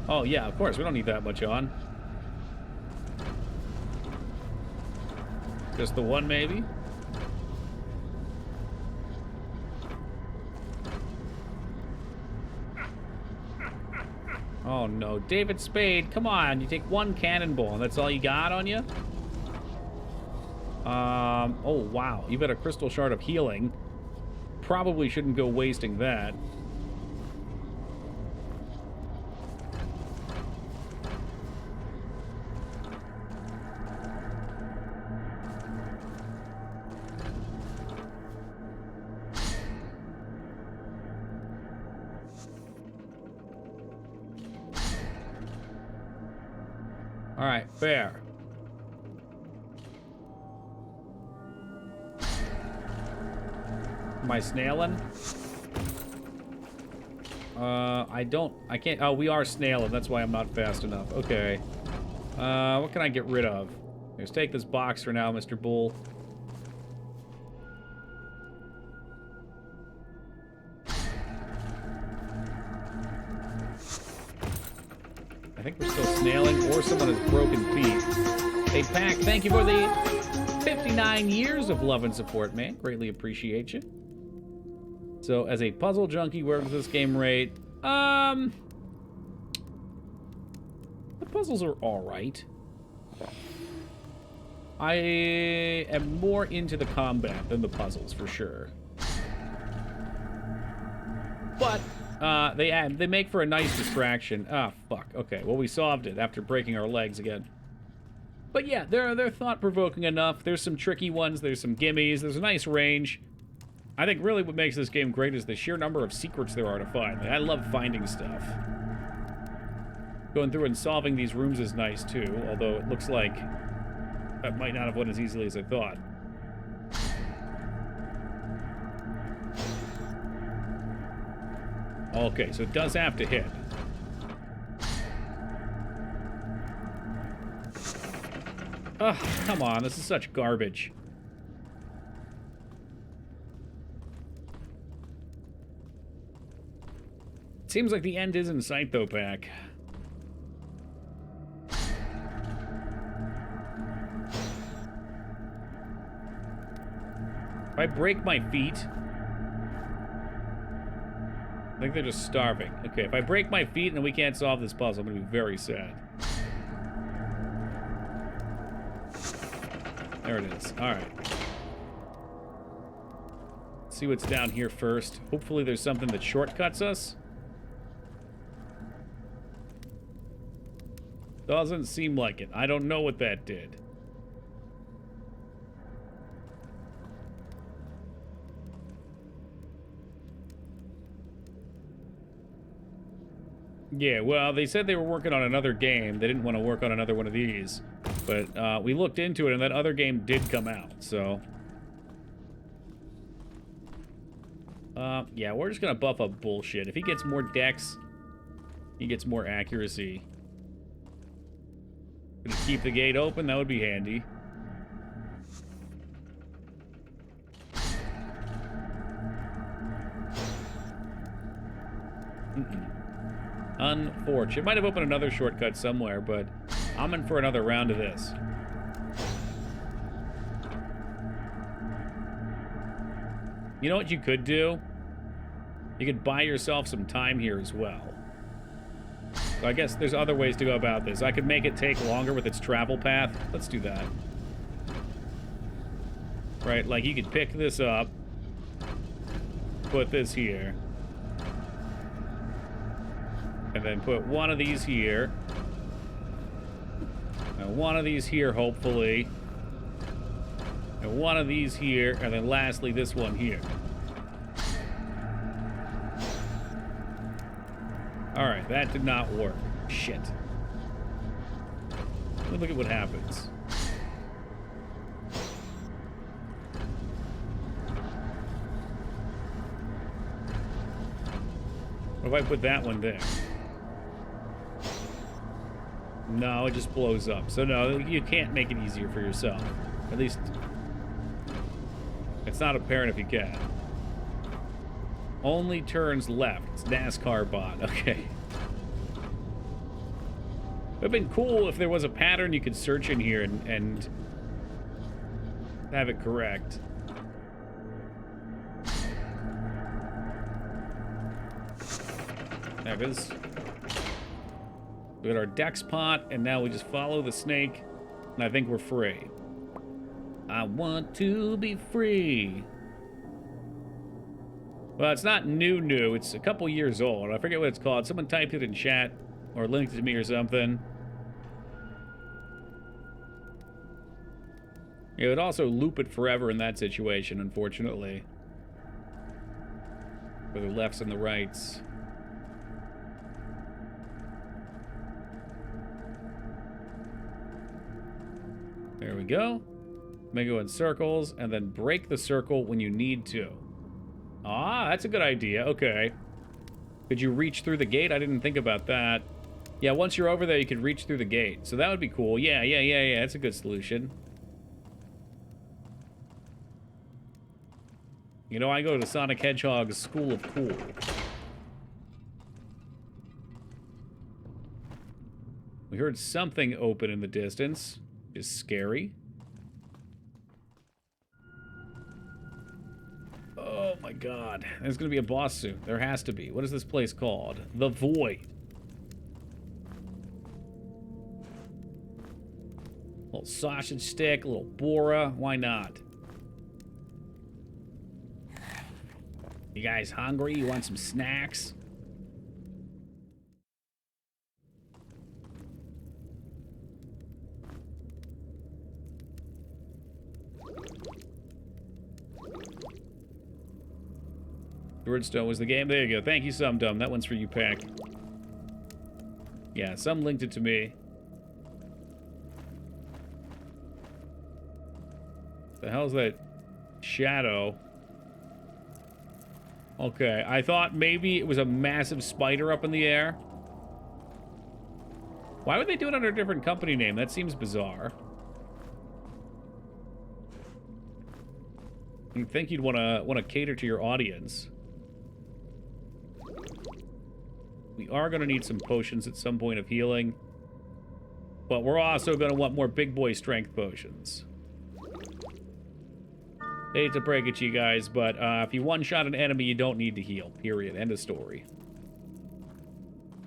Oh, yeah, of course. We don't need that much on. Just the one, maybe? Oh, no. David Spade, come on. You take one cannonball, and that's all you got on you? Oh, wow. You've got a crystal shard of healing. Probably shouldn't go wasting that. All right, fair. Am I snailing? I can't, oh, we are snailing, that's why I'm not fast enough. Okay. What can I get rid of? Let's take this box for now, Mr. Bull. I think we're still snailing, or someone has broken feet. Hey, Pack, thank you for the 59 years of love and support, man. Greatly appreciate you. So, as a puzzle junkie, where does this game rate? The puzzles are alright. I am more into the combat than the puzzles, for sure. But, they make for a nice distraction. Ah, fuck. Okay, well, we solved it after breaking our legs again. But yeah, they're thought-provoking enough. There's some tricky ones, there's some gimmies, there's a nice range. I think really what makes this game great is the sheer number of secrets there are to find. Like, I love finding stuff. Going through and solving these rooms is nice, too, although it looks like that might not have went as easily as I thought. Okay, so it does have to hit. Ugh, come on, this is such garbage. Seems like the end is in sight, though, Pack. If I break my feet... I think they're just starving. Okay, if I break my feet and we can't solve this puzzle, I'm gonna be very sad. There it is. Alright. See what's down here first. Hopefully there's something that shortcuts us. Doesn't seem like it. I don't know what that did. Yeah, well, they said they were working on another game. They didn't want to work on another one of these. But we looked into it, and that other game did come out, so... yeah, we're just gonna buff up bullshit. If he gets more dex, he gets more accuracy. Gonna keep the gate open, that would be handy. Unfortunate. It might have opened another shortcut somewhere, but I'm in for another round of this. You know what you could do? You could buy yourself some time here as well. So I guess there's other ways to go about this. I could make it take longer with its travel path. Let's do that. Right, like you could pick this up, put this here, and then put one of these here, and one of these here, hopefully, and one of these here, and then lastly this one here. Alright, that did not work. Shit. Look at what happens. What if I put that one there? No, it just blows up. So no, you can't make it easier for yourself. At least, it's not apparent if you can. Only turns left. It's NASCAR bot. Okay. It would have been cool if there was a pattern you could search in here and have it correct. There it is. We got our dex pot, and now we just follow the snake, and I think we're free. I want to be free. Well, it's not new. It's a couple years old. I forget what it's called. Someone typed it in chat or linked it to me or something. It would also loop it forever in that situation, unfortunately. For the lefts and the rights. There we go. May go in circles, and then break the circle when you need to. Ah, that's a good idea. Okay. Could you reach through the gate? I didn't think about that. Yeah, once you're over there, you can reach through the gate. So that would be cool. Yeah. That's a good solution. You know, I go to Sonic Hedgehog's School of Cool. We heard something open in the distance. Is scary. Oh my god. There's gonna be a boss soon. There has to be. What is this place called? The Void. Little sausage stick, a little Bora. Why not? You guys hungry? You want some snacks? Swordstone was the game. There you go. Thank you, Sumdum. That one's for you, Pack. Yeah, some linked it to me. The hell's that shadow? Okay, I thought maybe it was a massive spider up in the air. Why would they do it under a different company name? That seems bizarre. You'd think you'd want to cater to your audience. We are going to need some potions at some point of healing. But we're also going to want more big boy strength potions. Hate to break it to you guys, but if you one-shot an enemy, you don't need to heal. Period. End of story.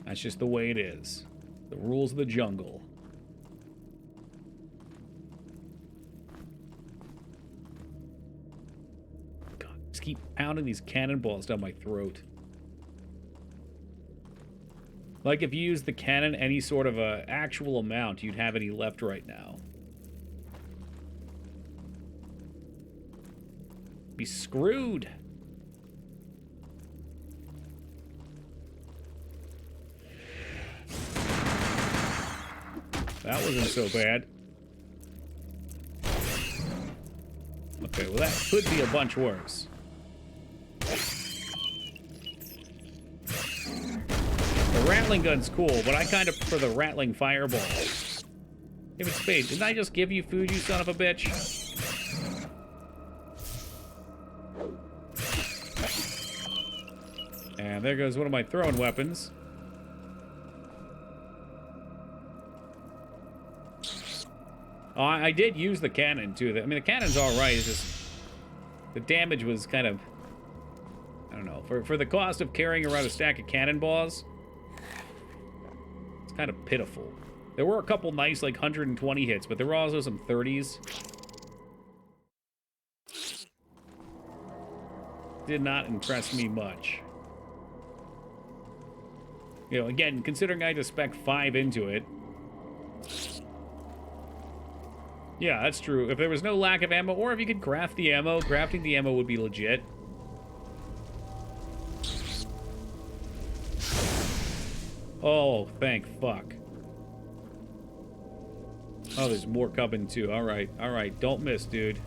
That's just the way it is. The rules of the jungle. God, just keep pounding these cannonballs down my throat. Like if you use the cannon any sort of a actual amount, you'd have any left right now. Be screwed. That wasn't so bad. Okay, well that could be a bunch worse. The rattling gun's cool, but I kind of prefer the rattling fireball. Give it spade. Didn't I just give you food, you son of a bitch? And there goes one of my throwing weapons. Oh, I did use the cannon, too. I mean, the cannon's alright. It's just... the damage was kind of... I don't know. For the cost of carrying around a stack of cannonballs, it's kind of pitiful. There were a couple nice, like, 120 hits, but there were also some 30s. Did not impress me much. You know, again, considering I had to spec 5 into it. Yeah, that's true. If there was no lack of ammo, or if you could craft the ammo, crafting the ammo would be legit. Oh, thank fuck. Oh, there's more coming too. Alright, alright. Don't miss, dude.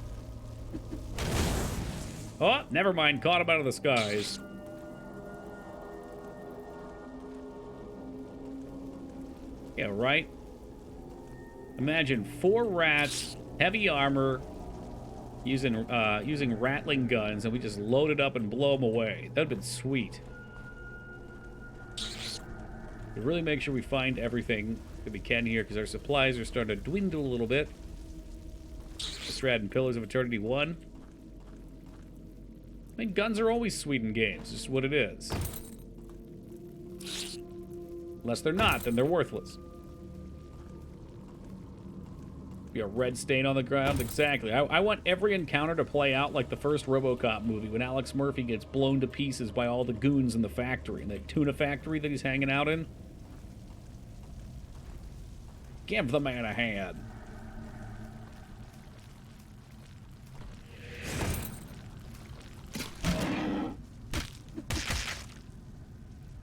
Oh, never mind. Caught him out of the skies. Yeah, right? Imagine 4 rats, heavy armor, using rattling guns, and we just load it up and blow them away. That'd been sweet. We really make sure we find everything that we can here, because our supplies are starting to dwindle a little bit. Strad and Pillars of Eternity 1. I mean, guns are always sweet in games. It's just what it is. Unless they're not, then they're worthless. Be a red stain on the ground? Exactly. I want every encounter to play out like the first RoboCop movie, when Alex Murphy gets blown to pieces by all the goons in the factory, in the tuna factory that he's hanging out in. Give the man a hand.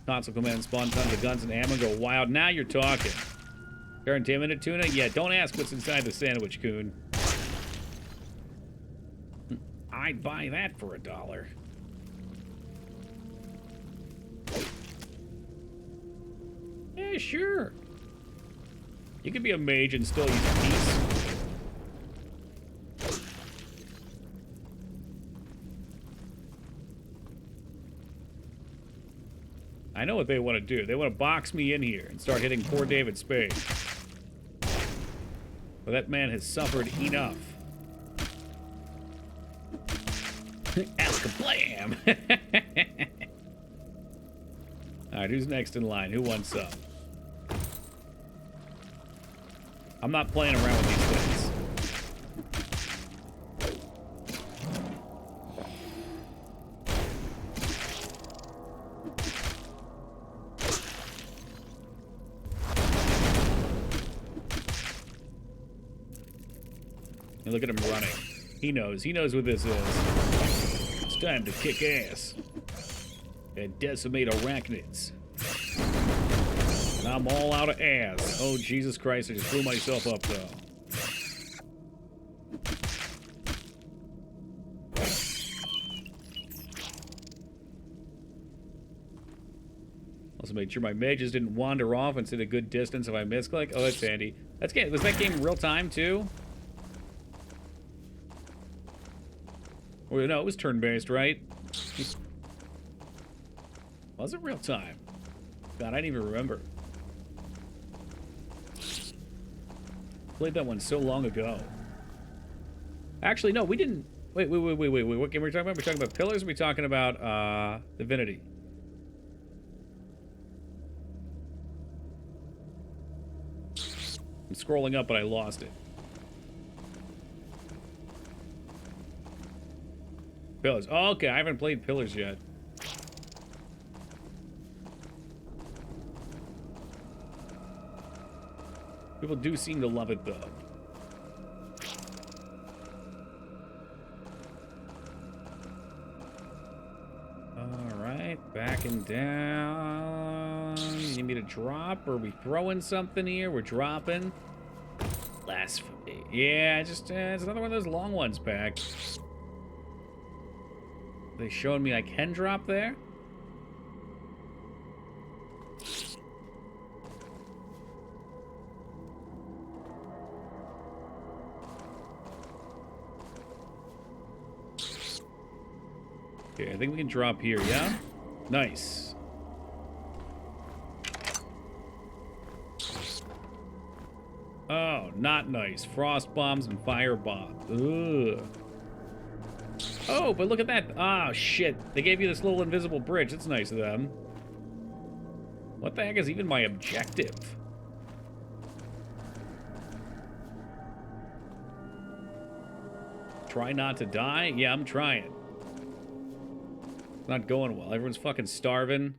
Console command spawn tons of guns and ammo, go wild. Now you're talking. Guarantee minute tuna? Yeah, don't ask what's inside the sandwich, coon. I'd buy that for $1. Yeah, sure. You could be a mage and still use a piece. I know what they want to do. They want to box me in here and start hitting poor David Spade. But that man has suffered enough. Alka-blam! Alright, who's next in line? Who wants some? I'm not playing around with these things. And look at him running. He knows. He knows what this is. It's time to kick ass. And decimate arachnids. And I'm all out of ass. Oh, Jesus Christ, I just blew myself up, though. Also made sure my mages didn't wander off and sit a good distance if I misclick. Oh, that's handy. That's good. Was that game real time, too? Well, no, it was turn-based, right? Was it real time? God, I didn't even remember. Played that one so long ago. Actually, no, we didn't. Wait. What game were we talking about? We're talking about Pillars, or are we talking about Divinity? I'm scrolling up, but I lost it. Pillars. Oh, okay, I haven't played Pillars yet. People do seem to love it, though. Alright, backing down. You need me to drop? Or are we throwing something here? We're dropping. Blasphemy. Yeah, just, it's another one of those long ones, Pack. They showing me I can drop there? Okay, I think we can drop here, yeah? Nice. Oh, not nice. Frost bombs and fire bombs. Ugh. Oh, but look at that. Ah, shit. They gave you this little invisible bridge. That's nice of them. What the heck is even my objective? Try not to die? Yeah, I'm trying. It's not going well. Everyone's fucking starving.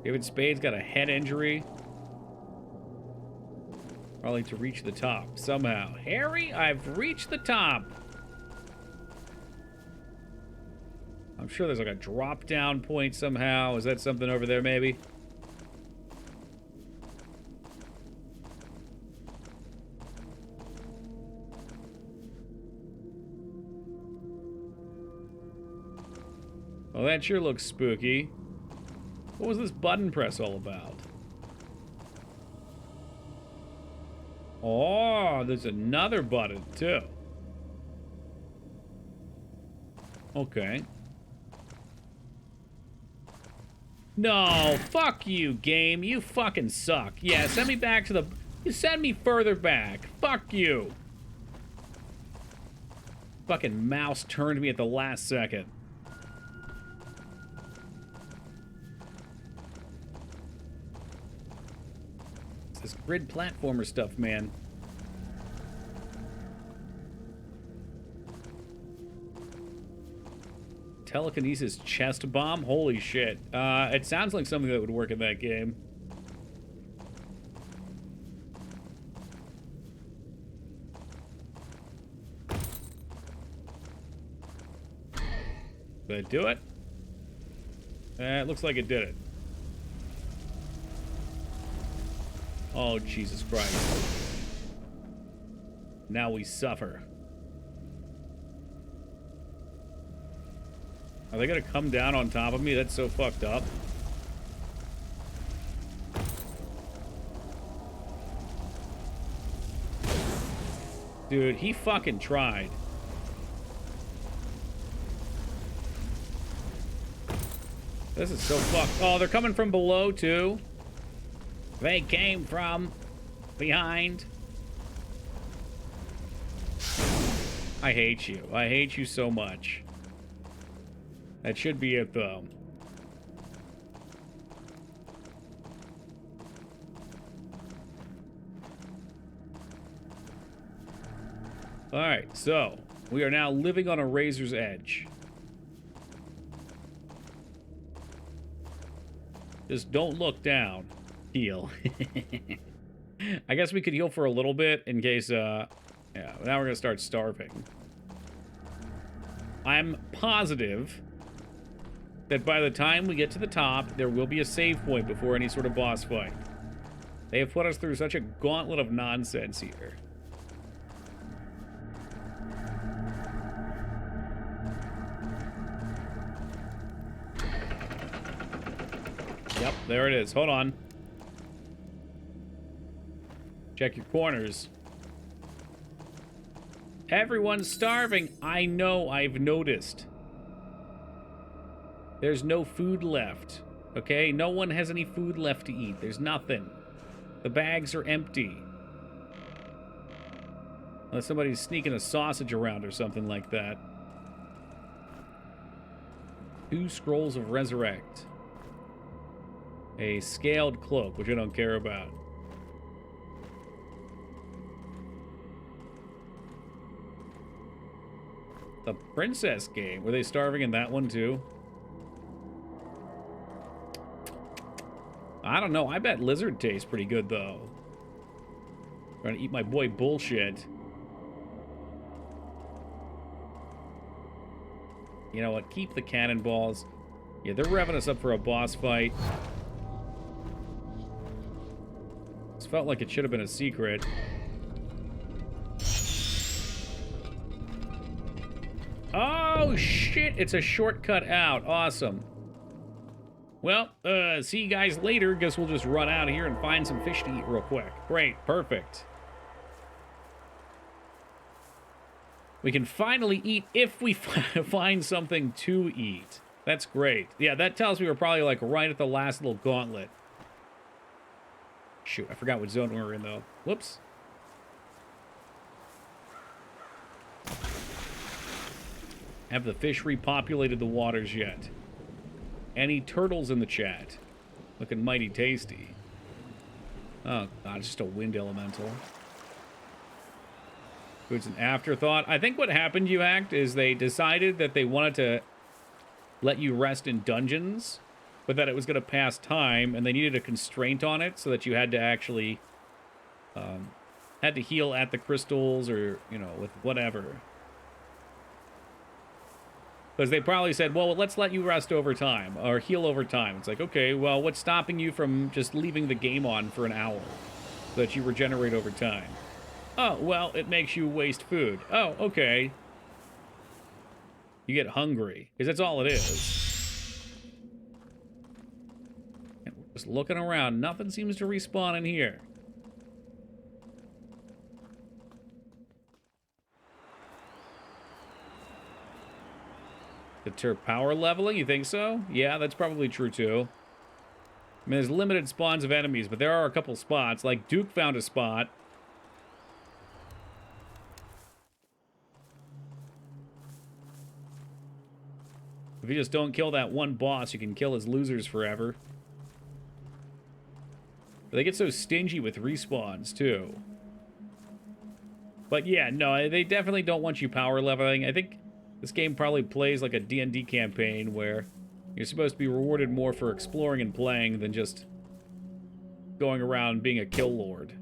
David Spade's got a head injury. Probably to reach the top somehow. Harry, I've reached the top. I'm sure there's like a drop-down point somehow. Is that something over there, maybe? Well, that sure looks spooky. What was this button press all about? Oh, there's another button, too. Okay. No, fuck you, game. You fucking suck. Yeah, send me back to the... You send me further back. Fuck you. Fucking mouse turned me at the last second. It's this grid platformer stuff, man. Telekinesis chest bomb? Holy shit. It sounds like something that would work in that game. Did it do it? It looks like it did it. Oh, Jesus Christ. Now we suffer. Are they gonna come down on top of me? That's so fucked up. Dude, he fucking tried. This is so fucked. Oh, they're coming from below, too. They came from behind. I hate you. I hate you so much. That should be it, though. Alright, so we are now living on a razor's edge. Just don't look down. Heal. I guess we could heal for a little bit in case, yeah, now we're gonna start starving. I'm positive that by the time we get to the top, there will be a save point before any sort of boss fight. They have put us through such a gauntlet of nonsense here. Yep, there it is. Hold on. Check your corners. Everyone's starving. I know, I've noticed. There's no food left. Okay? No one has any food left to eat. There's nothing. The bags are empty. Unless somebody's sneaking a sausage around or something like that. 2 scrolls of resurrect. A scaled cloak, which I don't care about. The princess game. Were they starving in that one too? I don't know. I bet lizard tastes pretty good though. Trying to eat my boy bullshit. You know what? Keep the cannonballs. Yeah, they're revving us up for a boss fight. This felt like it should have been a secret. Oh, shit. It's a shortcut out. Awesome. Well, see you guys later. Guess we'll just run out of here and find some fish to eat real quick. Great. Perfect. We can finally eat if we find something to eat. That's great. Yeah, that tells me we're probably like right at the last little gauntlet. Shoot, I forgot what zone we're in though. Whoops. Have the fish repopulated the waters yet? Any turtles in the chat? Looking mighty tasty. Oh god, it's just a wind elemental. It's an afterthought. I think what happened, you act, is they decided that they wanted to let you rest in dungeons, but that it was going to pass time, and they needed a constraint on it so that you had to actually had to heal at the crystals or, you know, with whatever. Because they probably said, well, let's let you rest over time, or heal over time. It's like, okay, well, what's stopping you from just leaving the game on for an hour so that you regenerate over time? Oh, well, it makes you waste food. Oh, okay. You get hungry, because that's all it is. And we're just looking around. Nothing seems to respawn in here. Deter power leveling? You think so? Yeah, that's probably true, too. I mean, there's limited spawns of enemies, but there are a couple spots. Like, Duke found a spot. If you just don't kill that one boss, you can kill his losers forever. But they get so stingy with respawns, too. But yeah, no, they definitely don't want you power leveling. I think this game probably plays like a D&D campaign where you're supposed to be rewarded more for exploring and playing than just going around being a kill lord.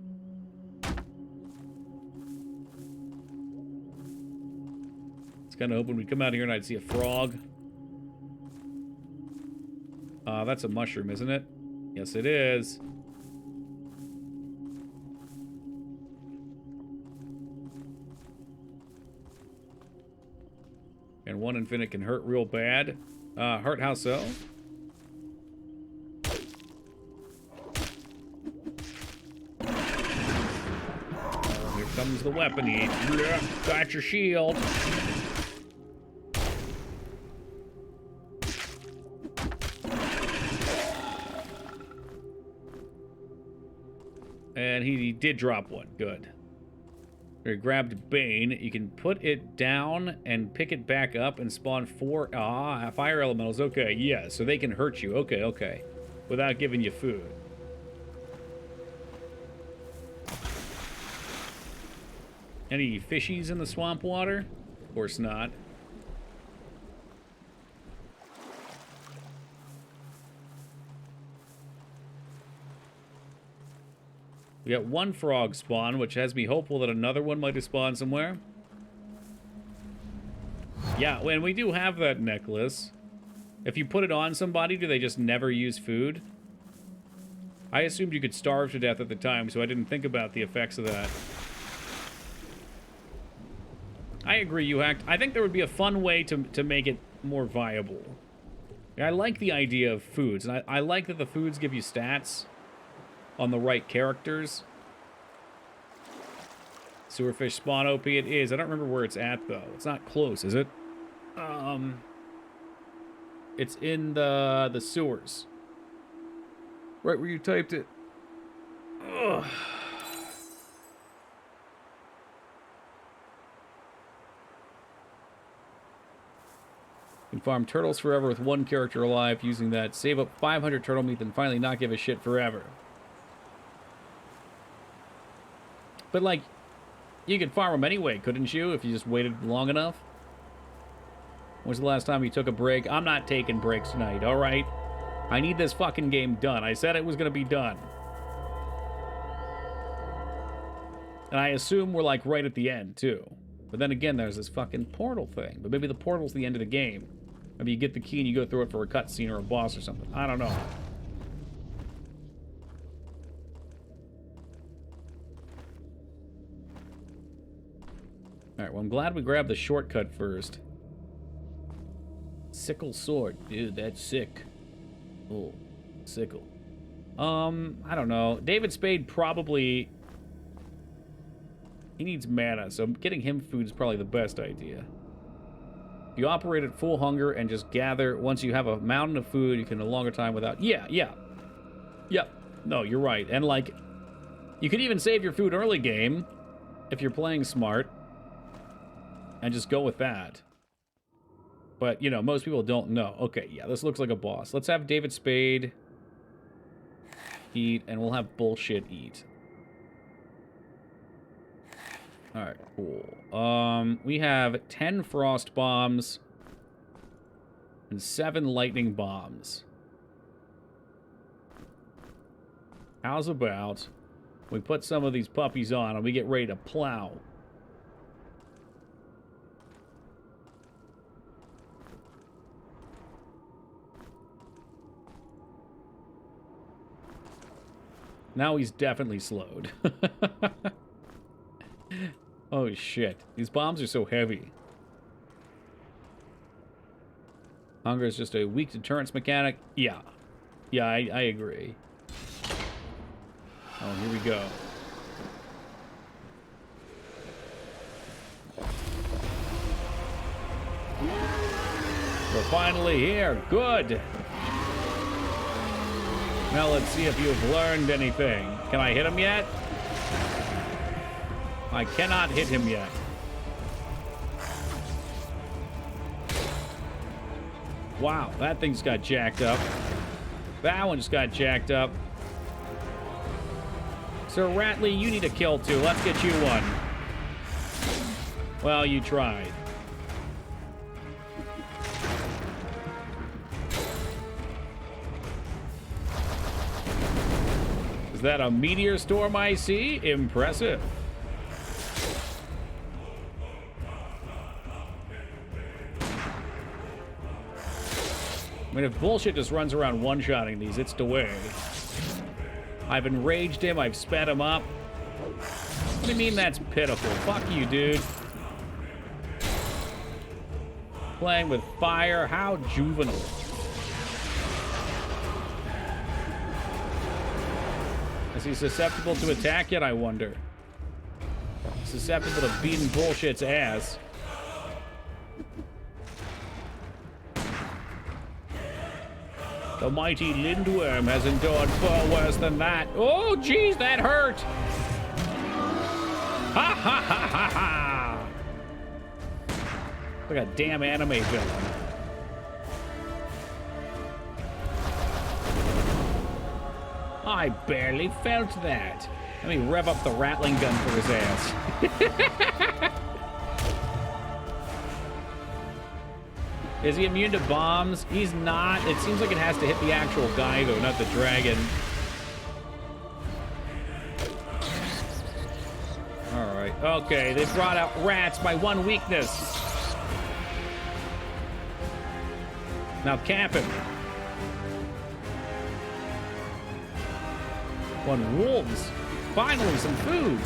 It's kind of hoping we'd come out here and I'd see a frog. That's a mushroom, isn't it? Yes, it is. And one infinite can hurt real bad. Hurt how so? Oh, here comes the weapon eat. Got your shield. And he did drop one. Good. We grabbed Bane. You can put it down and pick it back up and spawn 4 fire elementals. Okay, yeah, so they can hurt you. Okay, okay. Without giving you food. Any fishies in the swamp water? Of course not. We got one frog spawn, which has me hopeful that another one might have spawned somewhere. Yeah, when we do have that necklace, if you put it on somebody, do they just never use food? I assumed you could starve to death at the time, so I didn't think about the effects of that. I agree, you hacked. I think there would be a fun way to make it more viable. I like the idea of foods, and I like that the foods give you stats on the right characters. Sewerfish spawn OP it is. I don't remember where it's at, though. It's not close, is it? It's in the sewers. Right where you typed it. Ugh. You can farm turtles forever with one character alive using that. Save up 500 turtle meat, then finally not give a shit forever. But, like, you could farm them anyway, couldn't you, if you just waited long enough? When's the last time you took a break? I'm not taking breaks tonight, alright? I need this fucking game done. I said it was gonna be done. And I assume we're, like, right at the end, too. But then again, there's this fucking portal thing. But maybe the portal's the end of the game. Maybe you get the key and you go through it for a cutscene or a boss or something. I don't know. Alright, well, I'm glad we grabbed the shortcut first. Sickle sword. Dude, that's sick. Oh, sickle. I don't know. David Spade probably... He needs mana, so getting him food is probably the best idea. If you operate at full hunger and just gather, once you have a mountain of food, you can a longer time without... Yeah. No, you're right. And, like, you could even save your food early game if you're playing smart. And just go with that. But, you know, most people don't know. Okay, yeah, this looks like a boss. Let's have David Spade eat, and we'll have bullshit eat. Alright, cool. We have 10 frost bombs and 7 lightning bombs. How's about we put some of these puppies on and we get ready to plow? Now he's definitely slowed. Oh shit. These bombs are so heavy. Hunger is just a weak deterrence mechanic. Yeah. Yeah, I agree. Oh, here we go. We're finally here. Good. Now let's see if you've learned anything. Can I hit him yet? I cannot hit him yet. Wow, that thing's got jacked up. That one just got jacked up. Sir Ratley, you need a kill too. Let's get you one. Well, you tried. Is that a meteor storm I see? Impressive. I mean, if bullshit just runs around one-shotting these, it's the way. I've enraged him. I've sped him up. What do you mean that's pitiful? Fuck you, dude. Playing with fire. How juvenile. Is he susceptible to attack yet, I wonder? Susceptible to beating bullshit's ass. The mighty Lindworm has endured far worse than that. Oh, geez, that hurt! Ha ha ha ha ha! Like a damn anime villain. I barely felt that. Let me rev up the rattling gun for his ass. Is he immune to bombs? He's not. It seems like it has to hit the actual guy, though, not the dragon. All right. Okay, they brought out rats, my one weakness. Now cap him. One wolves. Finally, some food.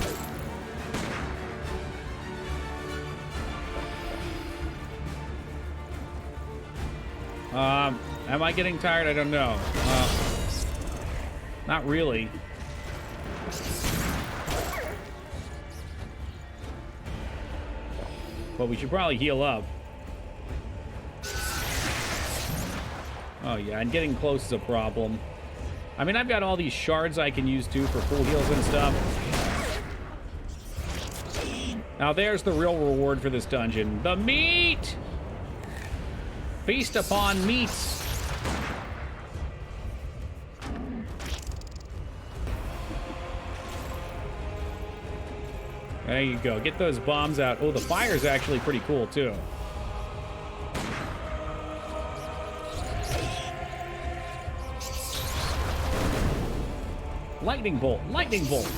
Am I getting tired? I don't know. Not really. But we should probably heal up. Oh yeah, and getting close is a problem. I mean, I've got all these shards I can use too for full heals and stuff. Now there's the real reward for this dungeon. The meat! Feast upon meats. There you go. Get those bombs out. Oh, the fire's actually pretty cool, too. Lightning bolt. Lightning bolt.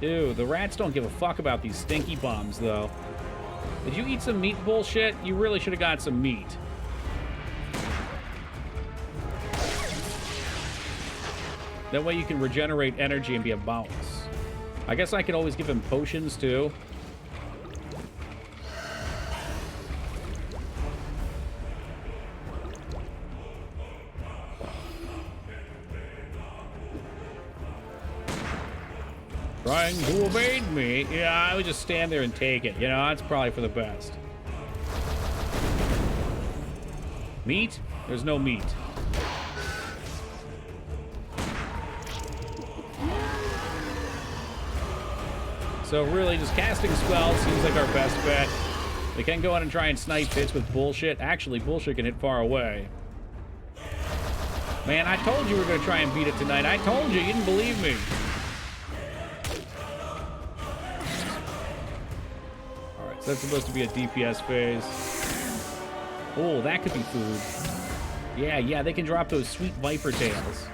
Ew, the rats don't give a fuck about these stinky bombs, though. Did you eat some meat bullshit? You really should have got some meat. That way you can regenerate energy and be a bounce. I guess I could always give him potions, too. Trying to evade me? Yeah, I would just stand there and take it. You know, that's probably for the best. Meat? There's no meat. So really, just casting spells seems like our best bet. They can go on and try and snipe hits with bullshit. Actually, bullshit can hit far away. Man, I told you we were going to try and beat it tonight. I told you. You didn't believe me. Alright, so that's supposed to be a DPS phase. Oh, that could be food. Yeah, they can drop those sweet viper tails.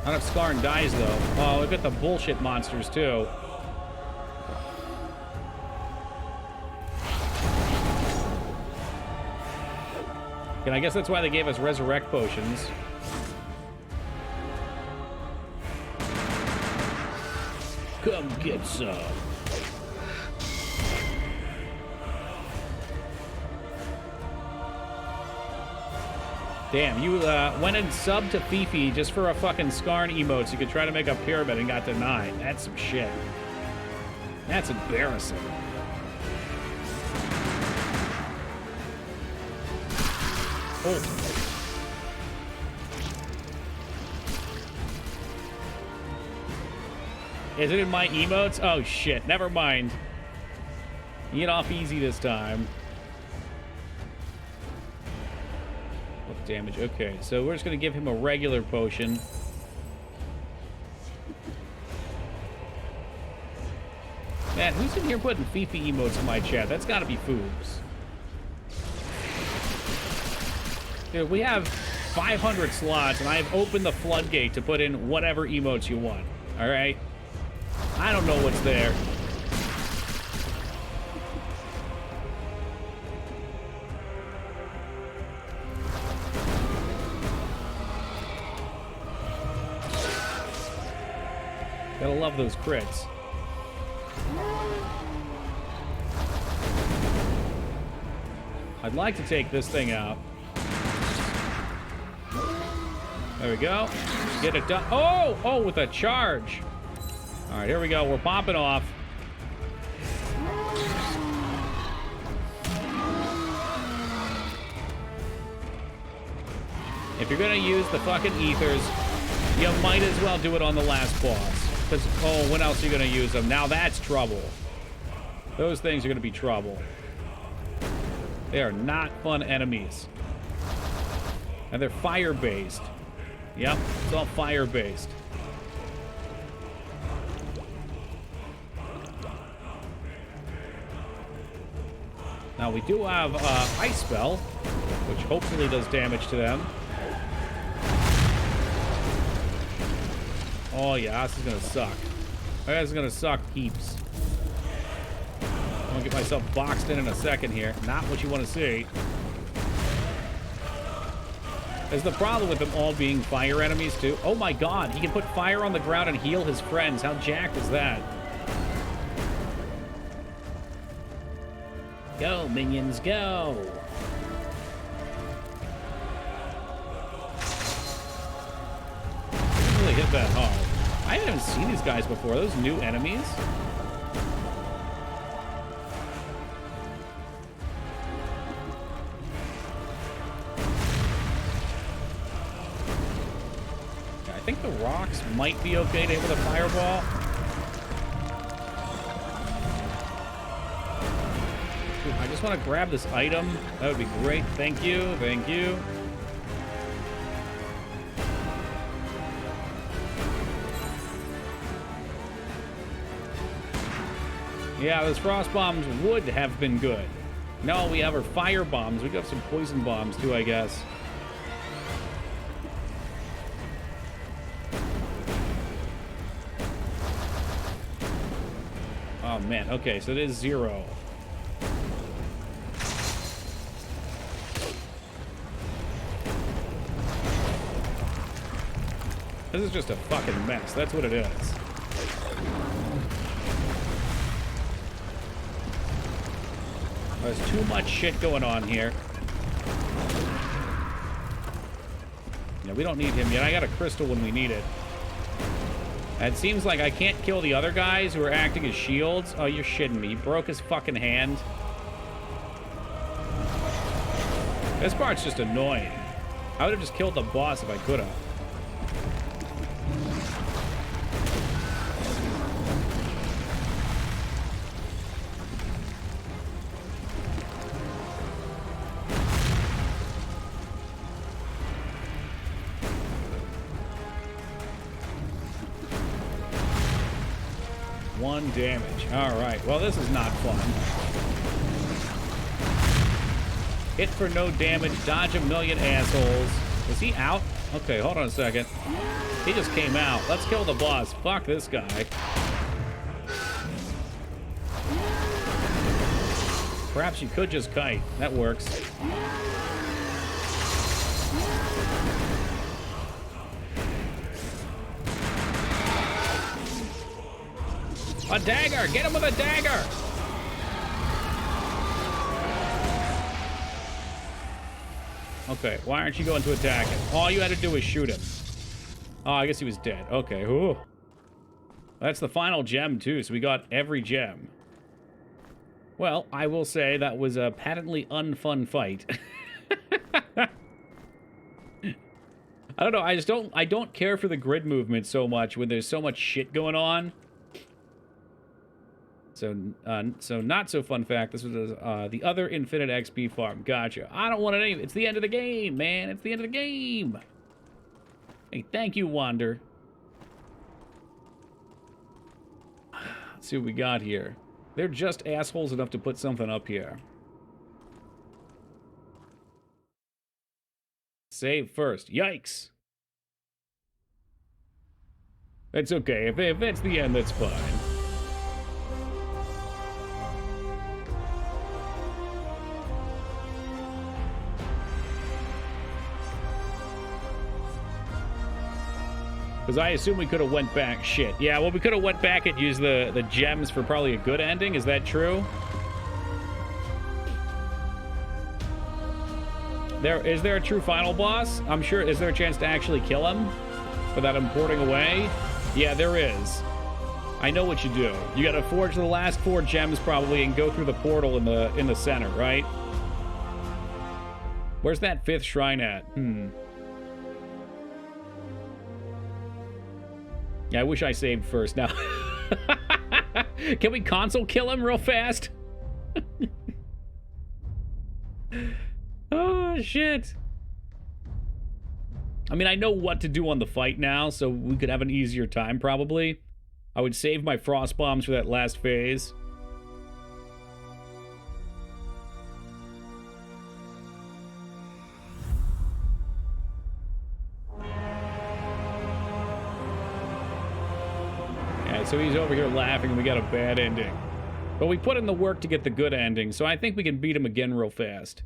Not if Skarn dies, though. Oh, we've got the bullshit monsters, too. And I guess that's why they gave us resurrect potions. Come get some. Damn, you went and subbed to Fifi just for a fucking Skarn emote so you could try to make a pyramid and got denied. That's some shit. That's embarrassing. Oh. Is it in my emotes? Oh, shit. Never mind. Get off easy this time. What damage? Okay, so we're just going to give him a regular potion. Man, who's in here putting Fifi emotes in my chat? That's got to be Foobs. Dude, we have 500 slots, and I've opened the floodgate to put in whatever emotes you want. All right? I don't know what's there. Gotta love those crits. I'd like to take this thing out. There we go. Get it done. Oh! Oh, with a charge. All right, here we go. We're popping off. If you're gonna use the fucking ethers, you might as well do it on the last boss. Because, oh, when else are you gonna use them? Now that's trouble. Those things are gonna be trouble. They are not fun enemies. And they're fire-based. Yep, it's all fire-based. Now, we do have Ice Spell, which hopefully does damage to them. Oh, yeah, this is going to suck. This is going to suck heaps. I'm going to get myself boxed in a second here. Not what you want to see. There's the problem with them all being fire enemies, too. Oh, my God. He can put fire on the ground and heal his friends. How jacked is that? Go, minions, go! Didn't really hit that hard. I haven't seen these guys before. Are those new enemies? I think the rocks might be okay to hit with a fireball. I just want to grab this item. That would be great. Thank you. Thank you. Yeah, those frost bombs would have been good. No, we have our fire bombs. We got some poison bombs too, I guess. Oh man, okay, so it is 0. This is just a fucking mess. That's what it is. There's too much shit going on here. Yeah, we don't need him yet. I got a crystal when we need it. It seems like I can't kill the other guys who are acting as shields. Oh, you're shitting me. He broke his fucking hand. This part's just annoying. I would have just killed the boss if I could have. One damage. All right. Well, this is not fun. Hit for no damage. Dodge a million assholes. Is he out? Okay, hold on a second. He just came out. Let's kill the boss. Fuck this guy. Perhaps you could just kite. That works. A dagger! Get him with a dagger! Okay, why aren't you going to attack him? All you had to do was shoot him. Oh, I guess he was dead. Okay, ooh. That's the final gem, too, so we got every gem. Well, I will say that was a patently unfun fight. I don't know. I don't care for the grid movement so much when there's so much shit going on. So not so fun fact. This was the other infinite XP farm. Gotcha. I don't want it anyway. It's the end of the game, man. It's the end of the game. Hey, thank you, Wander. Let's see what we got here. They're just assholes enough to put something up here. Save first. Yikes. It's okay. If that's the end, that's fine. Because I assume we could have went back. Shit. Yeah, well, we could have went back and used the gems for probably a good ending. Is that true? Is there a true final boss? I'm sure. Is there a chance to actually kill him without him porting away? Yeah, there is. I know what you do. You got to forge the last 4 gems probably and go through the portal in the center, right? Where's that 5th shrine at? Yeah, I wish I saved first. Now, can we console kill him real fast? Oh, shit. I mean, I know what to do on the fight now, so we could have an easier time, probably. I would save my frost bombs for that last phase. Yeah, so he's over here laughing and we got a bad ending. But we put in the work to get the good ending, so I think we can beat him again real fast.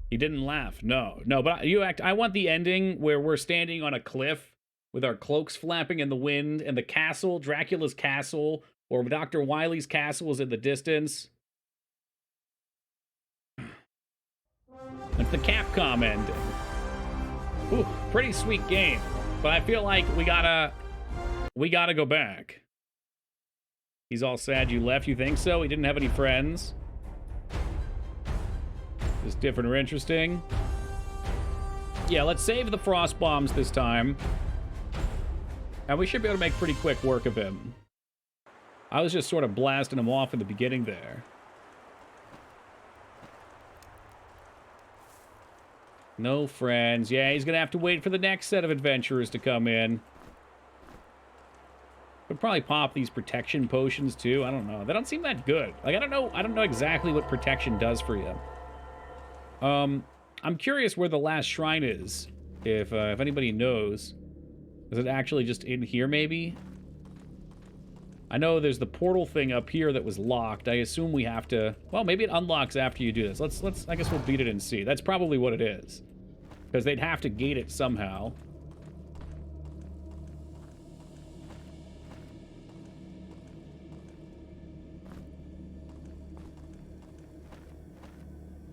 He didn't laugh. No, but I want the ending where we're standing on a cliff with our cloaks flapping in the wind and the castle, Dracula's castle, or Dr. Wily's castle is in the distance. It's the Capcom ending. Ooh, pretty sweet game, but I feel like we gotta go back. He's all sad you left. You think so? He didn't have any friends. Is different or interesting? Yeah, let's save the frost bombs this time. And we should be able to make pretty quick work of him. I was just sort of blasting him off in the beginning there. No friends. Yeah, he's gonna have to wait for the next set of adventurers to come in. Would probably pop these protection potions too. I don't know. They don't seem that good. Like I don't know exactly what protection does for you. I'm curious where the last shrine is. If anybody knows. Is it actually just in here maybe? I know there's the portal thing up here that was locked. I assume we have to... Well, maybe it unlocks after you do this. I guess we'll beat it and see. That's probably what it is. Because they'd have to gate it somehow.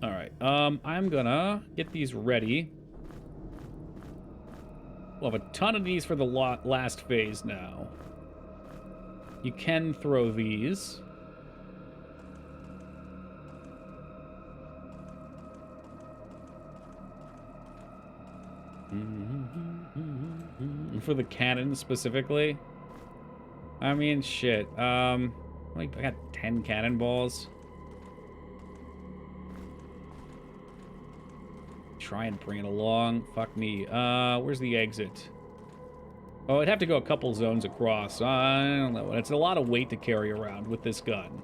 Alright, I'm gonna get these ready. We'll have a ton of these for the last phase now. You can throw these. For the cannon specifically. I mean, shit. I got 10 cannonballs. Try and bring it along. Fuck me. Where's the exit? Oh, I'd have to go a couple zones across. I don't know. It's a lot of weight to carry around with this gun.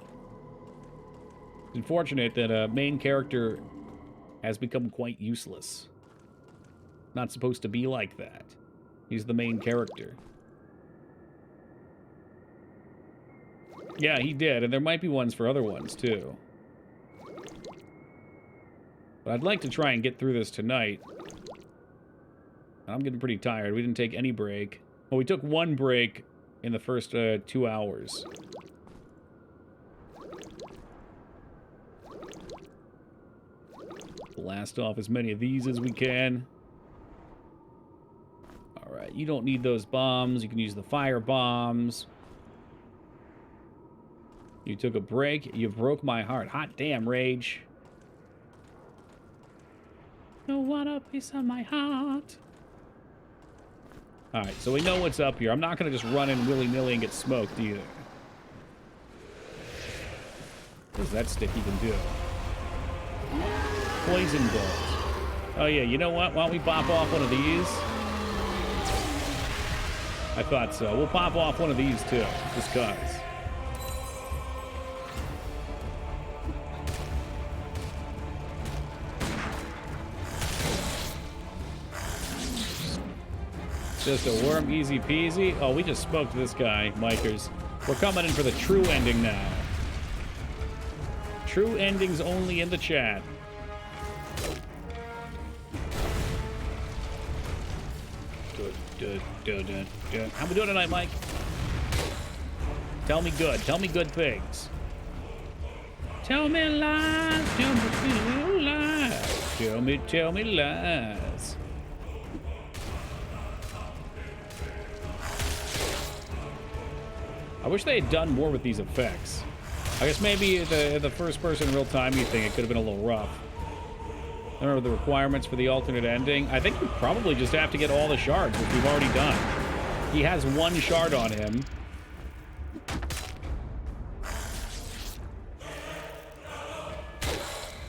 It's unfortunate that a main character has become quite useless. Not supposed to be like that. He's the main character. Yeah, he did, and there might be ones for other ones, too. But I'd like to try and get through this tonight. I'm getting pretty tired. We didn't take any break. Well, we took one break in the first 2 hours. Blast off as many of these as we can. Alright, you don't need those bombs. You can use the fire bombs. You took a break. You broke my heart. Hot damn, Rage. You want a piece of my heart. All right, so we know what's up here. I'm not going to just run in willy-nilly and get smoked either. What does that stick even do? Poison balls. Oh, yeah, you know what? Why don't we pop off one of these? I thought so. We'll pop off one of these, too, just cause. Just a worm, easy peasy. Oh, we just smoked this guy, Mikers. We're coming in for the true ending now. True endings only in the chat. How we doing tonight, Mike? Tell me good. Tell me good things. Tell me lies. Tell me lies. Tell me lies. I wish they had done more with these effects. I guess maybe the first-person real-timey thing, it could have been a little rough. I don't know the requirements for the alternate ending. I think we probably just have to get all the shards, which we've already done. He has one shard on him.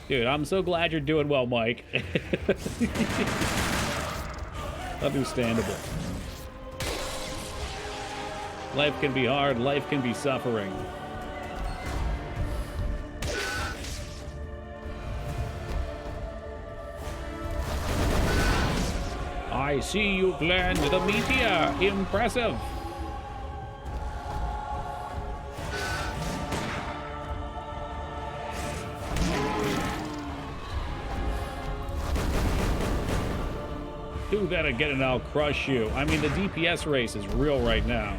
Dude, I'm so glad you're doing well, Mike. Understandable. Life can be hard, life can be suffering. I see you've landed the meteor. Impressive. Do that again and I'll crush you. I mean, the DPS race is real right now.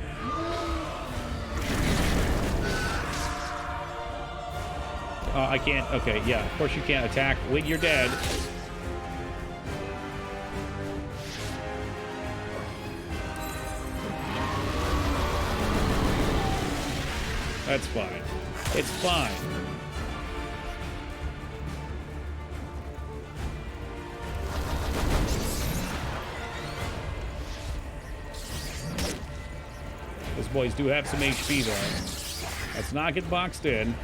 I can't. Okay, yeah. Of course you can't attack when you're dead. That's fine. It's fine. Those boys do have some HP though. Let's not get boxed in.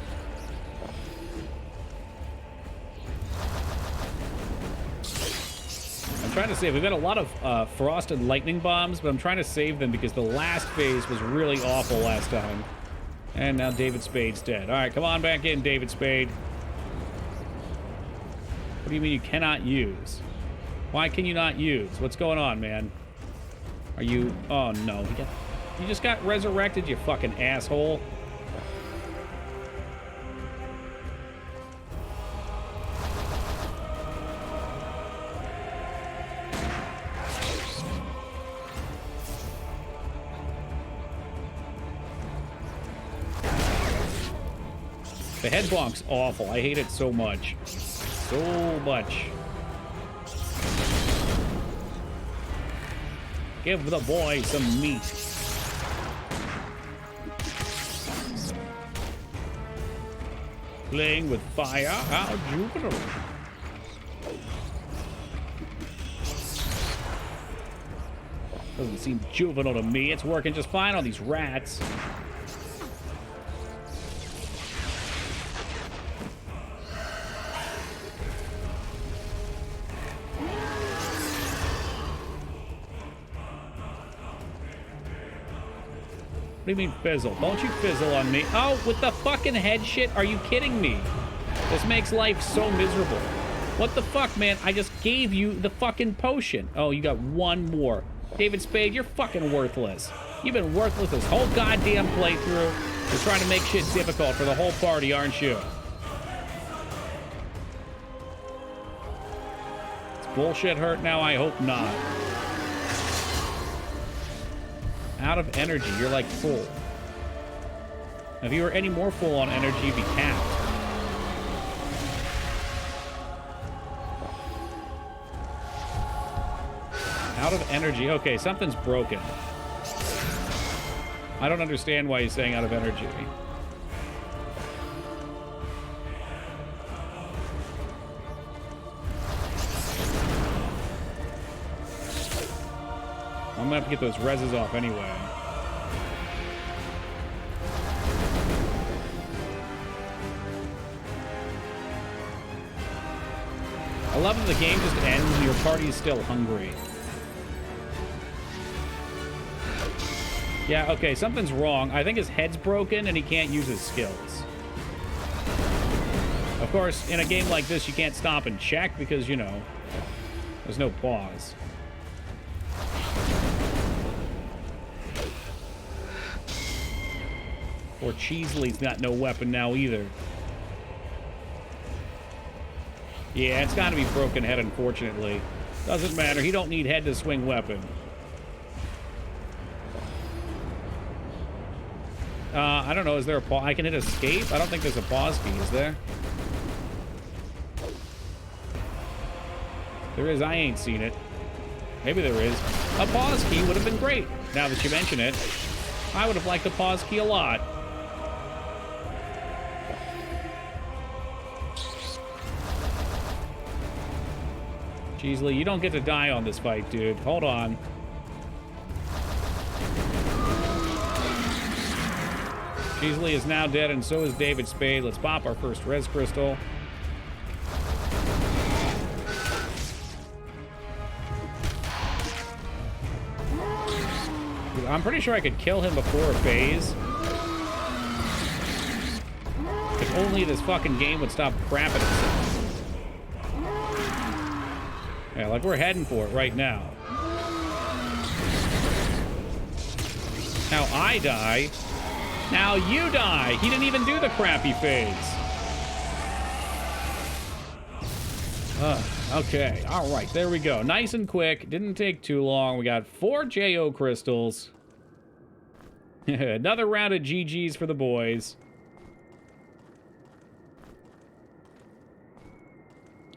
I'm trying to save. We've got a lot of frost and lightning bombs, but I'm trying to save them because the last phase was really awful last time. And now David Spade's dead. All right, come on back in, David Spade. What do you mean you cannot use? Why can you not use? What's going on, man? Are you... Oh, no. You just got resurrected, you fucking asshole. The head bonk's awful. I hate it so much. So much. Give the boy some meat. Playing with fire? How juvenile. Doesn't seem juvenile to me. It's working just fine on these rats. What do you mean fizzle? Don't you fizzle on me. Oh, with the fucking head shit? Are you kidding me? This makes life so miserable. What the fuck, man? I just gave you the fucking potion. Oh, you got one more. David Spade, you're fucking worthless. You've been worthless this whole goddamn playthrough. You're trying to make shit difficult for the whole party, aren't you? It's bullshit hurt now? I hope not. Out of energy, you're like full. If you were any more full on energy, you'd be capped. Out of energy. Okay, something's broken. I don't understand why he's saying out of energy. gonna have to get those reses off anyway. I love that the game just ends and your party is still hungry. Yeah, okay, something's wrong. I think his head's broken and he can't use his skills. Of course, in a game like this, you can't stop and check because, you know, there's no pause. Or Cheesley's got no weapon now either. Yeah, it's gotta be broken head, unfortunately. Doesn't matter, he don't need head to swing weapon. I don't know, is there a pause? I can hit escape? I don't think there's a pause key, is there? There is, I ain't seen it. Maybe there is. A pause key would have been great, now that you mention it. I would have liked the pause key a lot. Cheesley, you don't get to die on this fight, dude. Hold on. Cheesley is now dead, and so is David Spade. Let's pop our first res crystal. I'm pretty sure I could kill him before a phase. If only this fucking game would stop crapping itself. Yeah, like we're heading for it right now. Now I die. Now you die. He didn't even do the crappy phase. Okay. All right. There we go. Nice and quick. Didn't take too long. We got 4 JO crystals. Another round of GGs for the boys.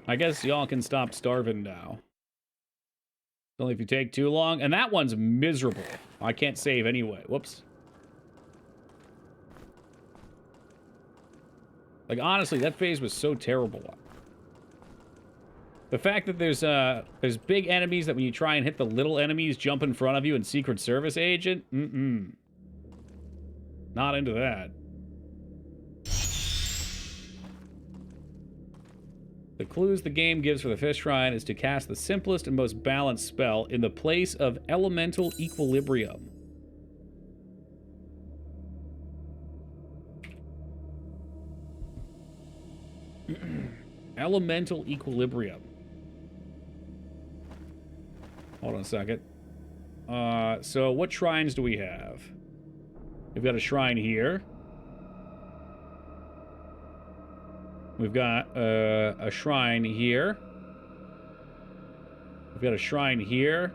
I guess y'all can stop starving now. Only if you take too long. And that one's miserable. I can't save anyway. Whoops. Like, honestly, that phase was so terrible. The fact that there's big enemies that when you try and hit the little enemies jump in front of you and Secret Service agent? Not into that. The clues the game gives for the Fish Shrine is to cast the simplest and most balanced spell in the place of elemental equilibrium. Elemental equilibrium. Hold on a second. So what shrines do we have? We've got a shrine here. We've got a shrine here. We've got a shrine here.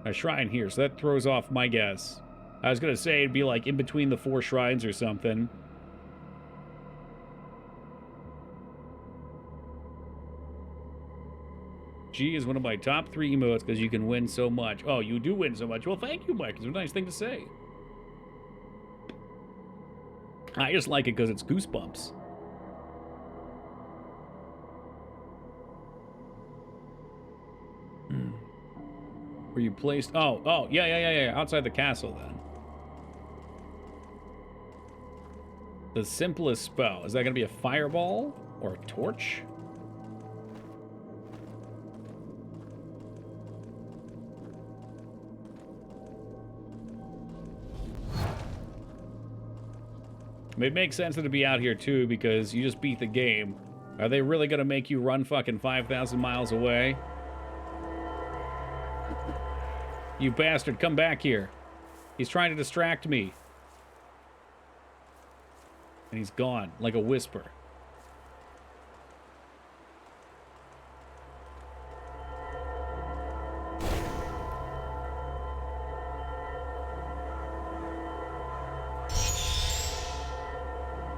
A shrine here, so that throws off my guess. I was gonna say it'd be like in between the 4 shrines or something. G is one of my top 3 emotes because you can win so much. Oh, you do win so much. Well, thank you, Mike. It's a nice thing to say. I just like it because it's goosebumps. Where you placed... Oh, yeah. Outside the castle, then. The simplest spell. Is that going to be a fireball? Or a torch? It makes sense that it'd be out here, too, because you just beat the game. Are they really going to make you run fucking 5,000 miles away? You bastard, come back here. He's trying to distract me. And he's gone, like a whisper.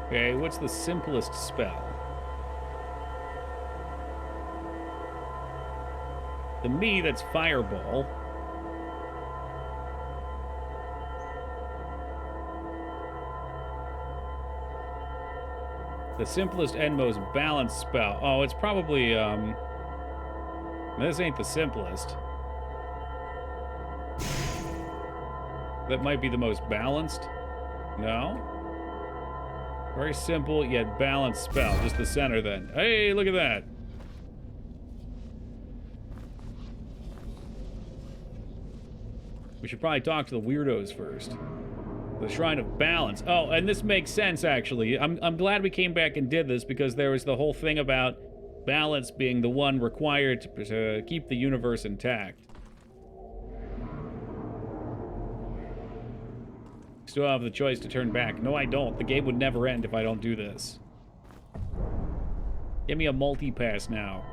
Okay, what's the simplest spell? To me, that's Fireball. The simplest and most balanced spell. Oh, it's probably, this ain't the simplest. That might be the most balanced. No? Very simple yet balanced spell. Just the center then. Hey, look at that. We should probably talk to the weirdos first. The Shrine of Balance. Oh, and this makes sense, actually. I'm glad we came back and did this, because there was the whole thing about balance being the one required to keep the universe intact. Still have the choice to turn back. No, I don't. The game would never end if I don't do this. Give me a multi-pass now.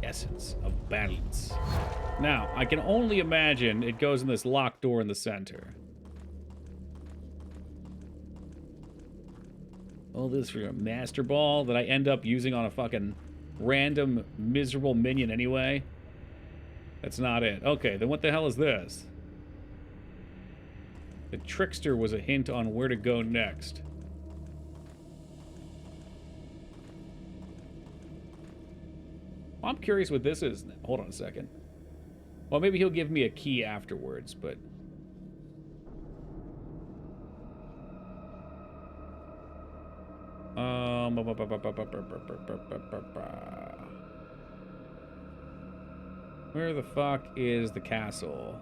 Essence of balance. Now, I can only imagine it goes in this locked door in the center. All this for a Master Ball that I end up using on a fucking random miserable minion anyway. That's not it. Okay, then what the hell is this? The Trickster was a hint on where to go next. I'm curious what this is. Hold on a second. Well, maybe he'll give me a key afterwards, but... Where the fuck is the castle?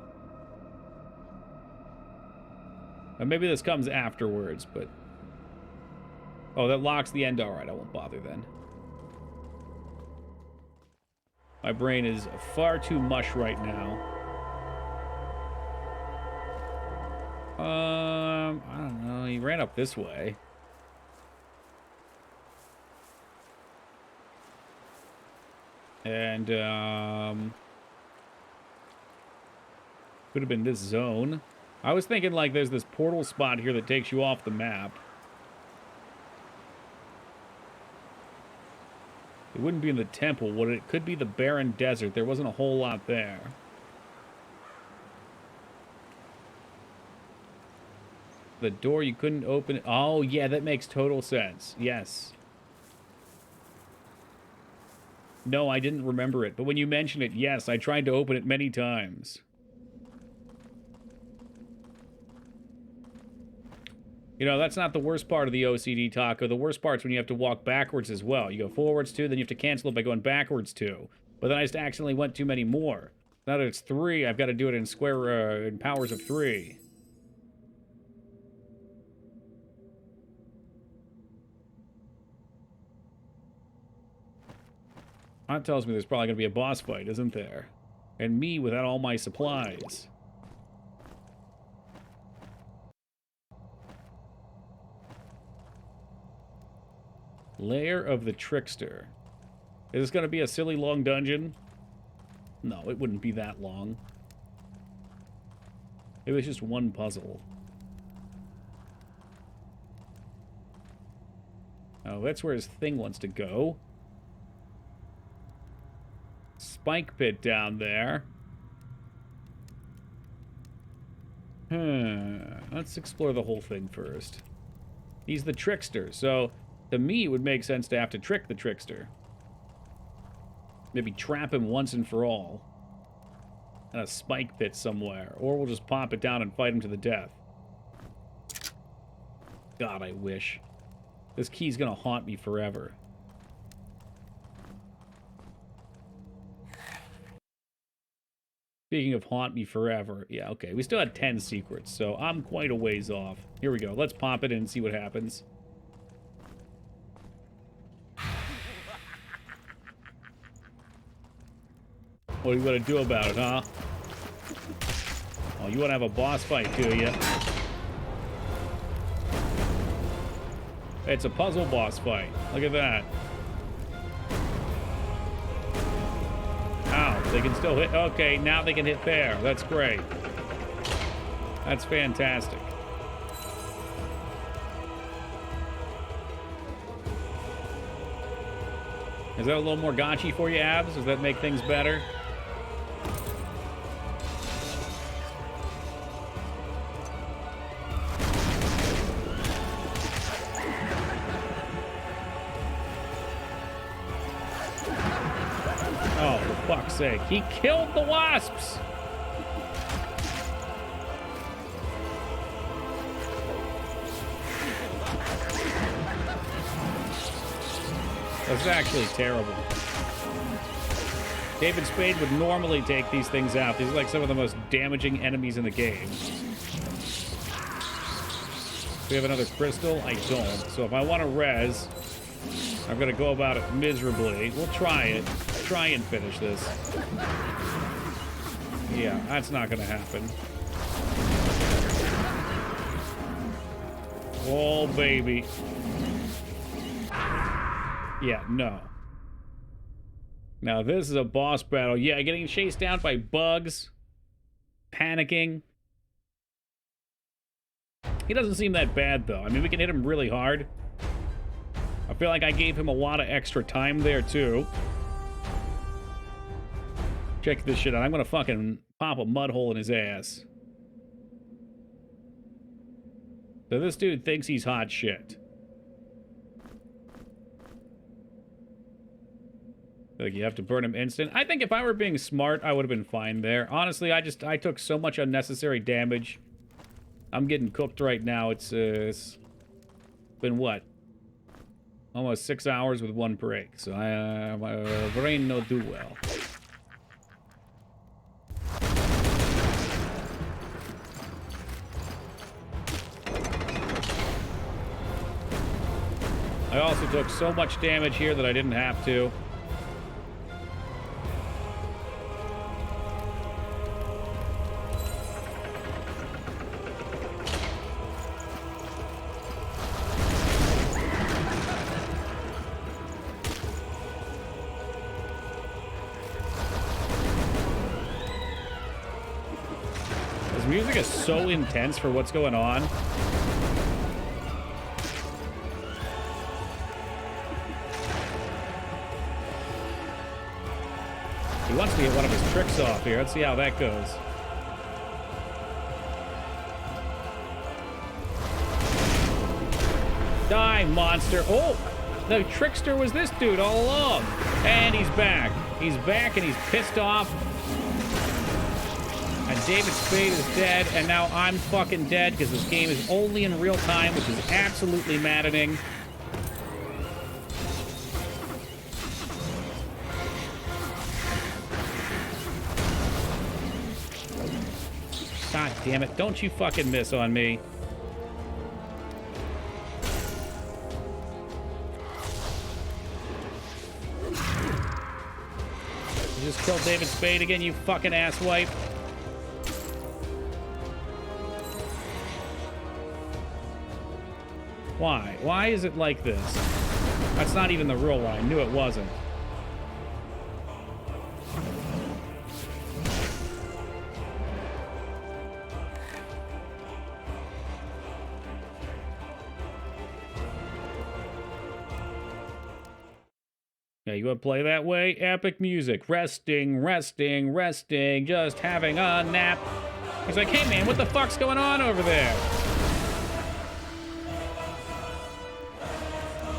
Maybe this comes afterwards, but... Oh, that locks the end. Alright, I won't bother then. My brain is far too mush right now. I don't know. He ran up this way. And, could have been this zone. I was thinking, like, there's this portal spot here that takes you off the map. It wouldn't be in the temple, would it? It could be the barren desert. There wasn't a whole lot there. The door you couldn't open. Oh, yeah, that makes total sense. Yes. No, I didn't remember it. But when you mention it, yes, I tried to open it many times. You know, that's not the worst part of the OCD, Taco. The worst part's when you have to walk backwards as well. You go forwards 2, then you have to cancel it by going backwards 2. But then I just accidentally went too many more. Now that it's 3, I've got to do it in in powers of 3. That tells me there's probably going to be a boss fight, isn't there? And me without all my supplies. Lair of the Trickster. Is this going to be a silly long dungeon? No, it wouldn't be that long. It was just one puzzle. Oh, that's where his thing wants to go. Spike pit down there. Let's explore the whole thing first. He's the Trickster, so... To me, it would make sense to have to trick the Trickster. Maybe trap him once and for all. In a spike pit somewhere. Or we'll just pop it down and fight him to the death. God, I wish. This key's gonna haunt me forever. Speaking of haunt me forever. Yeah, okay. We still had 10 secrets, so I'm quite a ways off. Here we go. Let's pop it in and see what happens. What do you want to do about it, huh? Oh, you want to have a boss fight, do you? It's a puzzle boss fight. Look at that. Ow, they can still hit. Okay, now they can hit there. That's great. That's fantastic. Is that a little more gotchi for you, Abs? Does that make things better? fuck's sake. He killed the wasps! That's actually terrible. David Spade would normally take these things out. These are like some of the most damaging enemies in the game. Do we have another crystal? I don't. So if I want to res, I'm going to go about it miserably. We'll try it. Try and finish this. Yeah, that's not going to happen. Oh, baby. Yeah, no. Now, this is a boss battle. Yeah, getting chased down by bugs. Panicking. He doesn't seem that bad, though. I mean, we can hit him really hard. I feel like I gave him a lot of extra time there, too. Check this shit out. I'm gonna fucking pop a mud hole in his ass. So this dude thinks he's hot shit. Like, you have to burn him instant. I think if I were being smart, I would have been fine there. Honestly, I took so much unnecessary damage. I'm getting cooked right now. It's been what? Almost 6 hours with one break. So my brain no do well. I also took so much damage here that I didn't have to. This music is so intense for what's going on. He wants to get one of his tricks off here. Let's see how that goes. Die, monster. Oh, the trickster was this dude all along. And he's back. He's back and he's pissed off. And David Spade is dead. And now I'm fucking dead because this game is only in real time, which is absolutely maddening. God damn it. Don't you fucking miss on me. You just killed David Spade again, you fucking asswipe. Why? Why is it like this? That's not even the real one. I knew it wasn't. Yeah, you want to play that way? Epic music. Resting, resting, resting. Just having a nap. He's like, hey man, what the fuck's going on over there?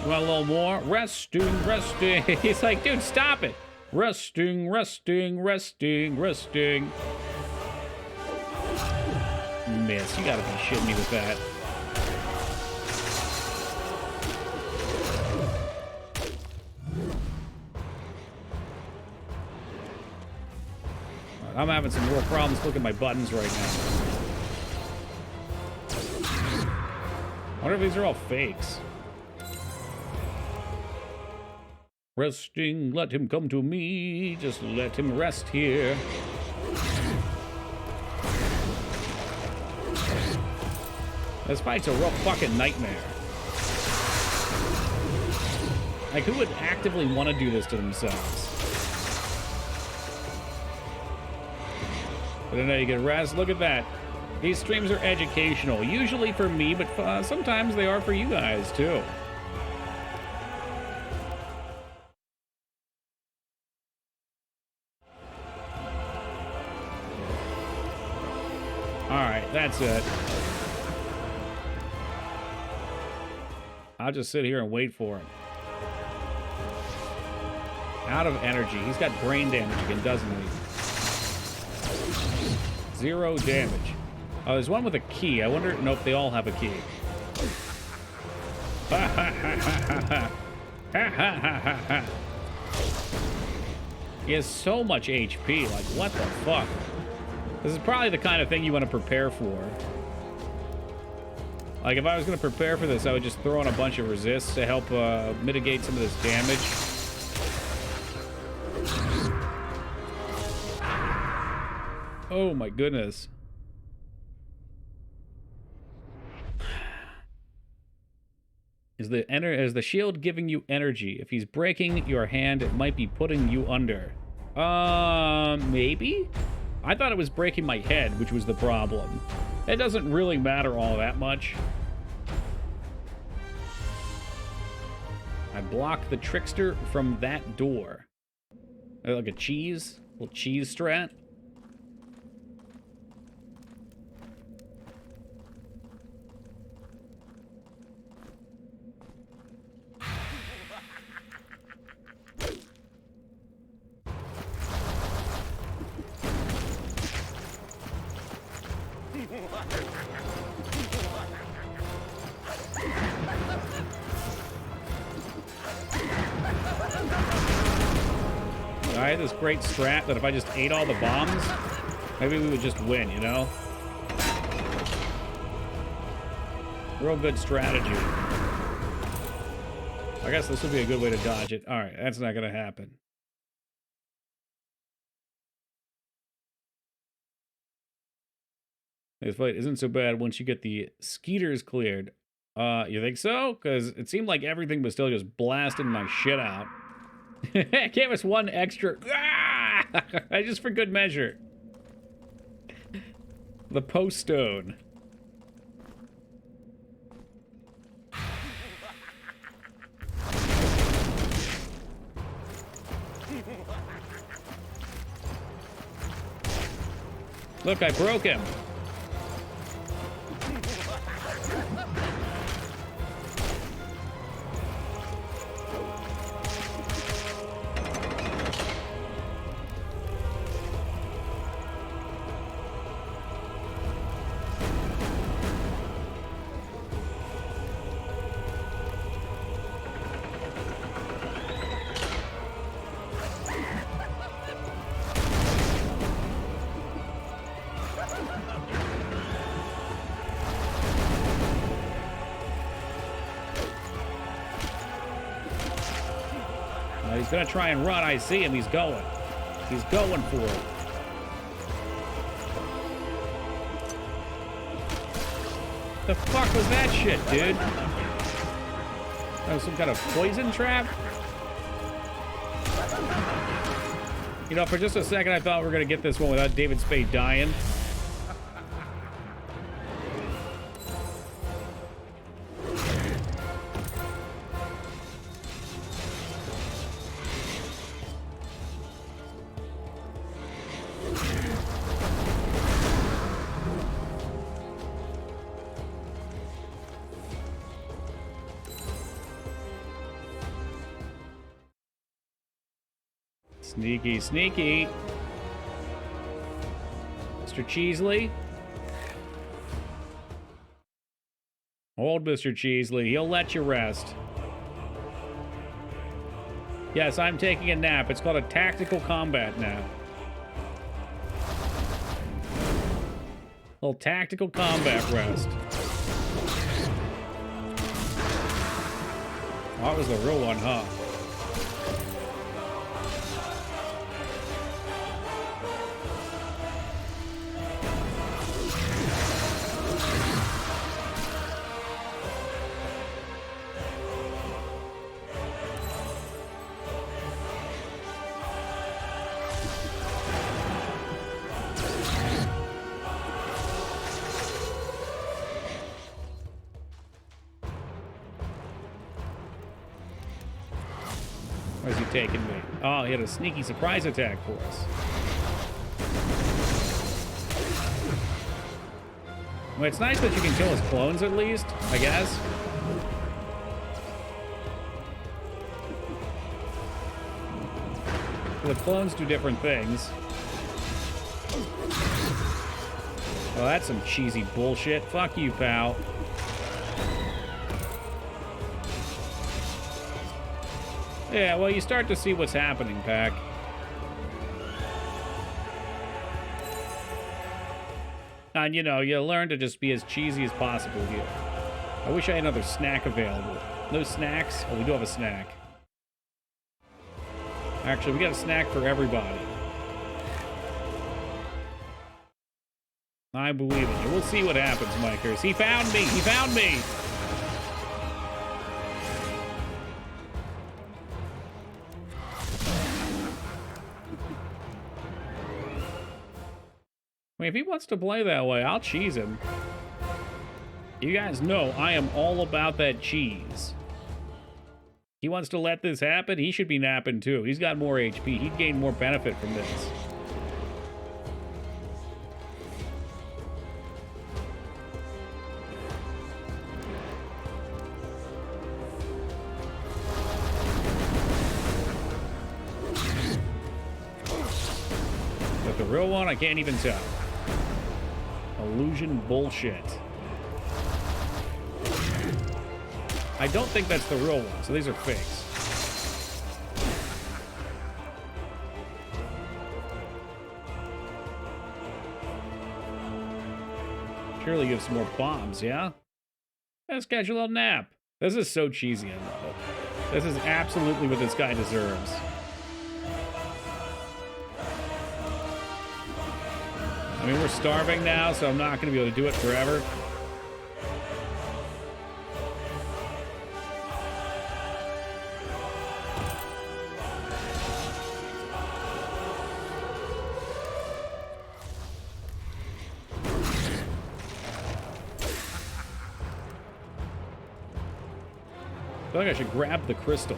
You want a little more? Resting, resting. He's like, dude, stop it. Resting, resting, resting, resting. Miss, you gotta be shitting me with that. I'm having some real problems looking at my buttons right now. I wonder if these are all fakes. Resting, let him come to me. Just let him rest here. This fight's a real fucking nightmare. Like, who would actively want to do this to themselves? But I know you get rest. Look at that. These streams are educational. Usually for me, but sometimes they are for you guys, too. Alright, that's it. I'll just sit here and wait for him. Out of energy. He's got brain damage again, doesn't he? 0 damage. Oh, there's one with a key. I wonder... Nope, they all have a key. Ha ha ha ha ha. Ha ha ha ha ha. He has so much HP. Like, what the fuck? This is probably the kind of thing you want to prepare for. Like, if I was going to prepare for this, I would just throw in a bunch of resists to help mitigate some of this damage. Oh my goodness. Is the shield giving you energy? If he's breaking your hand, it might be putting you under. Maybe? I thought it was breaking my head, which was the problem. It doesn't really matter all that much. I blocked the trickster from that door. Like a cheese? A little cheese strat? I had this great strat that if I just ate all the bombs, maybe we would just win, you know? Real good strategy. I guess this would be a good way to dodge it. Alright, that's not gonna happen. This fight isn't so bad once you get the skeeters cleared. You think so? Because it seemed like everything was still just blasting my shit out. Gave us one extra. Ah! Just for good measure. The post stone. Look, I broke him. He's gonna try and run. I see him. He's going. He's going for it. The fuck was that shit, dude? That was some kind of poison trap? You know, for just a second, I thought we were gonna get this one without David Spade dying. Sneaky, sneaky. Mr. Cheesley. Hold Mr. Cheesley. He'll let you rest. Yes, I'm taking a nap. It's called a tactical combat nap. A little tactical combat rest. Oh, that was the real one, huh? Where's he taking me? Oh, he had a sneaky surprise attack for us. Well, it's nice that you can kill his clones at least, I guess. So the clones do different things. Oh, that's some cheesy bullshit. Fuck you, pal. Yeah, well, you start to see what's happening, Pack. And, you know, you learn to just be as cheesy as possible here. I wish I had another snack available. No snacks? Oh, we do have a snack. Actually, we got a snack for everybody. I believe it. We'll see what happens, Mikers. He found me! He found me! I mean, if he wants to play that way, I'll cheese him. You guys know I am all about that cheese. He wants to let this happen, he should be napping too. He's got more HP. He'd gain more benefit from this. But the real one, I can't even tell. Illusion bullshit. I don't think that's the real one, so these are fakes. Surely give some more bombs, yeah? Let's catch a little nap. This is so cheesy, I love it. This is absolutely what this guy deserves. I mean, we're starving now, so I'm not going to be able to do it forever. I feel like I should grab the crystal.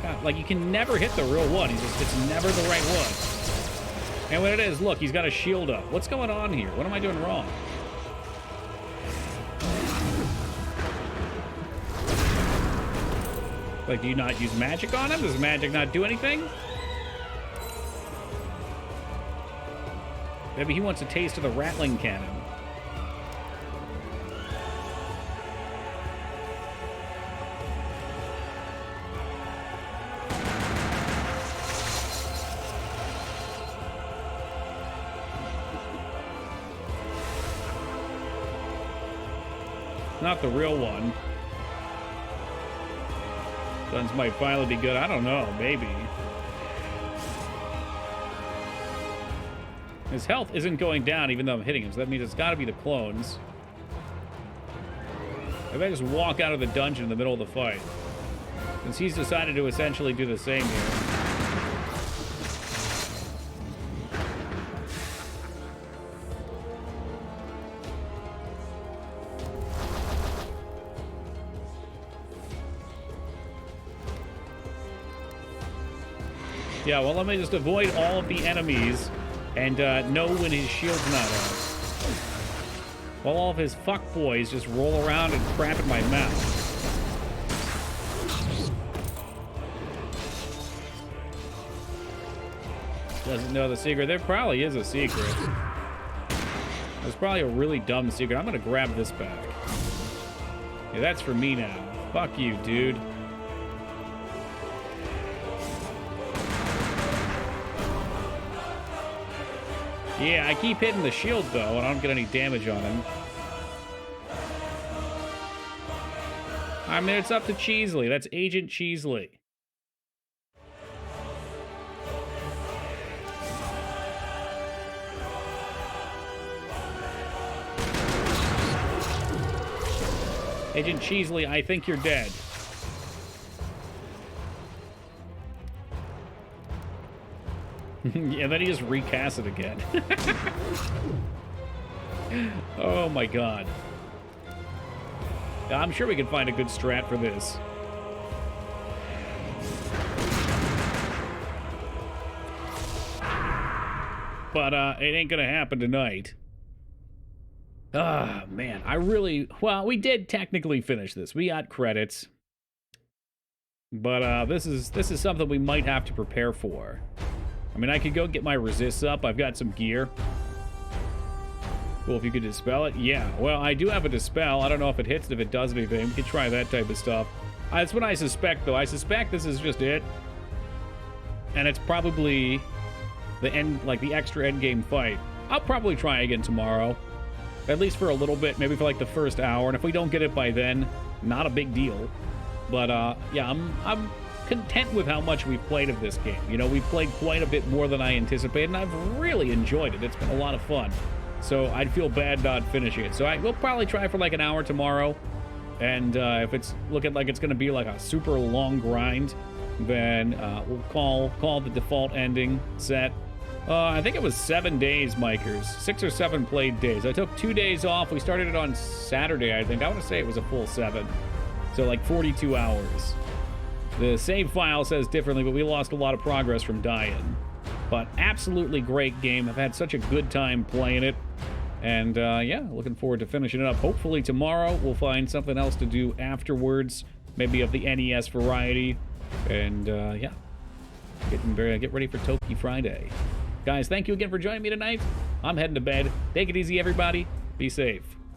God, like, you can never hit the real one. It's never the right one. And what it is, look, he's got a shield up. What's going on here? What am I doing wrong? Like, do you not use magic on him? Does magic not do anything? Maybe he wants a taste of the rattling cannon. Not the real one. Guns might finally be good. I don't know. Maybe. His health isn't going down even though I'm hitting him, so that means it's got to be the clones. If I just walk out of the dungeon in the middle of the fight, since he's decided to essentially do the same here. Yeah, well, let me just avoid all of the enemies and know when his shield's not on. While all of his fuckboys just roll around and crap in my mouth. Doesn't know the secret. There probably is a secret. There's probably a really dumb secret. I'm gonna grab this back. Yeah, that's for me now. Fuck you, dude. Yeah, I keep hitting the shield, though, and I don't get any damage on him. I mean, it's up to Cheesley. That's Agent Cheesley. Agent Cheesley, I think you're dead. Yeah, then he just recasts it again. Oh my god. I'm sure we can find a good strat for this. But it ain't gonna happen tonight. Ah, man, I really... Well, we did technically finish this. We got credits. But this is something we might have to prepare for. I mean, I could go get my resists up. I've got some gear. Cool, if you could dispel it. Yeah, well, I do have a dispel. I don't know if it hits and if it does anything. We could try that type of stuff. That's what I suspect, though. I suspect this is just it. And it's probably the end, like the extra end game fight. I'll probably try again tomorrow. At least for a little bit, maybe for like the first hour. And if we don't get it by then, not a big deal. But yeah, I'm content with how much we've played of this game. You know, we've played quite a bit more than I anticipated, and I've really enjoyed it. It's been a lot of fun. So I'd feel bad not finishing it. So we'll probably try for like an hour tomorrow. And if it's looking like it's going to be like a super long grind, then we'll call the default ending set. I think it was 7 days, Mikers. 6 or 7 played days. I took 2 days off. We started it on Saturday, I think. I want to say it was a full 7. So like 42 hours. The save file says differently, but we lost a lot of progress from dying. But absolutely great game. I've had such a good time playing it. And yeah, looking forward to finishing it up. Hopefully tomorrow we'll find something else to do afterwards. Maybe of the NES variety. And yeah, get ready for Toki Friday. Guys, thank you again for joining me tonight. I'm heading to bed. Take it easy, everybody. Be safe.